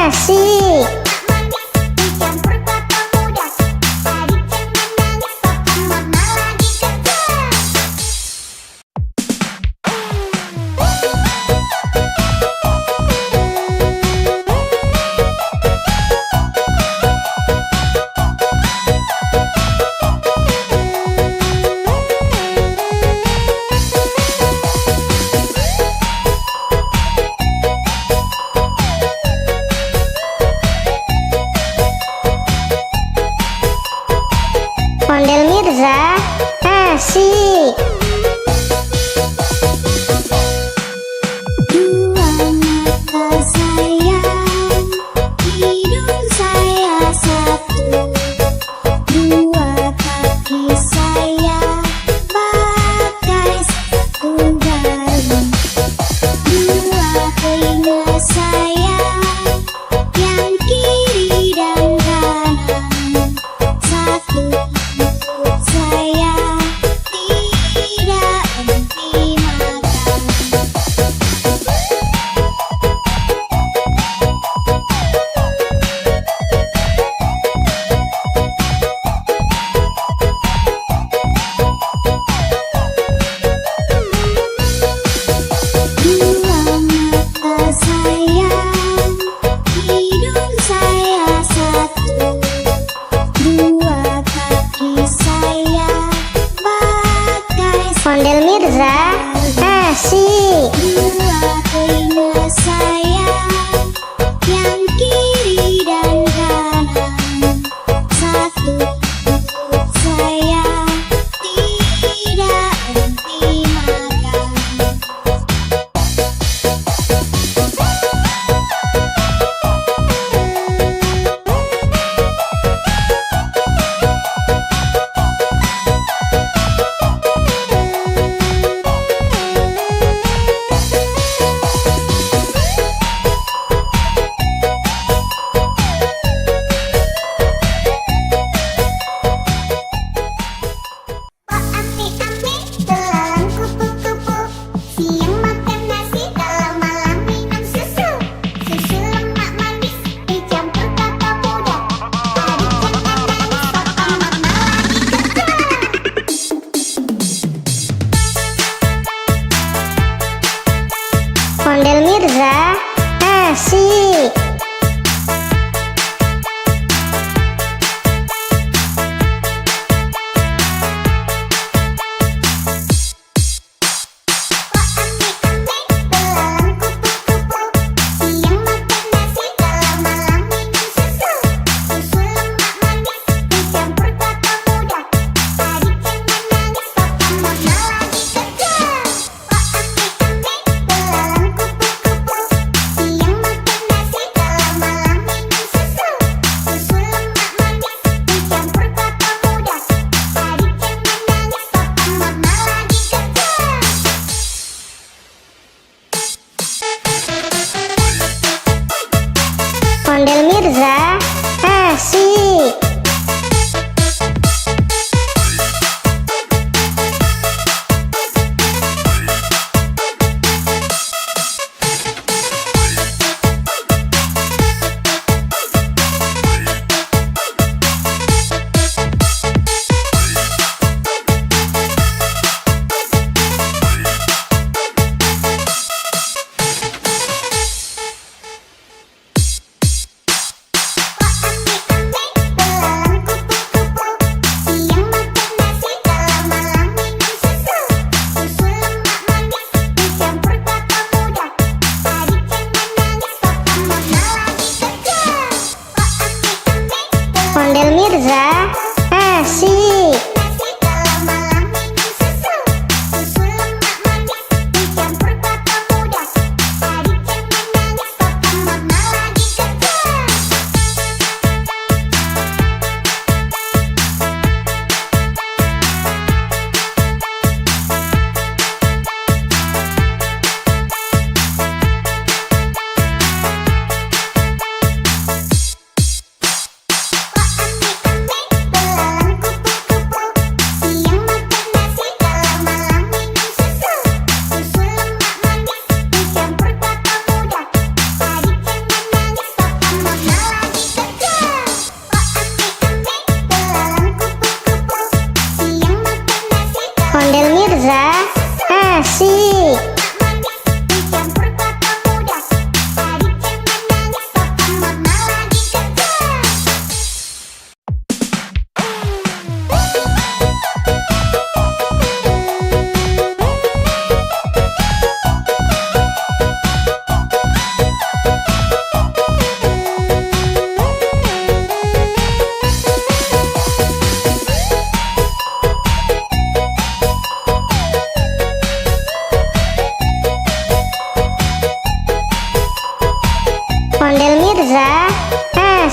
asik. manis dicampur kelapa muda. Adik jangan nangis, papa mama lagi kerja. Ondel Mirza, asik. Dua mata sayang, hidung saya satu. Dua kaki saya pakai sepatu baru. Dua telinga saya yang kiri dan kanan. Satu mulut saya tidak henti makan. Dua mata sayang, hidung saya satu. Dua kaki saya pakai Ondel Mirza, asik. dua telinga saya yang kiri dan kanan. Satu mulut saya tidak henti makan. Oh ame-ame, belalang kupu-kupu. Siang makan nasi, kalau malam minum susu. Susu lemak manis dicampur kelapa muda. Adik jangan nangis, papa mama lagi kerja. Ondel Mirza, asik. Ame-ame, belalang kupu-kupu. Siang makan nasi, kalau malam minum susu. Susu lemak manis dicampur kelapa muda. Adik jangan nangis, papa mama lagi kerja. Ame-ame, belalang kupu-kupu. Siang makan nasi, kalau malam minum susu. Susu lemak manis dicampur kelapa muda. Adik jangan nangis, papa mama lagi kerja. Ondel Mirza, asik. Ame-ame,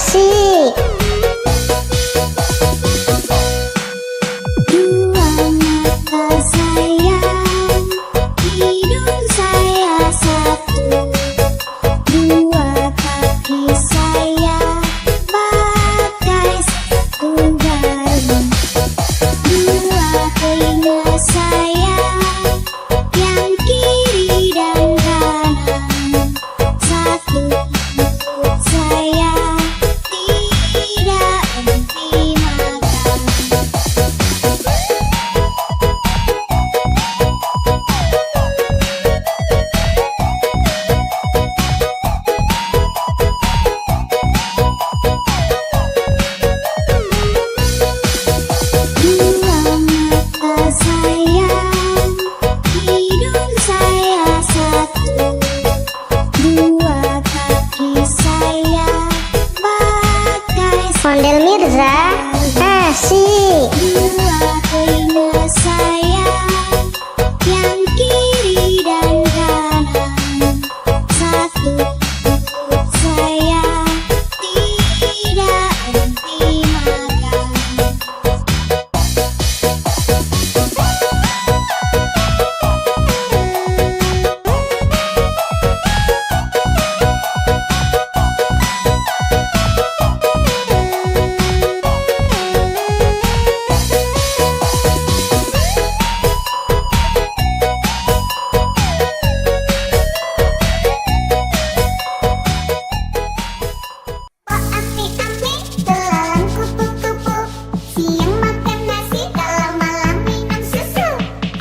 Asik. Dua mata sayang, hidung saya satu. Dua kaki saya pakai sepatu baru. Dua telinga saya yang kiri dan kanan. Satu mulut saya tidak henti makan. Dua mata sayang, hidung saya satu. Dua kaki saya pakai Ondel Mirza. Asik. dua telinga saya yang kiri dan kanan. Satu mulut saya tidak henti makan. Oh api-api, belalang kupu-kupu. Siang makan nasi, kalau malam minum susu.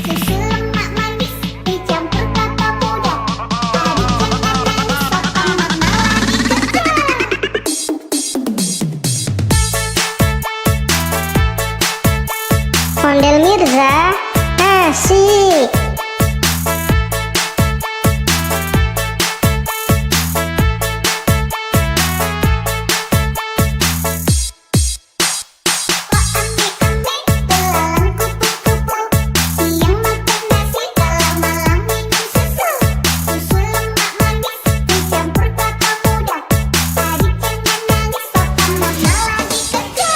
Susu lemak manis dicampur kelapa muda. Hari jangan nangis, papa mama lagi kerja. Ondel Mirza. Asik. Api-api, belalang kupu-kupu. Siang makan nasi, kalau malam minum susu. Susu lemak manis dicampur kelapa muda. Hari jangan nangis, papa mama lagi kerja.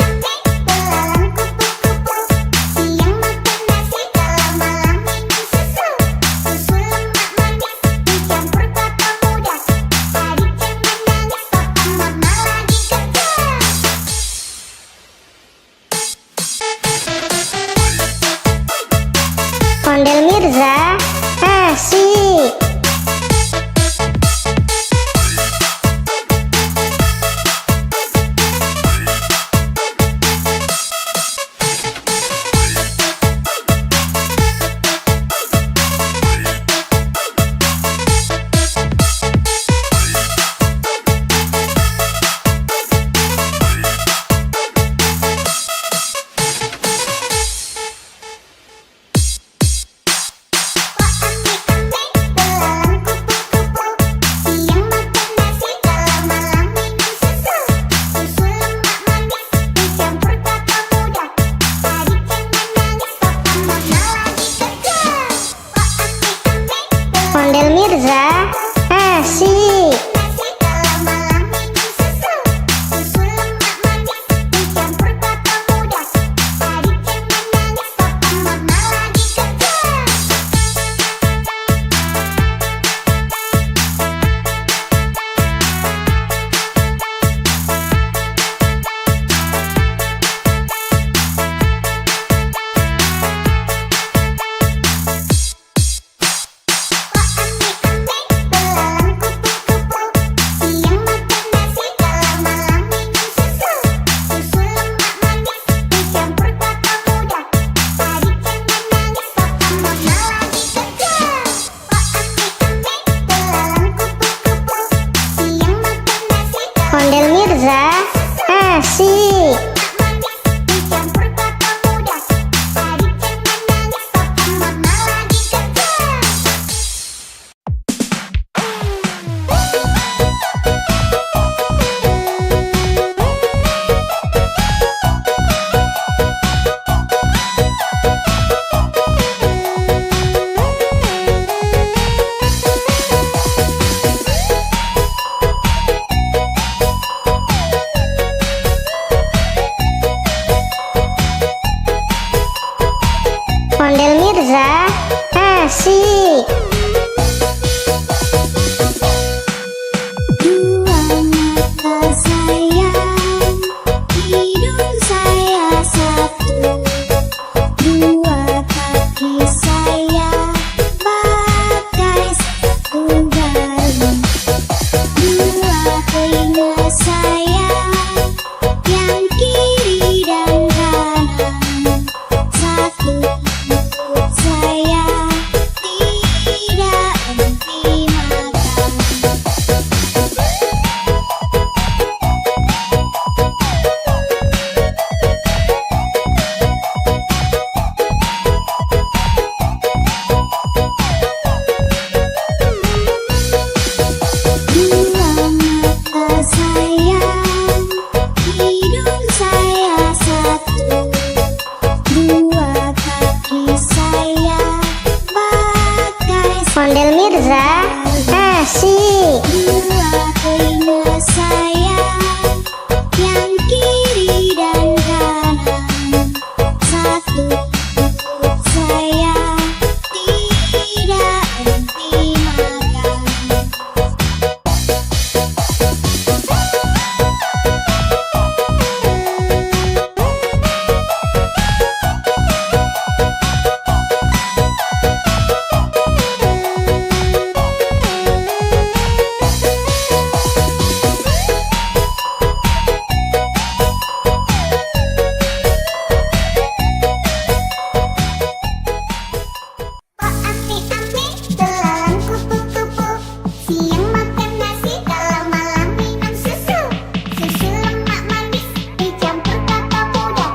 Api-api, belalang kupu-kupu. Siang makan nasi, kalau malam minum susu. Susu lemak manis dicampur kelapa muda. Hari jangan nangis, papa mama lagi kerja. Ondel Mirza. Asik. asik. Dua mata sayang, hidung saya satu. Dua kaki saya pakai sepatu baru. Dua telinga saya yang kiri dan kanan. Satu mulut saya tidak henti makan. Dua mata sayang, hidung saya satu. Dua kaki saya pakai Ondel Mirza asik. dua telinga saya yang kiri dan kanan. Satu mulut saya tidak henti makan. Oh ami-ami, belalang kupu-kupu. Siang makan nasi, kalau malam minum susu. Susu lemak manis dicampur kelapa muda.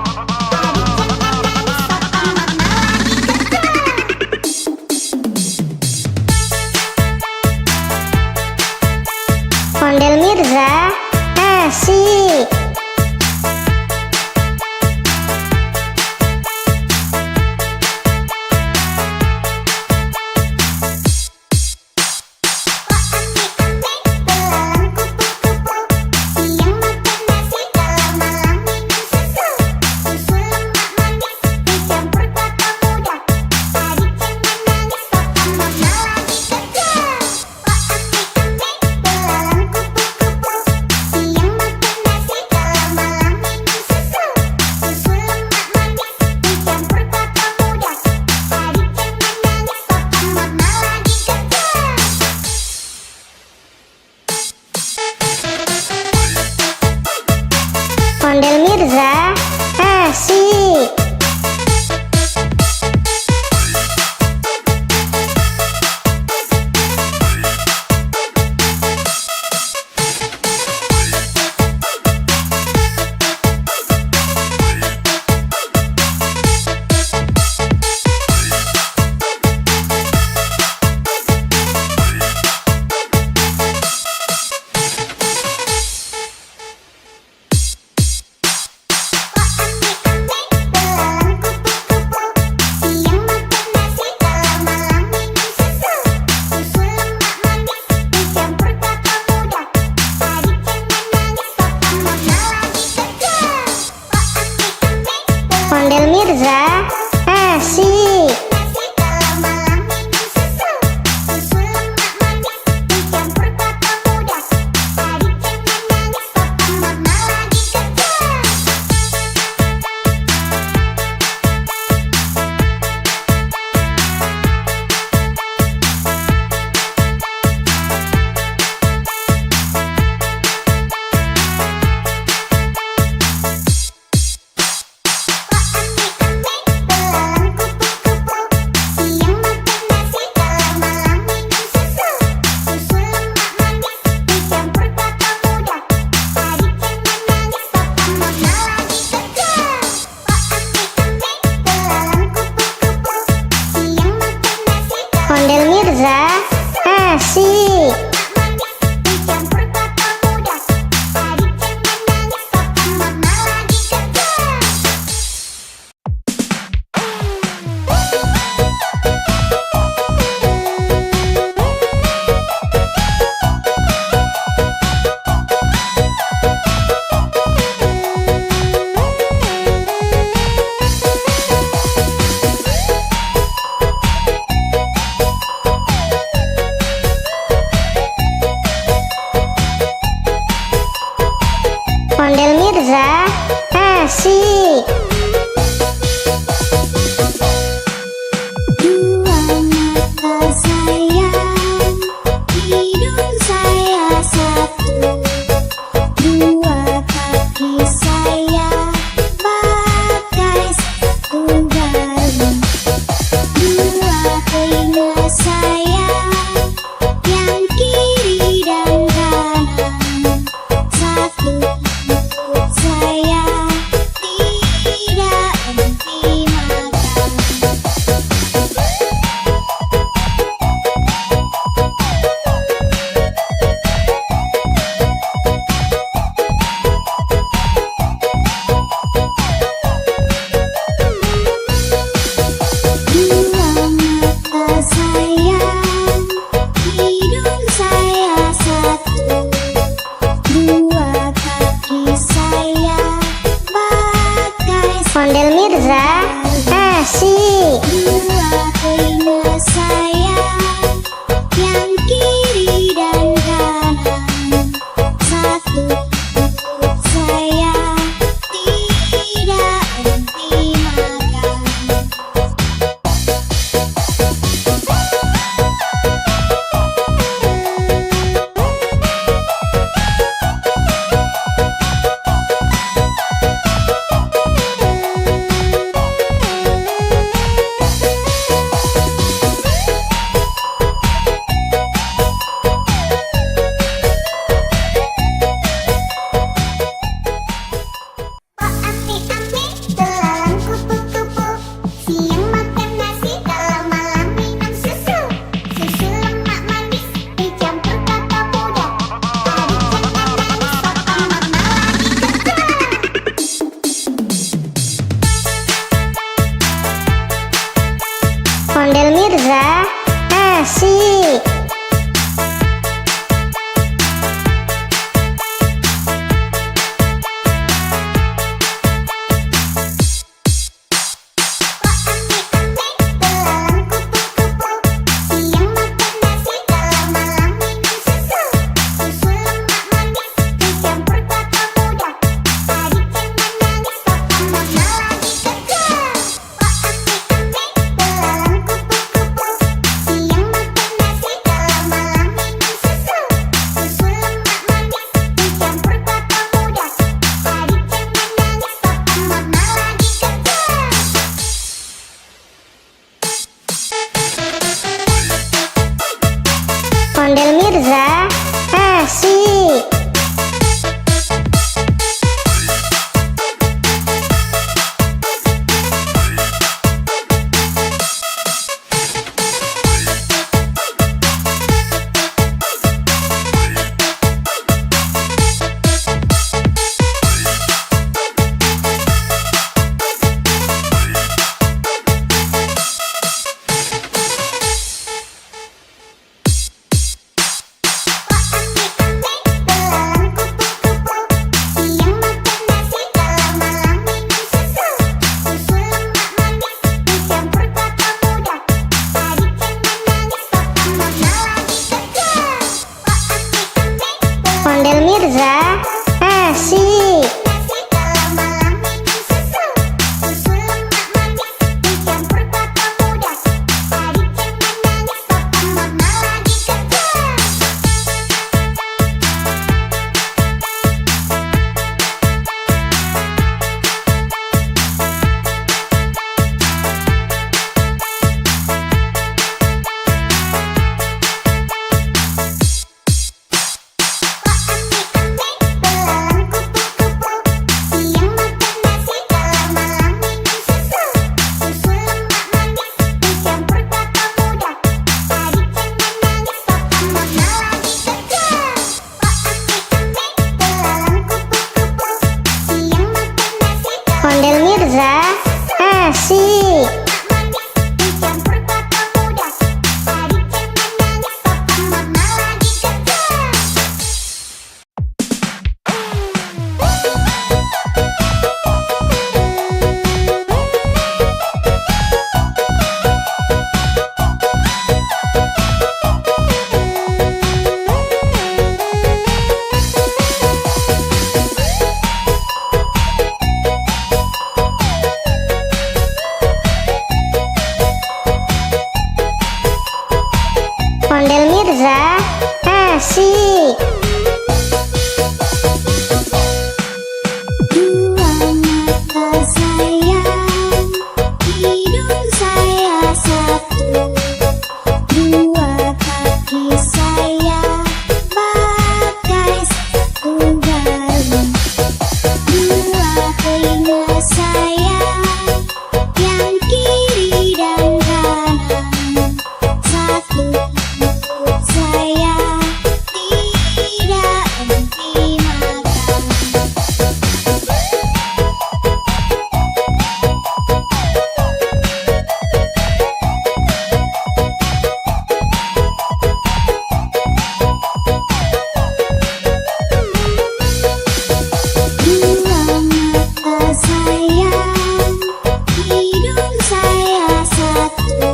Hari jangan nangis, papa mama lagi kerja. Ondel Mirza asik. Oh ami-ami, belalang kupu-kupu. Siang makan nasi, kalau malam minum susu. Susu lemak manis dicampur kelapa muda. Hari jangan nangis, papa mama lagi kerja. Oh ami-ami, belalang kupu-kupu. Siang makan nasi, kalau malam minum susu. Susu lemak manis dicampur kelapa muda. Hari jangan nangis, papa mama lagi kerja. Ondel Mirza asik. Oh ami-ami, Ondel Mirza, asik. Dua mata saya, hidung saya satu, dua kaki saya pakai sepatu baru, dua telinga saya yang kiri dan kanan, satu mulut saya tidak Asik. Dua mata sayang, hidung saya satu. Dua kaki saya pakai sepatu baru. Dua telinga saya yang kiri dan kanan. Satu mulut saya tidak henti makan. Dua mata sayang, hidung saya satu.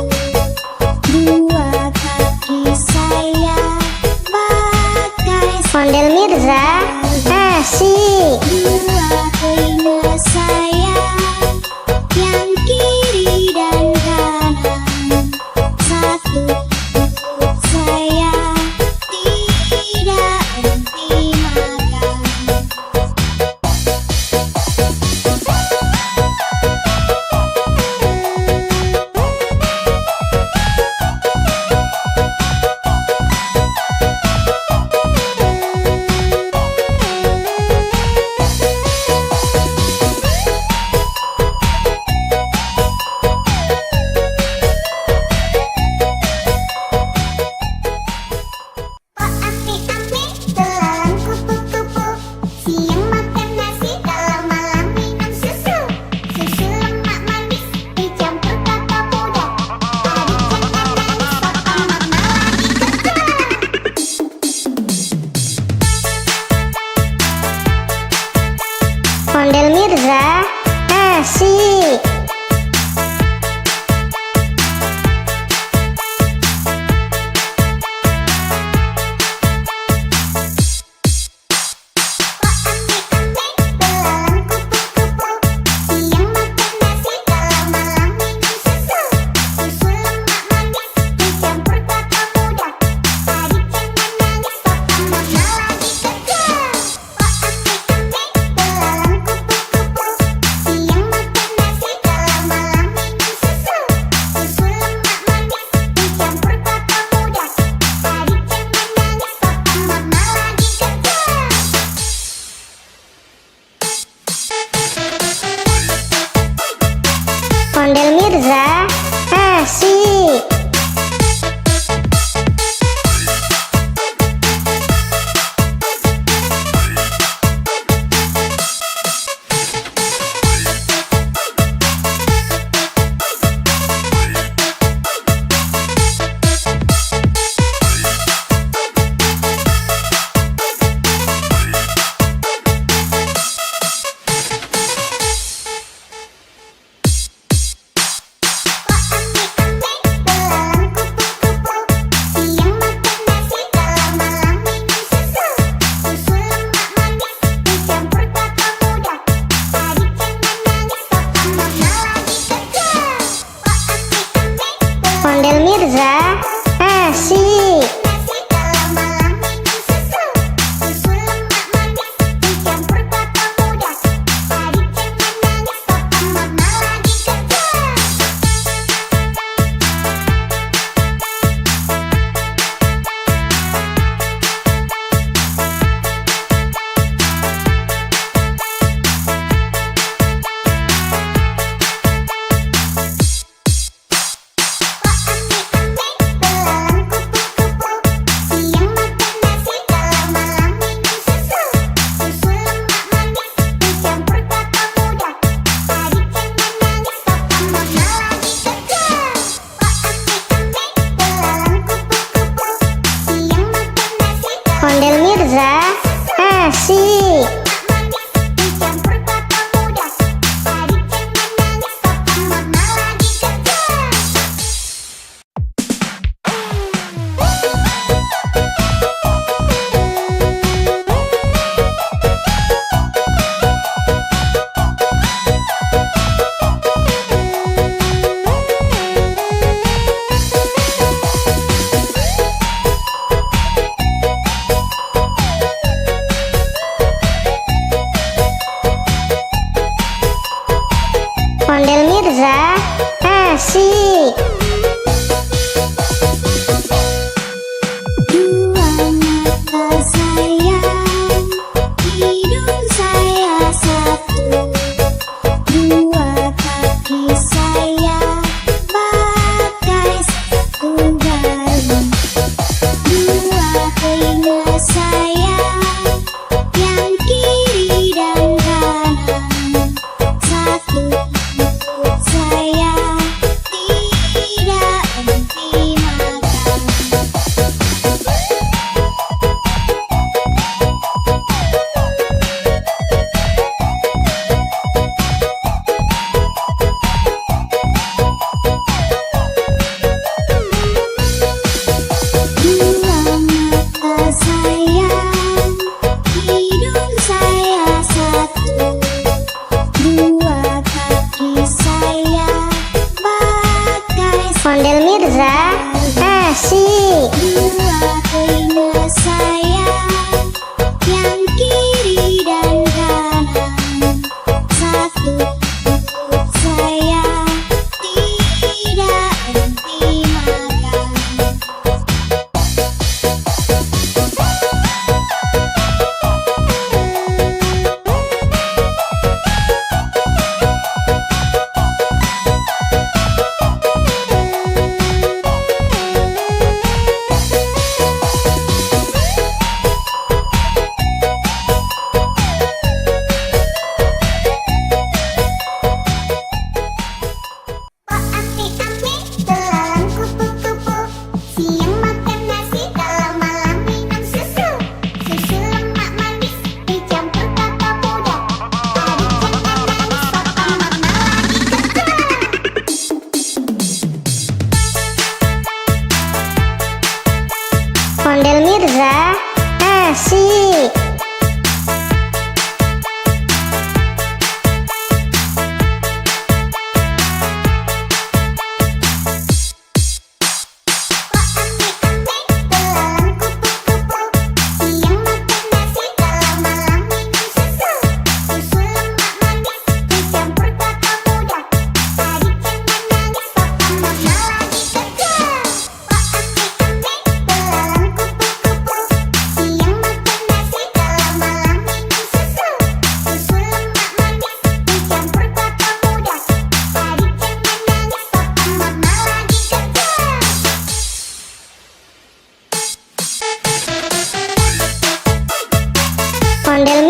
Dua kaki saya pakai Ondel Mirza. Asik. dua telinga saya yang kiri dan kanan. Satu mulut saya tidak henti makan. Oh ame-ame, belalang kupu-kupu. Siang makan nasi, kalau malam minum susu. Susu lemak manis dicampur kelapa muda. Adik jangan nangis, papa mama lagi kerja. Ondel Mirza. Asik. Oh ame-ame, belalang kupu-kupu. Siang makan nasi, kalau malam minum susu. Susu lemak manis dicampur kelapa muda. Adik jangan nangis, papa mama lagi kerja. Oh ame-ame, belalang kupu-kupu. Siang makan nasi,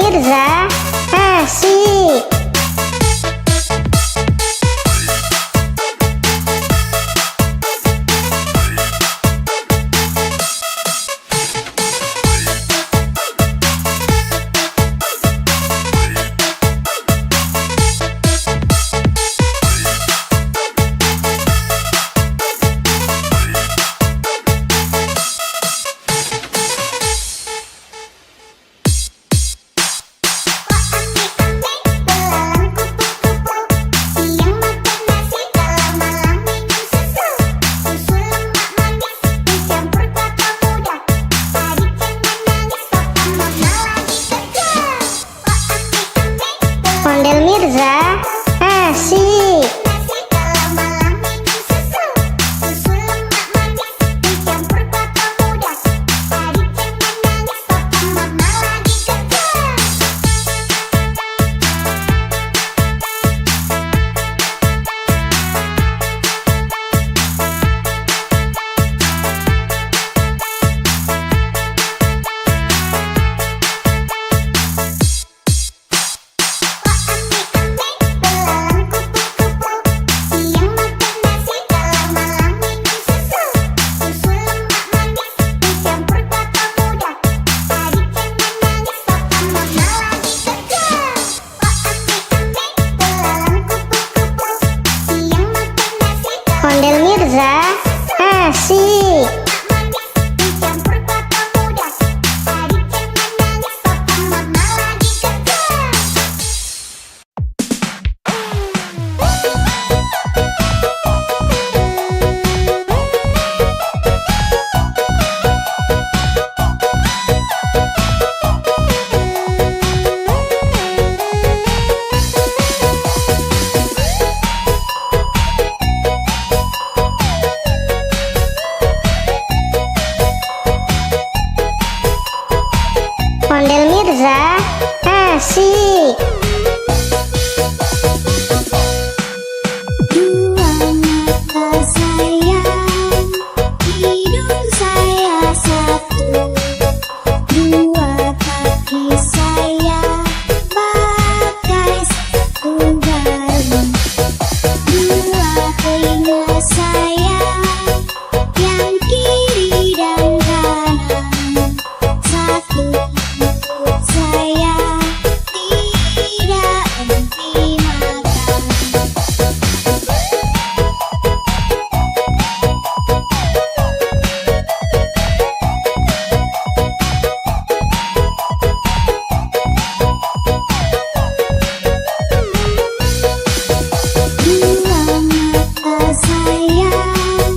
Mirza, asik. Ondel Mirza, asik. Ondel Mirza, asik. Ondel Mirza, asik. Dua mata sayang, hidung saya satu. Dua kaki saya pakai sepatu baru. Dua telinga saya yang kiri dan kanan. Satu saya tidak henti makan. Dua mata sayang,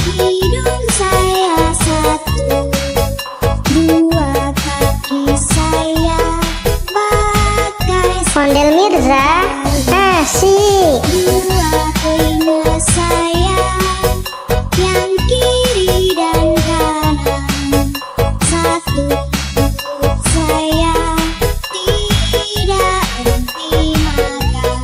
hidung saya satu. Dua kaki saya pakai Ondel Mirza, asik. dua telinga saya yang kiri dan kanan. Satu saya tidak henti makan.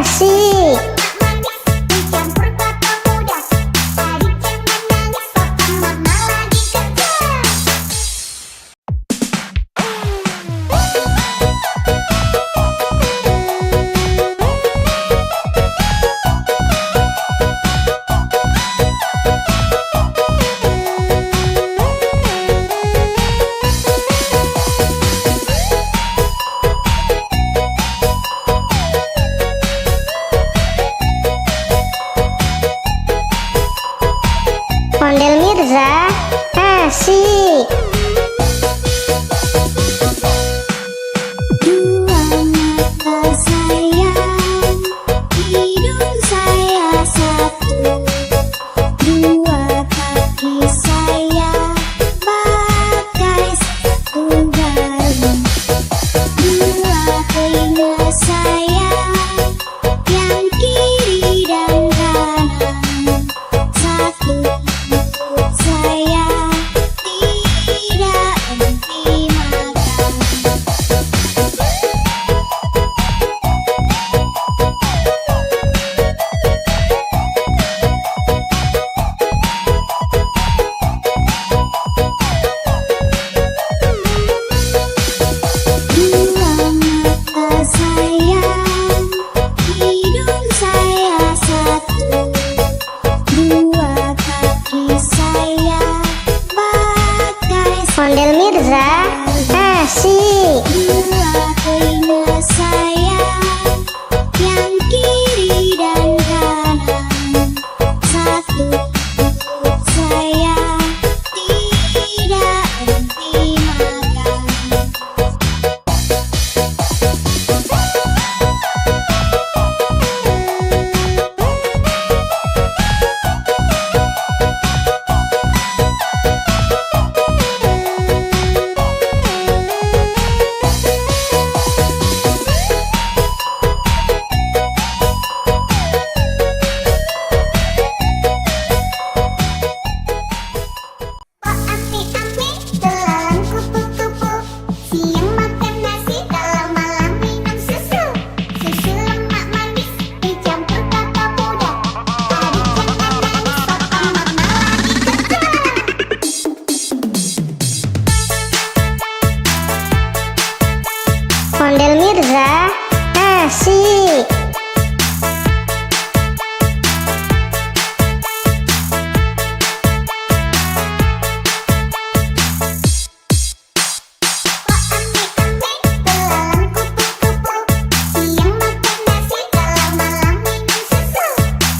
asik. manis dicampur kelapa muda. Adik jangan nangis, papa mama lagi kerja. Ondel Mirza asik. Dua mata sayang, hidung saya satu. Dua kaki saya pakai sepatu baru. Dua telinga saya yang kiri dan kanan. Satu mulut saya tidak henti makan. Dua mata sayang, hidung saya satu. Dua kaki saya pakai Ondel Mirza asik. dua telinga saya yang kiri dan kanan. Satu mulut saya tidak henti makan. Oh ami-ami, belalang kupu-kupu. Siang makan nasi, kalau malam minum susu. Susu lemak manis dicampur kelapa muda. Adik jangan nangis, papa mama lagi kerja. Ondel Mirza asik. Oh ami-ami, belalang kupu-kupu. Siang makan nasi, kalau malam minum susu.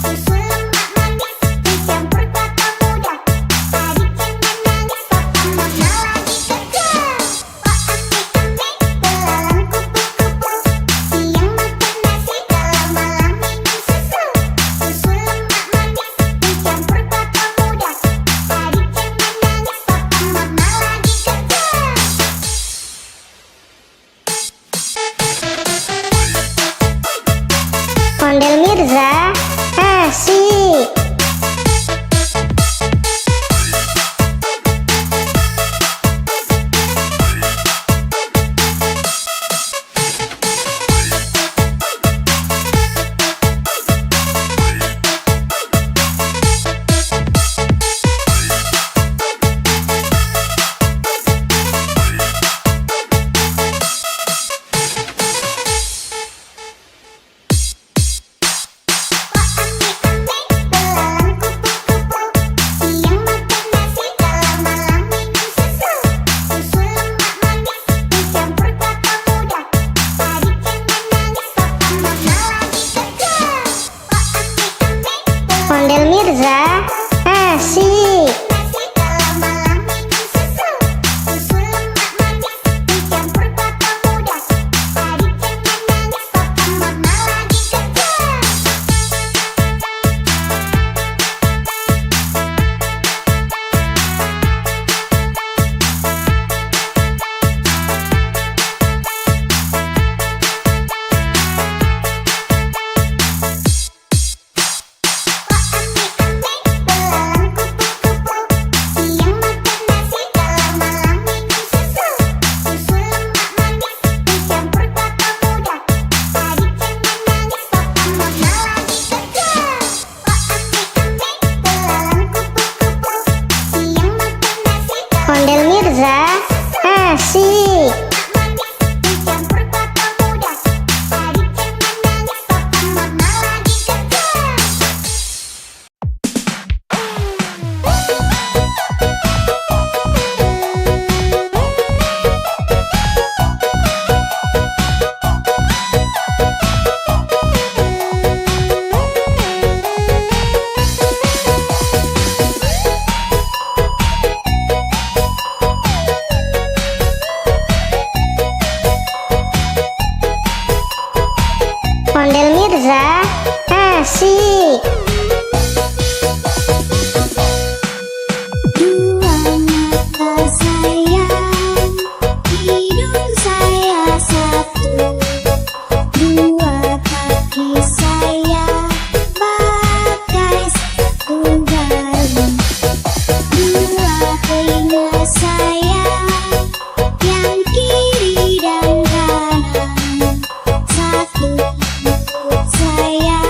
Susu lemak manis dicampur kelapa muda. Adik jangan nangis, papa mama lagi kerja. Oh ami-ami, belalang kupu-kupu. Siang makan nasi, kalau malam minum susu. Susu lemak manis dicampur kelapa muda. Adik jangan nangis, papa mama lagi kerja. Ondel Mirza asik. Oh ami-ami, Mirza, asik. Dua mata sayang, hidung saya satu. Dua kaki saya pakai sepatu baru. Dua telinga saya yang kiri dan kanan. Satu lutut saya,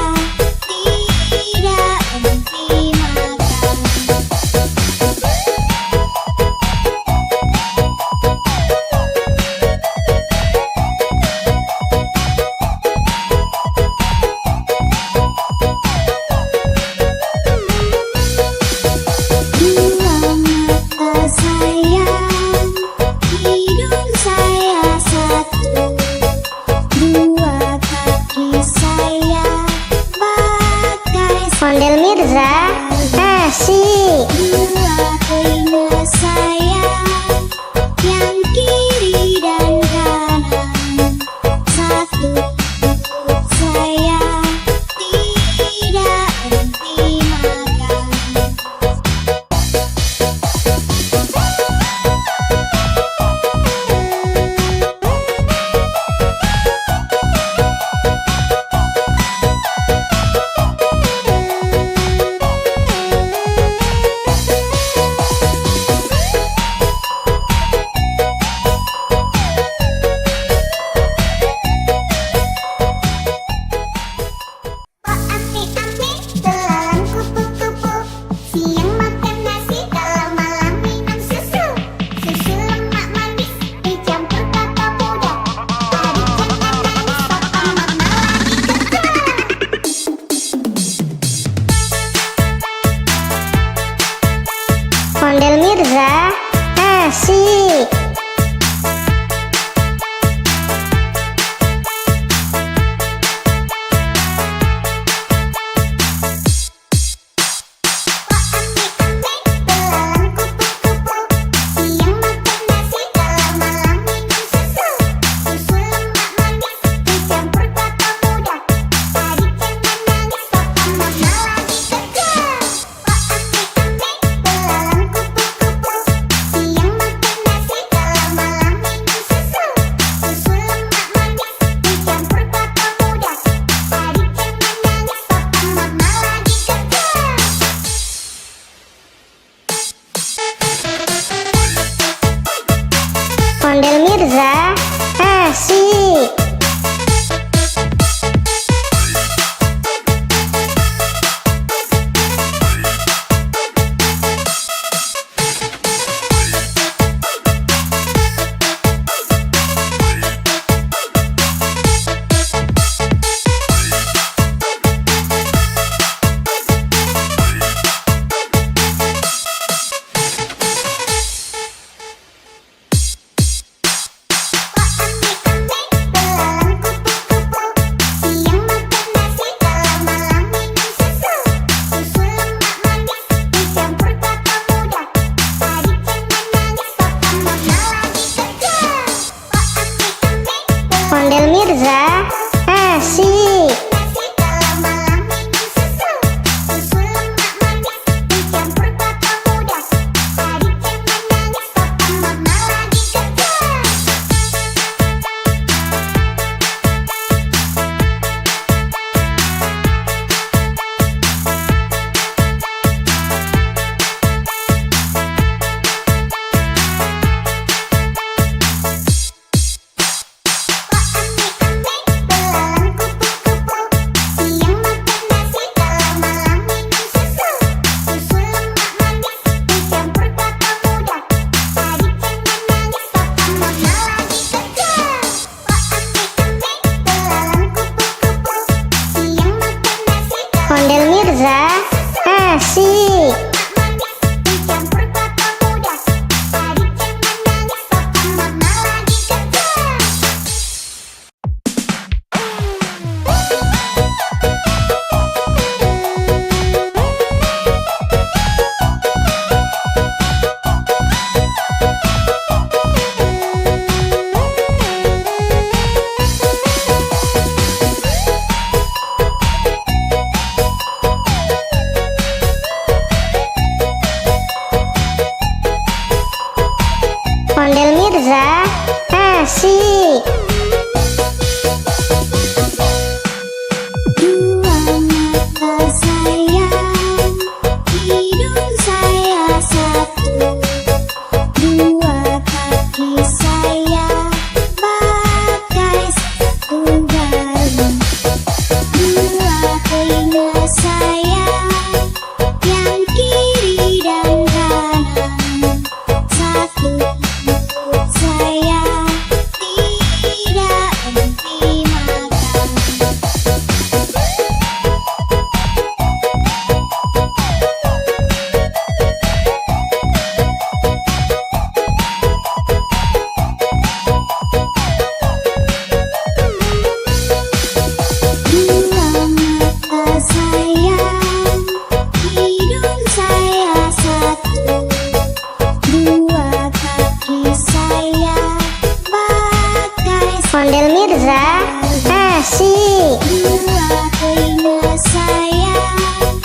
asik. Dua telinga sayang,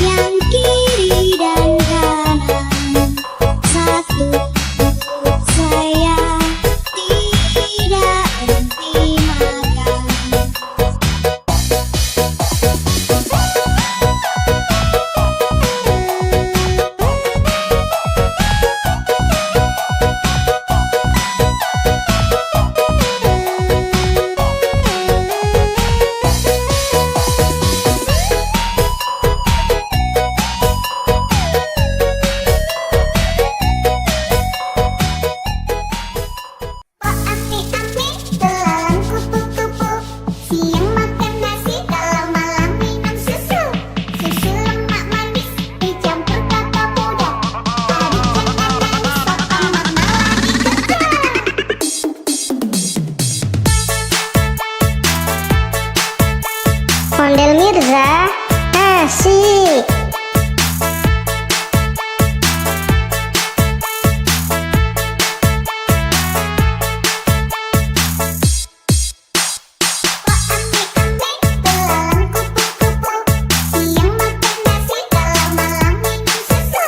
yang kiri dan kanan. Satu perut saya, tidak henti makan. Oh ame-ame, belalang kupu-kupu. Siang makan nasi, kalau malam minum susu. Susu lemak manis, dicampur kelapa muda. Adik jangan nangis, papa mama lagi kerja. Ondel Mirza asik. Oh ame-ame, belalang kupu-kupu. Siang makan nasi, kalau malam minum susu.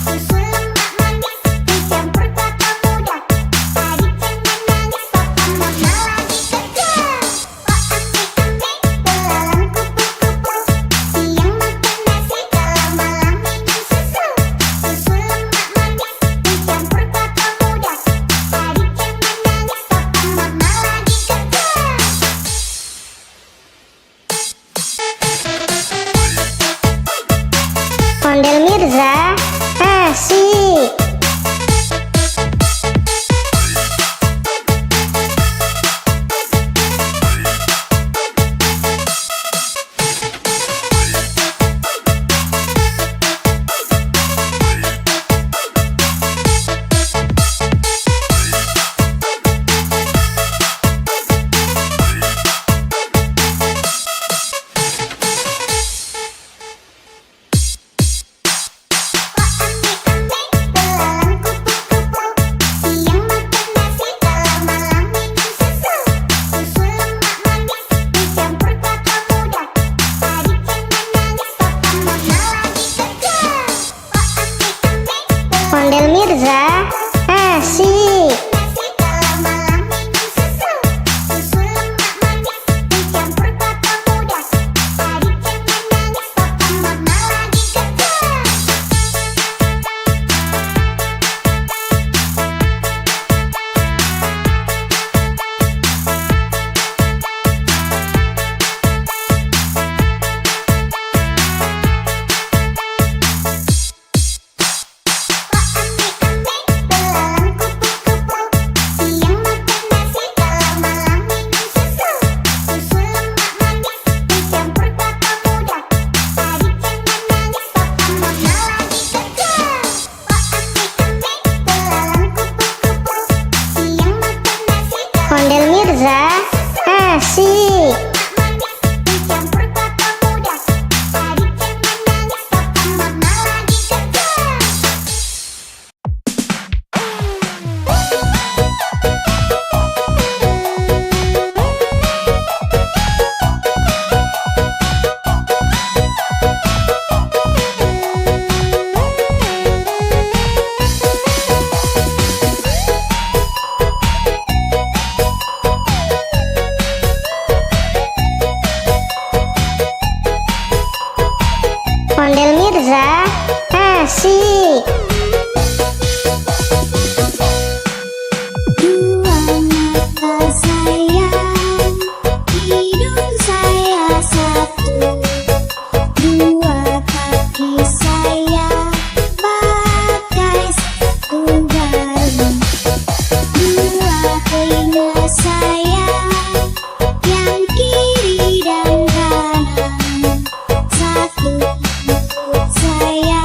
Susu lemak manis, dicampur kelapa muda. Adik jangan nangis, papa mama lagi kerja. Oh ame-ame, belalang kupu-kupu. Siang makan nasi, kalau malam minum susu. Susu lemak manis, dicampur kelapa muda. Adik jangan nangis, papa mama lagi kerja. Ondel Mirza asik. asik. Dua mata sayang, hidung saya satu. Dua kaki saya pakai sepatu baru. Dua telinga saya, yang kiri dan kanan. Satu perut saya,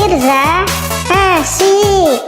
Mirza, asik.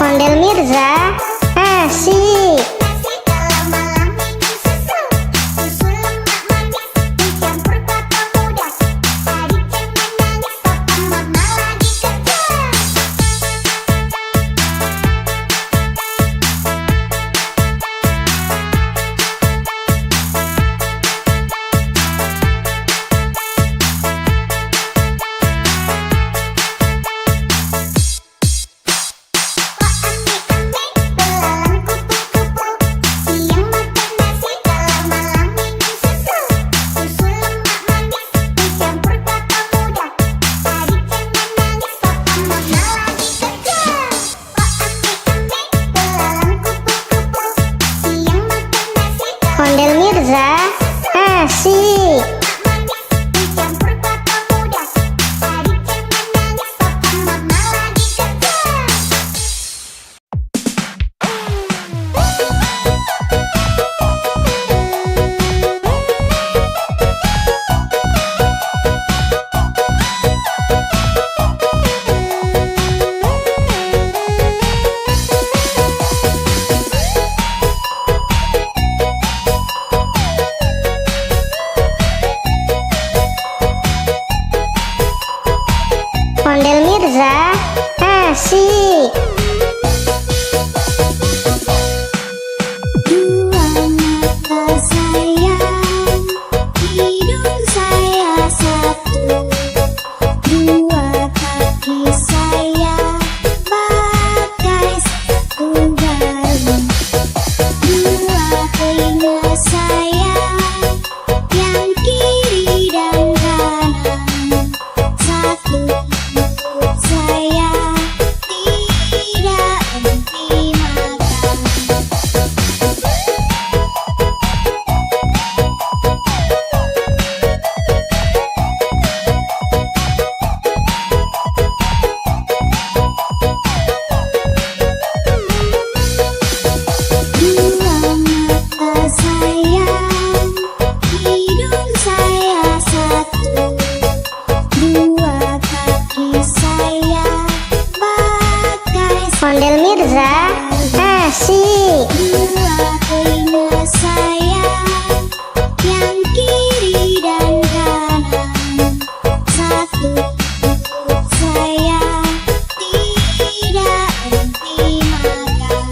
Ondel Mirza, asik. Ondel Mirza, asik. Ondel Mirza, asik. Dua mata sayang, hidung saya satu. Dua kaki saya pakai sepatu baru. Dua telinga saya yang kiri dan kanan. Satu mulut saya tidak henti makan. Dua mata sayang, hidung saya satu. Dua kaki saya pakai Ondel Mirza, asik. dua telinga saya yang kiri dan kanan. Satu mulut saya tidak henti makan.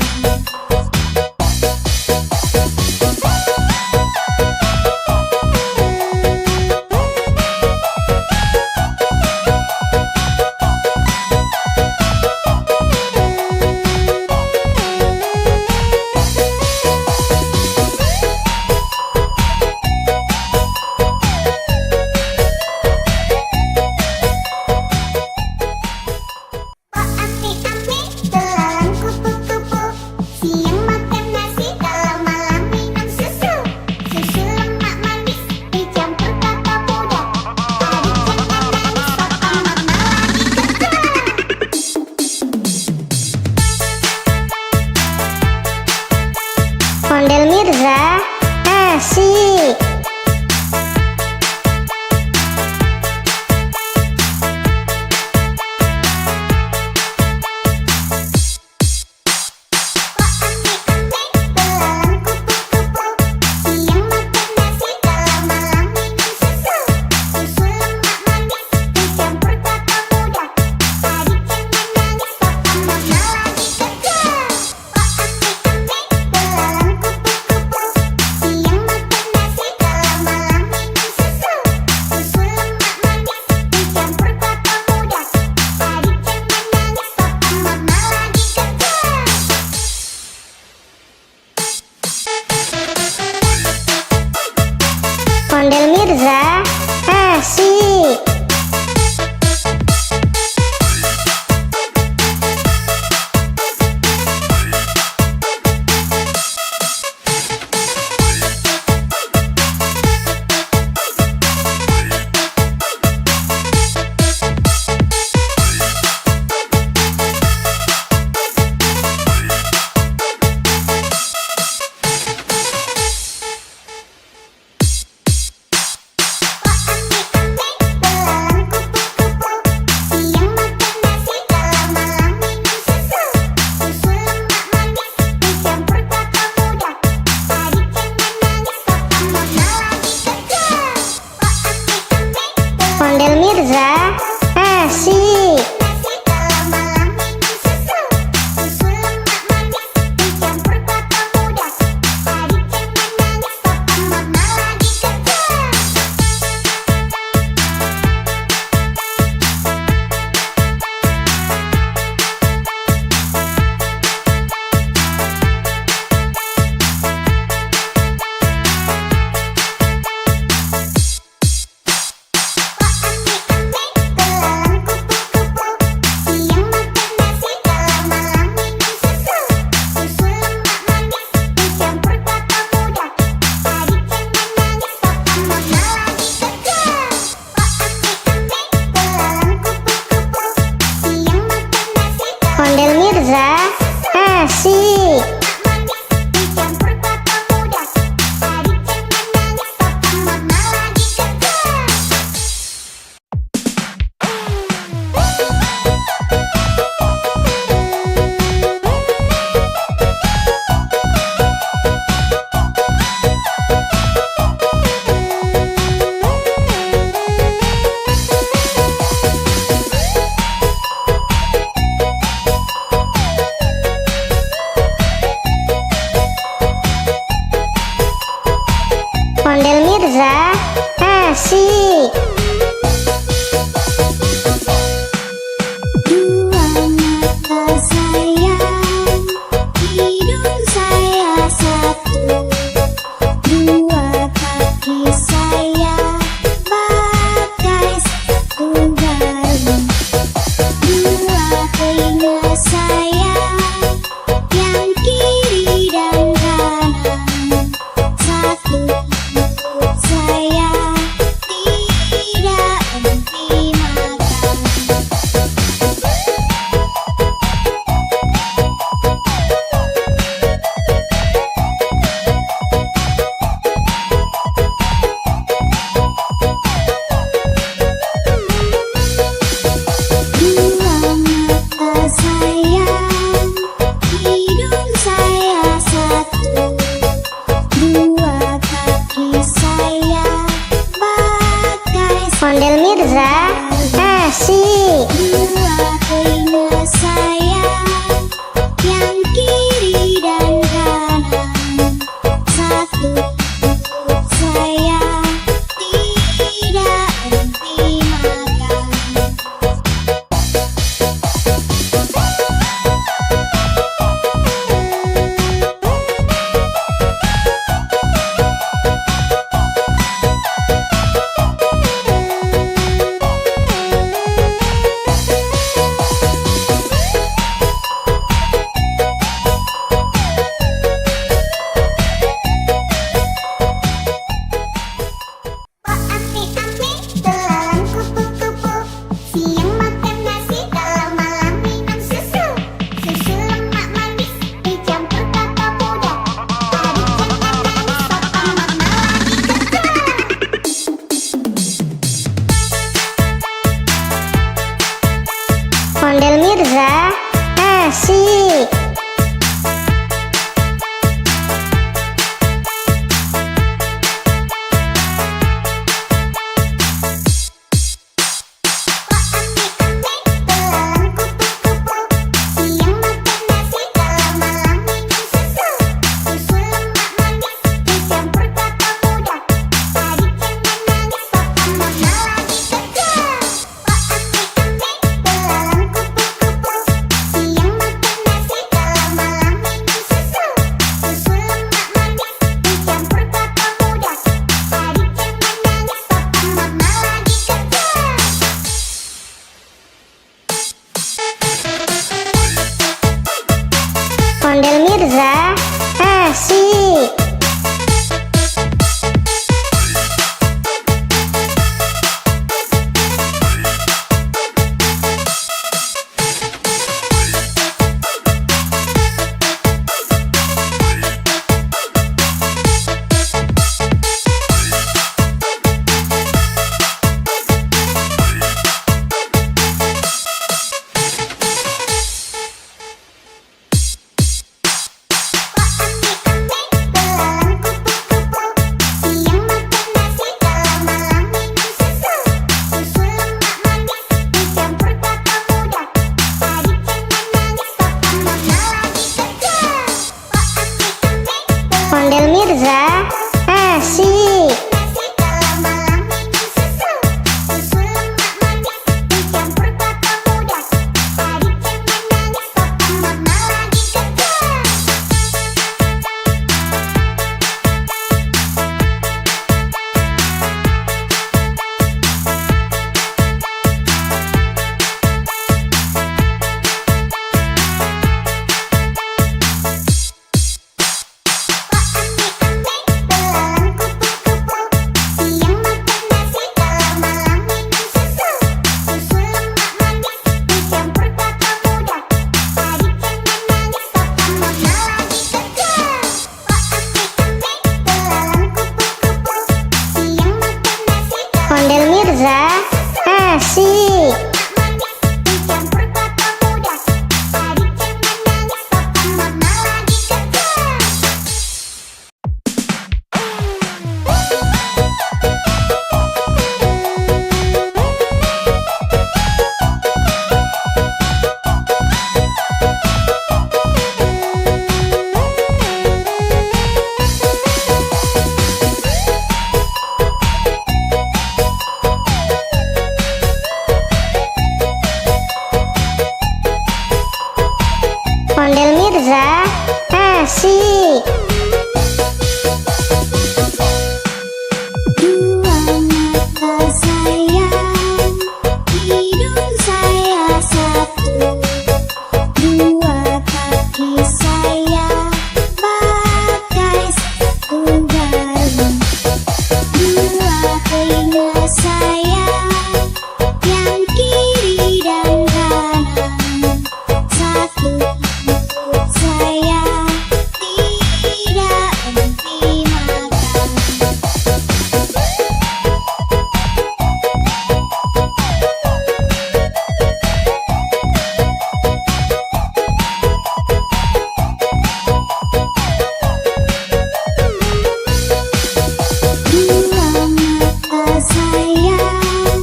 Mirza, asik. manis dicampur kelapa muda. Adik jangan nangis, papa mama lagi kerja. Ondel Mirza, asik. Dua mata sayang, hidung saya satu. Dua kaki saya pakai sepatu baru. Dua telinga saya yang kiri dan kanan. Satu mulut saya tidak henti makan. Dua mata sayang, hidung saya satu. Dua kaki saya pakai Ondel Mirza, asik. dua telinga saya yang kiri dan kanan. Satu mulut saya tidak henti makan. Oh ami-ami, belalang kupu-kupu. Siang makan nasi, kalau malam minum susu. Susu lemak manis dicampur kelapa muda. Adik jangan nangis, papa mama lagi kerja. Ondel Mirza, asik. Ami-ami, belalang kupu-kupu. Siang makan nasi, kalau malam minum susu. Susu lemak manis dicampur kelapa muda. Adik jangan nangis, papa mama lagi kerja. Ami-ami, belalang kupu-kupu. Siang makan nasi, kalau malam minum susu. Susu lemak manis dicampur kelapa muda. Adik jangan nangis, papa mama lagi kerja. Ondel Mirza, asik. Ami-ami, Ondel Mirza, asik. Dua mata sayang, hidung saya satu. Dua kaki saya pakai sepatu baru. Dua telinga saya yang kiri dan kanan. Satu mulut saya tidak henti makan. Dua mata sayang,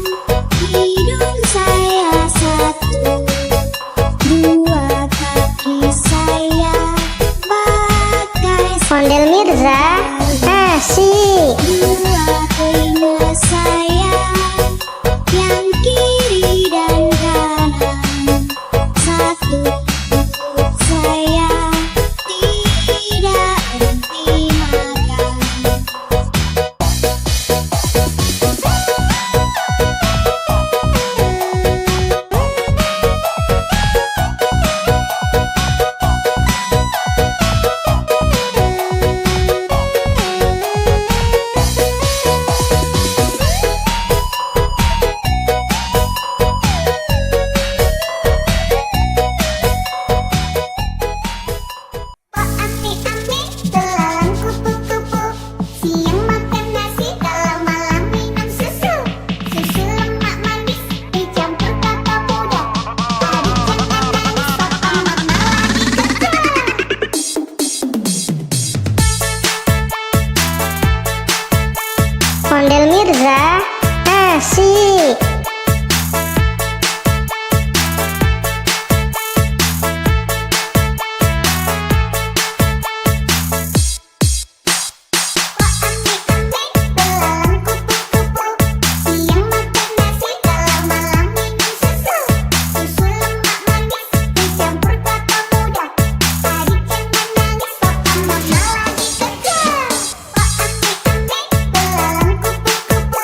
hidung saya satu. Dua kaki saya pakai Ondel Mirza, asik. dua telinga saya yang kiri dan kanan. Satu mulut saya tidak henti makan. Pak ame-ame, belalang kupu-kupu. Siang makan nasi, kalau malam minum susu. Susu lemak manis, dicampur kelapa muda. Adik jangan nangis, papa mama lagi kerja. Ondel Mirza, asik. Pak ame-ame, belalang kupu-kupu. Siang makan nasi, kalau malam minum susu. Susu lemak manis, dicampur kelapa muda. Adik jangan nangis, papa mama lagi kerja. Pak ame-ame, belalang kupu-kupu.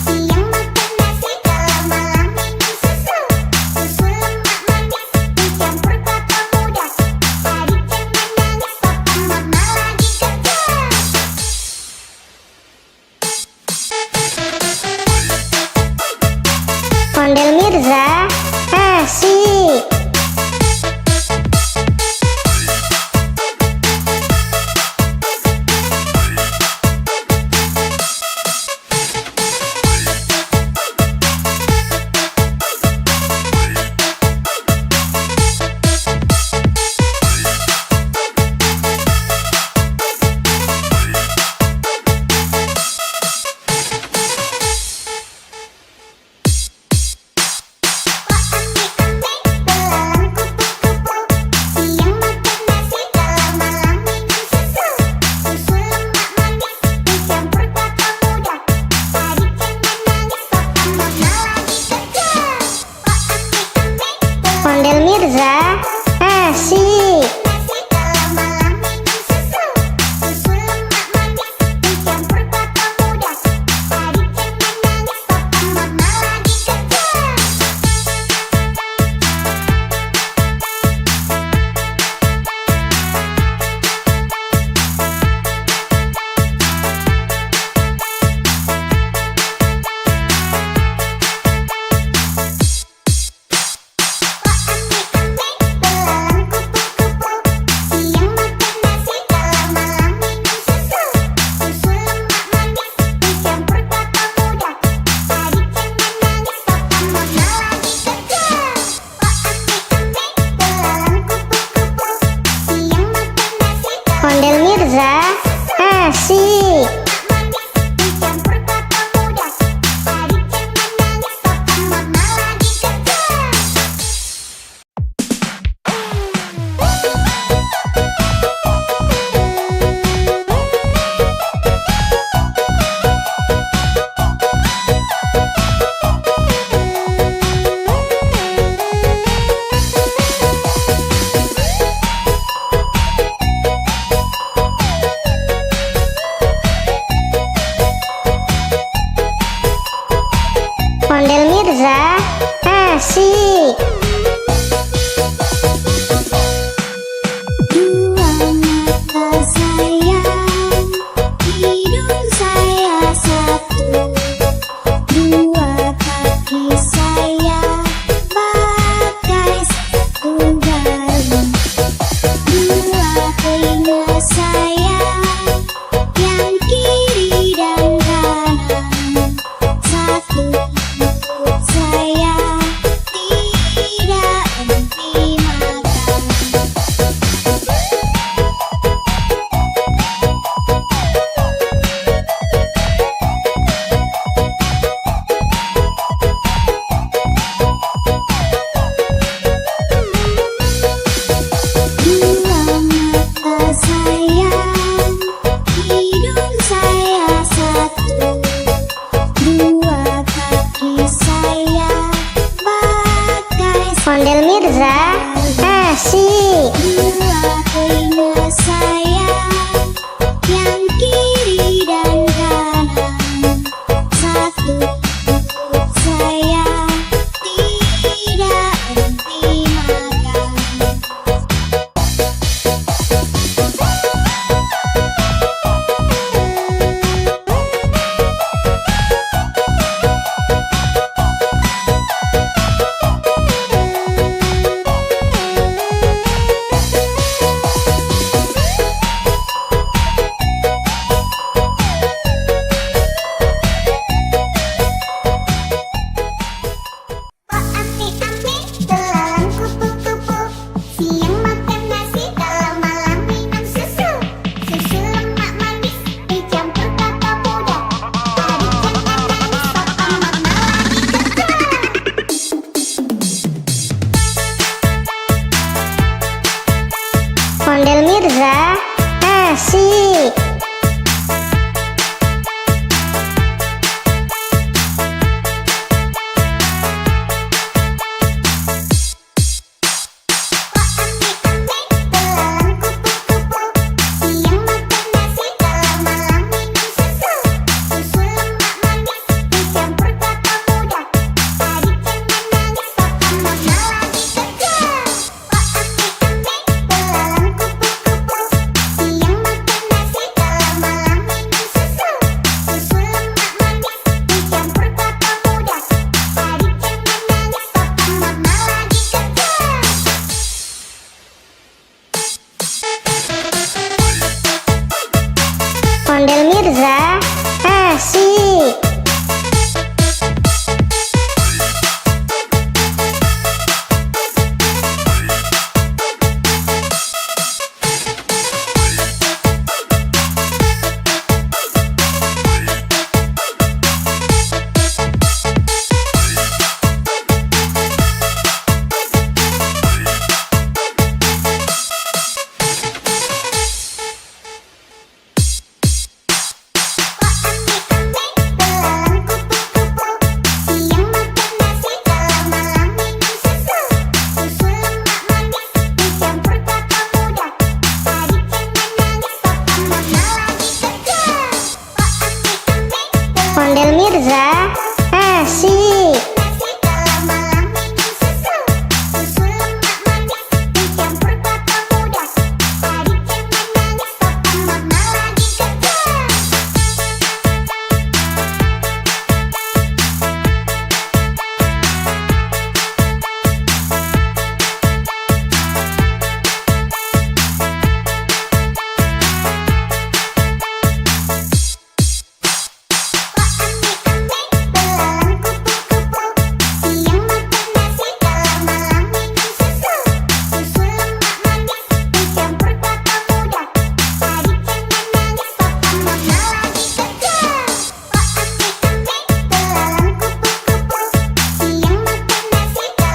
Siang makan nasi, kalau malam minum susu. Susu lemak manis, dicampur kelapa muda. Adik jangan nangis, papa mama lagi kerja. Ondel Mirza, asik. Ondel Mirza asik. Ondel Mirza asik. Ondel Mirza asik.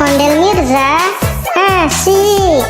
Ondel Mirza asik.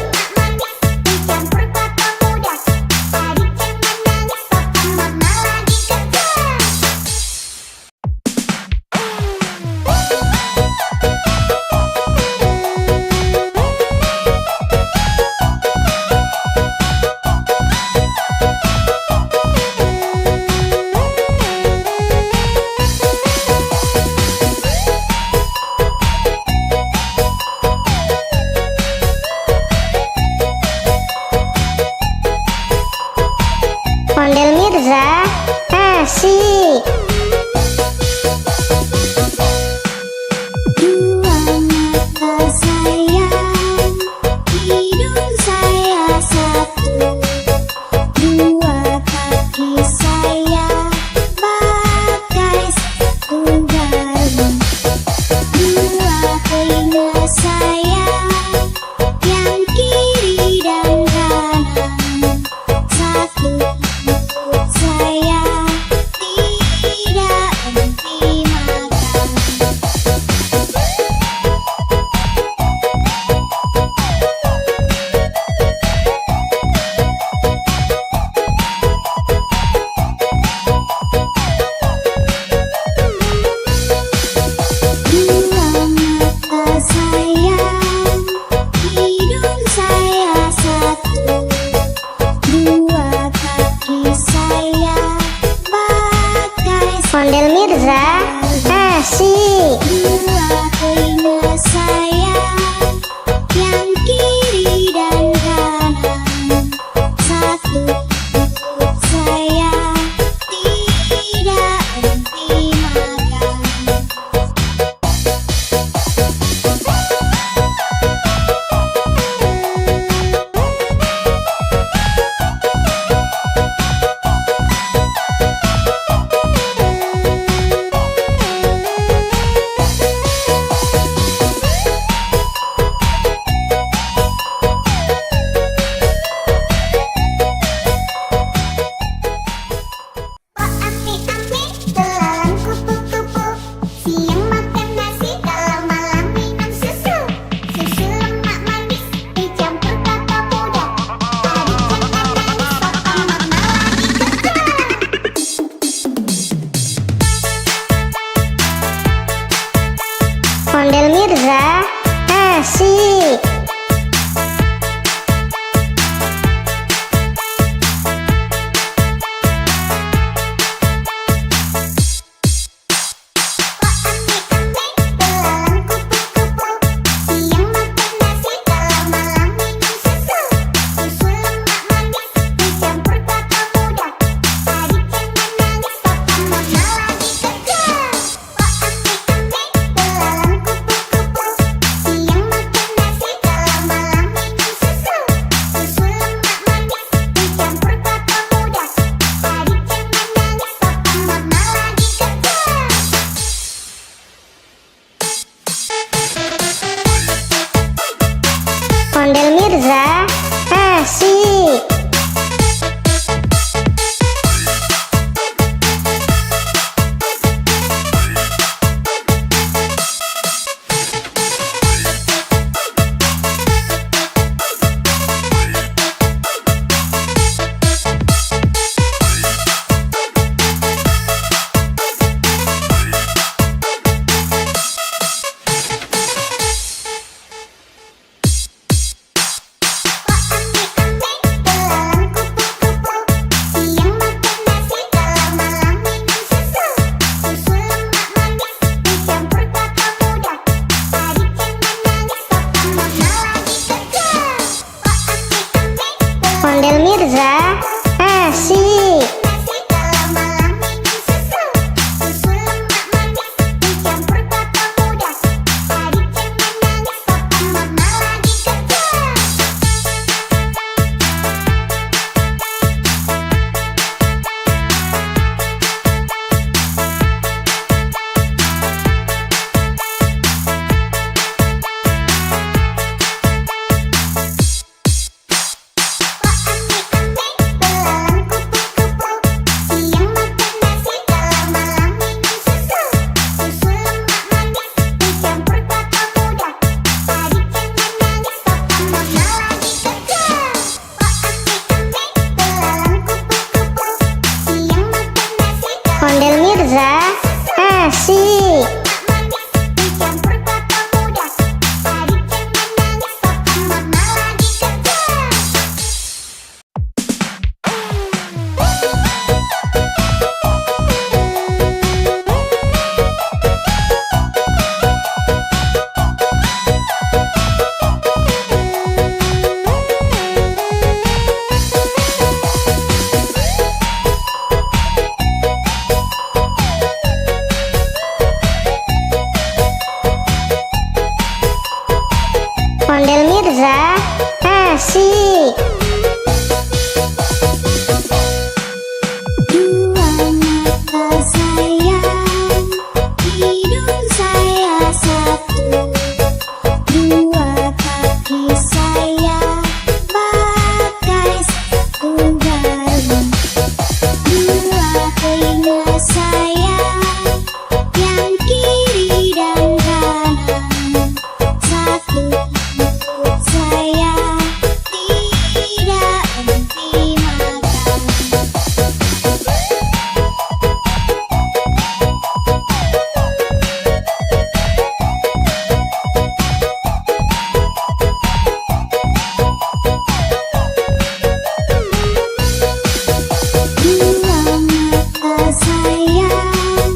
Ondel Mirza asik. Dua mata sayang, hidung saya satu, dua kaki saya pakai sepatu baru, dua telinga saya yang kiri dan kanan, satu mulut saya tidak henti makan. Ondel Mirza, asik. Nasi kalau malam minum susu. Susu lemak manis dicampur kelapa muda. Adik jangan nangis, papa mama lagi kerja. Belalang kupu-kupu, siang makan nasi kalau malam minum susu. Susu lemak manis dicampur kelapa muda. Adik jangan nangis, papa mama lagi kerja. Belalang kupu-kupu, siang makan nasi kalau Ondel Mirza, asik. manis dicampur kelapa muda. Adik jangan nangis, papa mama lagi kerja. Ondel Mirza, asik. Dua mata sayang, hidung saya satu. Dua kaki saya pakai sepatu baru. Dua telinga saya yang kiri dan kanan. Satu mulut saya tidak henti makan. Dua mata sayang,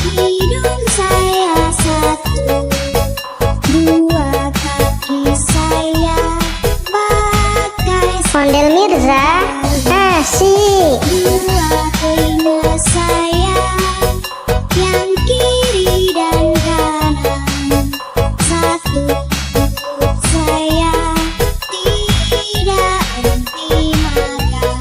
hidung saya satu. Dua kaki saya pakai Ondel Mirza, asik. dua telinga saya yang kiri dan kanan. Satu mulut saya tidak henti makan.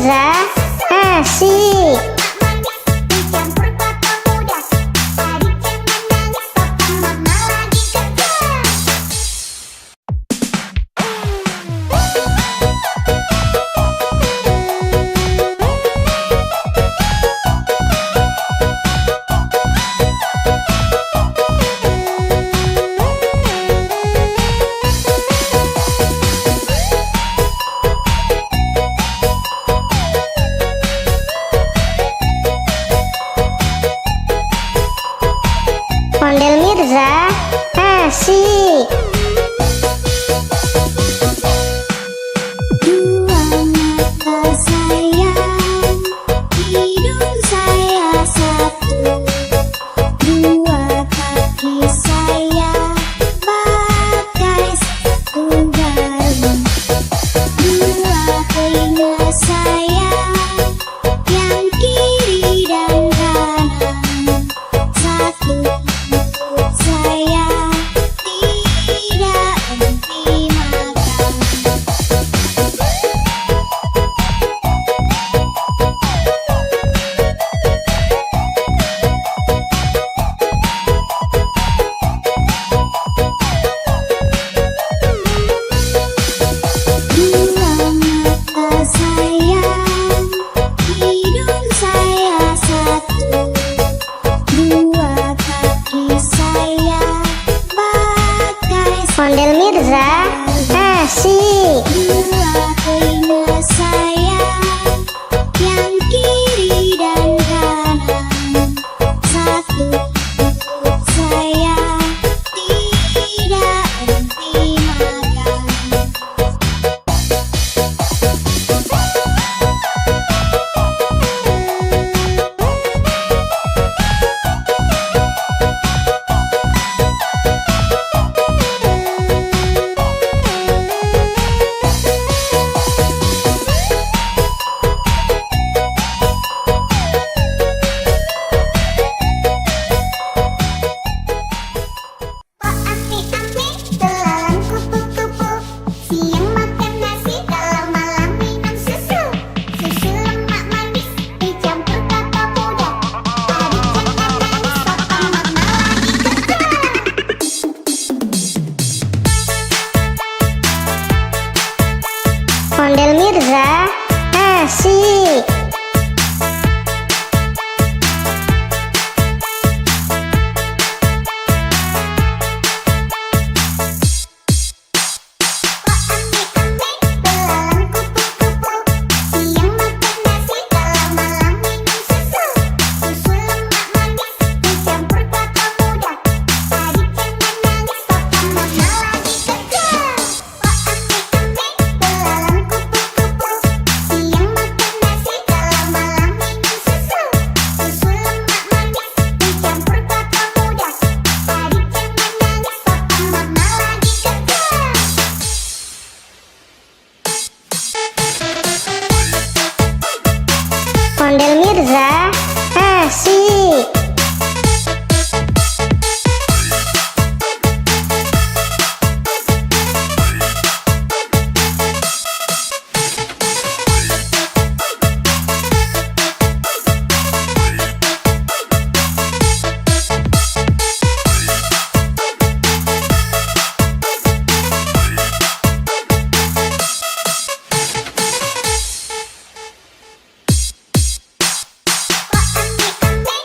Mirza, asik. manis dicampur kelapa muda. Adik jangan nangis, papa mama lagi kerja. Ondel Mirza, asik. Dua mata sayang, hidung saya satu. Dua kaki saya pakai sepatu baru. Dua telinga saya yang kiri dan kanan. Satu mulut saya tidak henti makan. Dua mata sayang, hidung saya satu. Dua kaki saya pakai Ondel Mirza, asik. dua telinga saya yang kiri dan kanan. Satu mulut saya tidak henti makan. Oh ami-ami, belalang kupu-kupu. Siang makan nasi, kalau malam minum susu. Susu lemak manis dicampur kelapa muda. Adik jangan nangis, papa mama lagi kerja. Ondel Mirza, asik. Oh ami-ami, belalang kupu-kupu. Siang makan nasi, kalau malam minum susu. Susu lemak manis dicampur kelapa muda. Adik jangan nangis, papa mama lagi kerja. Oh ami-ami, belalang kupu-kupu. Siang makan nasi, kalau malam minum susu. Susu lemak manis dicampur kelapa muda. Adik jangan nangis, papa mama lagi kerja. Ondel Mirza, asik. Oh ami-ami,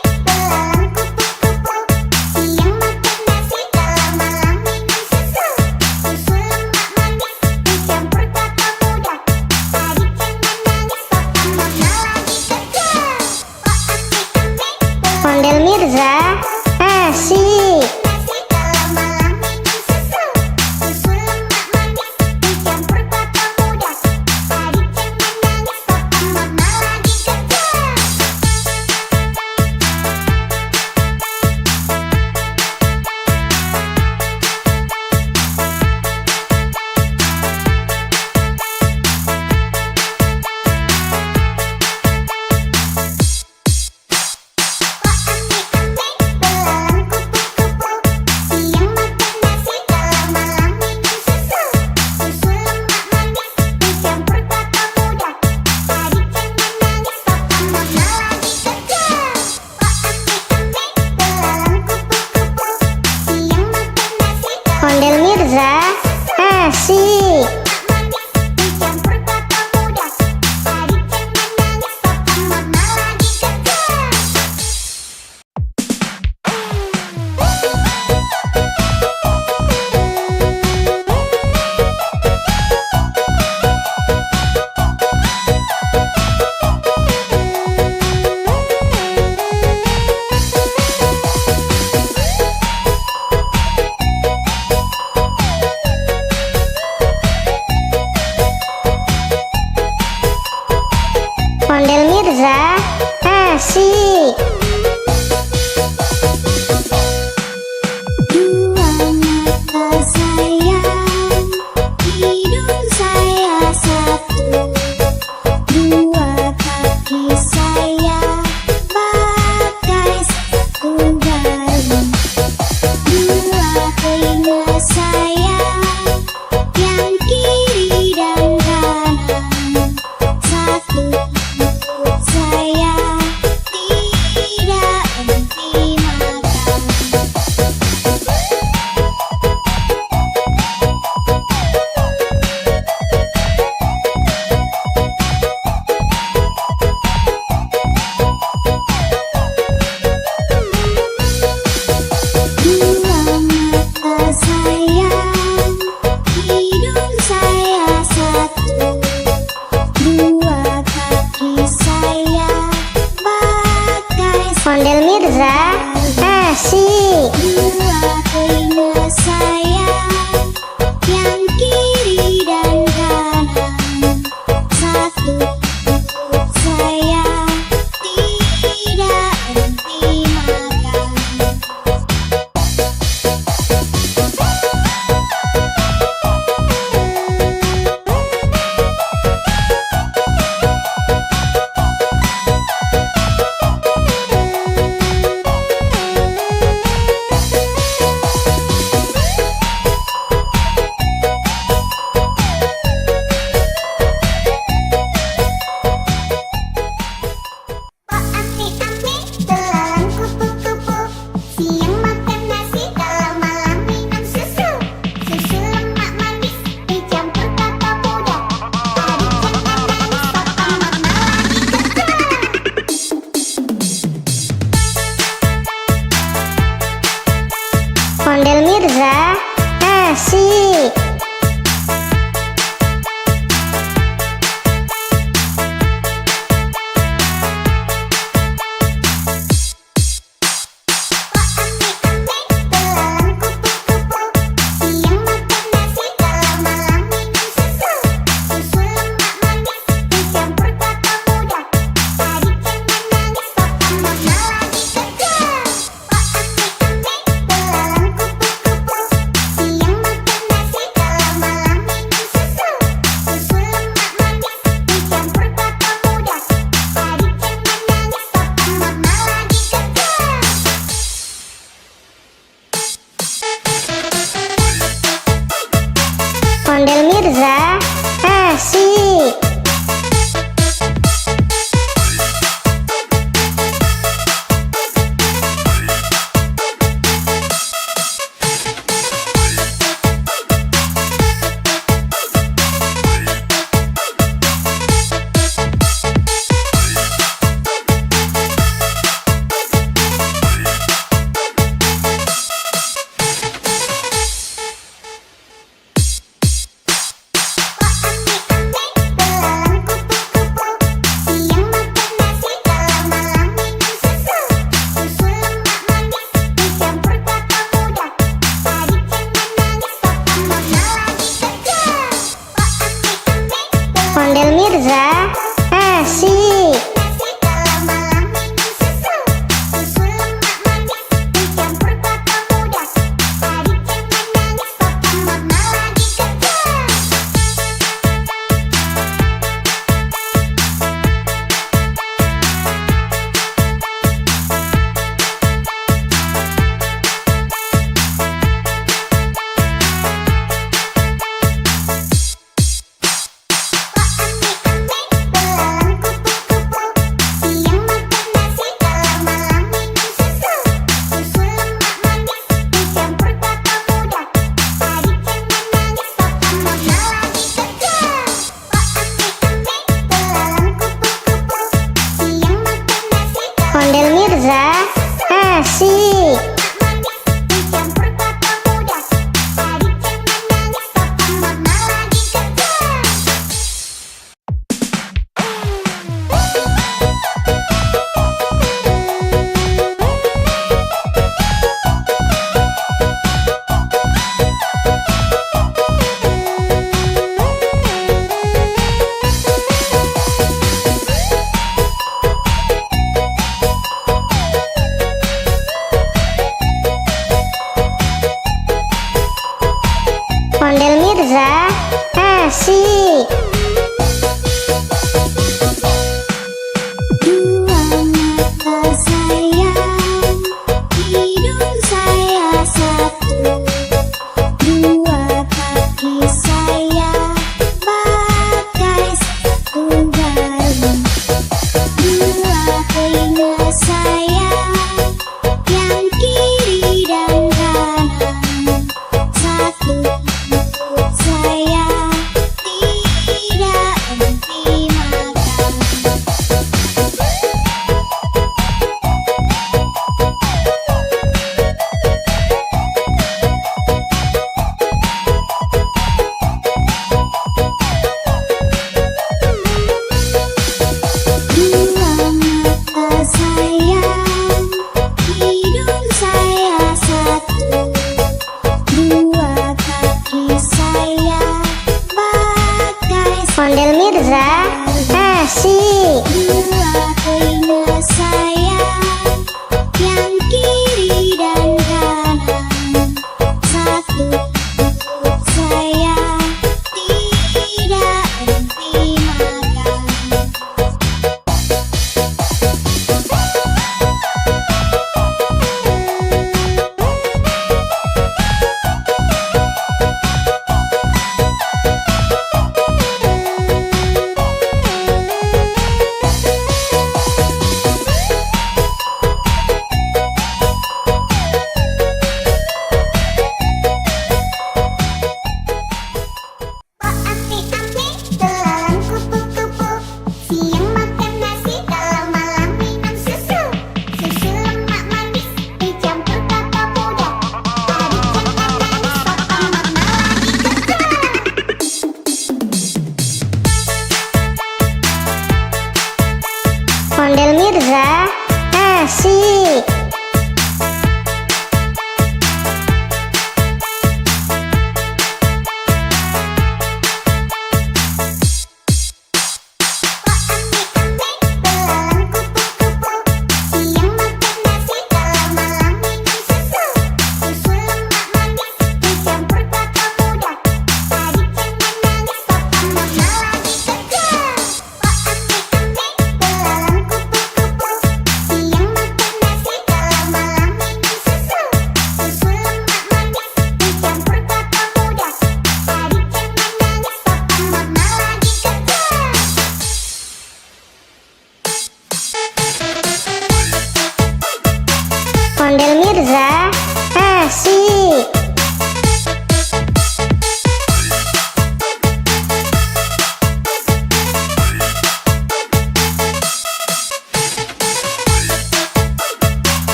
Ondel Mirza, asik. Dua mata saya, hidung saya satu, dua kaki saya pakai sepatu baru, dua telinga saya yang kiri dan kanan, satu mulut saya tidak Dua telinga saya yang kiri dan kanan, satu perut saya tidak henti makan. Oh ampe-ampe, belalang kupu-kupu, siang makan nasi, kalau malam minum susu. Susu lemak manis dicampur kelapa muda. Tadi jangan nangis, papa mama lagi kerja. Ondel Mirza, asik. Ampe-ampe, belalang kupu-kupu, siang makan nasi, kalau malam minum susu. Susu lemak manis dicampur kelapa muda. Tadi jangan nangis, papa mama lagi kerja. Ampe-ampe, belalang kupu-kupu, siang makan nasi, kalau malam minum susu. Susu lemak manis dicampur kelapa muda. Tadi jangan nangis, papa mama lagi kerja. Ondel Mirza, asik.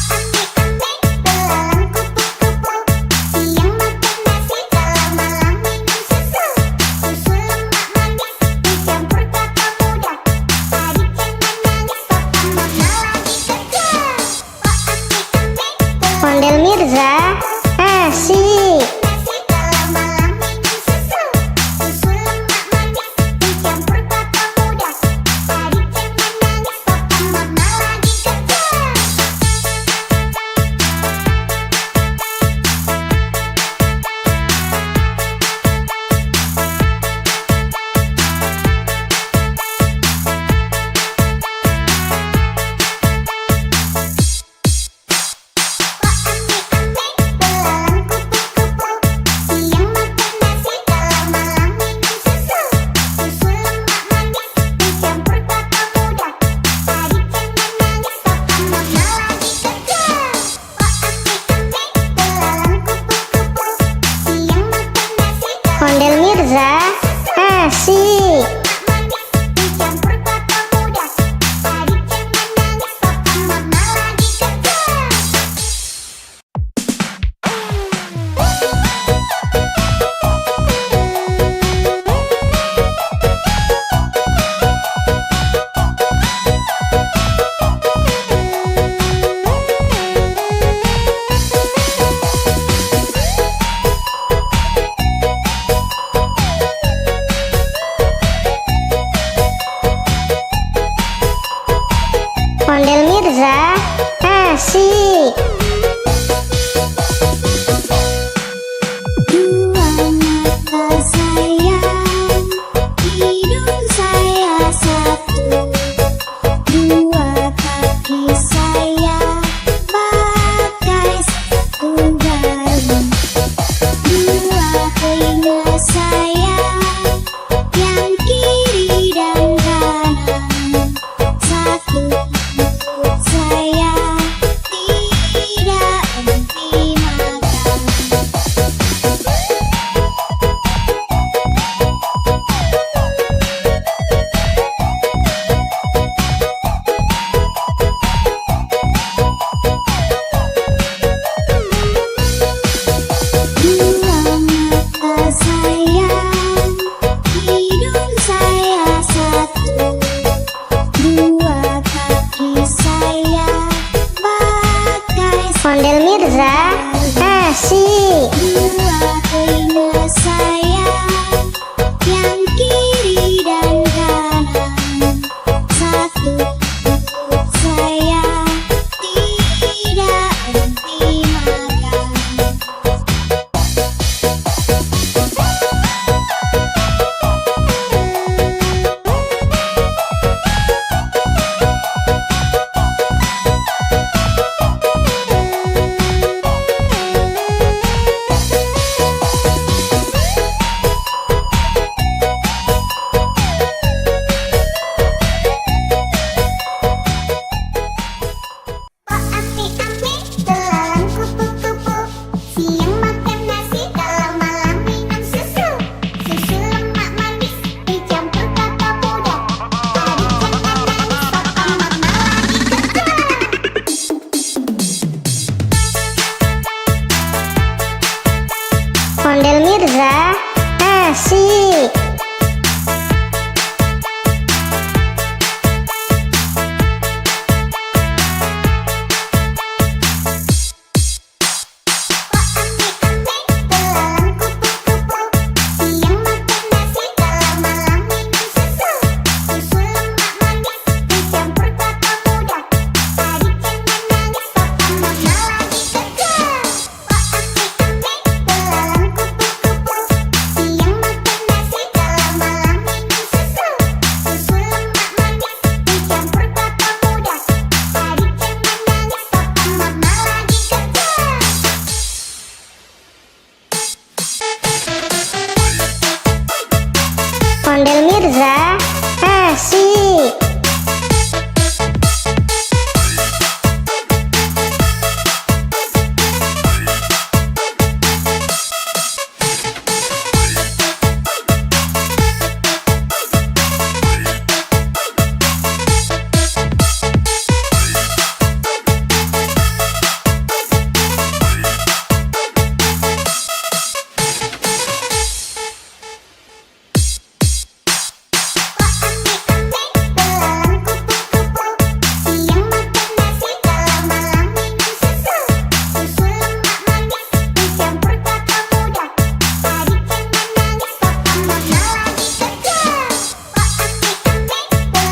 Ampe-ampe, belalang kupu-kupu, siang makan nasi, kalau malam minum susu. Susu lemak manis dicampur kelapa muda. Tadi jangan nangis, papa mama lagi kerja. Ampe-ampe, Ondel Mirza, asik. nasi, kalau malam minum susu. Susu lemak manis dicampur kelapa muda. Tadi jangan nangis, papa mama lagi kerja. Ampe-ampe, belalang kupu-kupu, siang makan nasi, kalau malam minum susu. Susu lemak manis dicampur kelapa muda. Tadi jangan nangis, papa mama lagi kerja. Ampe-ampe, belalang kupu-kupu, siang makan nasi, kalau Ondel Mirza, asik. manis dicampur kelapa muda. Tadi jangan nangis, papa mama lagi kerja. Ondel Mirza, asik. Dua mata saya, hidung saya satu. Dua kaki saya pakai sepatu baru. Dua telinga saya yang kiri dan kanan, satu perut saya tidak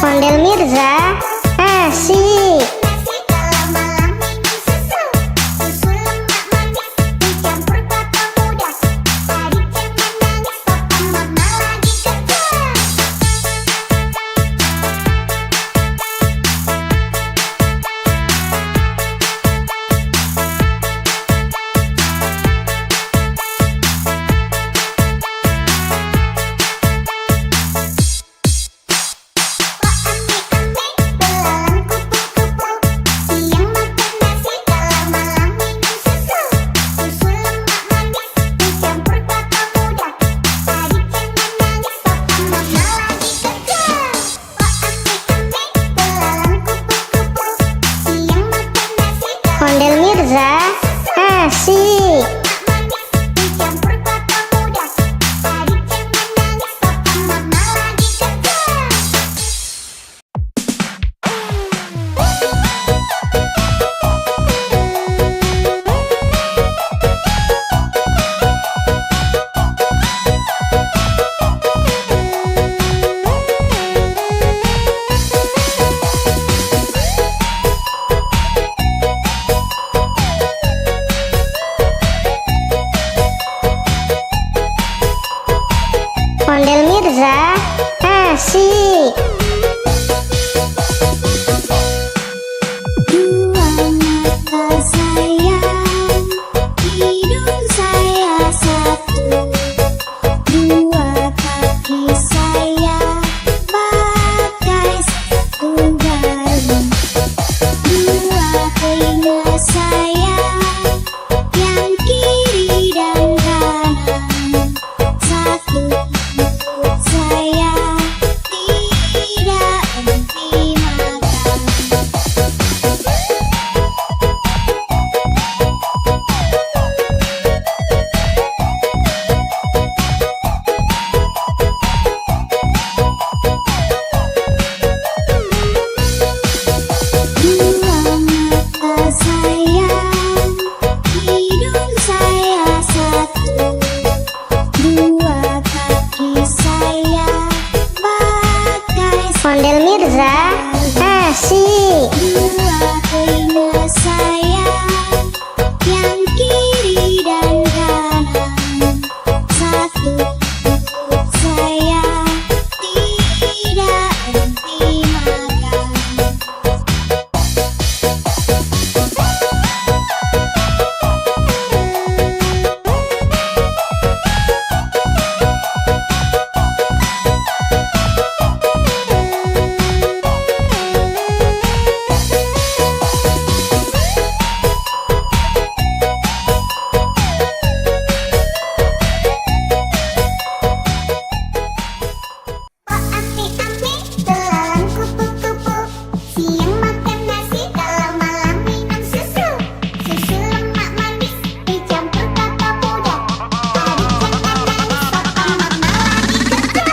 Ondel Mirza, asik. Nasi kalau malam minum susu. Susu lemak manis dicampur kelapa muda. Adik jangan nangis, papa mama lagi kerja. Belalang kupu-kupu, siang makan nasi kalau malam minum susu. Susu lemak manis dicampur kelapa muda. Adik jangan nangis, papa mama lagi kerja. Belalang kupu-kupu, siang makan nasi kalau Ondel Mirza, asik. manis dicampur kelapa muda. Adik jangan nangis, papa mama lagi kerja. Ondel Mirza, asik. Dua mata sayang, hidung saya satu. Dua kaki saya pakai sepatu baru. Dua telinga saya yang kiri dan kanan. Satu mulut saya tidak henti makan. Dua mata sayang, hidung saya satu. Dua kaki saya pakai Ondel Mirza, asik. dua telinga saya yang kiri dan kanan. Satu mulut saya tidak henti makan. Belalang kupu-kupu, siang makan nasi kalau malam minum susu. Susu lemak manis dicampur kelapa muda. Adik jangan nangis, papa mama lagi kerja.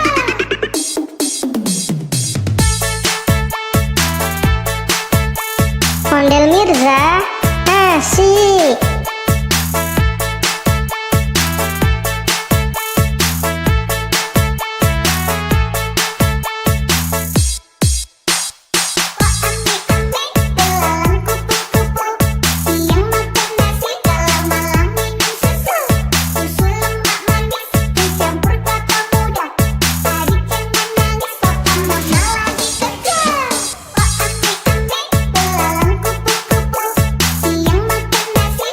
Ondel Mirza, asik. Belalang kupu-kupu, siang makan nasi kalau malam minum susu. Susu lemak manis dicampur kelapa muda. Adik jangan nangis, papa mama lagi kerja. Belalang kupu-kupu, siang makan nasi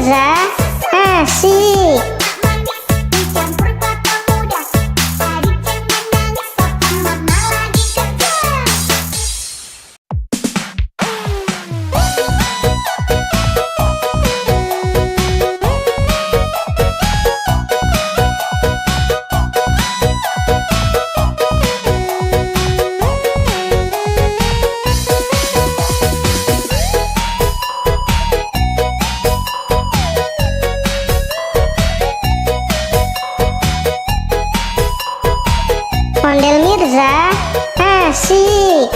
Mirza, asik. manis dicampur kelapa muda. Adik jangan nangis, papa mama lagi kerja. Ondel Mirza, asik.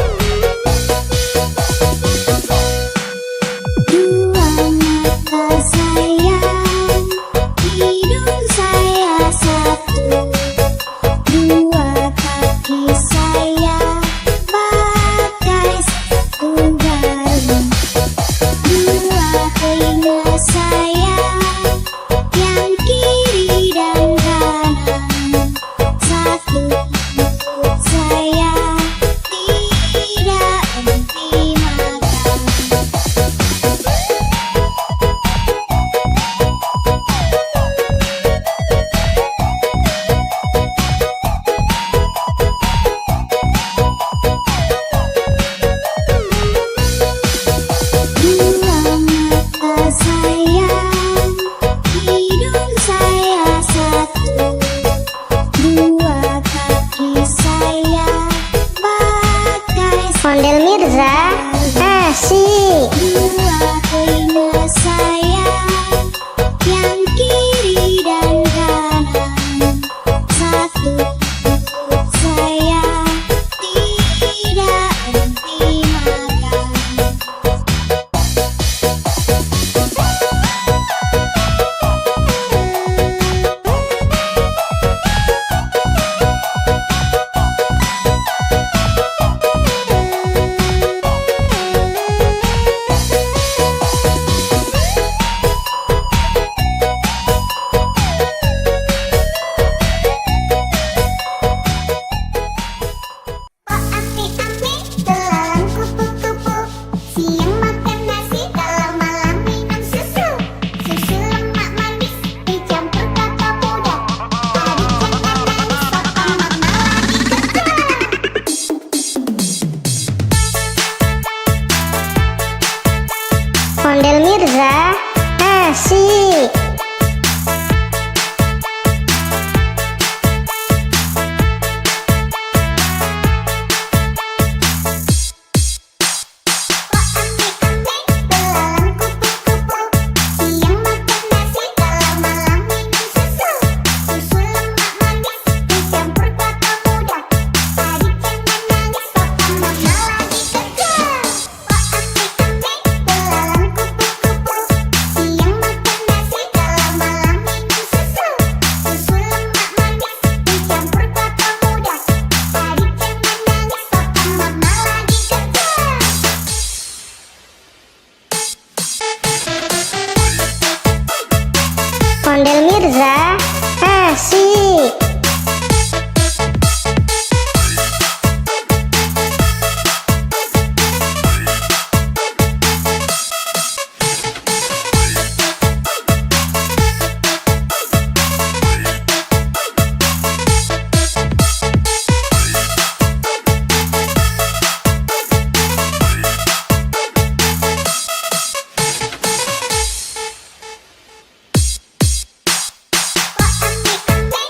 Dua mata sayang, hidung saya satu. Dua kaki saya pakai sepatu baru. Dua telinga saya yang kiri dan kanan. Satu mulut saya tidak henti makan. Dua mata sayang, hidung saya satu. Dua kaki saya pakai Ondel Mirza, asik. dua telinga saya yang kiri dan kanan. Satu mulut saya tidak henti makan. Oh ami-ami, belalang kupu-kupu. Siang makan nasi, kalau malam minum susu. Susu lemak manis dicampur kelapa muda. Adik jangan nangis, papa mama lagi kerja. Ondel Mirza, asik. Oh ami-ami, belalang kupu-kupu. Siang makan nasi, kalau malam minum susu. Susu lemak manis dicampur kelapa muda. Adik jangan nangis, papa mama lagi kerja. Oh ami-ami, belalang kupu-kupu. Siang makan nasi, kalau malam minum susu. Susu lemak manis dicampur kelapa muda. Adik jangan nangis, papa mama lagi kerja. Ondel Mirza, asik. Oh ami-ami,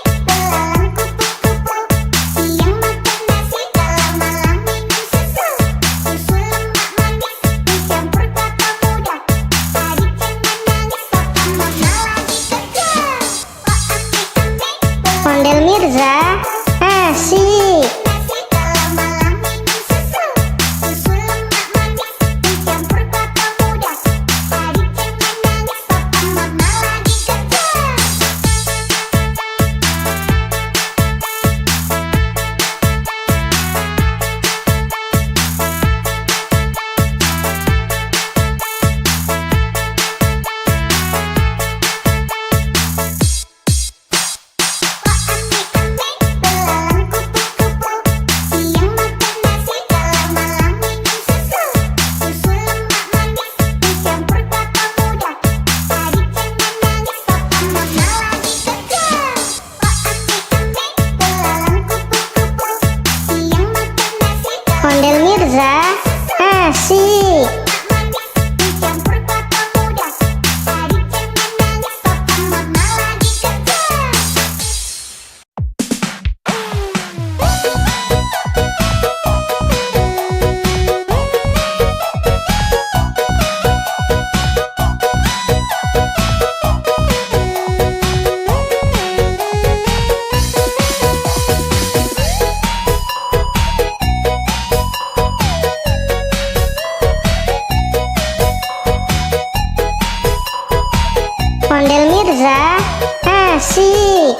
Mirza, asik.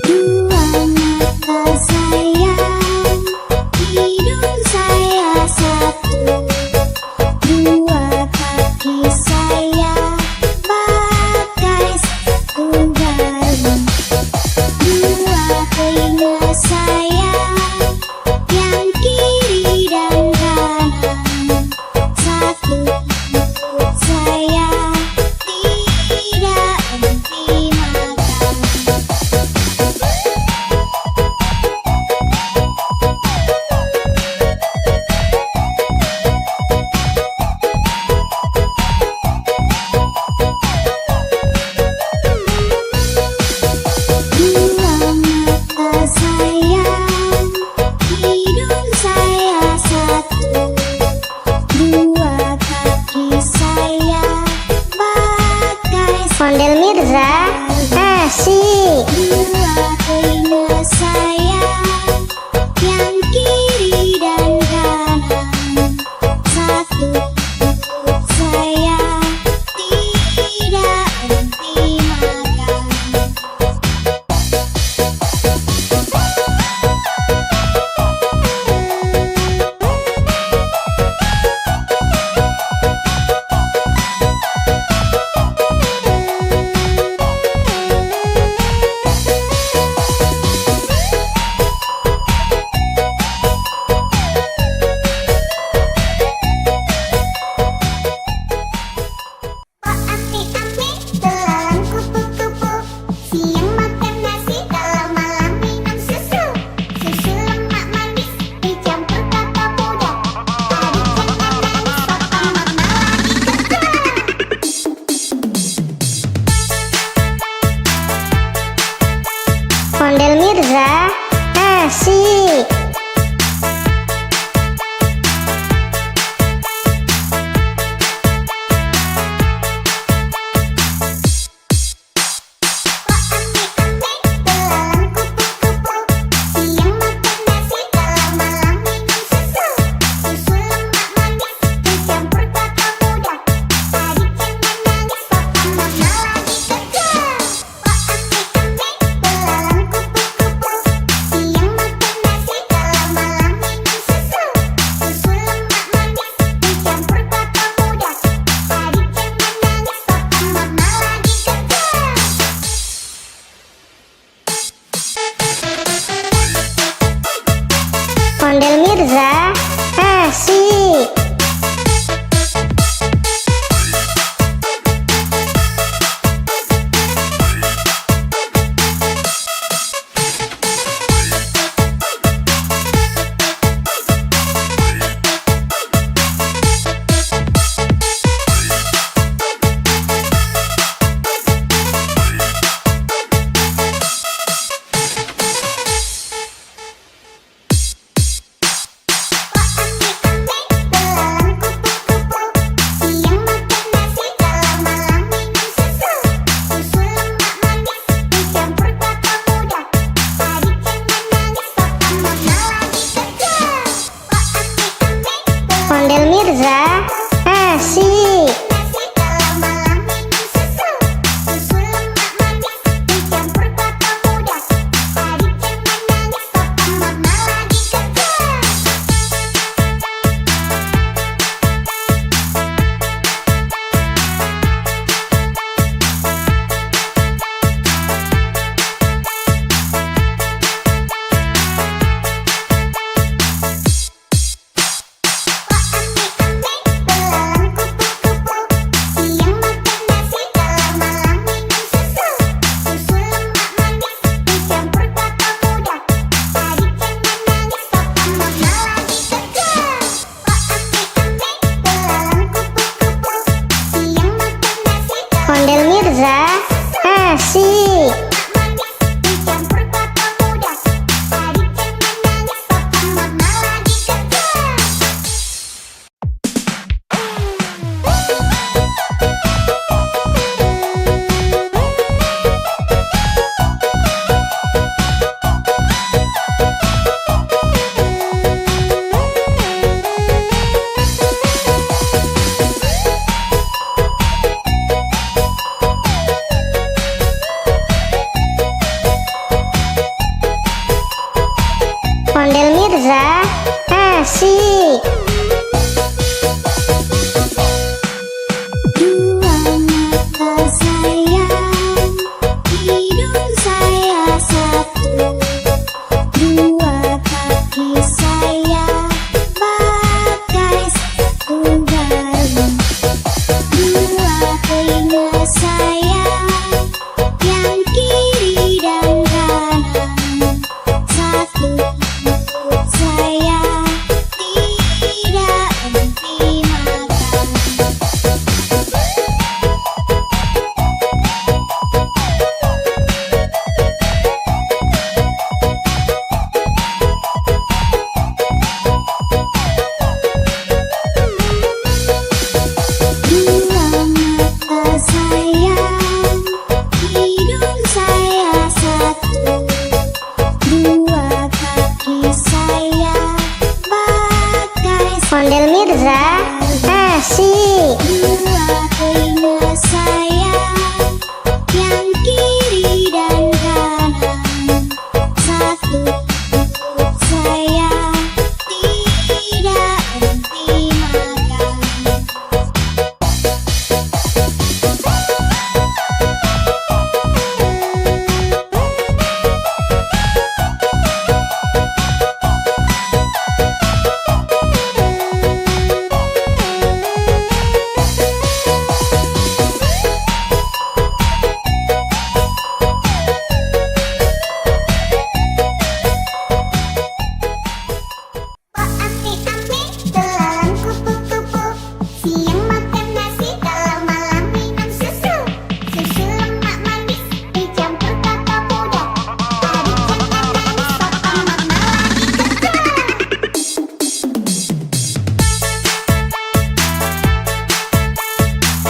Dua mata sayang, hidung saya satu. Dua kaki saya pakai sepatu baru. Dua telinga saya yang kiri dan kanan. Satu mulut saya tidak henti makan. Dua mata sayang, hidung saya satu. Dua kaki saya pakai Ondel Mirza, asik. dua telinga saya yang kiri dan kanan. Satu mulut saya tidak henti makan. Oh ami-ami, belalang kupu-kupu, siang makan nasi, kalau malam minum susu. Susu lemak manis dicampur kelapa muda. Adik jangan nangis, papa mama lagi kerja. Ondel Mirza, asik. Oh ami-ami, belalang kupu-kupu, siang makan nasi, kalau malam minum susu. Susu lemak manis dicampur kelapa muda. Adik jangan nangis, papa mama lagi kerja. Oh ami-ami, belalang kupu-kupu, siang makan nasi, kalau malam minum susu. Susu lemak manis dicampur kelapa muda. Adik jangan nangis, papa mama lagi kerja. Ondel Mirza, asik.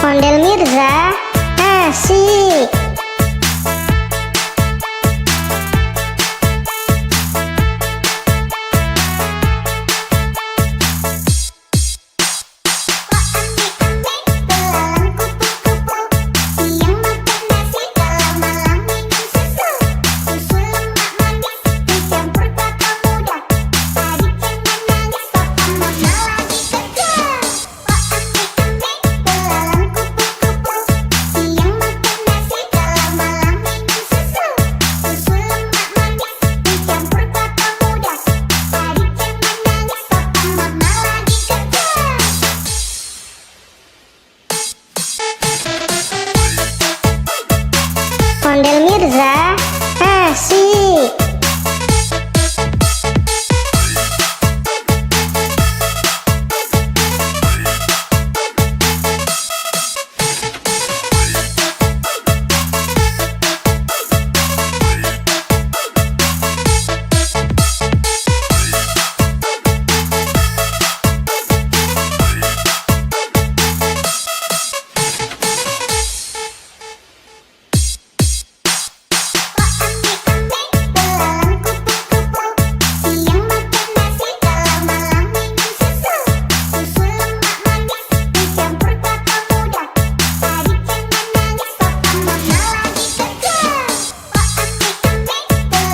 Ondel Mirza, asik. Ondel Mirza, asik.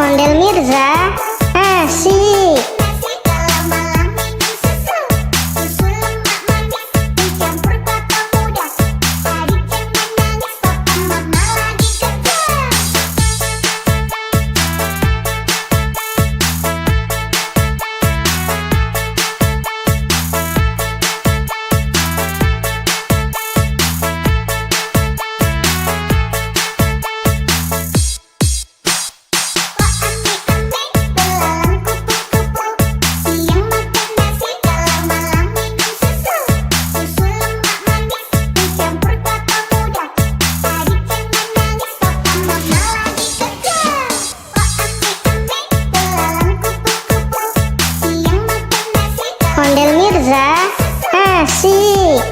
Ondel Mirza, asik. Ondel Mirza, asik.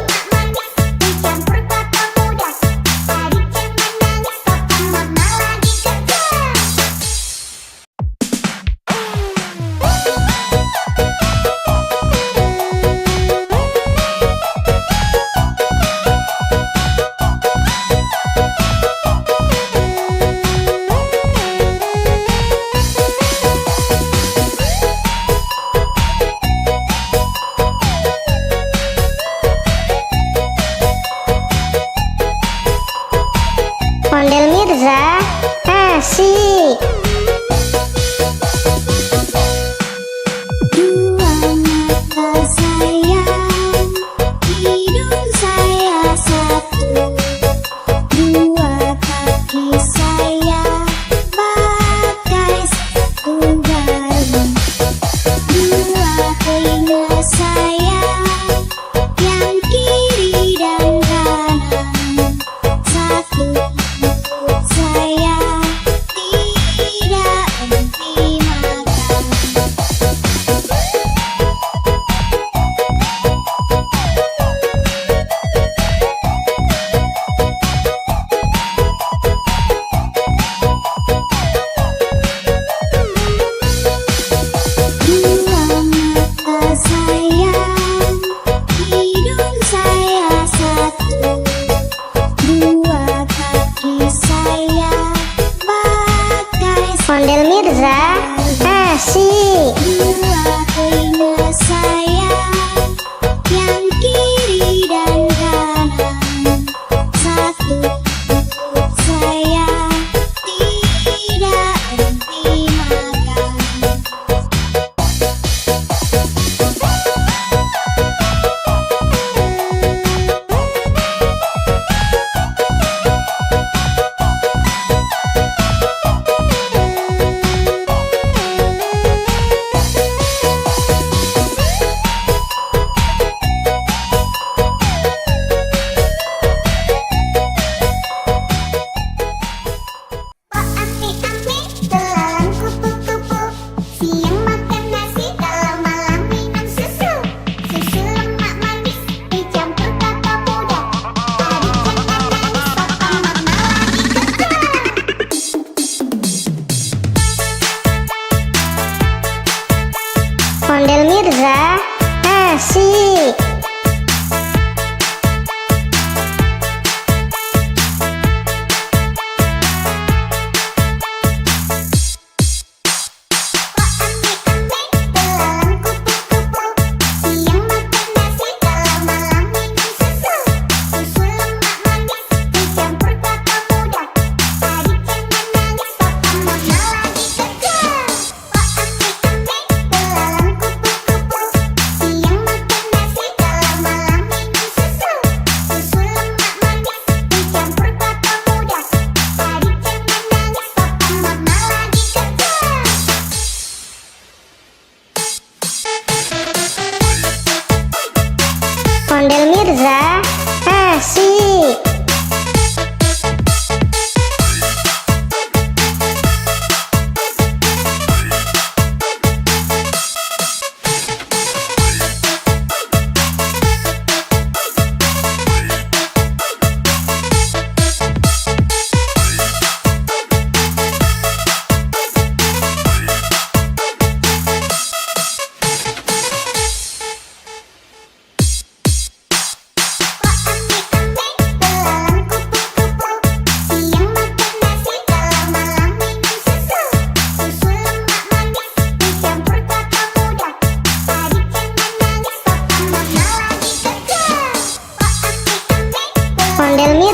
Ondel Mirza, asik. Dua mata sayang, hidung saya satu. Dua kaki saya pakai sepatu baru. Dua telinga saya yang kiri dan kanan. Satu mulut saya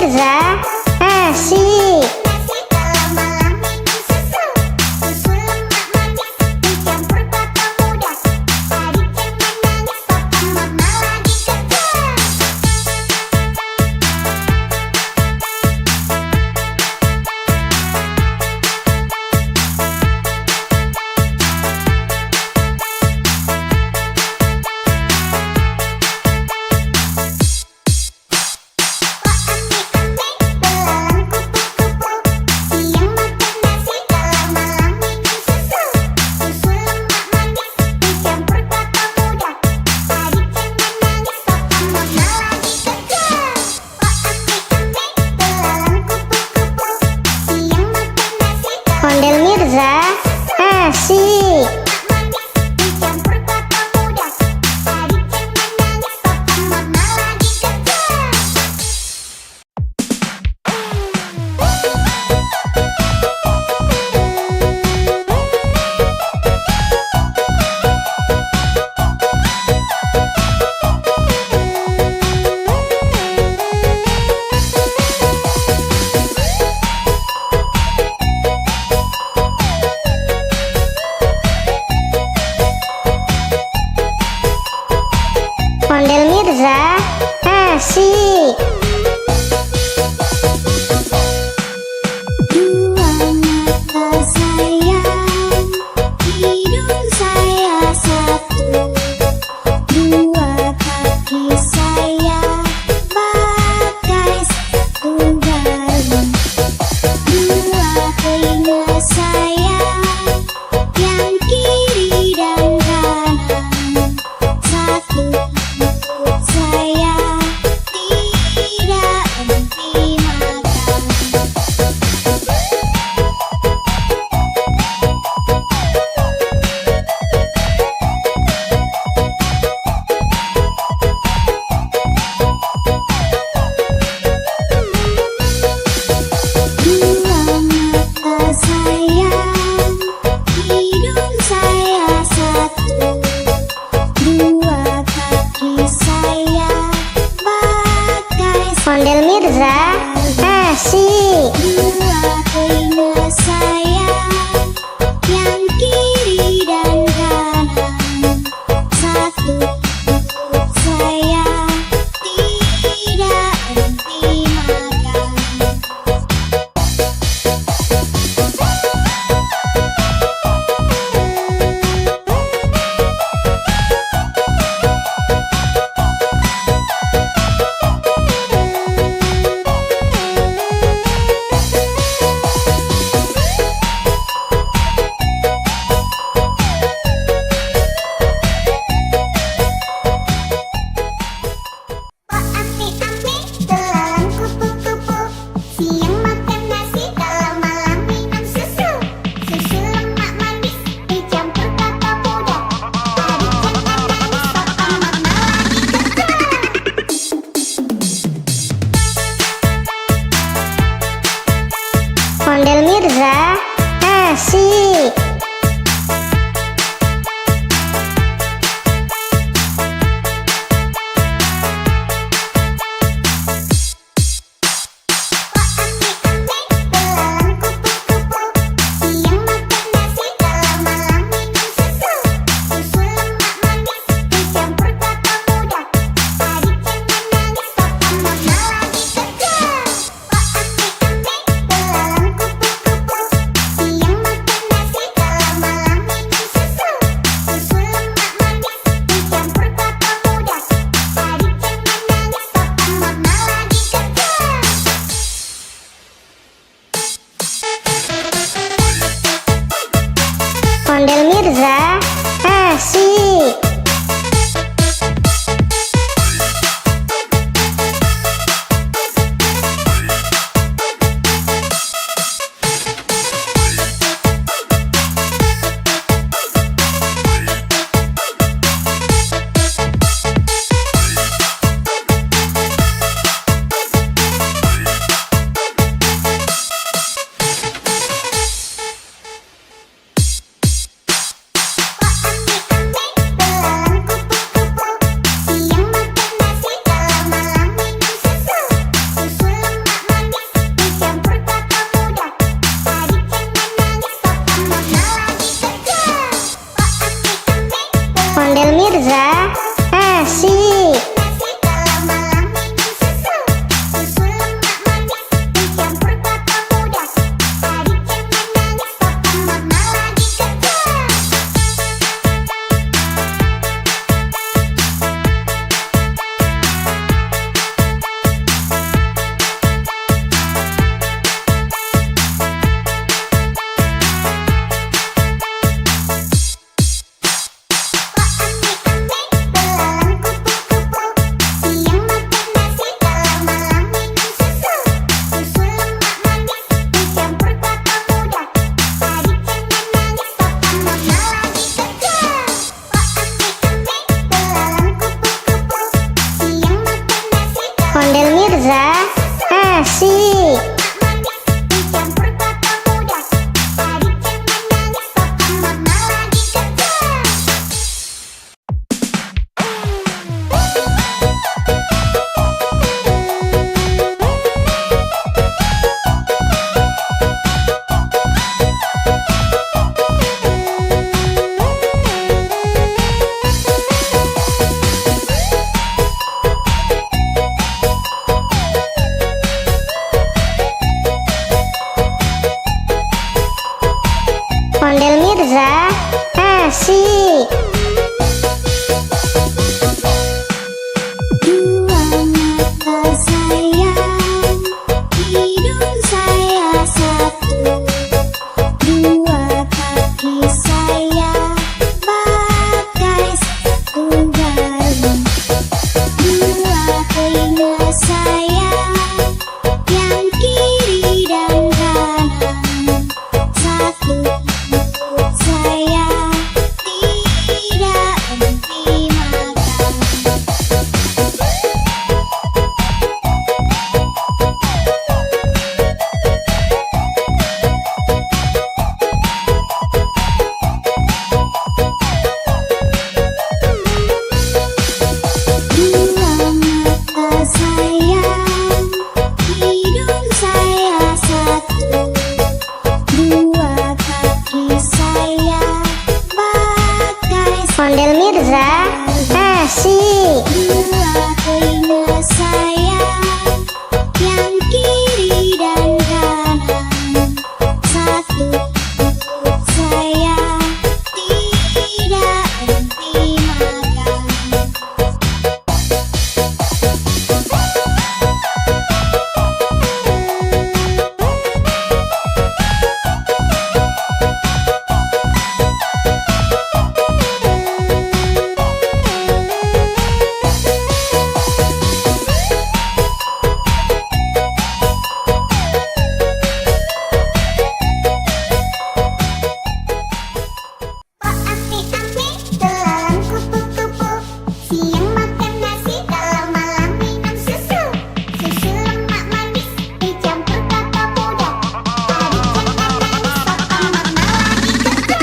Mirza, asik. Nasi kalau malam minum susu. Susu lemak manis dicampur kelapa muda. Adik jangan nangis, papa mama lagi kerja. Ondel Mirza, asik. Dicampur kelapa muda. Adik jangan nangis, papa mama lagi kerja. Ondel Mirza, asik. Dua mata sayang, hidung saya satu. Dua kaki saya pakai sepatu baru. Dua telinga saya yang kiri dan kanan. Satu mulut saya tidak henti makan. Dua mata sayang, hidung saya satu. Dua kaki saya pakai Ondel Mirza, asik. dua telinga saya yang kiri dan kanan. Satu mulut saya tidak henti makan. Ame-ame, belalang kupu-kupu. Siang makan nasi, kalau malam minum susu. Susu lemak manis dicampur kelapa muda. Adik jangan nangis, papa mama lagi kerja. Ondel Mirza, asik. Ame-ame, belalang kupu-kupu. Siang makan nasi, kalau malam minum susu. Susu lemak manis dicampur kelapa muda. Adik jangan nangis, papa mama lagi kerja. Ame-ame, belalang kupu-kupu. Siang makan nasi, Asik. Manis dicampur kelapa muda. Adik jangan nangis, papa mama lagi kerja. Ondel Mirza, asik. Dua mata sayang, hidung saya satu. Dua kaki saya pakai sepatu baru. Dua telinga saya yang kiri dan kanan. Satu mulut saya tidak henti makan. Dua mata sayang, hidung saya satu. Dua kaki saya pakai Ondel Mirza, asik. dua telinga saya yang kiri dan kanan. Satu mulut saya tidak henti makan. Pak ame-ame, belalang kupu-kupu. Siang makan nasi, kalau malam minum susu. Susu lemak manis dicampur kelapa muda. Adik jangan nangis, papa mama lagi kerja.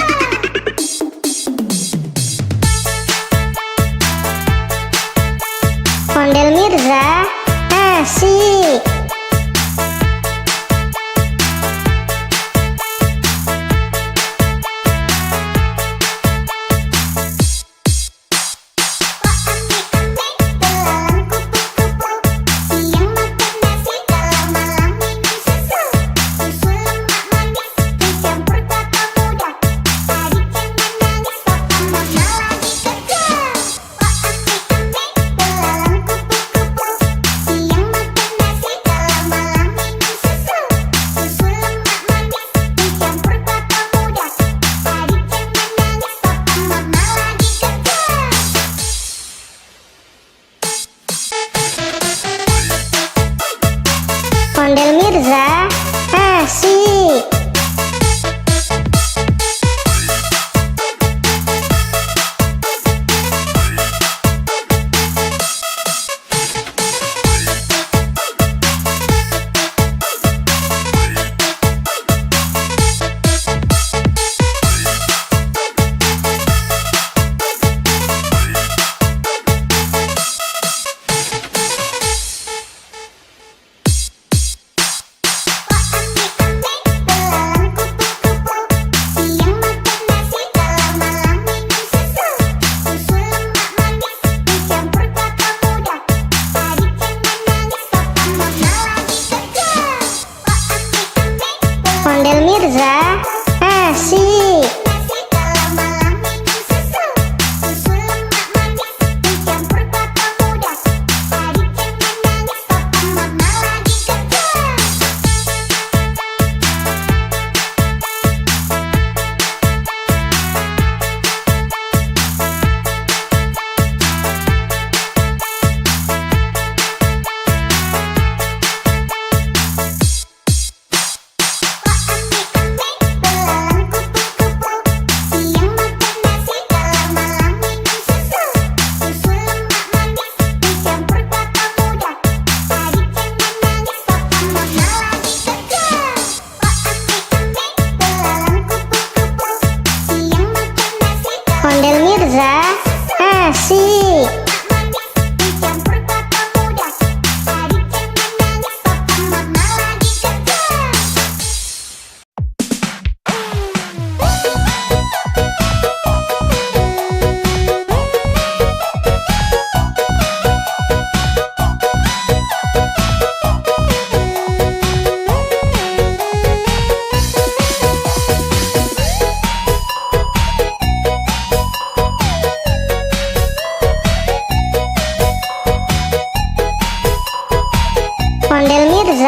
Ondel Mirza, asik. Pak ame-ame, belalang kupu-kupu. Siang makan nasi, kalau malam minum susu. Susu lemak manis dicampur kelapa muda. Adik jangan nangis, papa mama lagi kerja. Pak ame-ame, belalang kupu-kupu. Siang makan nasi, kalau malam minum susu. Susu lemak manis dicampur kelapa muda. Adik jangan nangis, papa mama lagi kerja. Ondel Mirza, asik.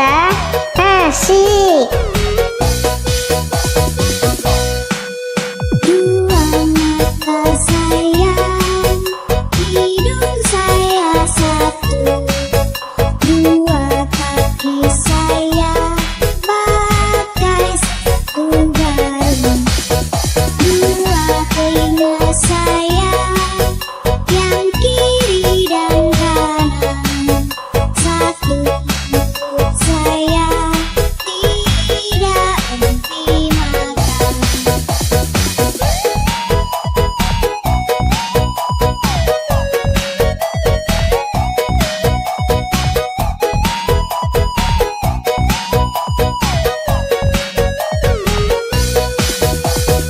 Mirza, asik. Dua mata sayang, hidung saya satu. Dua kaki saya pakai sepatu baru. Dua telinga saya yang kiri dan kanan. Satu mulut saya tidak berhenti makan.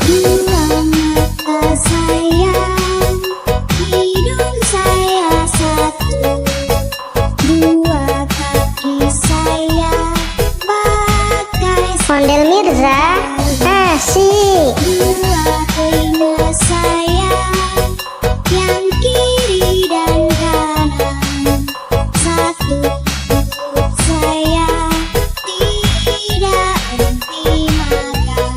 Dua mata sayang, hidung saya satu. Dua kaki saya pakai Ondel Mirza, asik. dua telinga saya yang kiri dan kanan. Satu mulut saya tidak berhenti makan.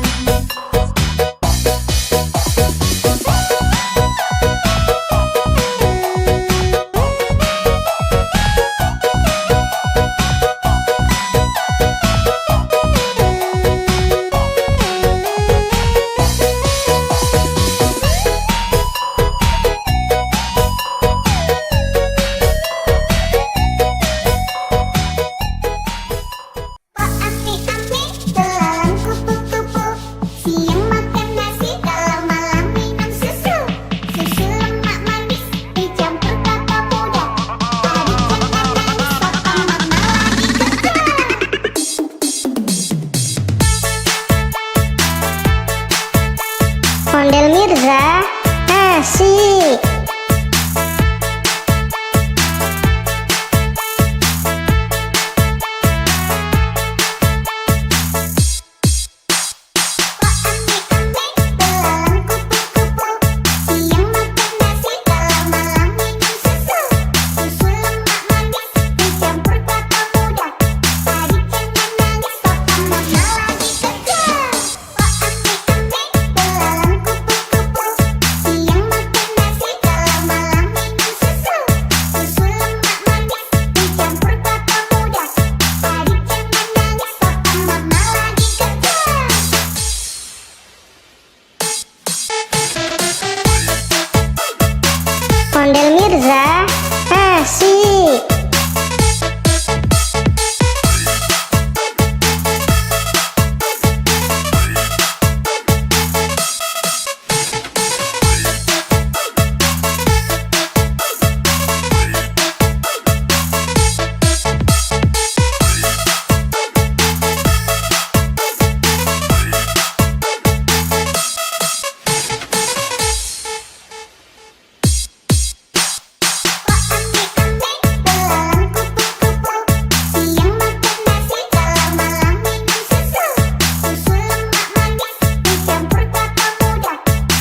Pak ame-ame, belalang kupu-kupu. Siang makan nasi, kalau malam minum susu. Susu lemak manis, dicampur kelapa muda. Adik jangan nangis, papa mama lagi kerja. Ondel Mirza, asik. Pak ame-ame, belalang kupu-kupu. Siang makan nasi, kalau malam minum susu. Susu lemak manis, dicampur kelapa muda. Adik jangan nangis, papa mama lagi kerja. Pak ame-ame, belalang kupu-kupu. Siang makan nasi,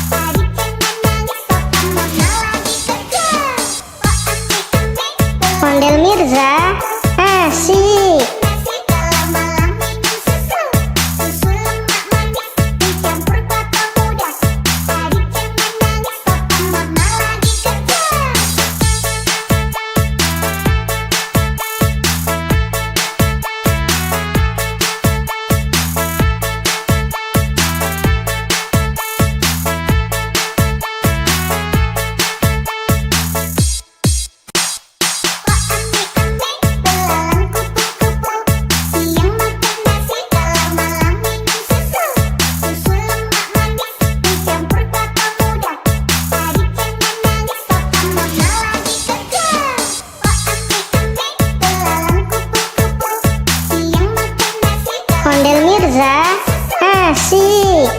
kalau malam minum susu. Susu lemak manis, dicampur kelapa muda. Adik jangan nangis, papa mama lagi kerja. Ondel Mirza, asik.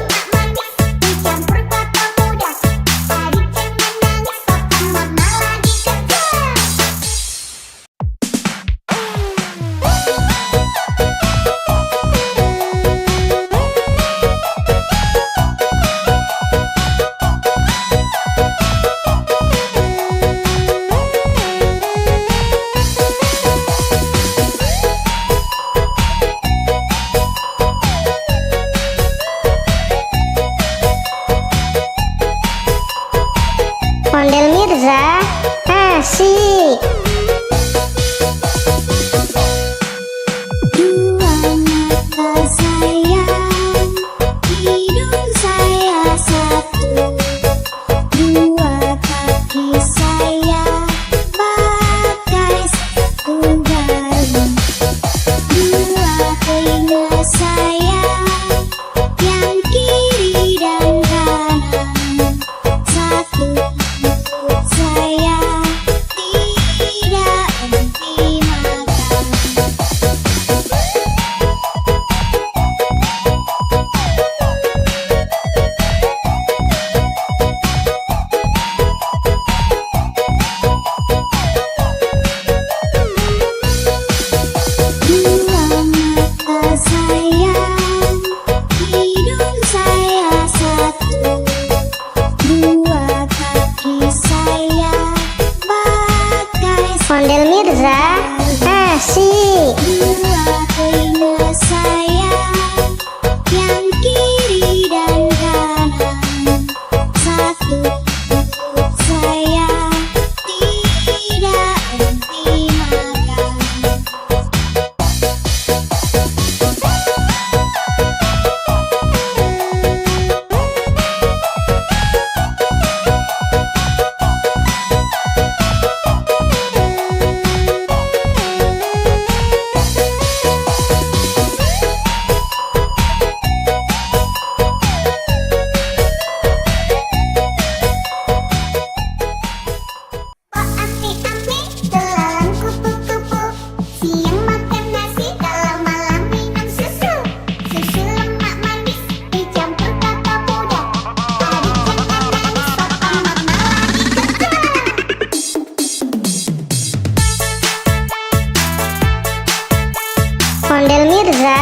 Ondel Mirza,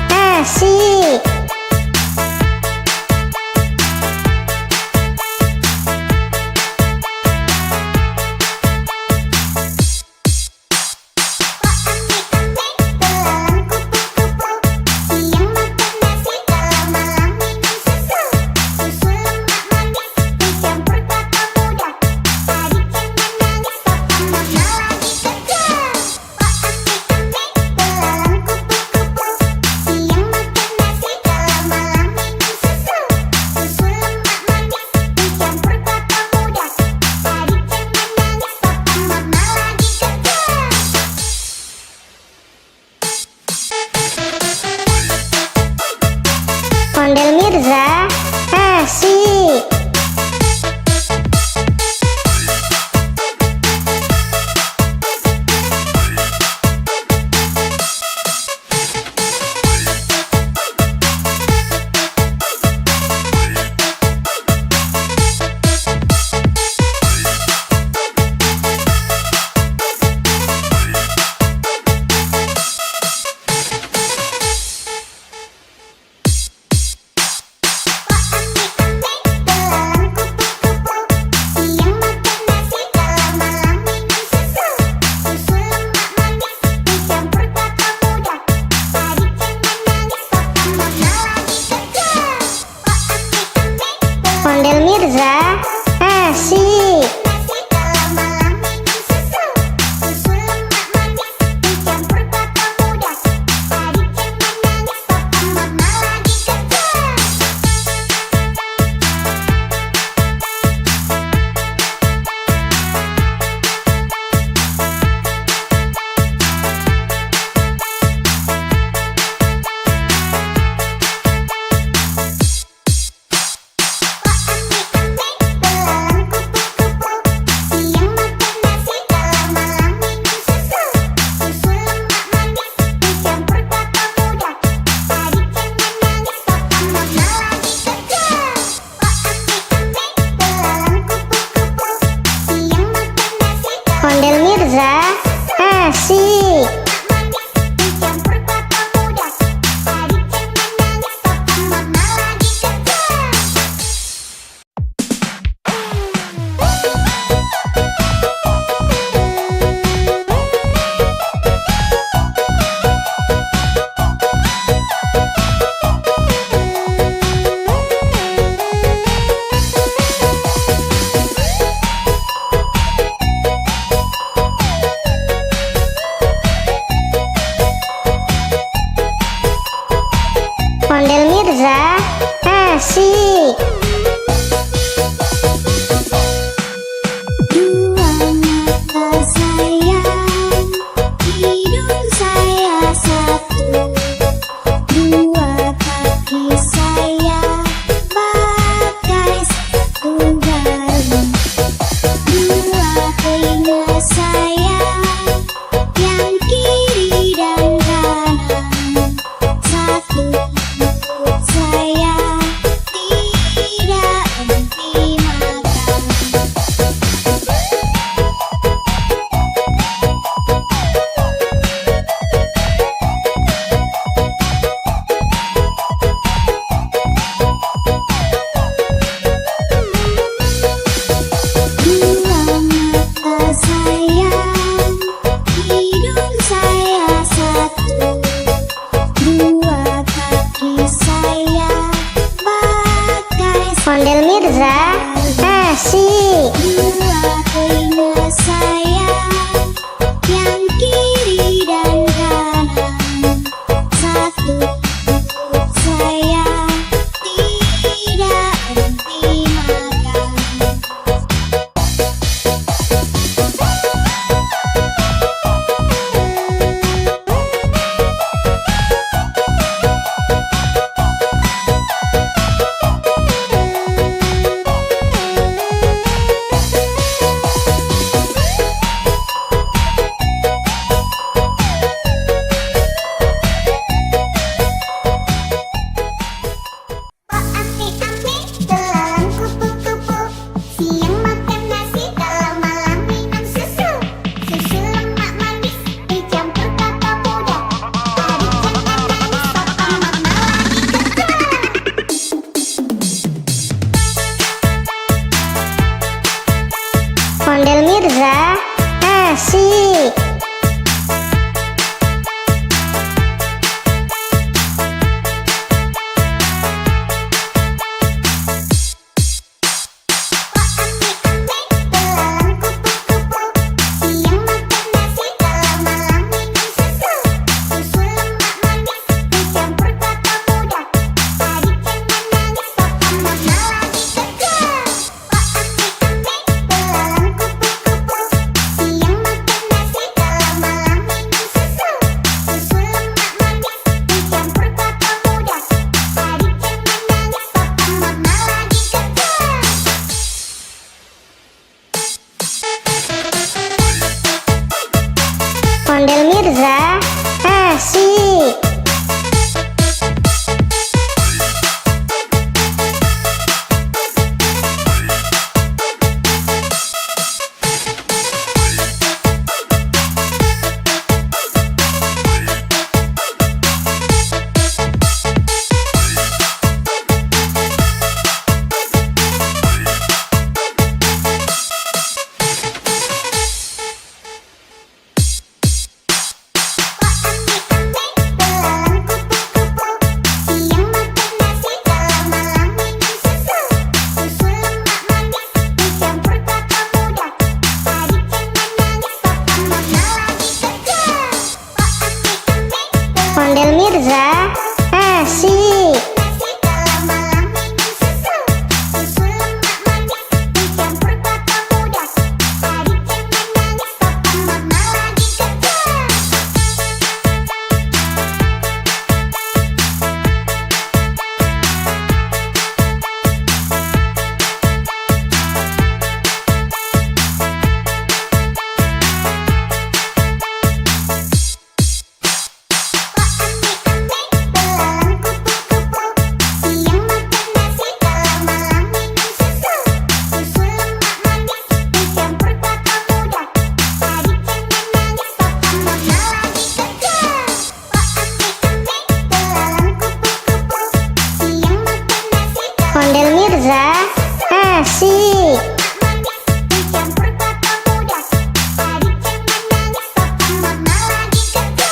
asik. Ondel Mirza, asik. Ondel Mirza, asik. Ondel Mirza, asik. Ondel Mirza, asik. Dua mata sayang, hidung saya satu, dua kaki saya pakai sepatu baru, dua telinga saya yang kiri dan kanan, satu mulut saya Mirza, asik. Nasi kalau malam minum susu. Susu lemak manis dicampur kelapa muda. Adik jangan nangis, papa mama lagi kerja. Belalang kupu-kupu, siang makan nasi kalau malam minum susu. Susu lemak manis dicampur kelapa muda. Adik jangan nangis, papa mama lagi kerja. Belalang kupu-kupu, siang makan nasi kalau Ondel Mirza, asik. manis dicampur kelapa muda. Adik jangan nangis, papa mama lagi kerja.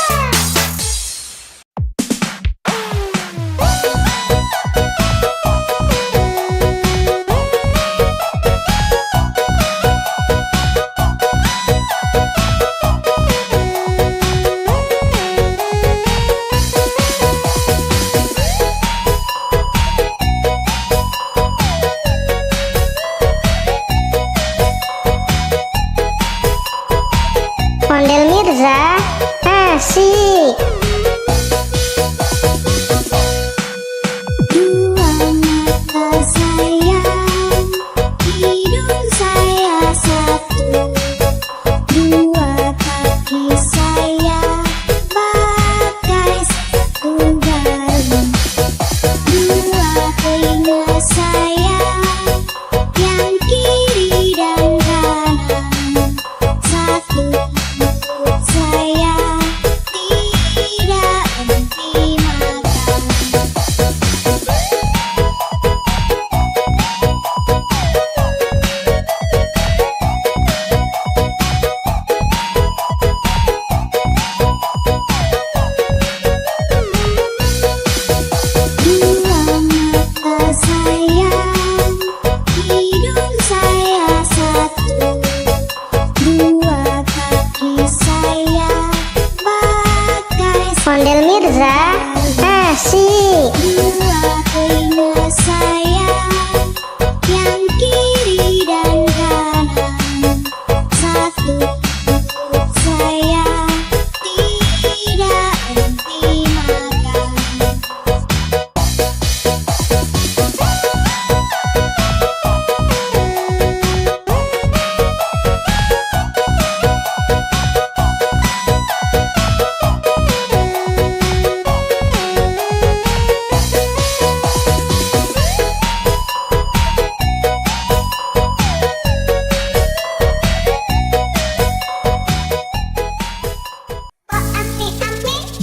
Ondel Mirza, asik. Dua mata sayang, hidung saya satu. Dua kaki saya pakai sepatu baru. Dua telinga saya yang kiri dan kanan. Satu mulut saya tidak henti makan. Dua mata sayang, hidung saya satu. Dua kaki saya pakai Ondel Mirza, asik. dua telinga saya yang kiri dan kanan. Satu mulut saya tidak henti makan.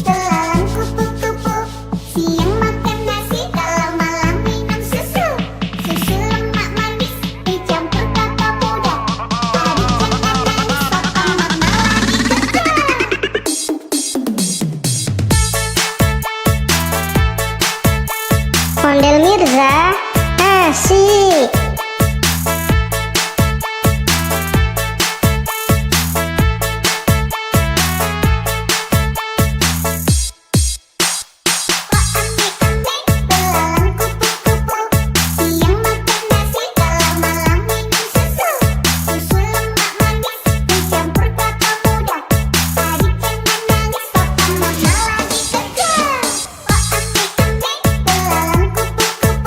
Belalang kupu-kupu, siang makan nasi kalau malam minum susu. Susu lemak manis dicampur kelapa muda. Adik jangan nangis, papa mama lagi kerja. Ondel Mirza, asik. Belalang kupu-kupu, siang makan nasi kalau malam minum susu. Susu lemak manis dicampur kelapa muda. Adik jangan nangis, papa mama lagi kerja. Belalang kupu-kupu,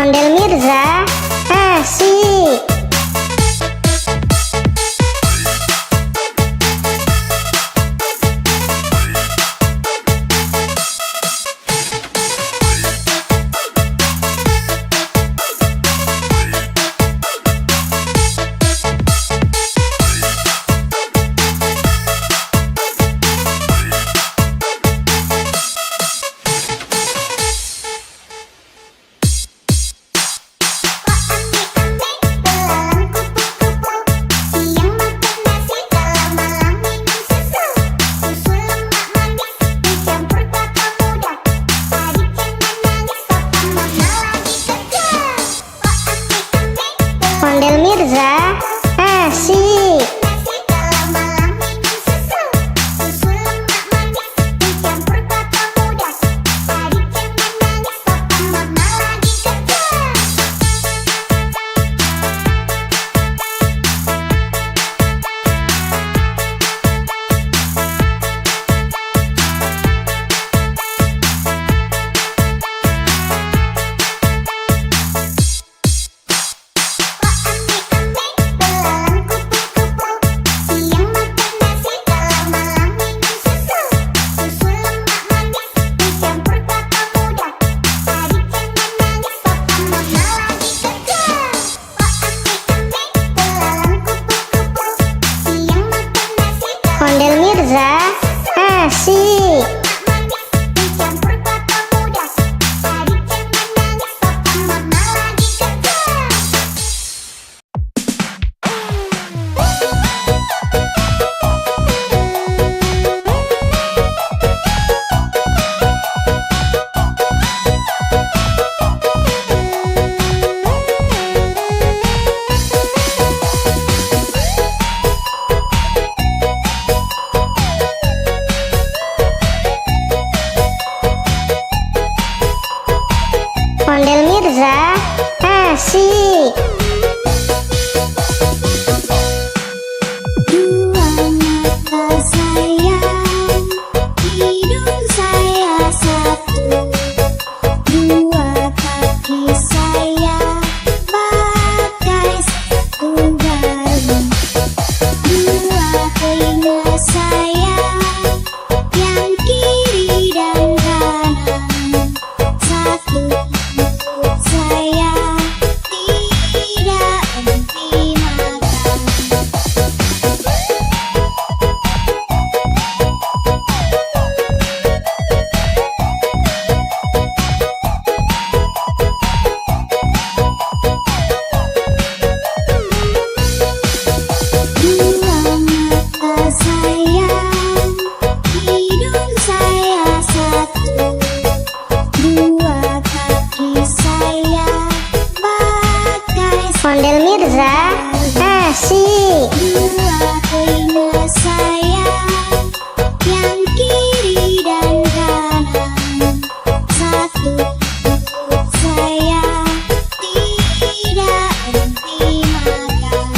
Ondel Mirza, asik. Ondel Mirza, asik. Ondel Mirza, asik. Ondel Mirza, asik. Dua mata sayang, hidung saya satu. Dua kaki saya pakai sepatu baru. Dua telinga saya yang kiri dan kanan. Satu mulut saya tidak henti makan. Dua mata sayang, hidung saya satu. Dua kaki saya pakai Ondel Mirza, asik. dua telinga saya yang kiri dan kanan. Satu mulut saya tidak henti makan.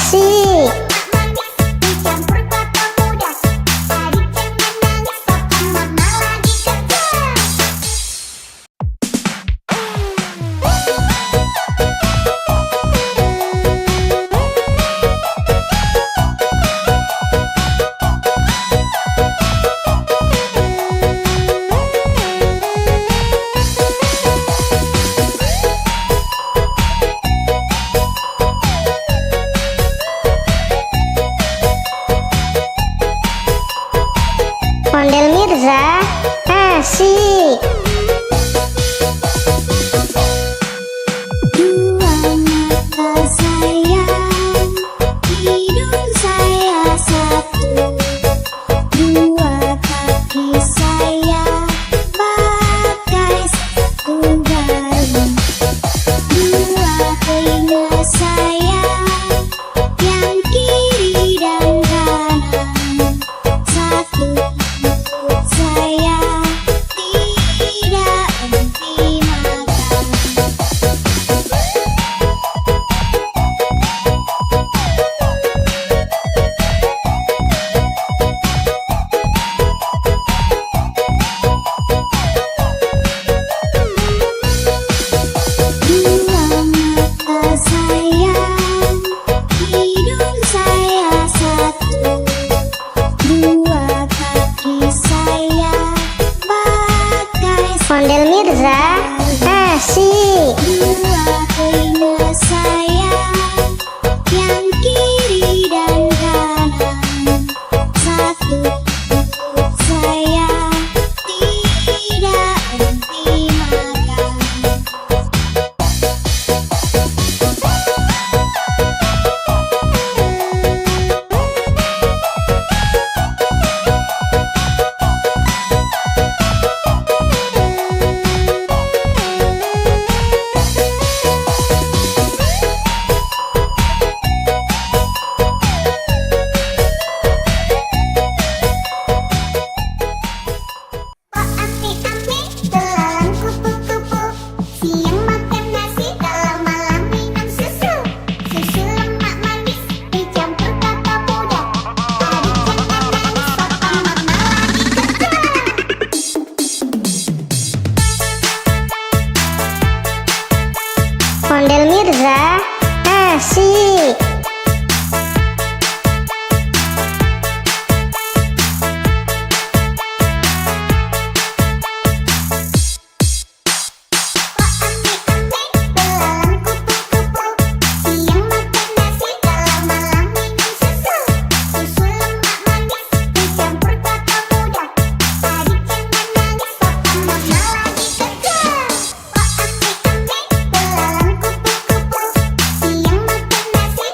Asik. manis dicampur kelapa muda. Adik jangan nangis, papa mama lagi kerja. Ondel Mirza, asik. Dua mata sayang, hidung saya satu. Dua kaki saya pakai sepatu baru. Dua telinga saya yang kiri dan kanan. Satu mulut saya tidak henti makan. Dua mata sayang, hidung saya satu. Dua kaki saya pakai Ondel Mirza, asik. dua telinga saya yang kiri dan kanan. Satu mulut saya tidak henti makan. Oh ame-ame, belalang kupu-kupu. Siang makan nasi, kalau malam minum susu. Susu lemak manis dicampur kelapa muda. Adik jangan nangis, papa mama lagi kerja. Ondel Mirza, asik. Ame-ame, belalang kupu-kupu. Siang makan nasi, kalau malam minum susu. Susu lemak manis dicampur kelapa muda. Adik jangan nangis, papa mama lagi kerja. Ame-ame, belalang kupu-kupu. Siang makan nasi,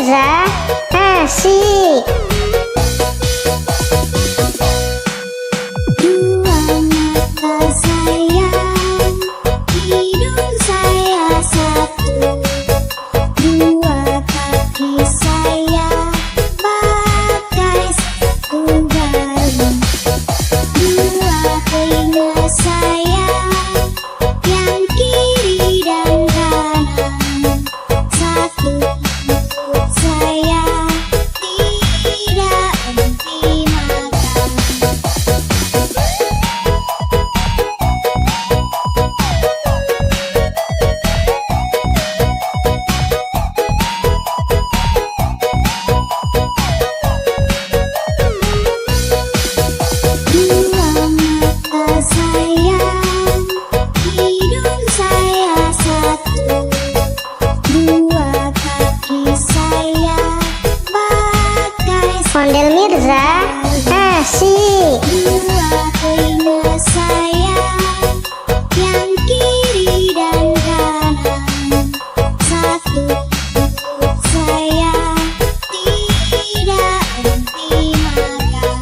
Mirza, asik. Dua mata sayang, hidung saya satu. Dua kaki saya pakai sepatu baru. Dua telinga saya yang kiri dan kanan. Satu mulut saya tidak henti makan. Dua mata sayang, hidung saya satu. Dua kaki saya pakai Ondel Mirza, asik. dua telinga saya yang kiri dan kanan. Satu mulut saya tidak henti makan.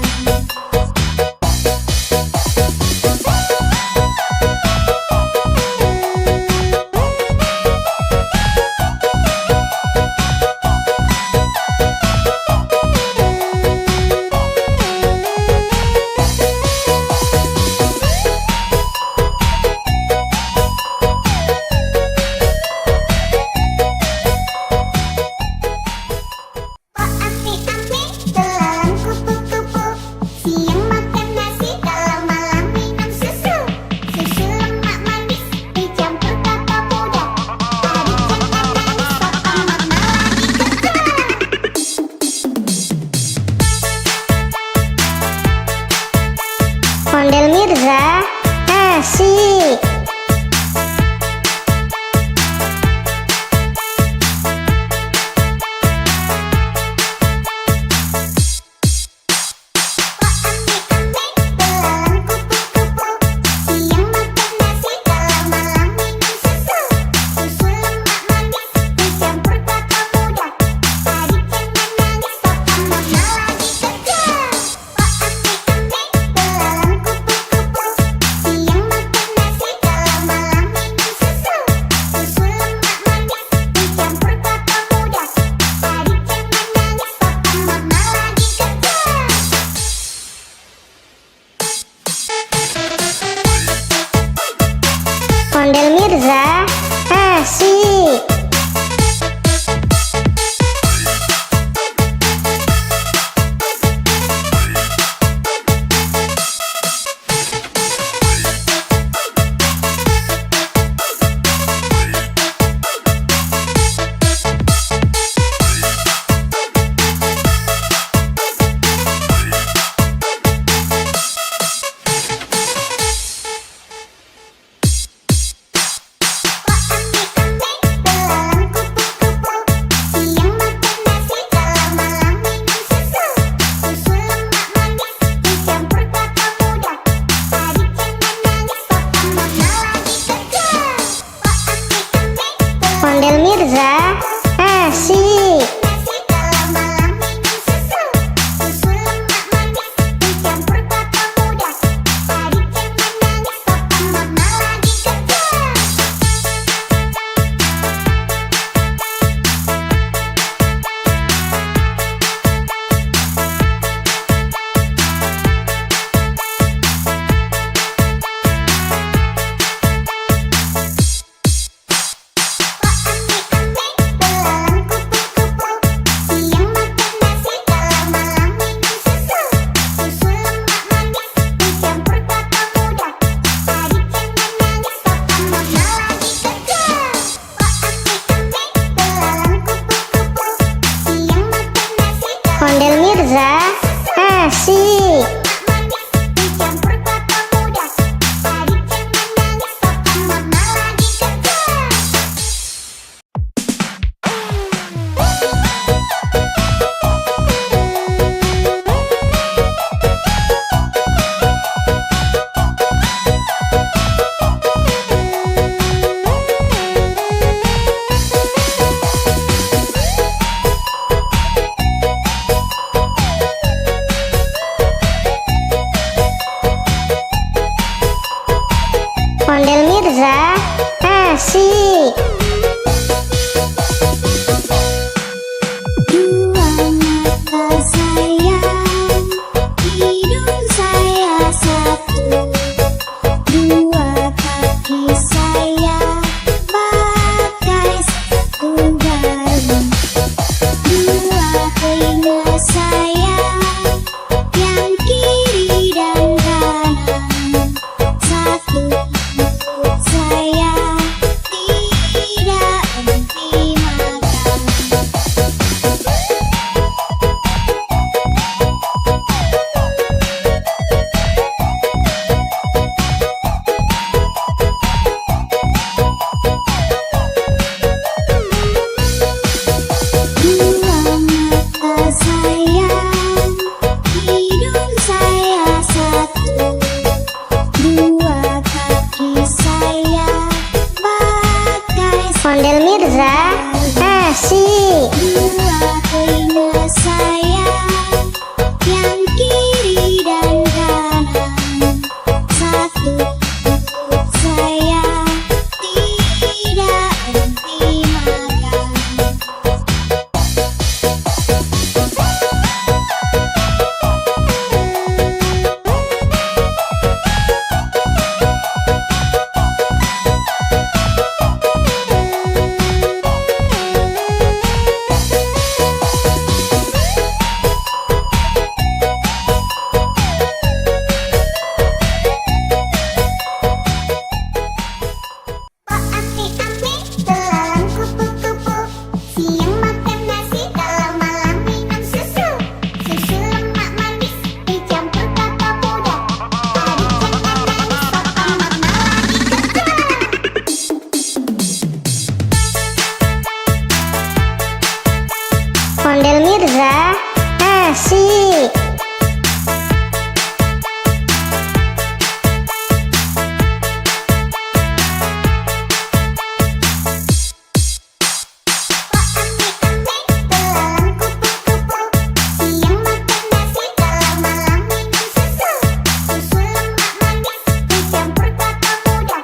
Ame-ame, belalang kupu-kupu. Siang makan nasi, kalau malam minum susu. Susu lemak manis dicampur kelapa muda. Adik jangan nangis, papa mama lagi kerja. Ondel Mirza, asik. Ame-ame, belalang kupu-kupu. Siang makan nasi, kalau malam minum susu. Susu lemak manis dicampur kelapa muda. Adik jangan nangis, papa mama lagi kerja. Ame-ame, belalang kupu-kupu. Siang makan nasi, kalau malam minum susu. Susu lemak manis dicampur kelapa muda. Adik jangan nangis, papa mama lagi kerja. Ondel Mirza, asik. Mirza, asik. Dua telinga saya, yang kiri dan kanan. Satu perut saya, tidak henti makan. Ame-ame, belalang kupu-kupu. Siang makan nasi, kalau malam minum susu. Susu lemak manis, dicampur kelapa muda. Hari jangan nangis, papa mama lagi kerja. Ondel Mirza, asik. Ame-ame, belalang kupu-kupu. Siang makan nasi, kalau malam minum susu. Susu lemak manis, dicampur kelapa muda.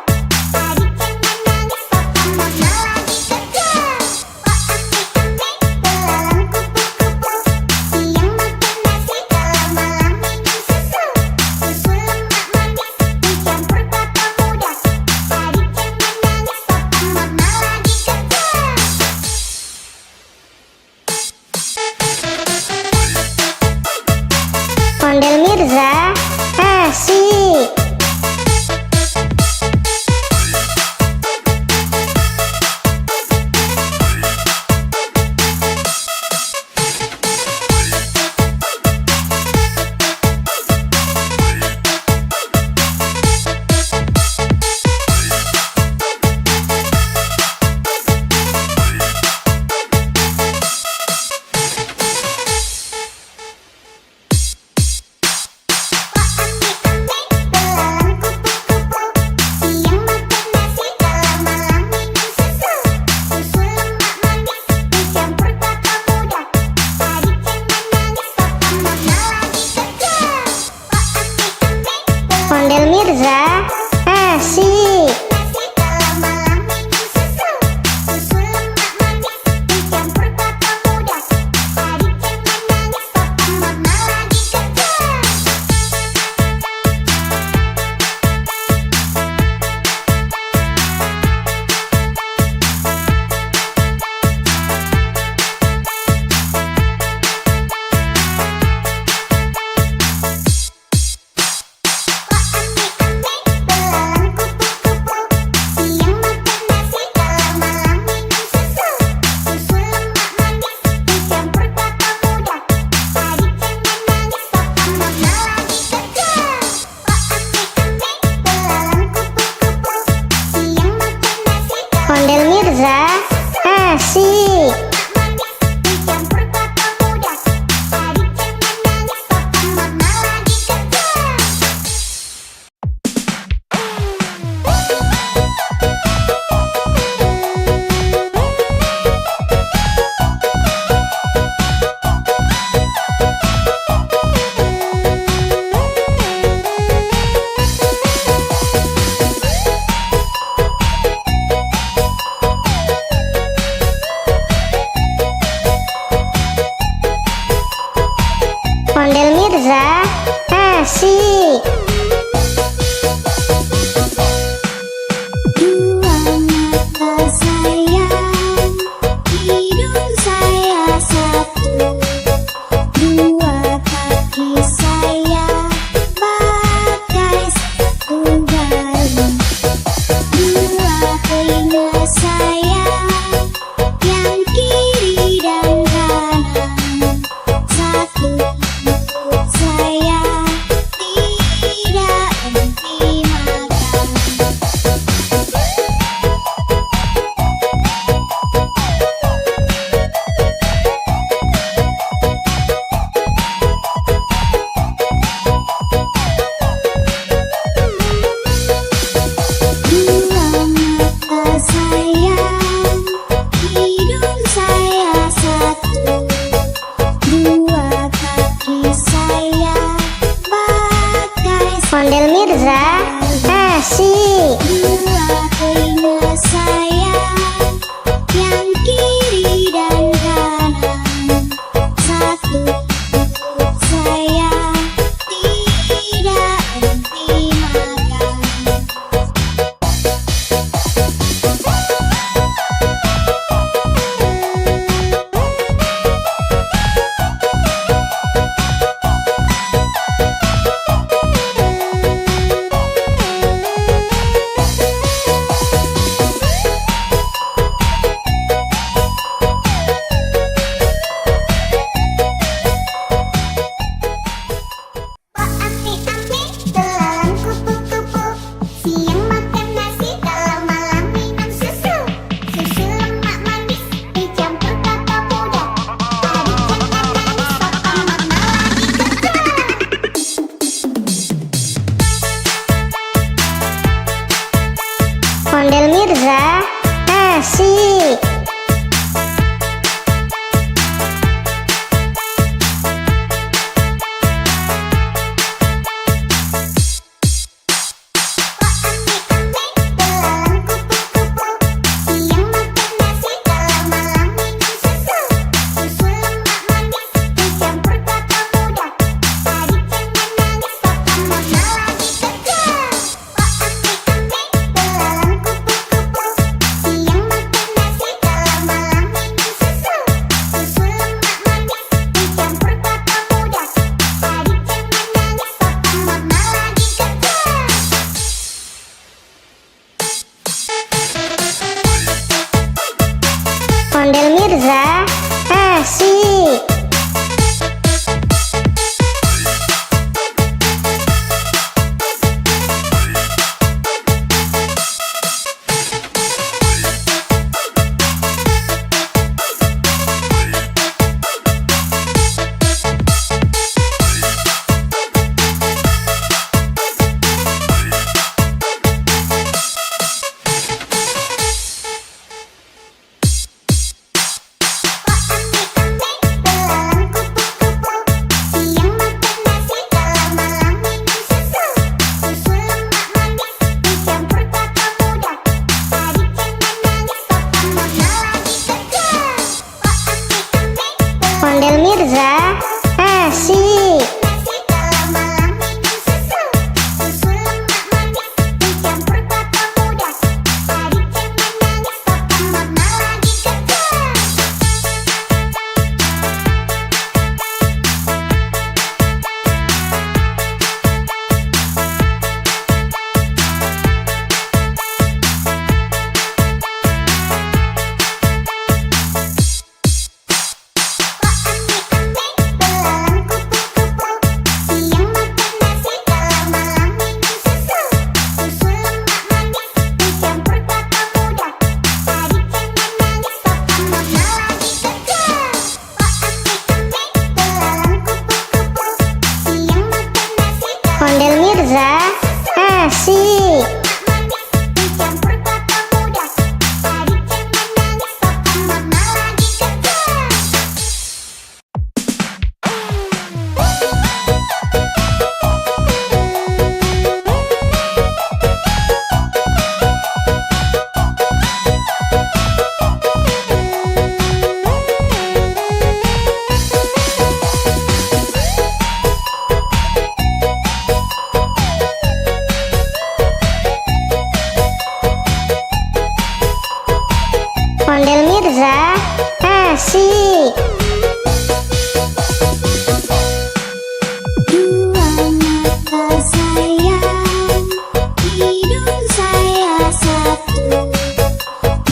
Hari jangan nangis, papa mama lagi kerja. Ame-ame, belalang kupu-kupu. Siang makan nasi, kalau malam minum susu. Susu lemak manis, dicampur kelapa muda. Hari jangan nangis, papa mama lagi kerja. Ondel Mirza, asik. Ame-ame, belalang kupu-kupu. Siang makan nasi, kalau malam minum susu. Susu lemak manis, dicampur kelapa muda. Hari jangan nangis, papa mama lagi kerja. Ame-ame, Ondel Mirza, asik. nasi, kalau malam minum susu. Susu lemak manis, dicampur kelapa muda. Hari jangan nangis, papa mama lagi kerja. Ame-ame, belalang kupu-kupu. Siang makan nasi, kalau malam minum susu. Susu lemak manis, dicampur kelapa muda. Hari jangan nangis, papa mama lagi kerja. Ame-ame, belalang kupu-kupu. Siang makan nasi, kalau Ondel Mirza, asik. manis, dicampur kelapa muda. Hari jangan nangis, papa mama lagi kerja. Ondel Mirza, asik. Ondel Mirza, asik. Ondel Mirza, asik. Ondel Mirza, asik. Dua mata sayang, hidung saya satu,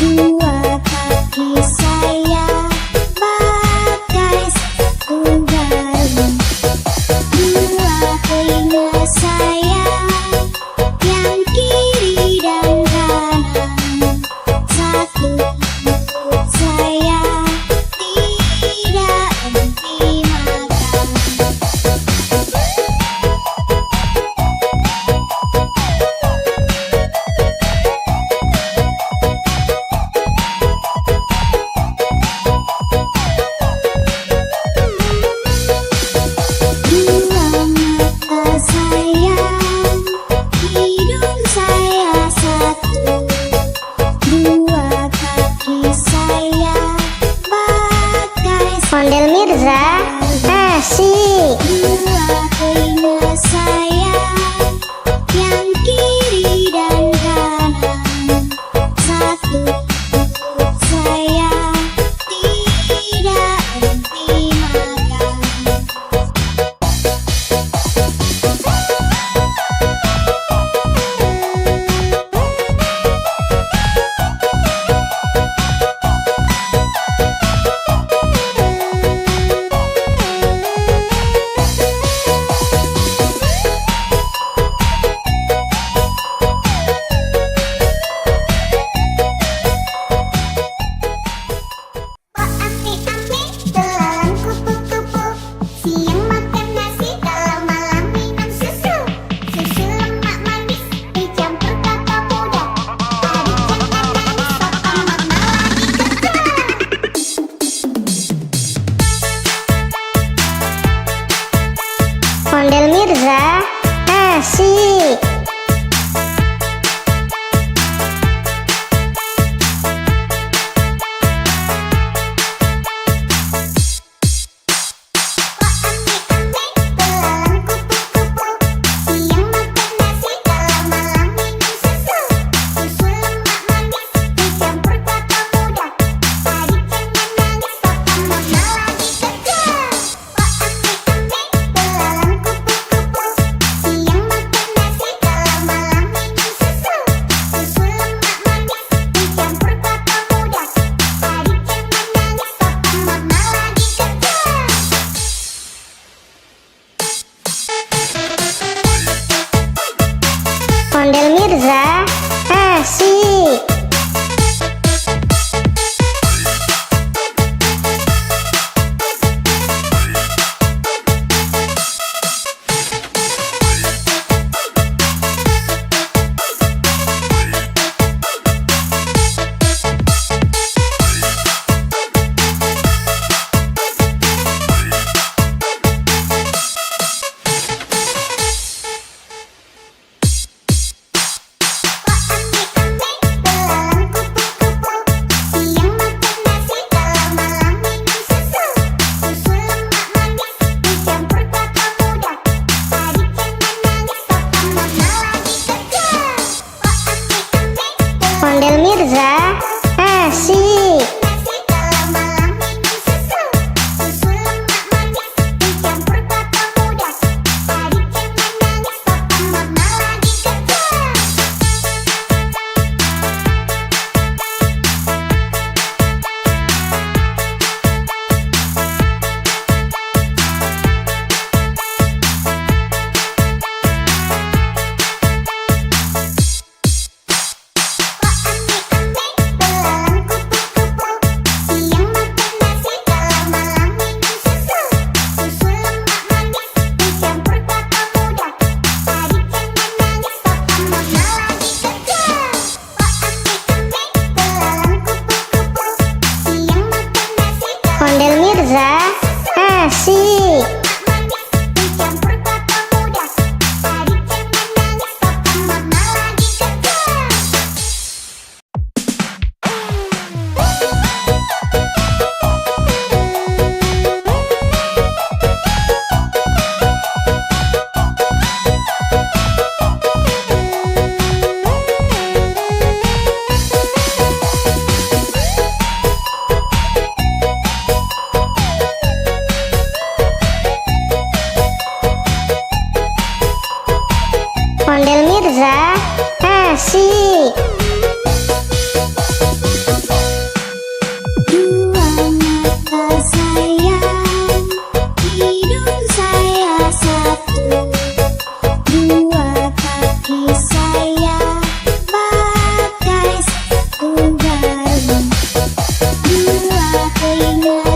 dua kaki saya pakai sepatu baru, dua telinga saya yang kiri dan kanan, satu mulut saya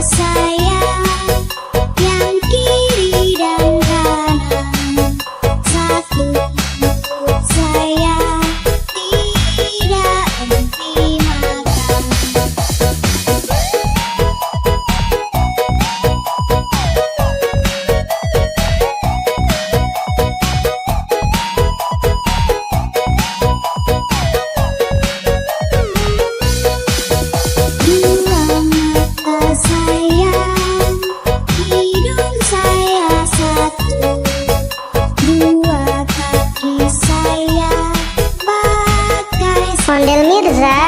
sayang, yang kiri dan kanan. Satu perut saya tidak henti makan. Dua mata saya, hidung saya satu. Dua kaki saya bagai Ondel Mirza,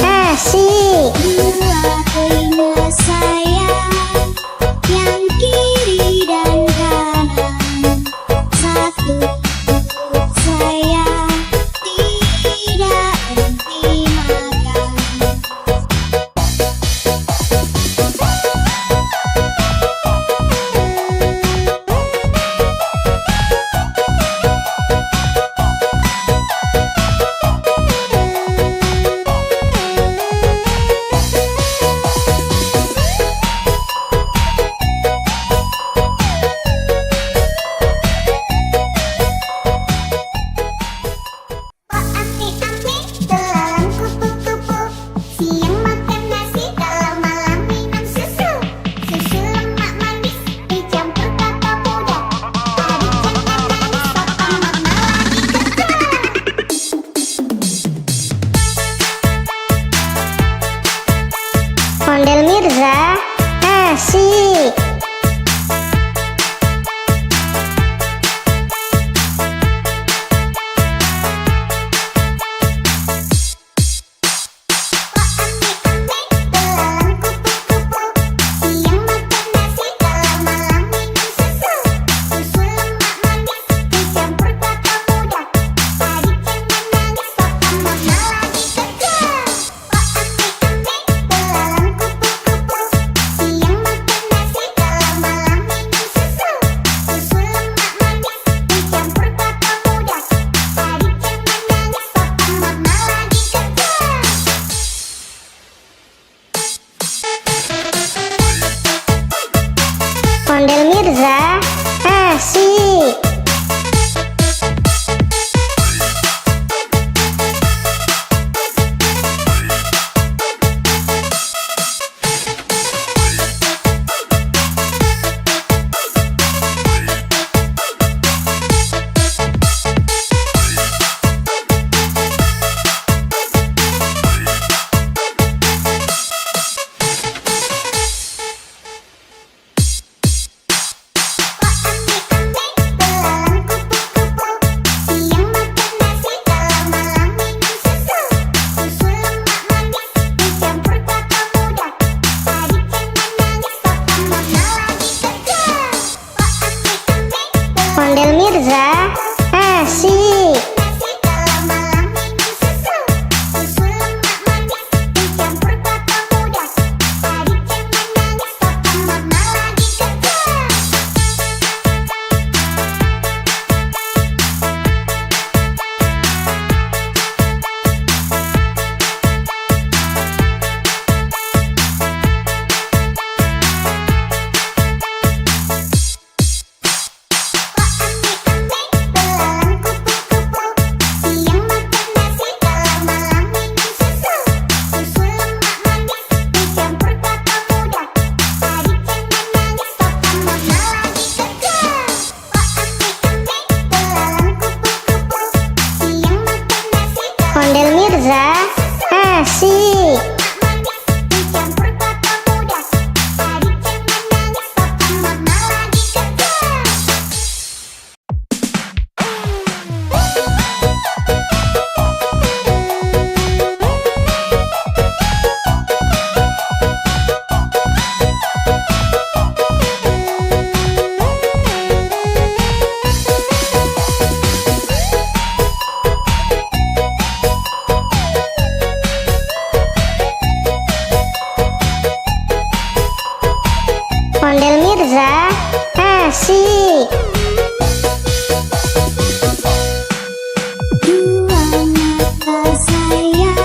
asik. dua telinga saya, yang kiri dan kanan. Satu perut saya tidak henti makan. Oh ame-ame, belalang kupu-kupu. Siang makan nasi, kalau malam minum susu. Susu lemak manis, dicampur kelapa muda. Hari jangan nangis, papa mama lagi kerja. Ondel Mirza, asik. Ame-ame, belalang kupu-kupu. Siang makan nasi, kalau malam minum susu. Susu lemak manis, dicampur kelapa muda. Hari jangan nangis, papa mama lagi kerja. Ame-ame, belalang kupu-kupu. Siang makan nasi, kalau malam minum susu. Susu lemak manis, dicampur kelapa muda. Hari jangan nangis, papa mama lagi kerja. Ondel Mirza, asik. asik. Dua mata saya,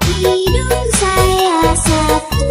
hidung saya satu.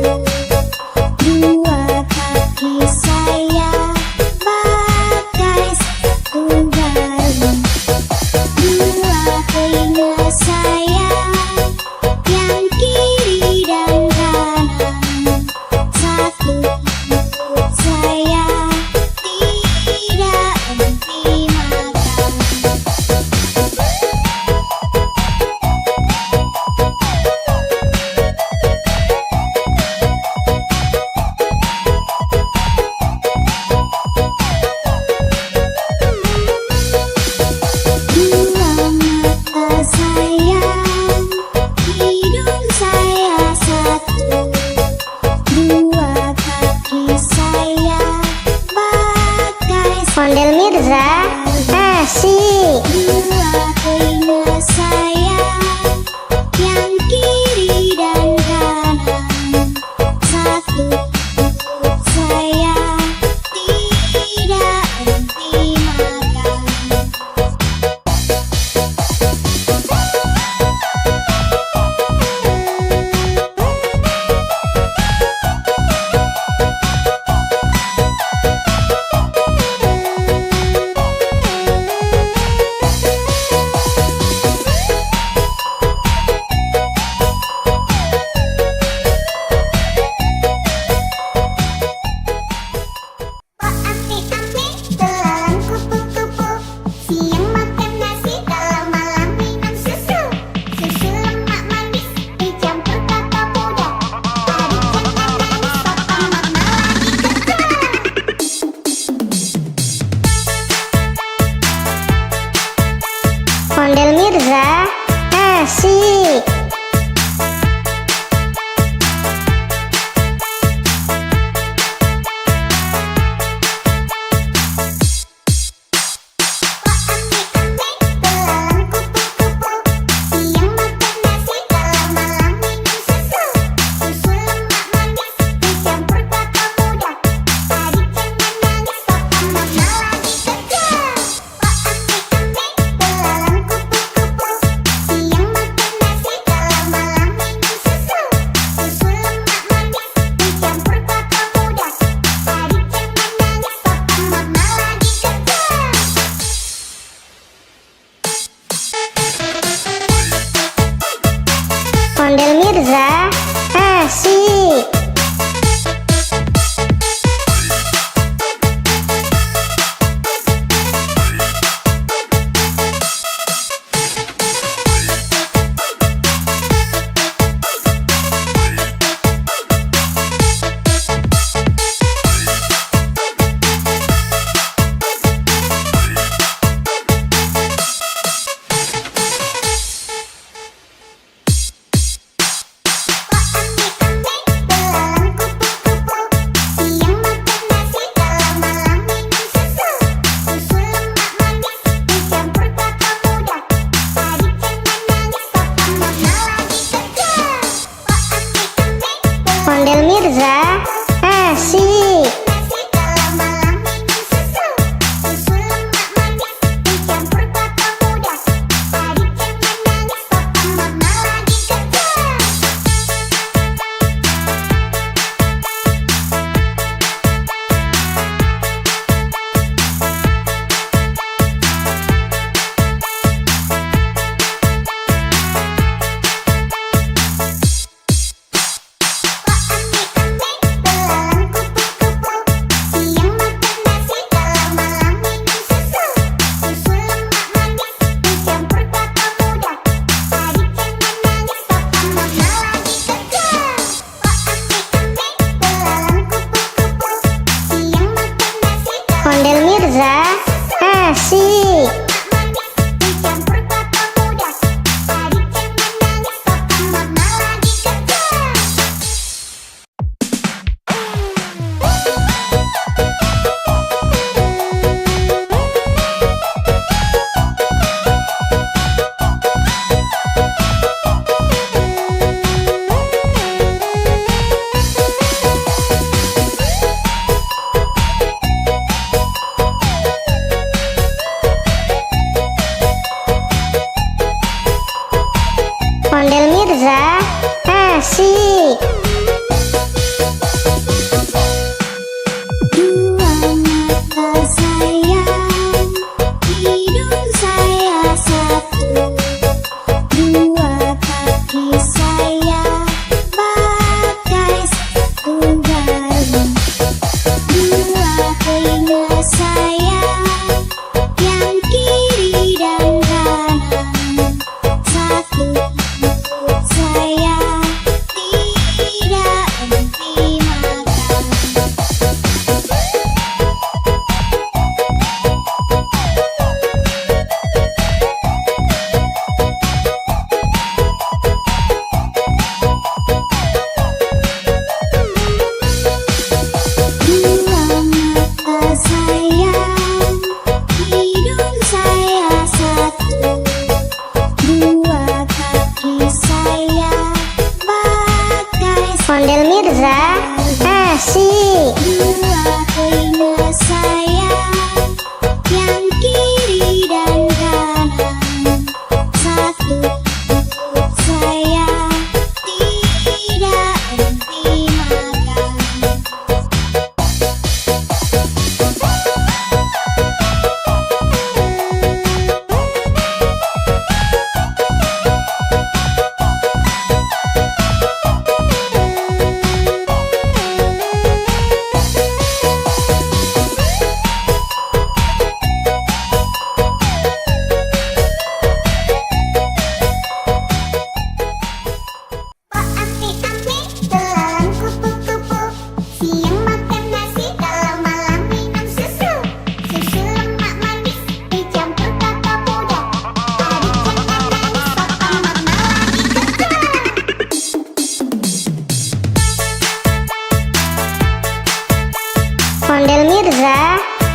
Ondel Mirza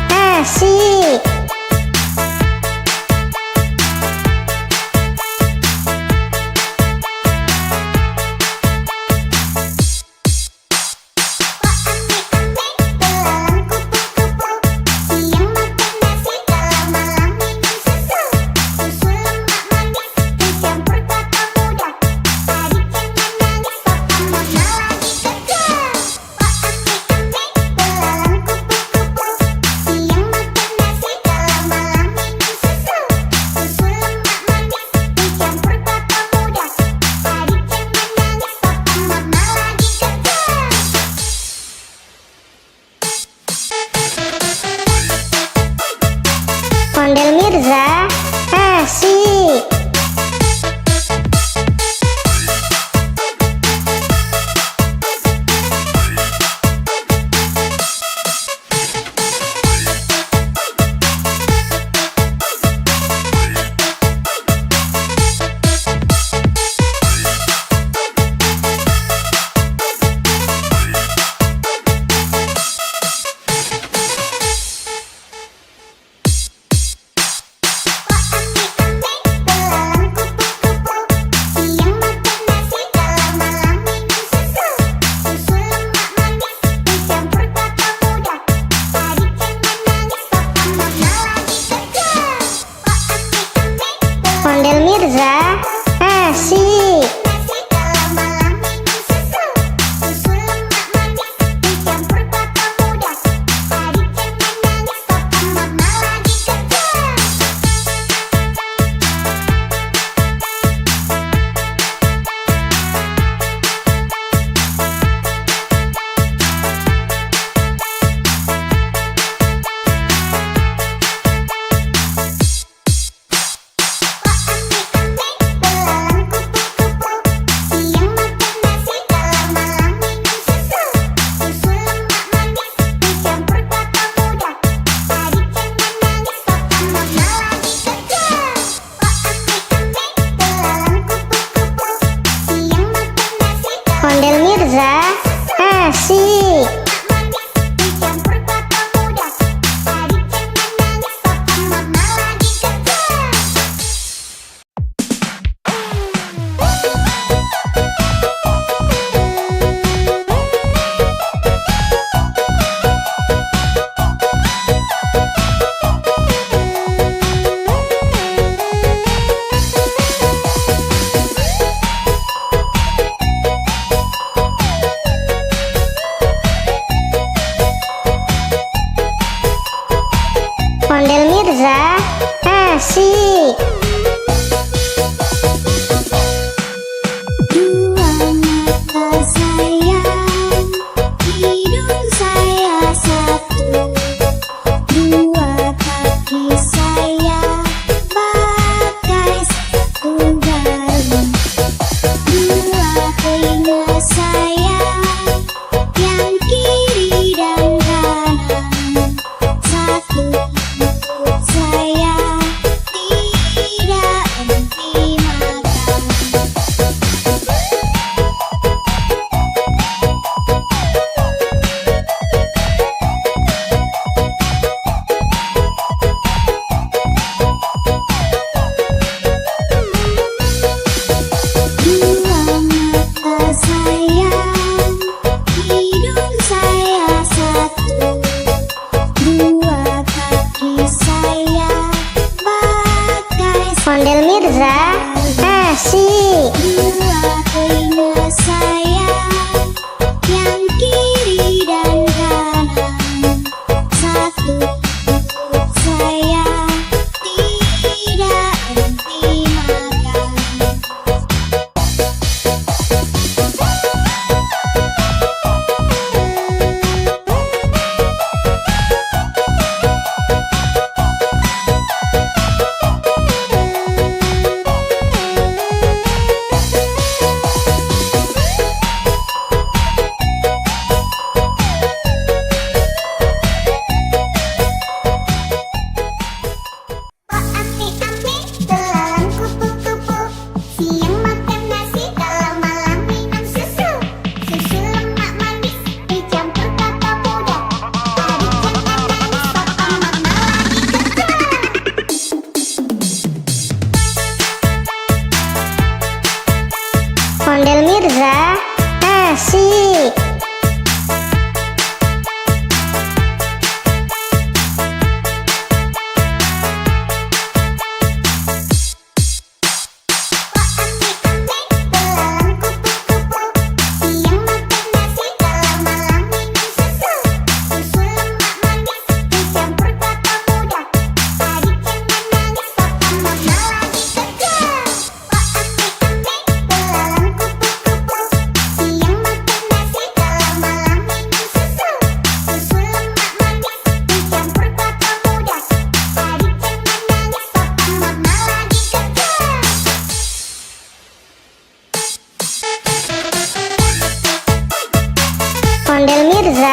asik. Ondel Mirza asik. Ondel Mirza asik. Ondel Mirza asik.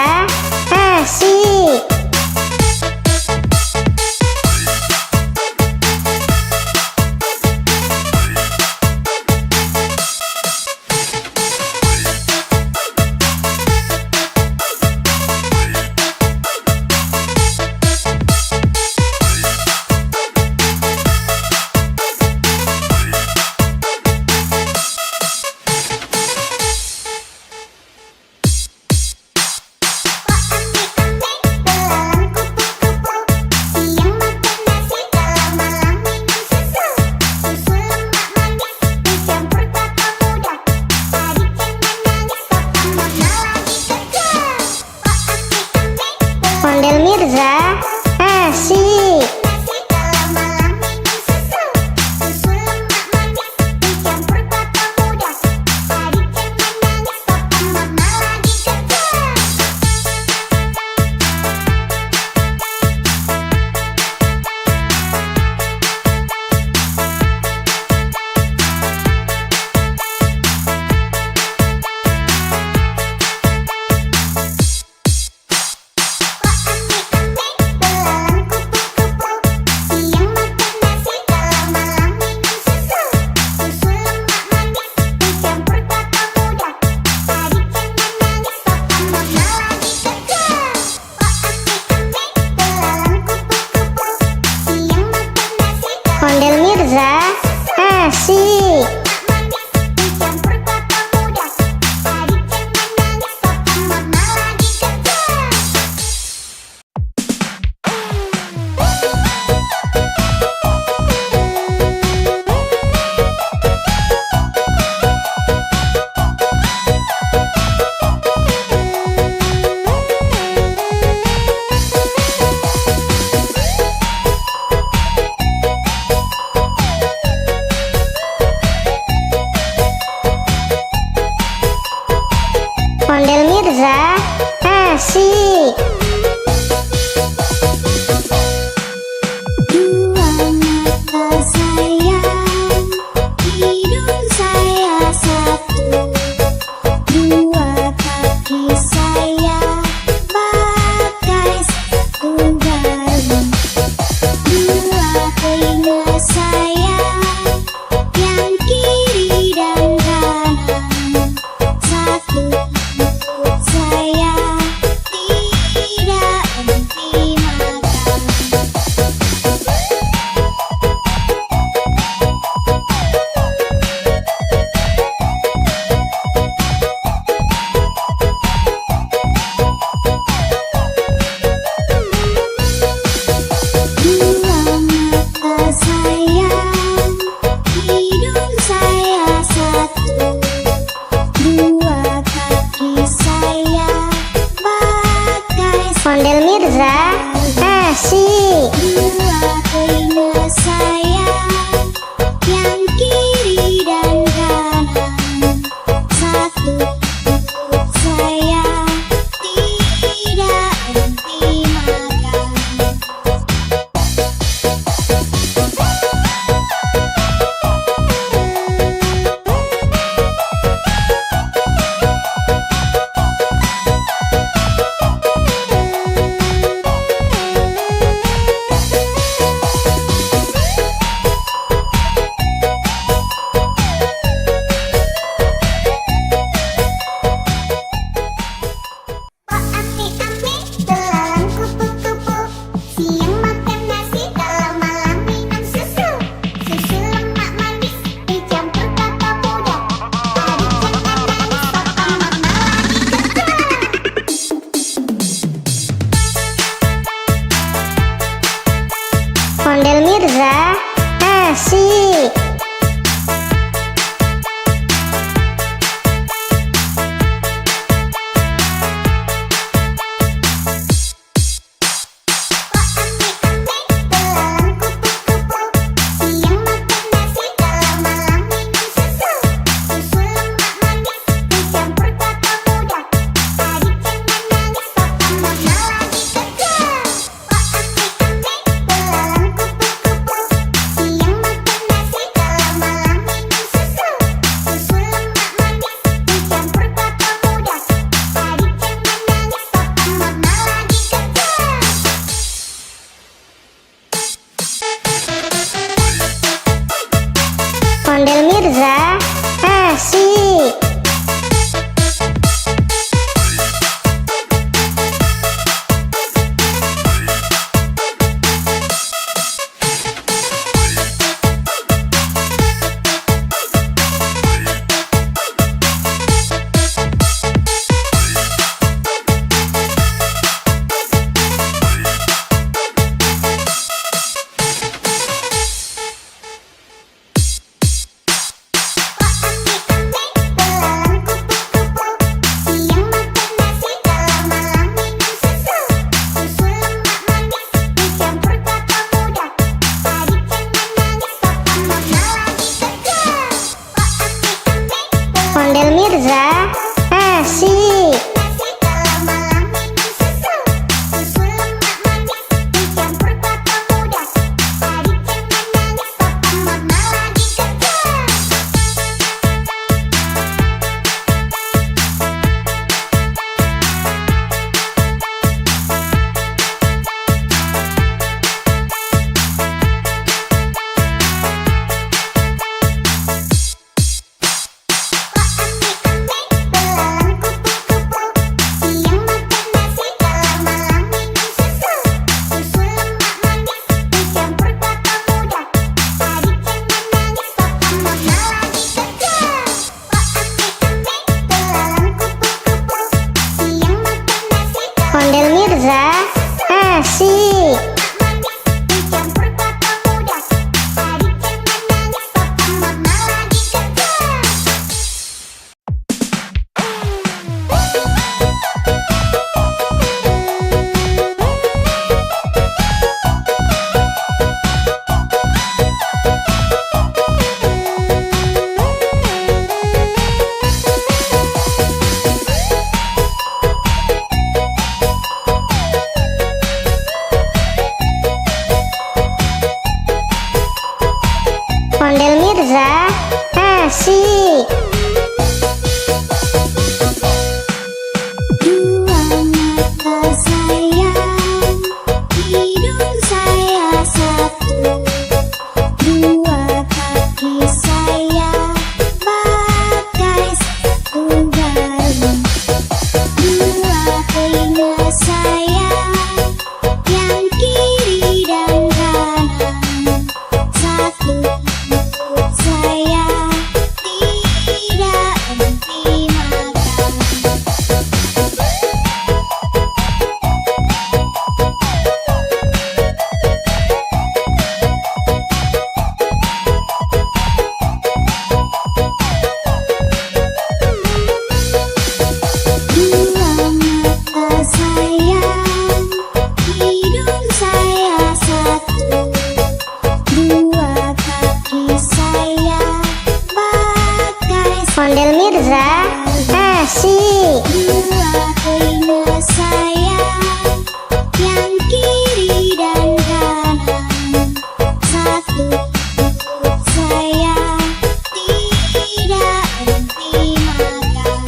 Mirza, asik. Ondel Mirza, asik. Ondel Mirza, asik. Ondel Mirza, asik. Dua mata sayang, hidung saya satu, dua kaki saya pakai sepatu baru, dua telinga saya yang kiri dan kanan, satu mulut saya tidak henti makan. Dua mata sayang, hidung saya satu, dua kaki saya pakai Ondel Mirza, asik. dua telinga saya yang kiri dan kanan, satu mulut saya tidak henti makan. Asik. Dua mata sayang, hidung saya satu. Dua kaki saya pakai sepatu baru. Dua telinga saya yang kiri dan kanan. Satu mulut saya tidak henti makan. Dua mata sayang, hidung saya satu. Dua kaki saya pakai Ondel Mirza. Asik. dua telinga saya yang kiri dan kanan. Satu mulut saya tidak henti makan.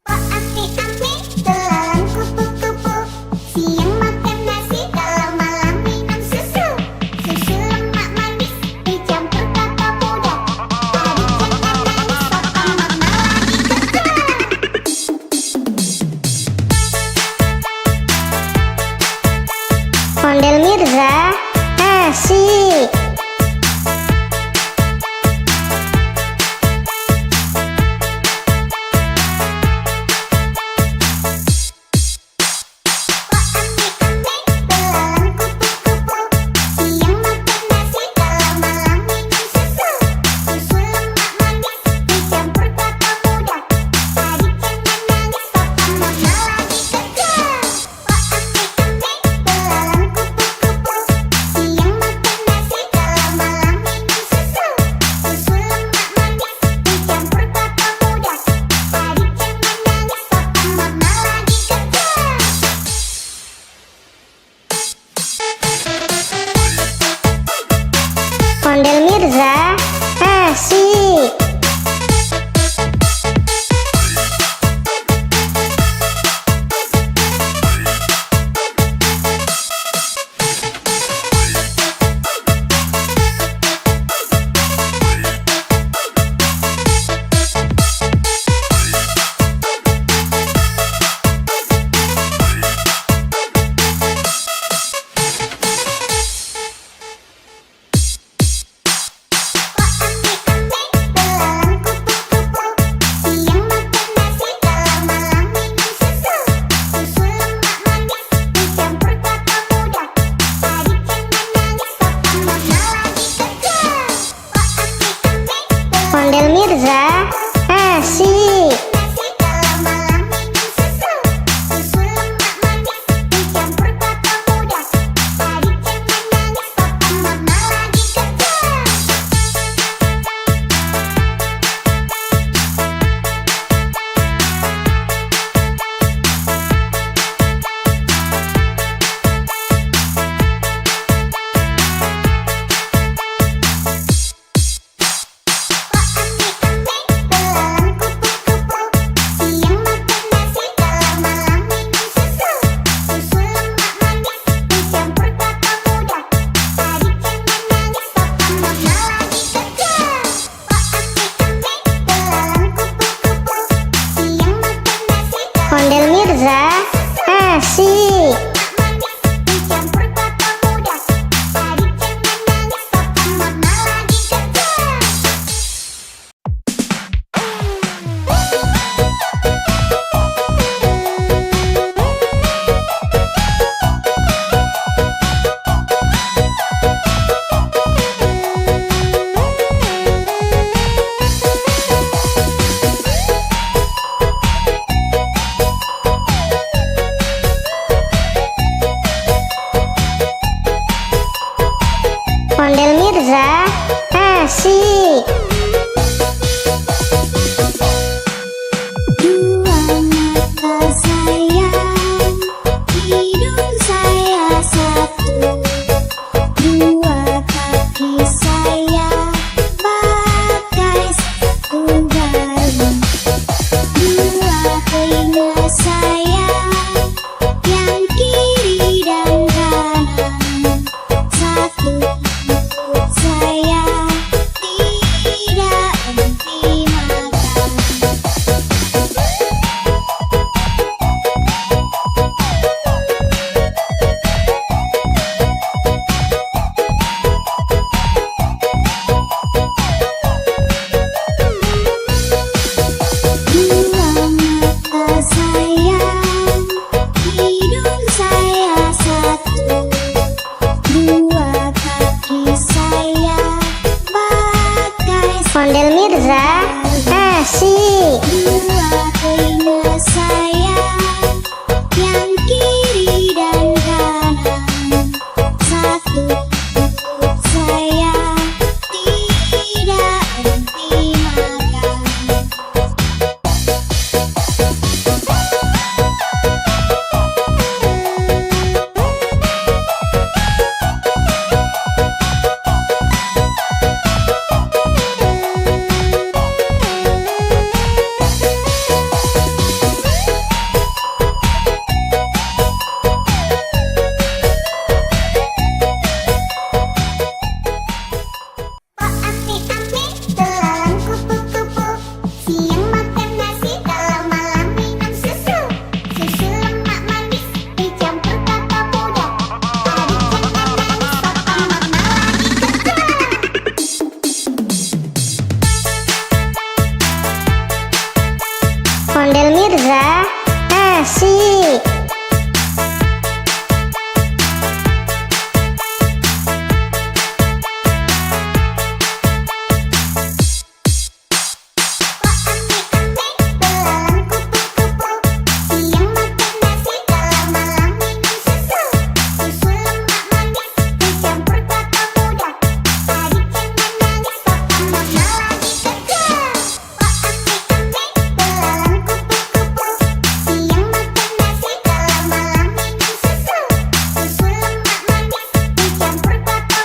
Oh ame-ame, belalang kupu-kupu. Siang makan nasi, kalau malam minum susu. Susu lemak manis dicampur kelapa muda. Adik jangan nangis, papa mama lagi kerja. Ondel Mirza. Asik. Oh ame-ame, belalang kupu-kupu. Siang makan nasi, kalau malam minum susu. Susu lemak manis dicampur kelapa muda. Adik jangan nangis, papa mama lagi kerja. Oh ame-ame, belalang kupu-kupu. Siang makan nasi, kalau malam minum susu. Susu lemak manis dicampur kelapa muda. Adik jangan nangis, papa mama lagi kerja. Ondel Mirza. Asik. Asik. Dua mata sayang, hidung saya satu. Dua kaki saya pakai sepatu baru. Dua telinga saya yang kiri dan kanan. Satu mulut saya tidak henti makan. Dua mata sayang, hidung saya satu. Dua kaki saya pakai Ondel Mirza. Asik. dua telinga saya yang kiri dan kanan. Satu mulut saya tidak henti makan. Oh asik-asik, telalang kupu-kupu. Siang makan nasi, kalau malam minum susu. Susu lemak manis dicampur kelapa muda. Tadi jangan nangis, papa mama lagi kerja. Ondel Mirza. Asik. Oh asik-asik, telalang kupu-kupu. Siang makan nasi, kalau malam minum susu. Susu lemak manis dicampur kelapa muda. Tadi jangan nangis, papa mama lagi kerja. Oh asik-asik, telalang kupu-kupu. Siang makan nasi, kalau malam minum susu. Susu lemak manis dicampur kelapa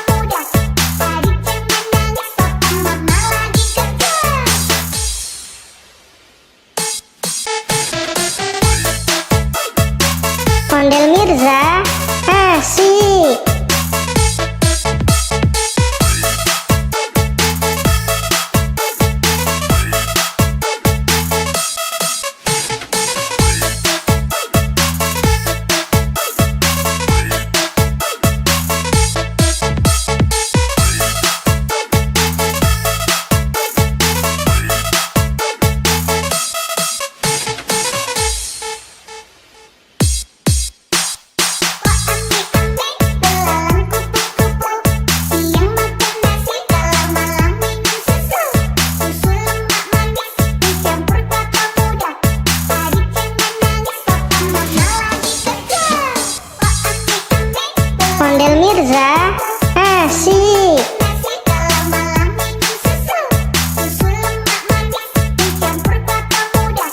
muda.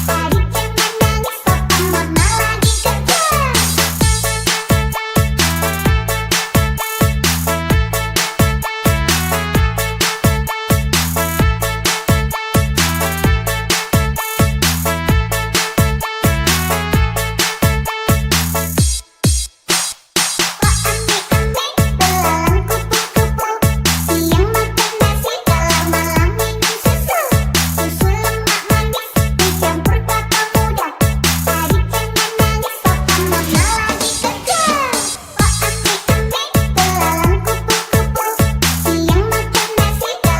Tadi jangan nangis, papa mama lagi kerja.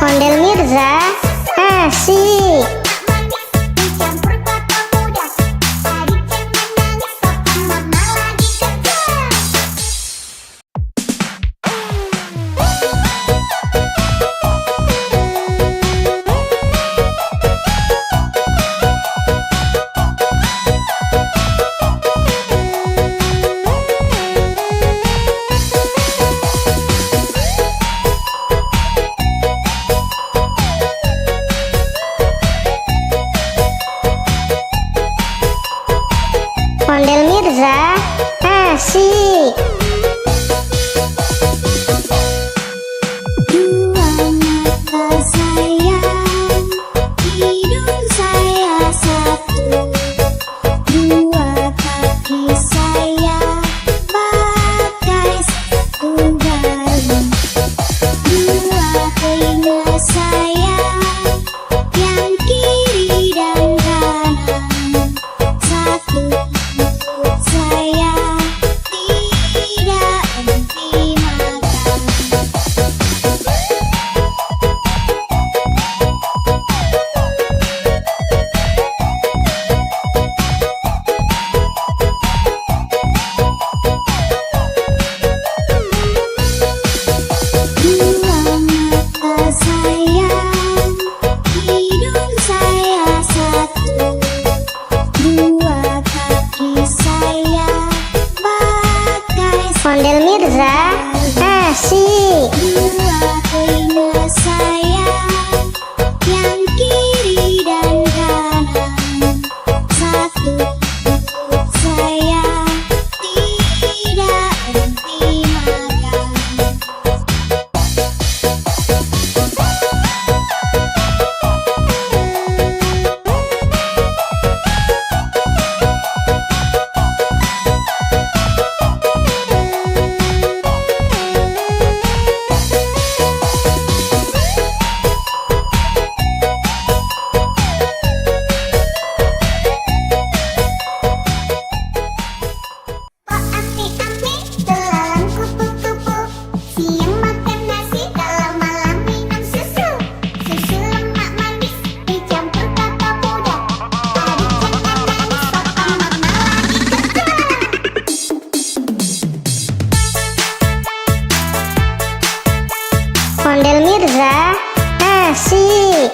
Ondel Mirza. Asik. Ondel Mirza, asik.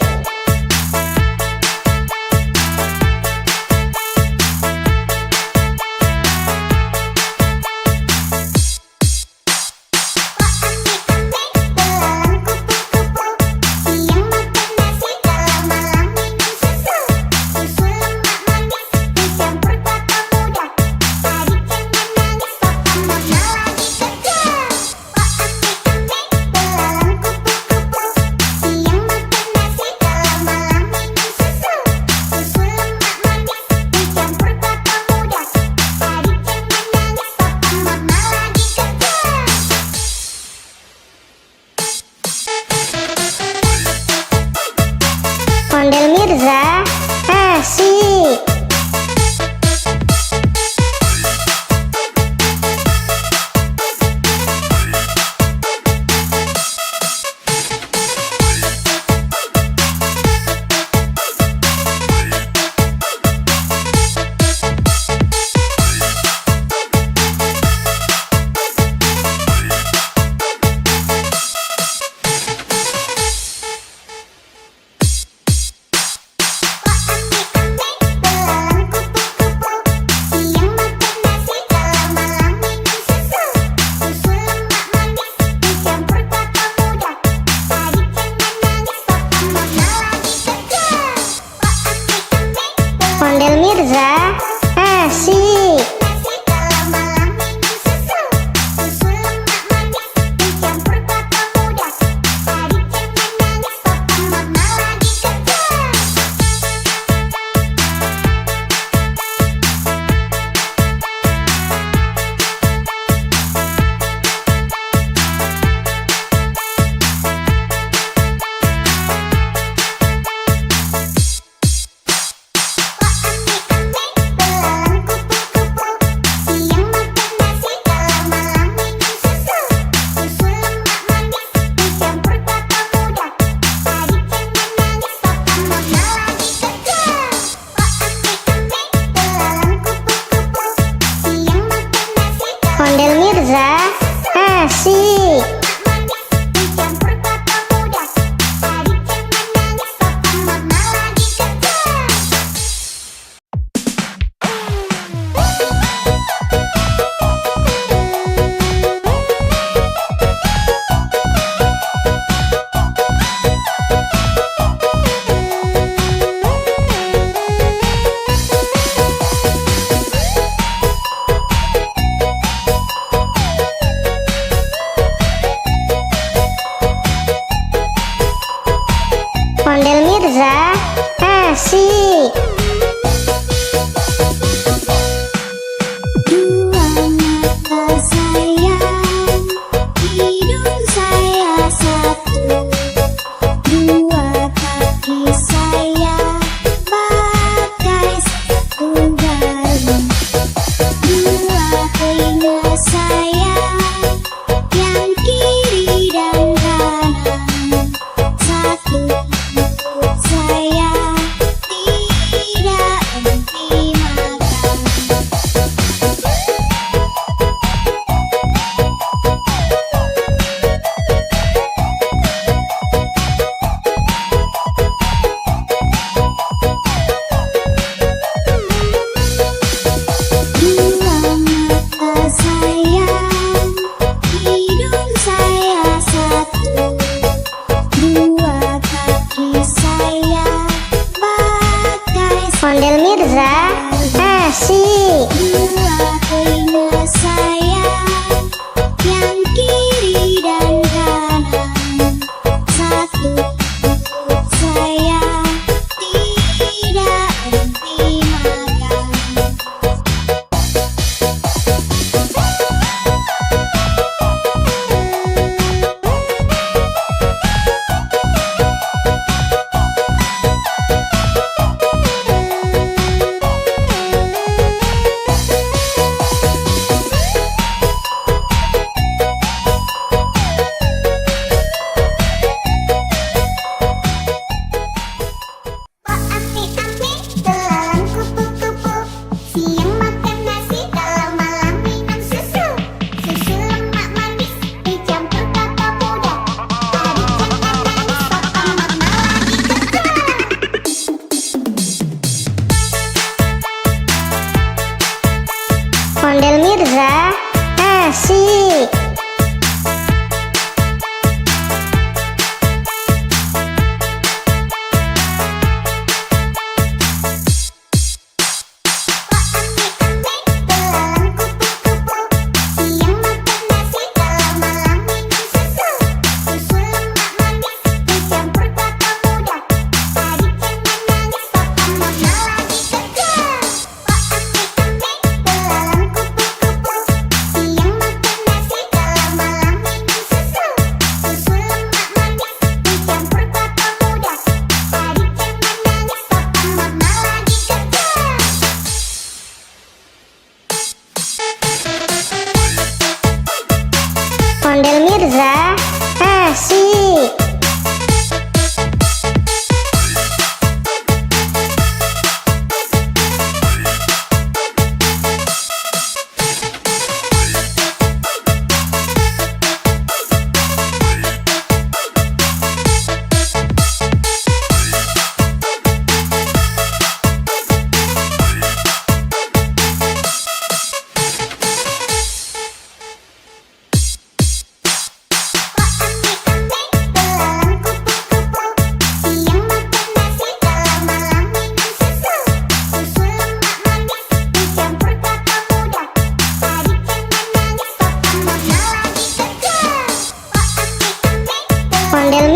Ondel Mirza, asik. Ondel Mirza, asik. Ondel Mirza, asik. Ondel Mirza, asik. Dua mata sayang, hidung saya satu, dua kaki saya pakai sepatu baru, dua telinga saya yang kiri dan kanan, satu mulut saya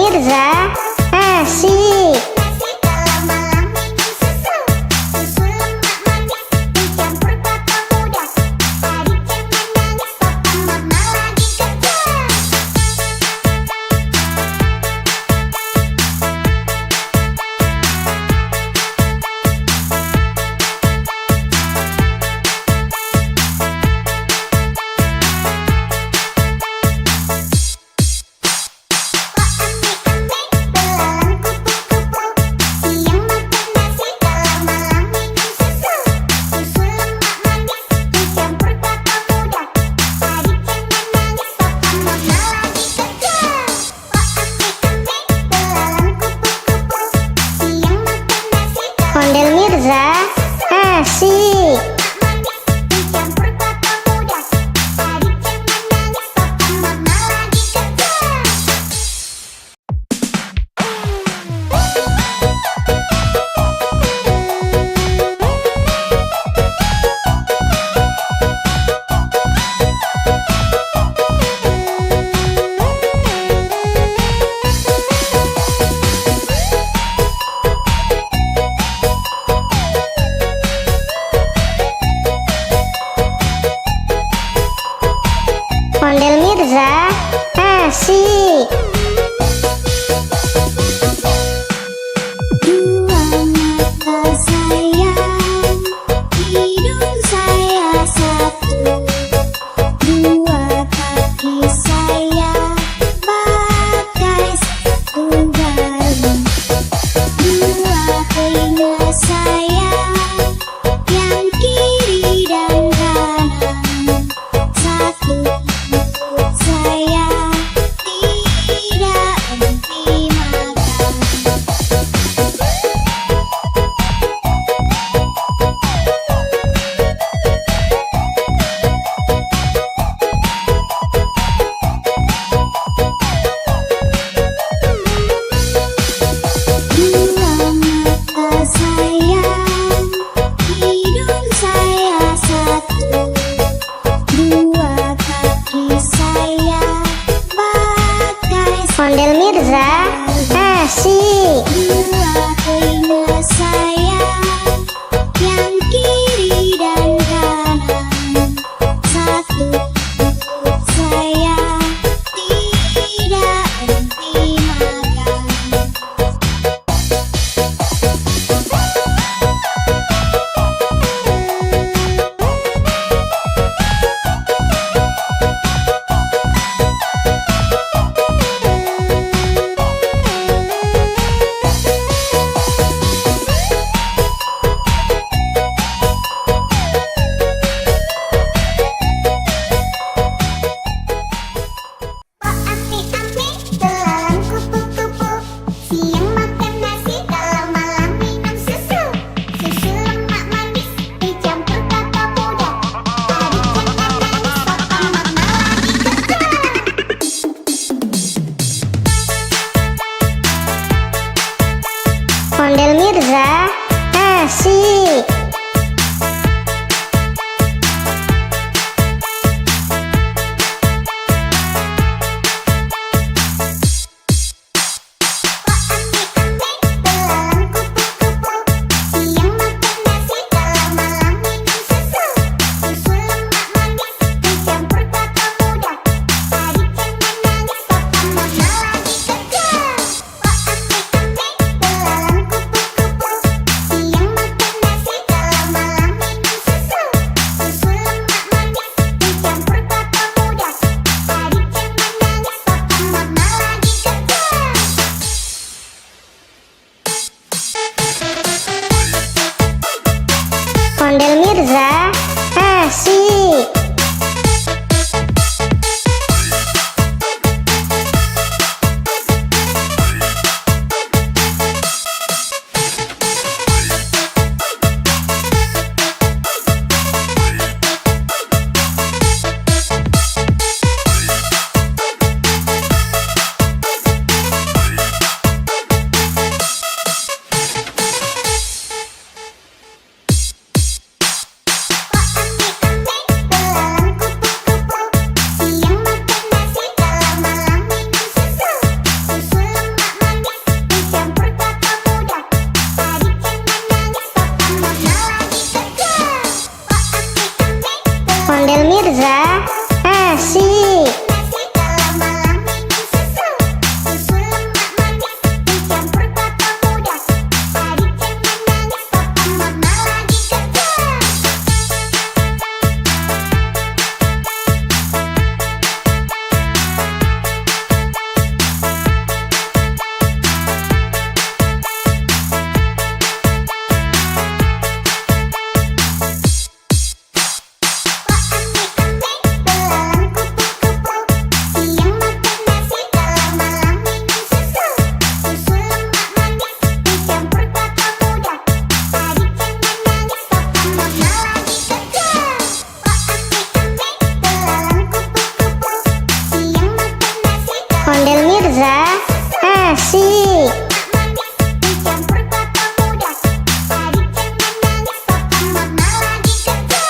Mirza, asik. Nasi kalau malam minum susu. Susu lemak manis dicampur kelapa muda. Adik jangan nangis, papa mama lagi kerja. Belalang kupu-kupu, siang makan nasi kalau malam minum susu. Susu lemak manis dicampur kelapa muda. Adik jangan nangis, papa mama lagi kerja. Belalang kupu-kupu, siang makan nasi kalau Ondel Mirza, asik. manis dicampur kelapa muda. Adik jangan nangis, papa mama lagi kerja. Ondel Mirza, asik. Dua mata sayang, hidung saya satu. Dua kaki saya pakai sepatu baru. Dua telinga saya yang kiri dan kanan. Satu mulut saya tidak henti makan. Dua mata sayang, hidung saya satu. Dua kaki saya pakai Ondel Mirza, asik. dua telinga saya yang kiri dan kanan. Satu mulut saya tidak henti makan. Mirza, asik. manis dicampur kelapa muda. Adik jangan nangis, papa mama lagi kerja.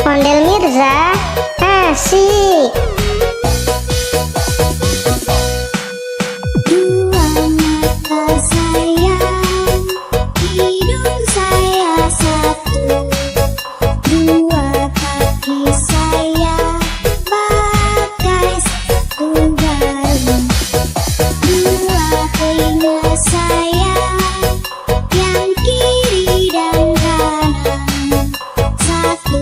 Ondel Mirza, asik. Dua mata sayang, hidung saya satu. Dua kaki saya pakai sepatu baru. Dua telinga saya yang kiri dan kanan. Satu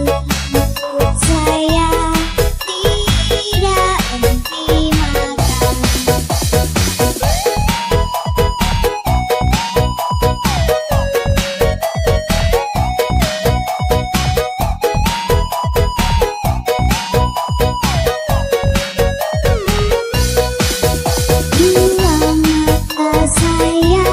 mulut saya tidak henti makan. Dua mata saya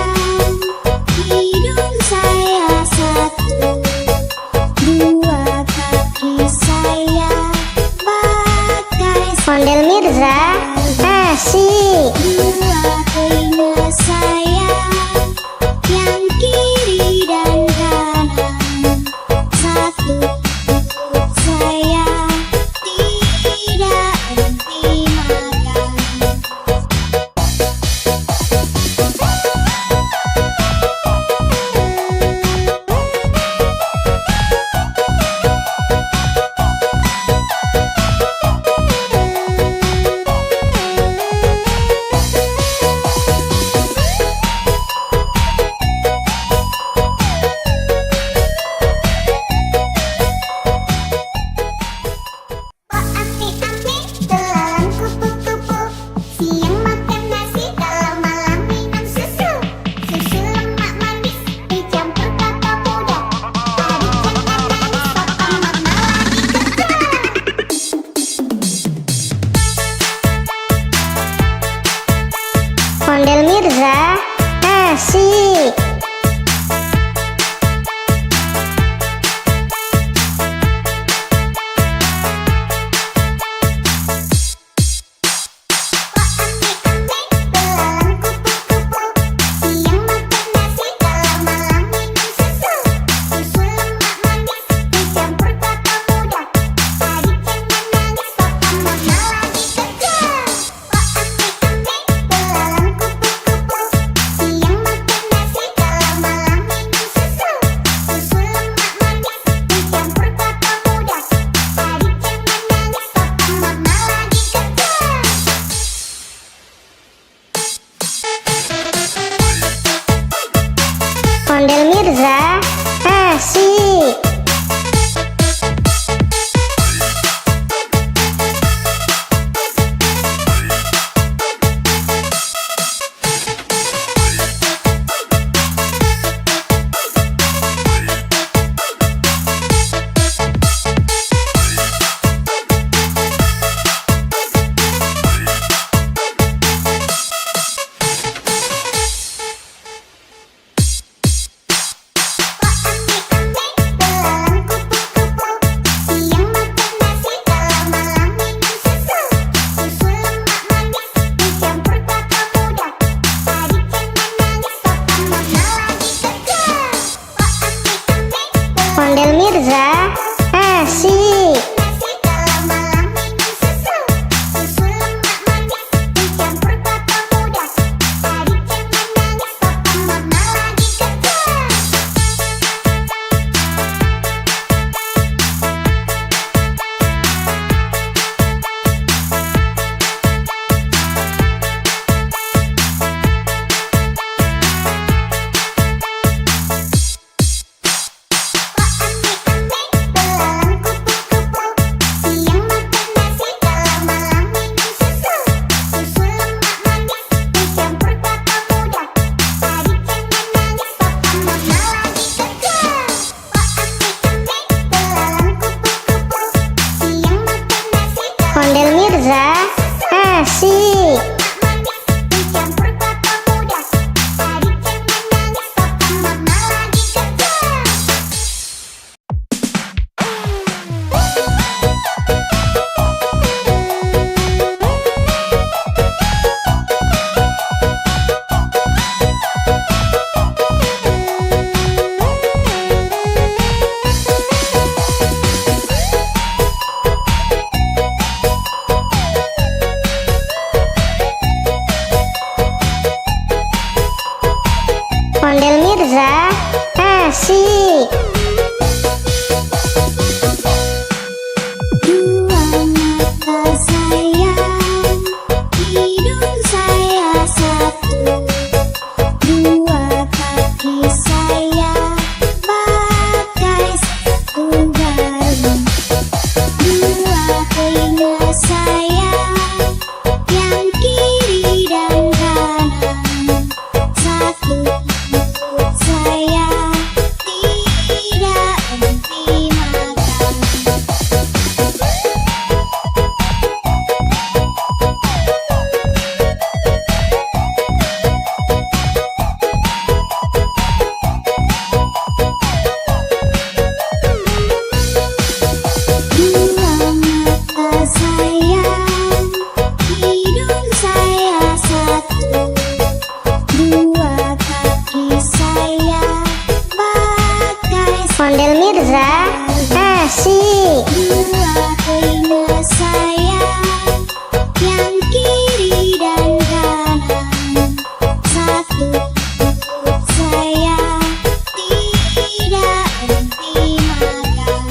Ondel Mirza, asik. Dua mata sayang, hidung saya satu. Dua kaki saya pakai sepatu baru. Dua telinga saya yang kiri dan kanan. Satu mulut saya tidak henti makan. Dua mata sayang, hidung saya satu. Dua kaki saya pakai Ondel Mirza, asik. dua telinga saya yang kiri dan kanan. Satu mulut saya tidak henti makan.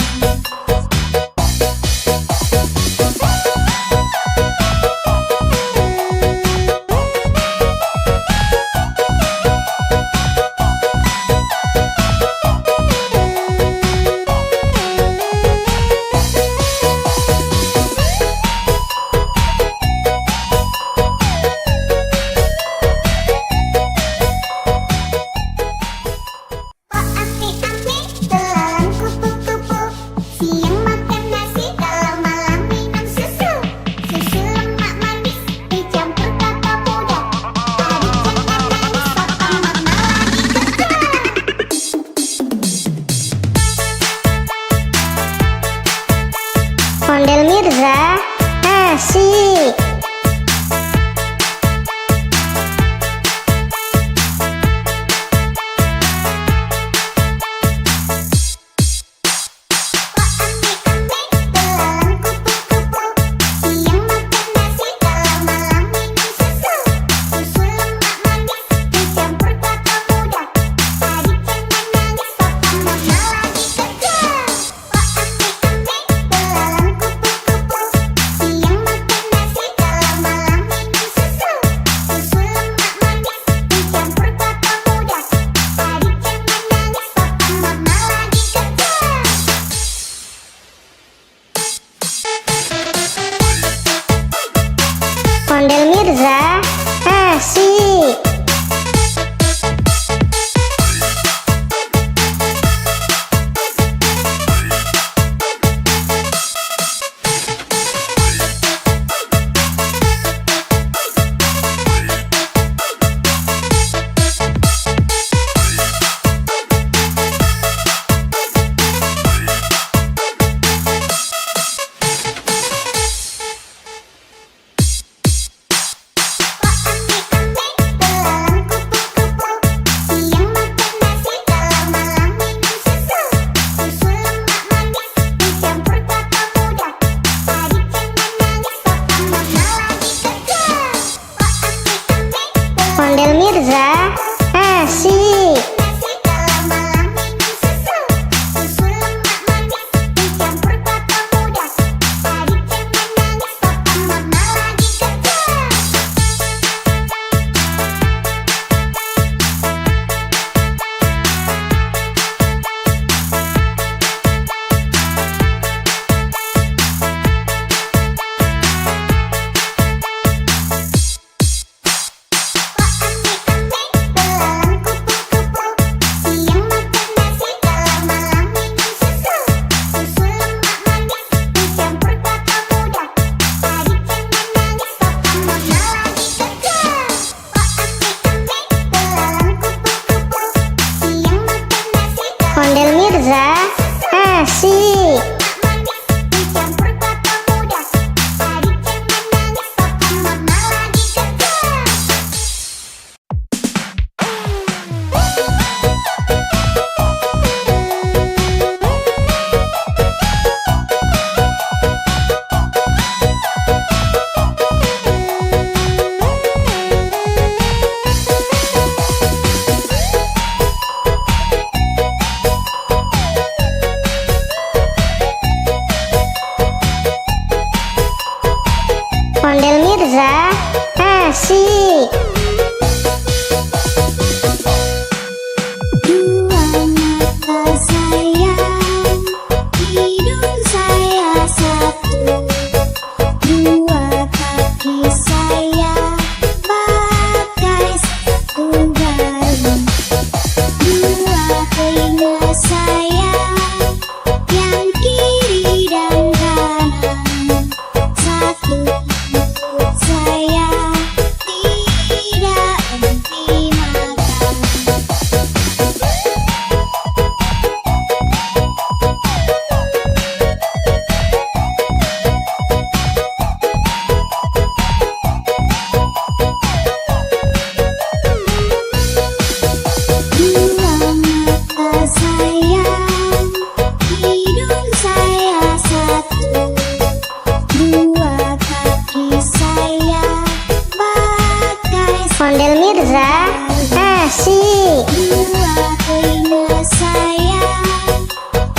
asik. Dua telinga sayang,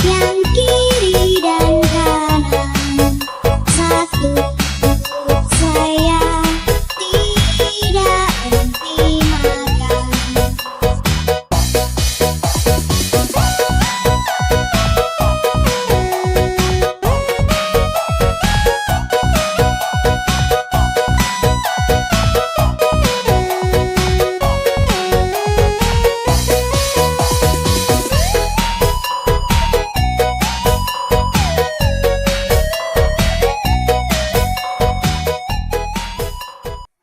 yang kiri dan kanan. Satu perut sayang, tidak henti makan.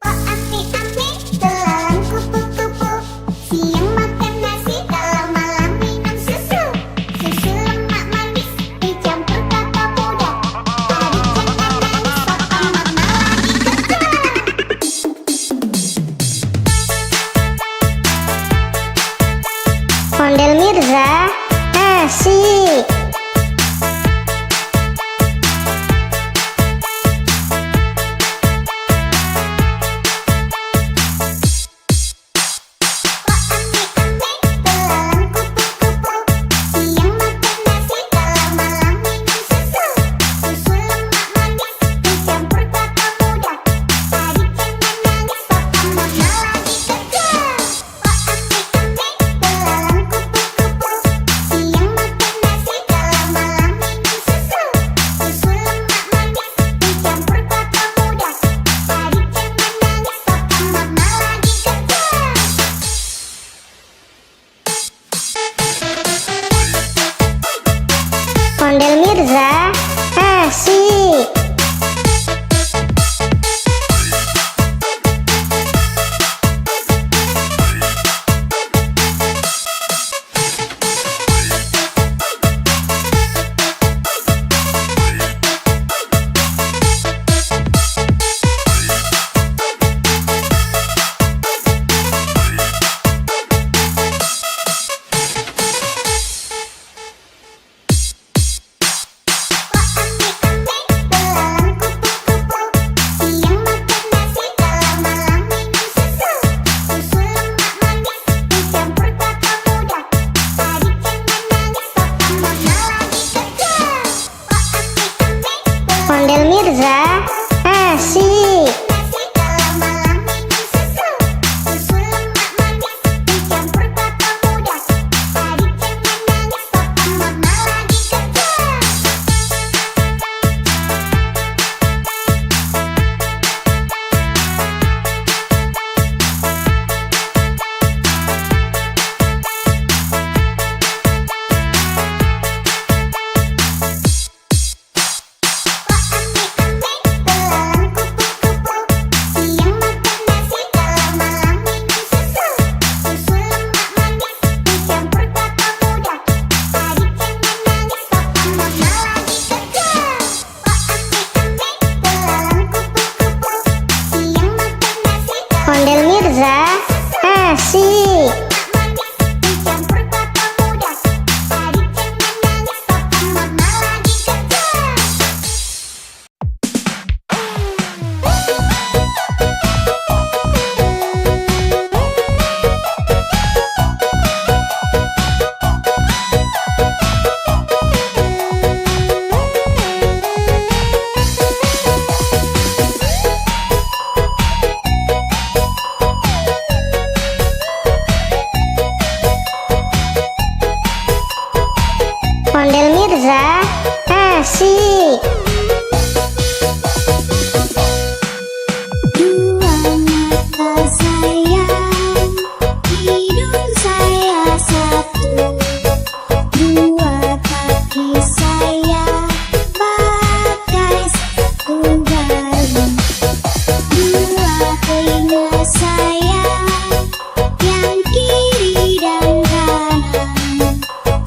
Oh asik-asik, belalang kupu-kupu. Siang makan nasi, kalau malam minum susu. Susu lemak manis, dicampur kelapa muda. Hari jangan nangis, papa mama lagi kerja. Ondel Mirza asik. Oh asik-asik, belalang kupu-kupu. Siang makan nasi, kalau malam minum susu. Susu lemak manis, dicampur kelapa muda. Hari jangan nangis, papa mama lagi kerja. Oh asik-asik, belalang kupu-kupu. Siang makan nasi, kalau malam minum susu. Susu lemak manis, dicampur kelapa muda. Hari jangan nangis, papa mama lagi kerja. Ondel Mirza asik. asik. Dua mata sayang, hidung saya satu. Dua kaki saya pakai sepatu baru. Dua telinga saya, yang kiri dan kanan.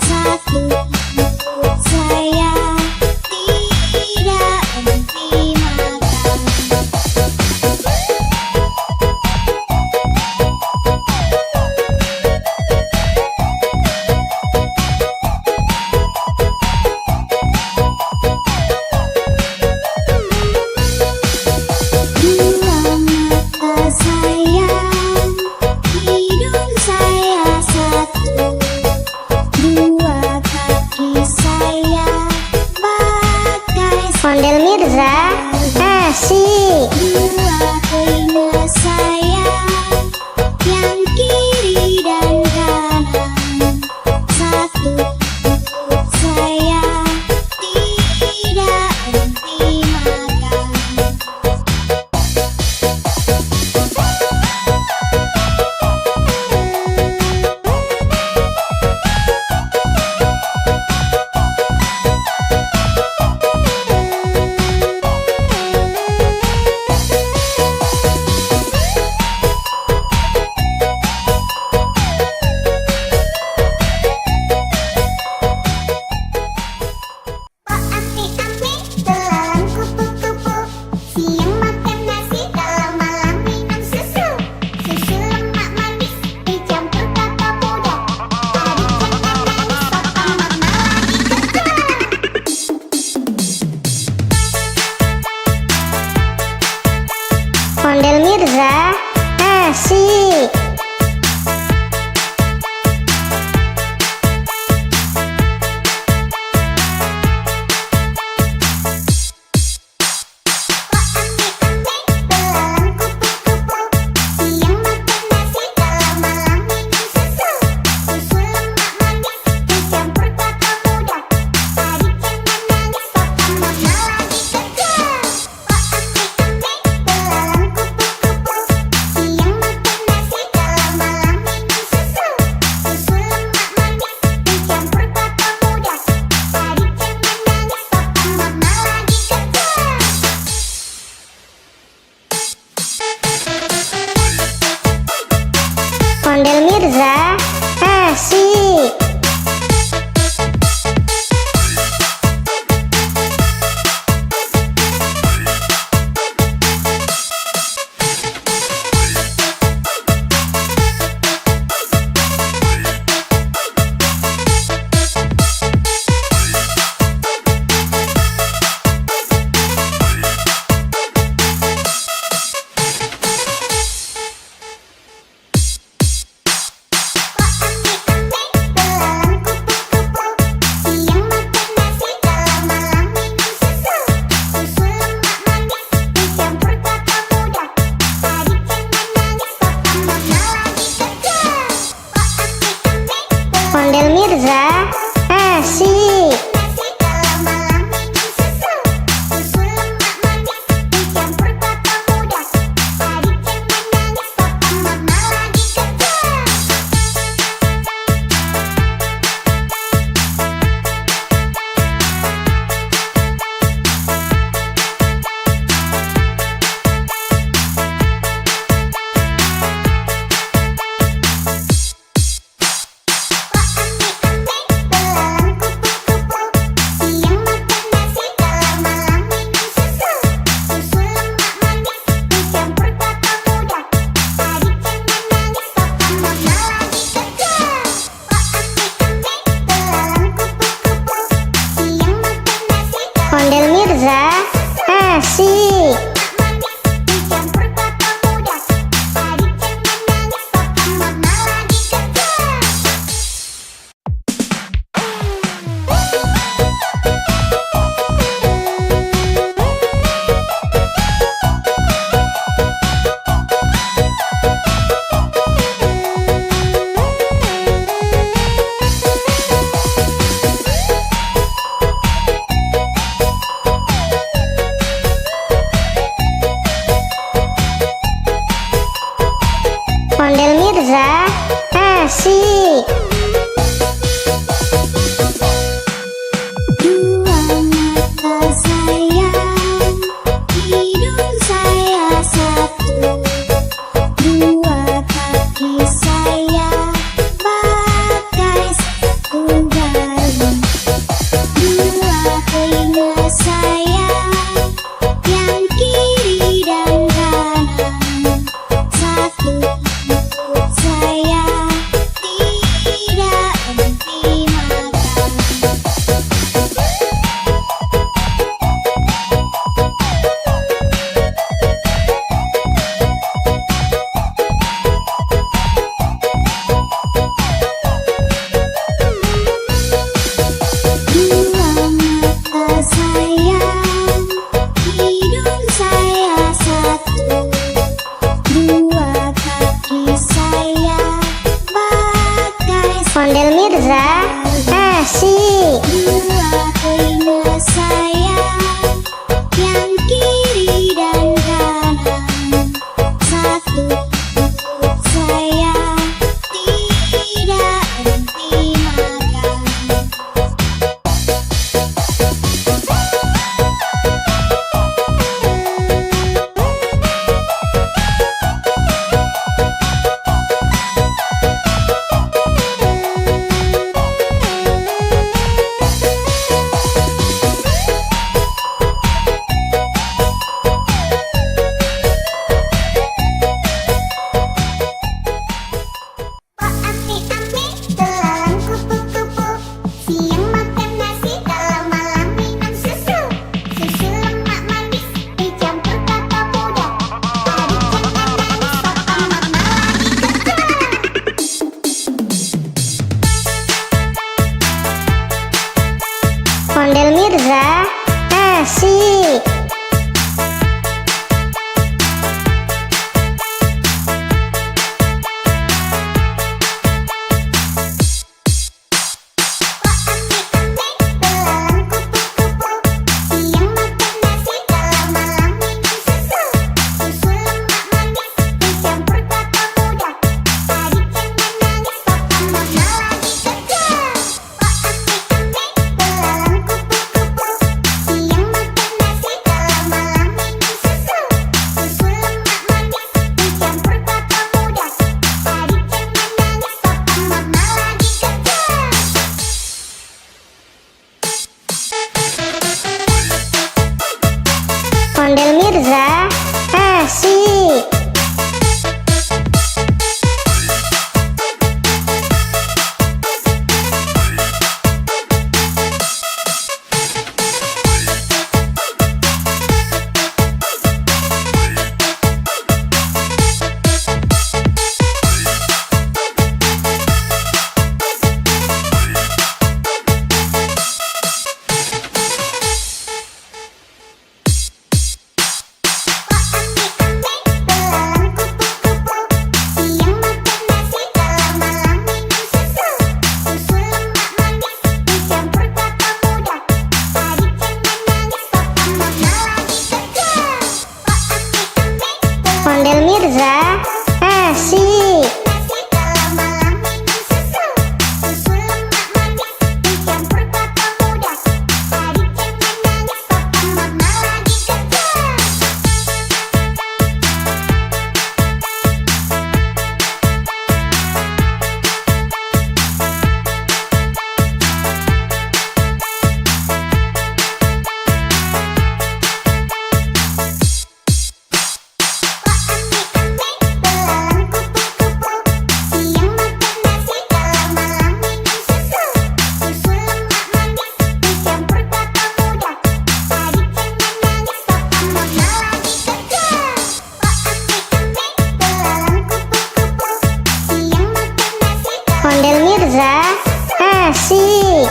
Satu mulut saya, Ondel Mirza, asik. Dua telinga saya, yang kiri dan kanan. Satu perut saya, tidak henti makan. Ondel Mirza, asik. Ondel Mirza, asik. Ondel Mirza, asik. Ondel Mirza, asik.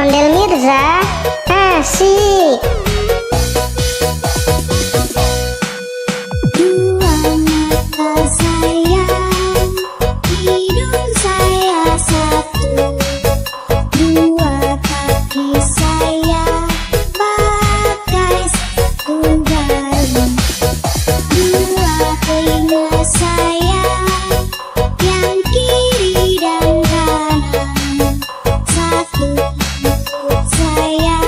Ondel Mirza, asik. Dua mata saya, hidung saya satu. Dua kaki saya, bagai satu galung. Dua telinga saya, yang kiri dan kanan. Satu perut saya,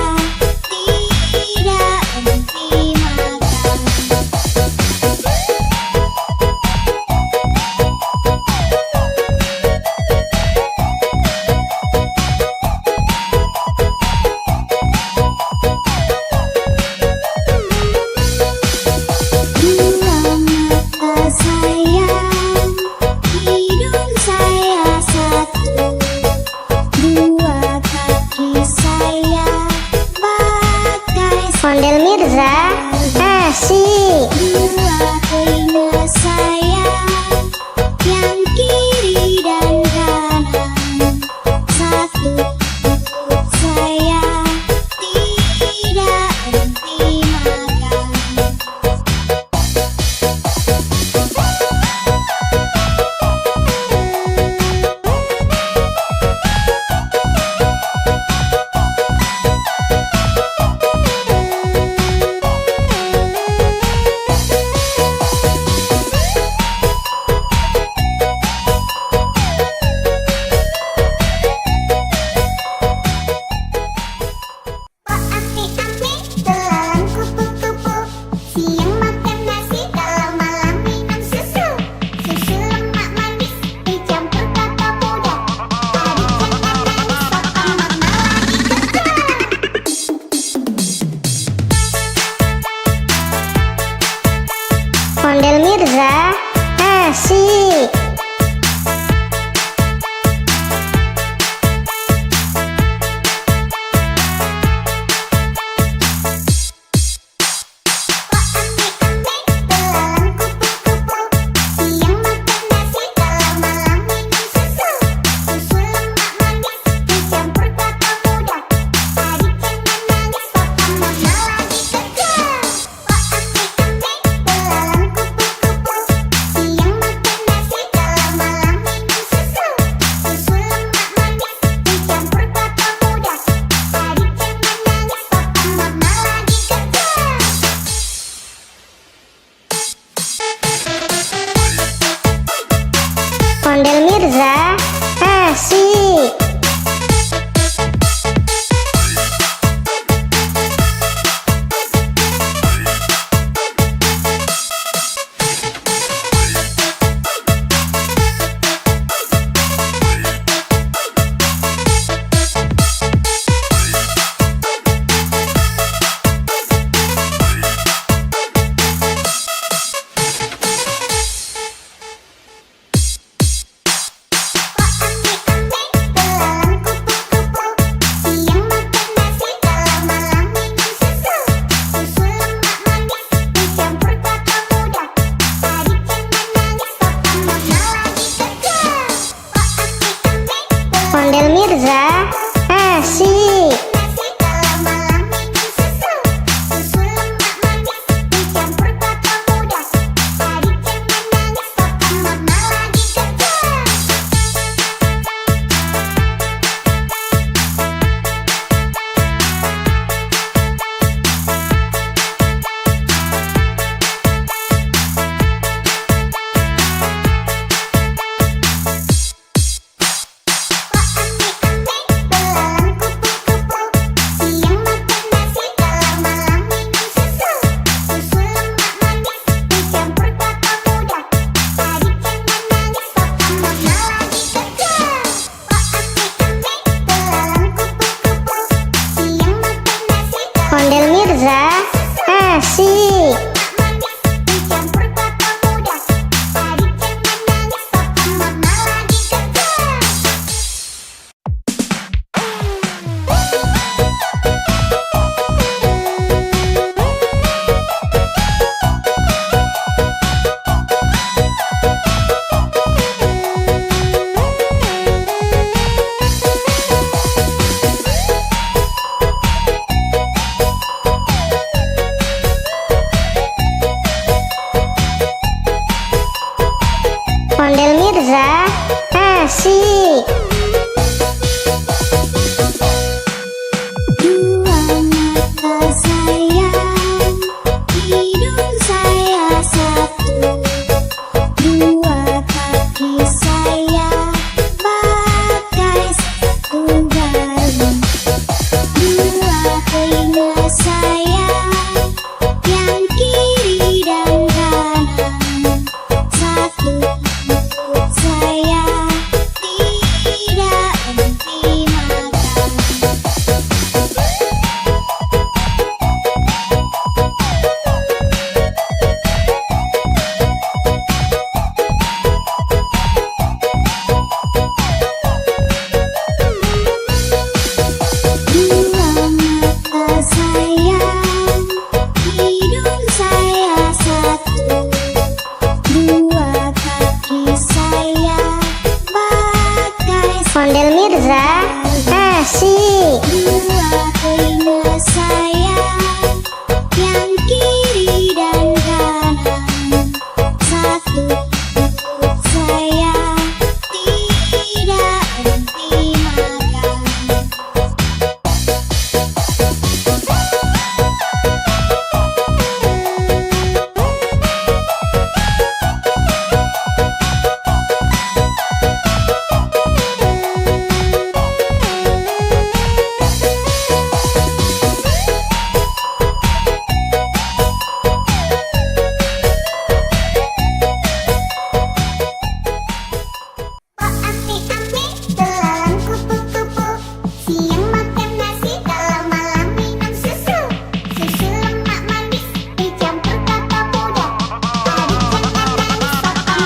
Ondel Mirza, asik. Ondel Mirza, asik. Ondel Mirza, asik. Ondel Mirza, asik.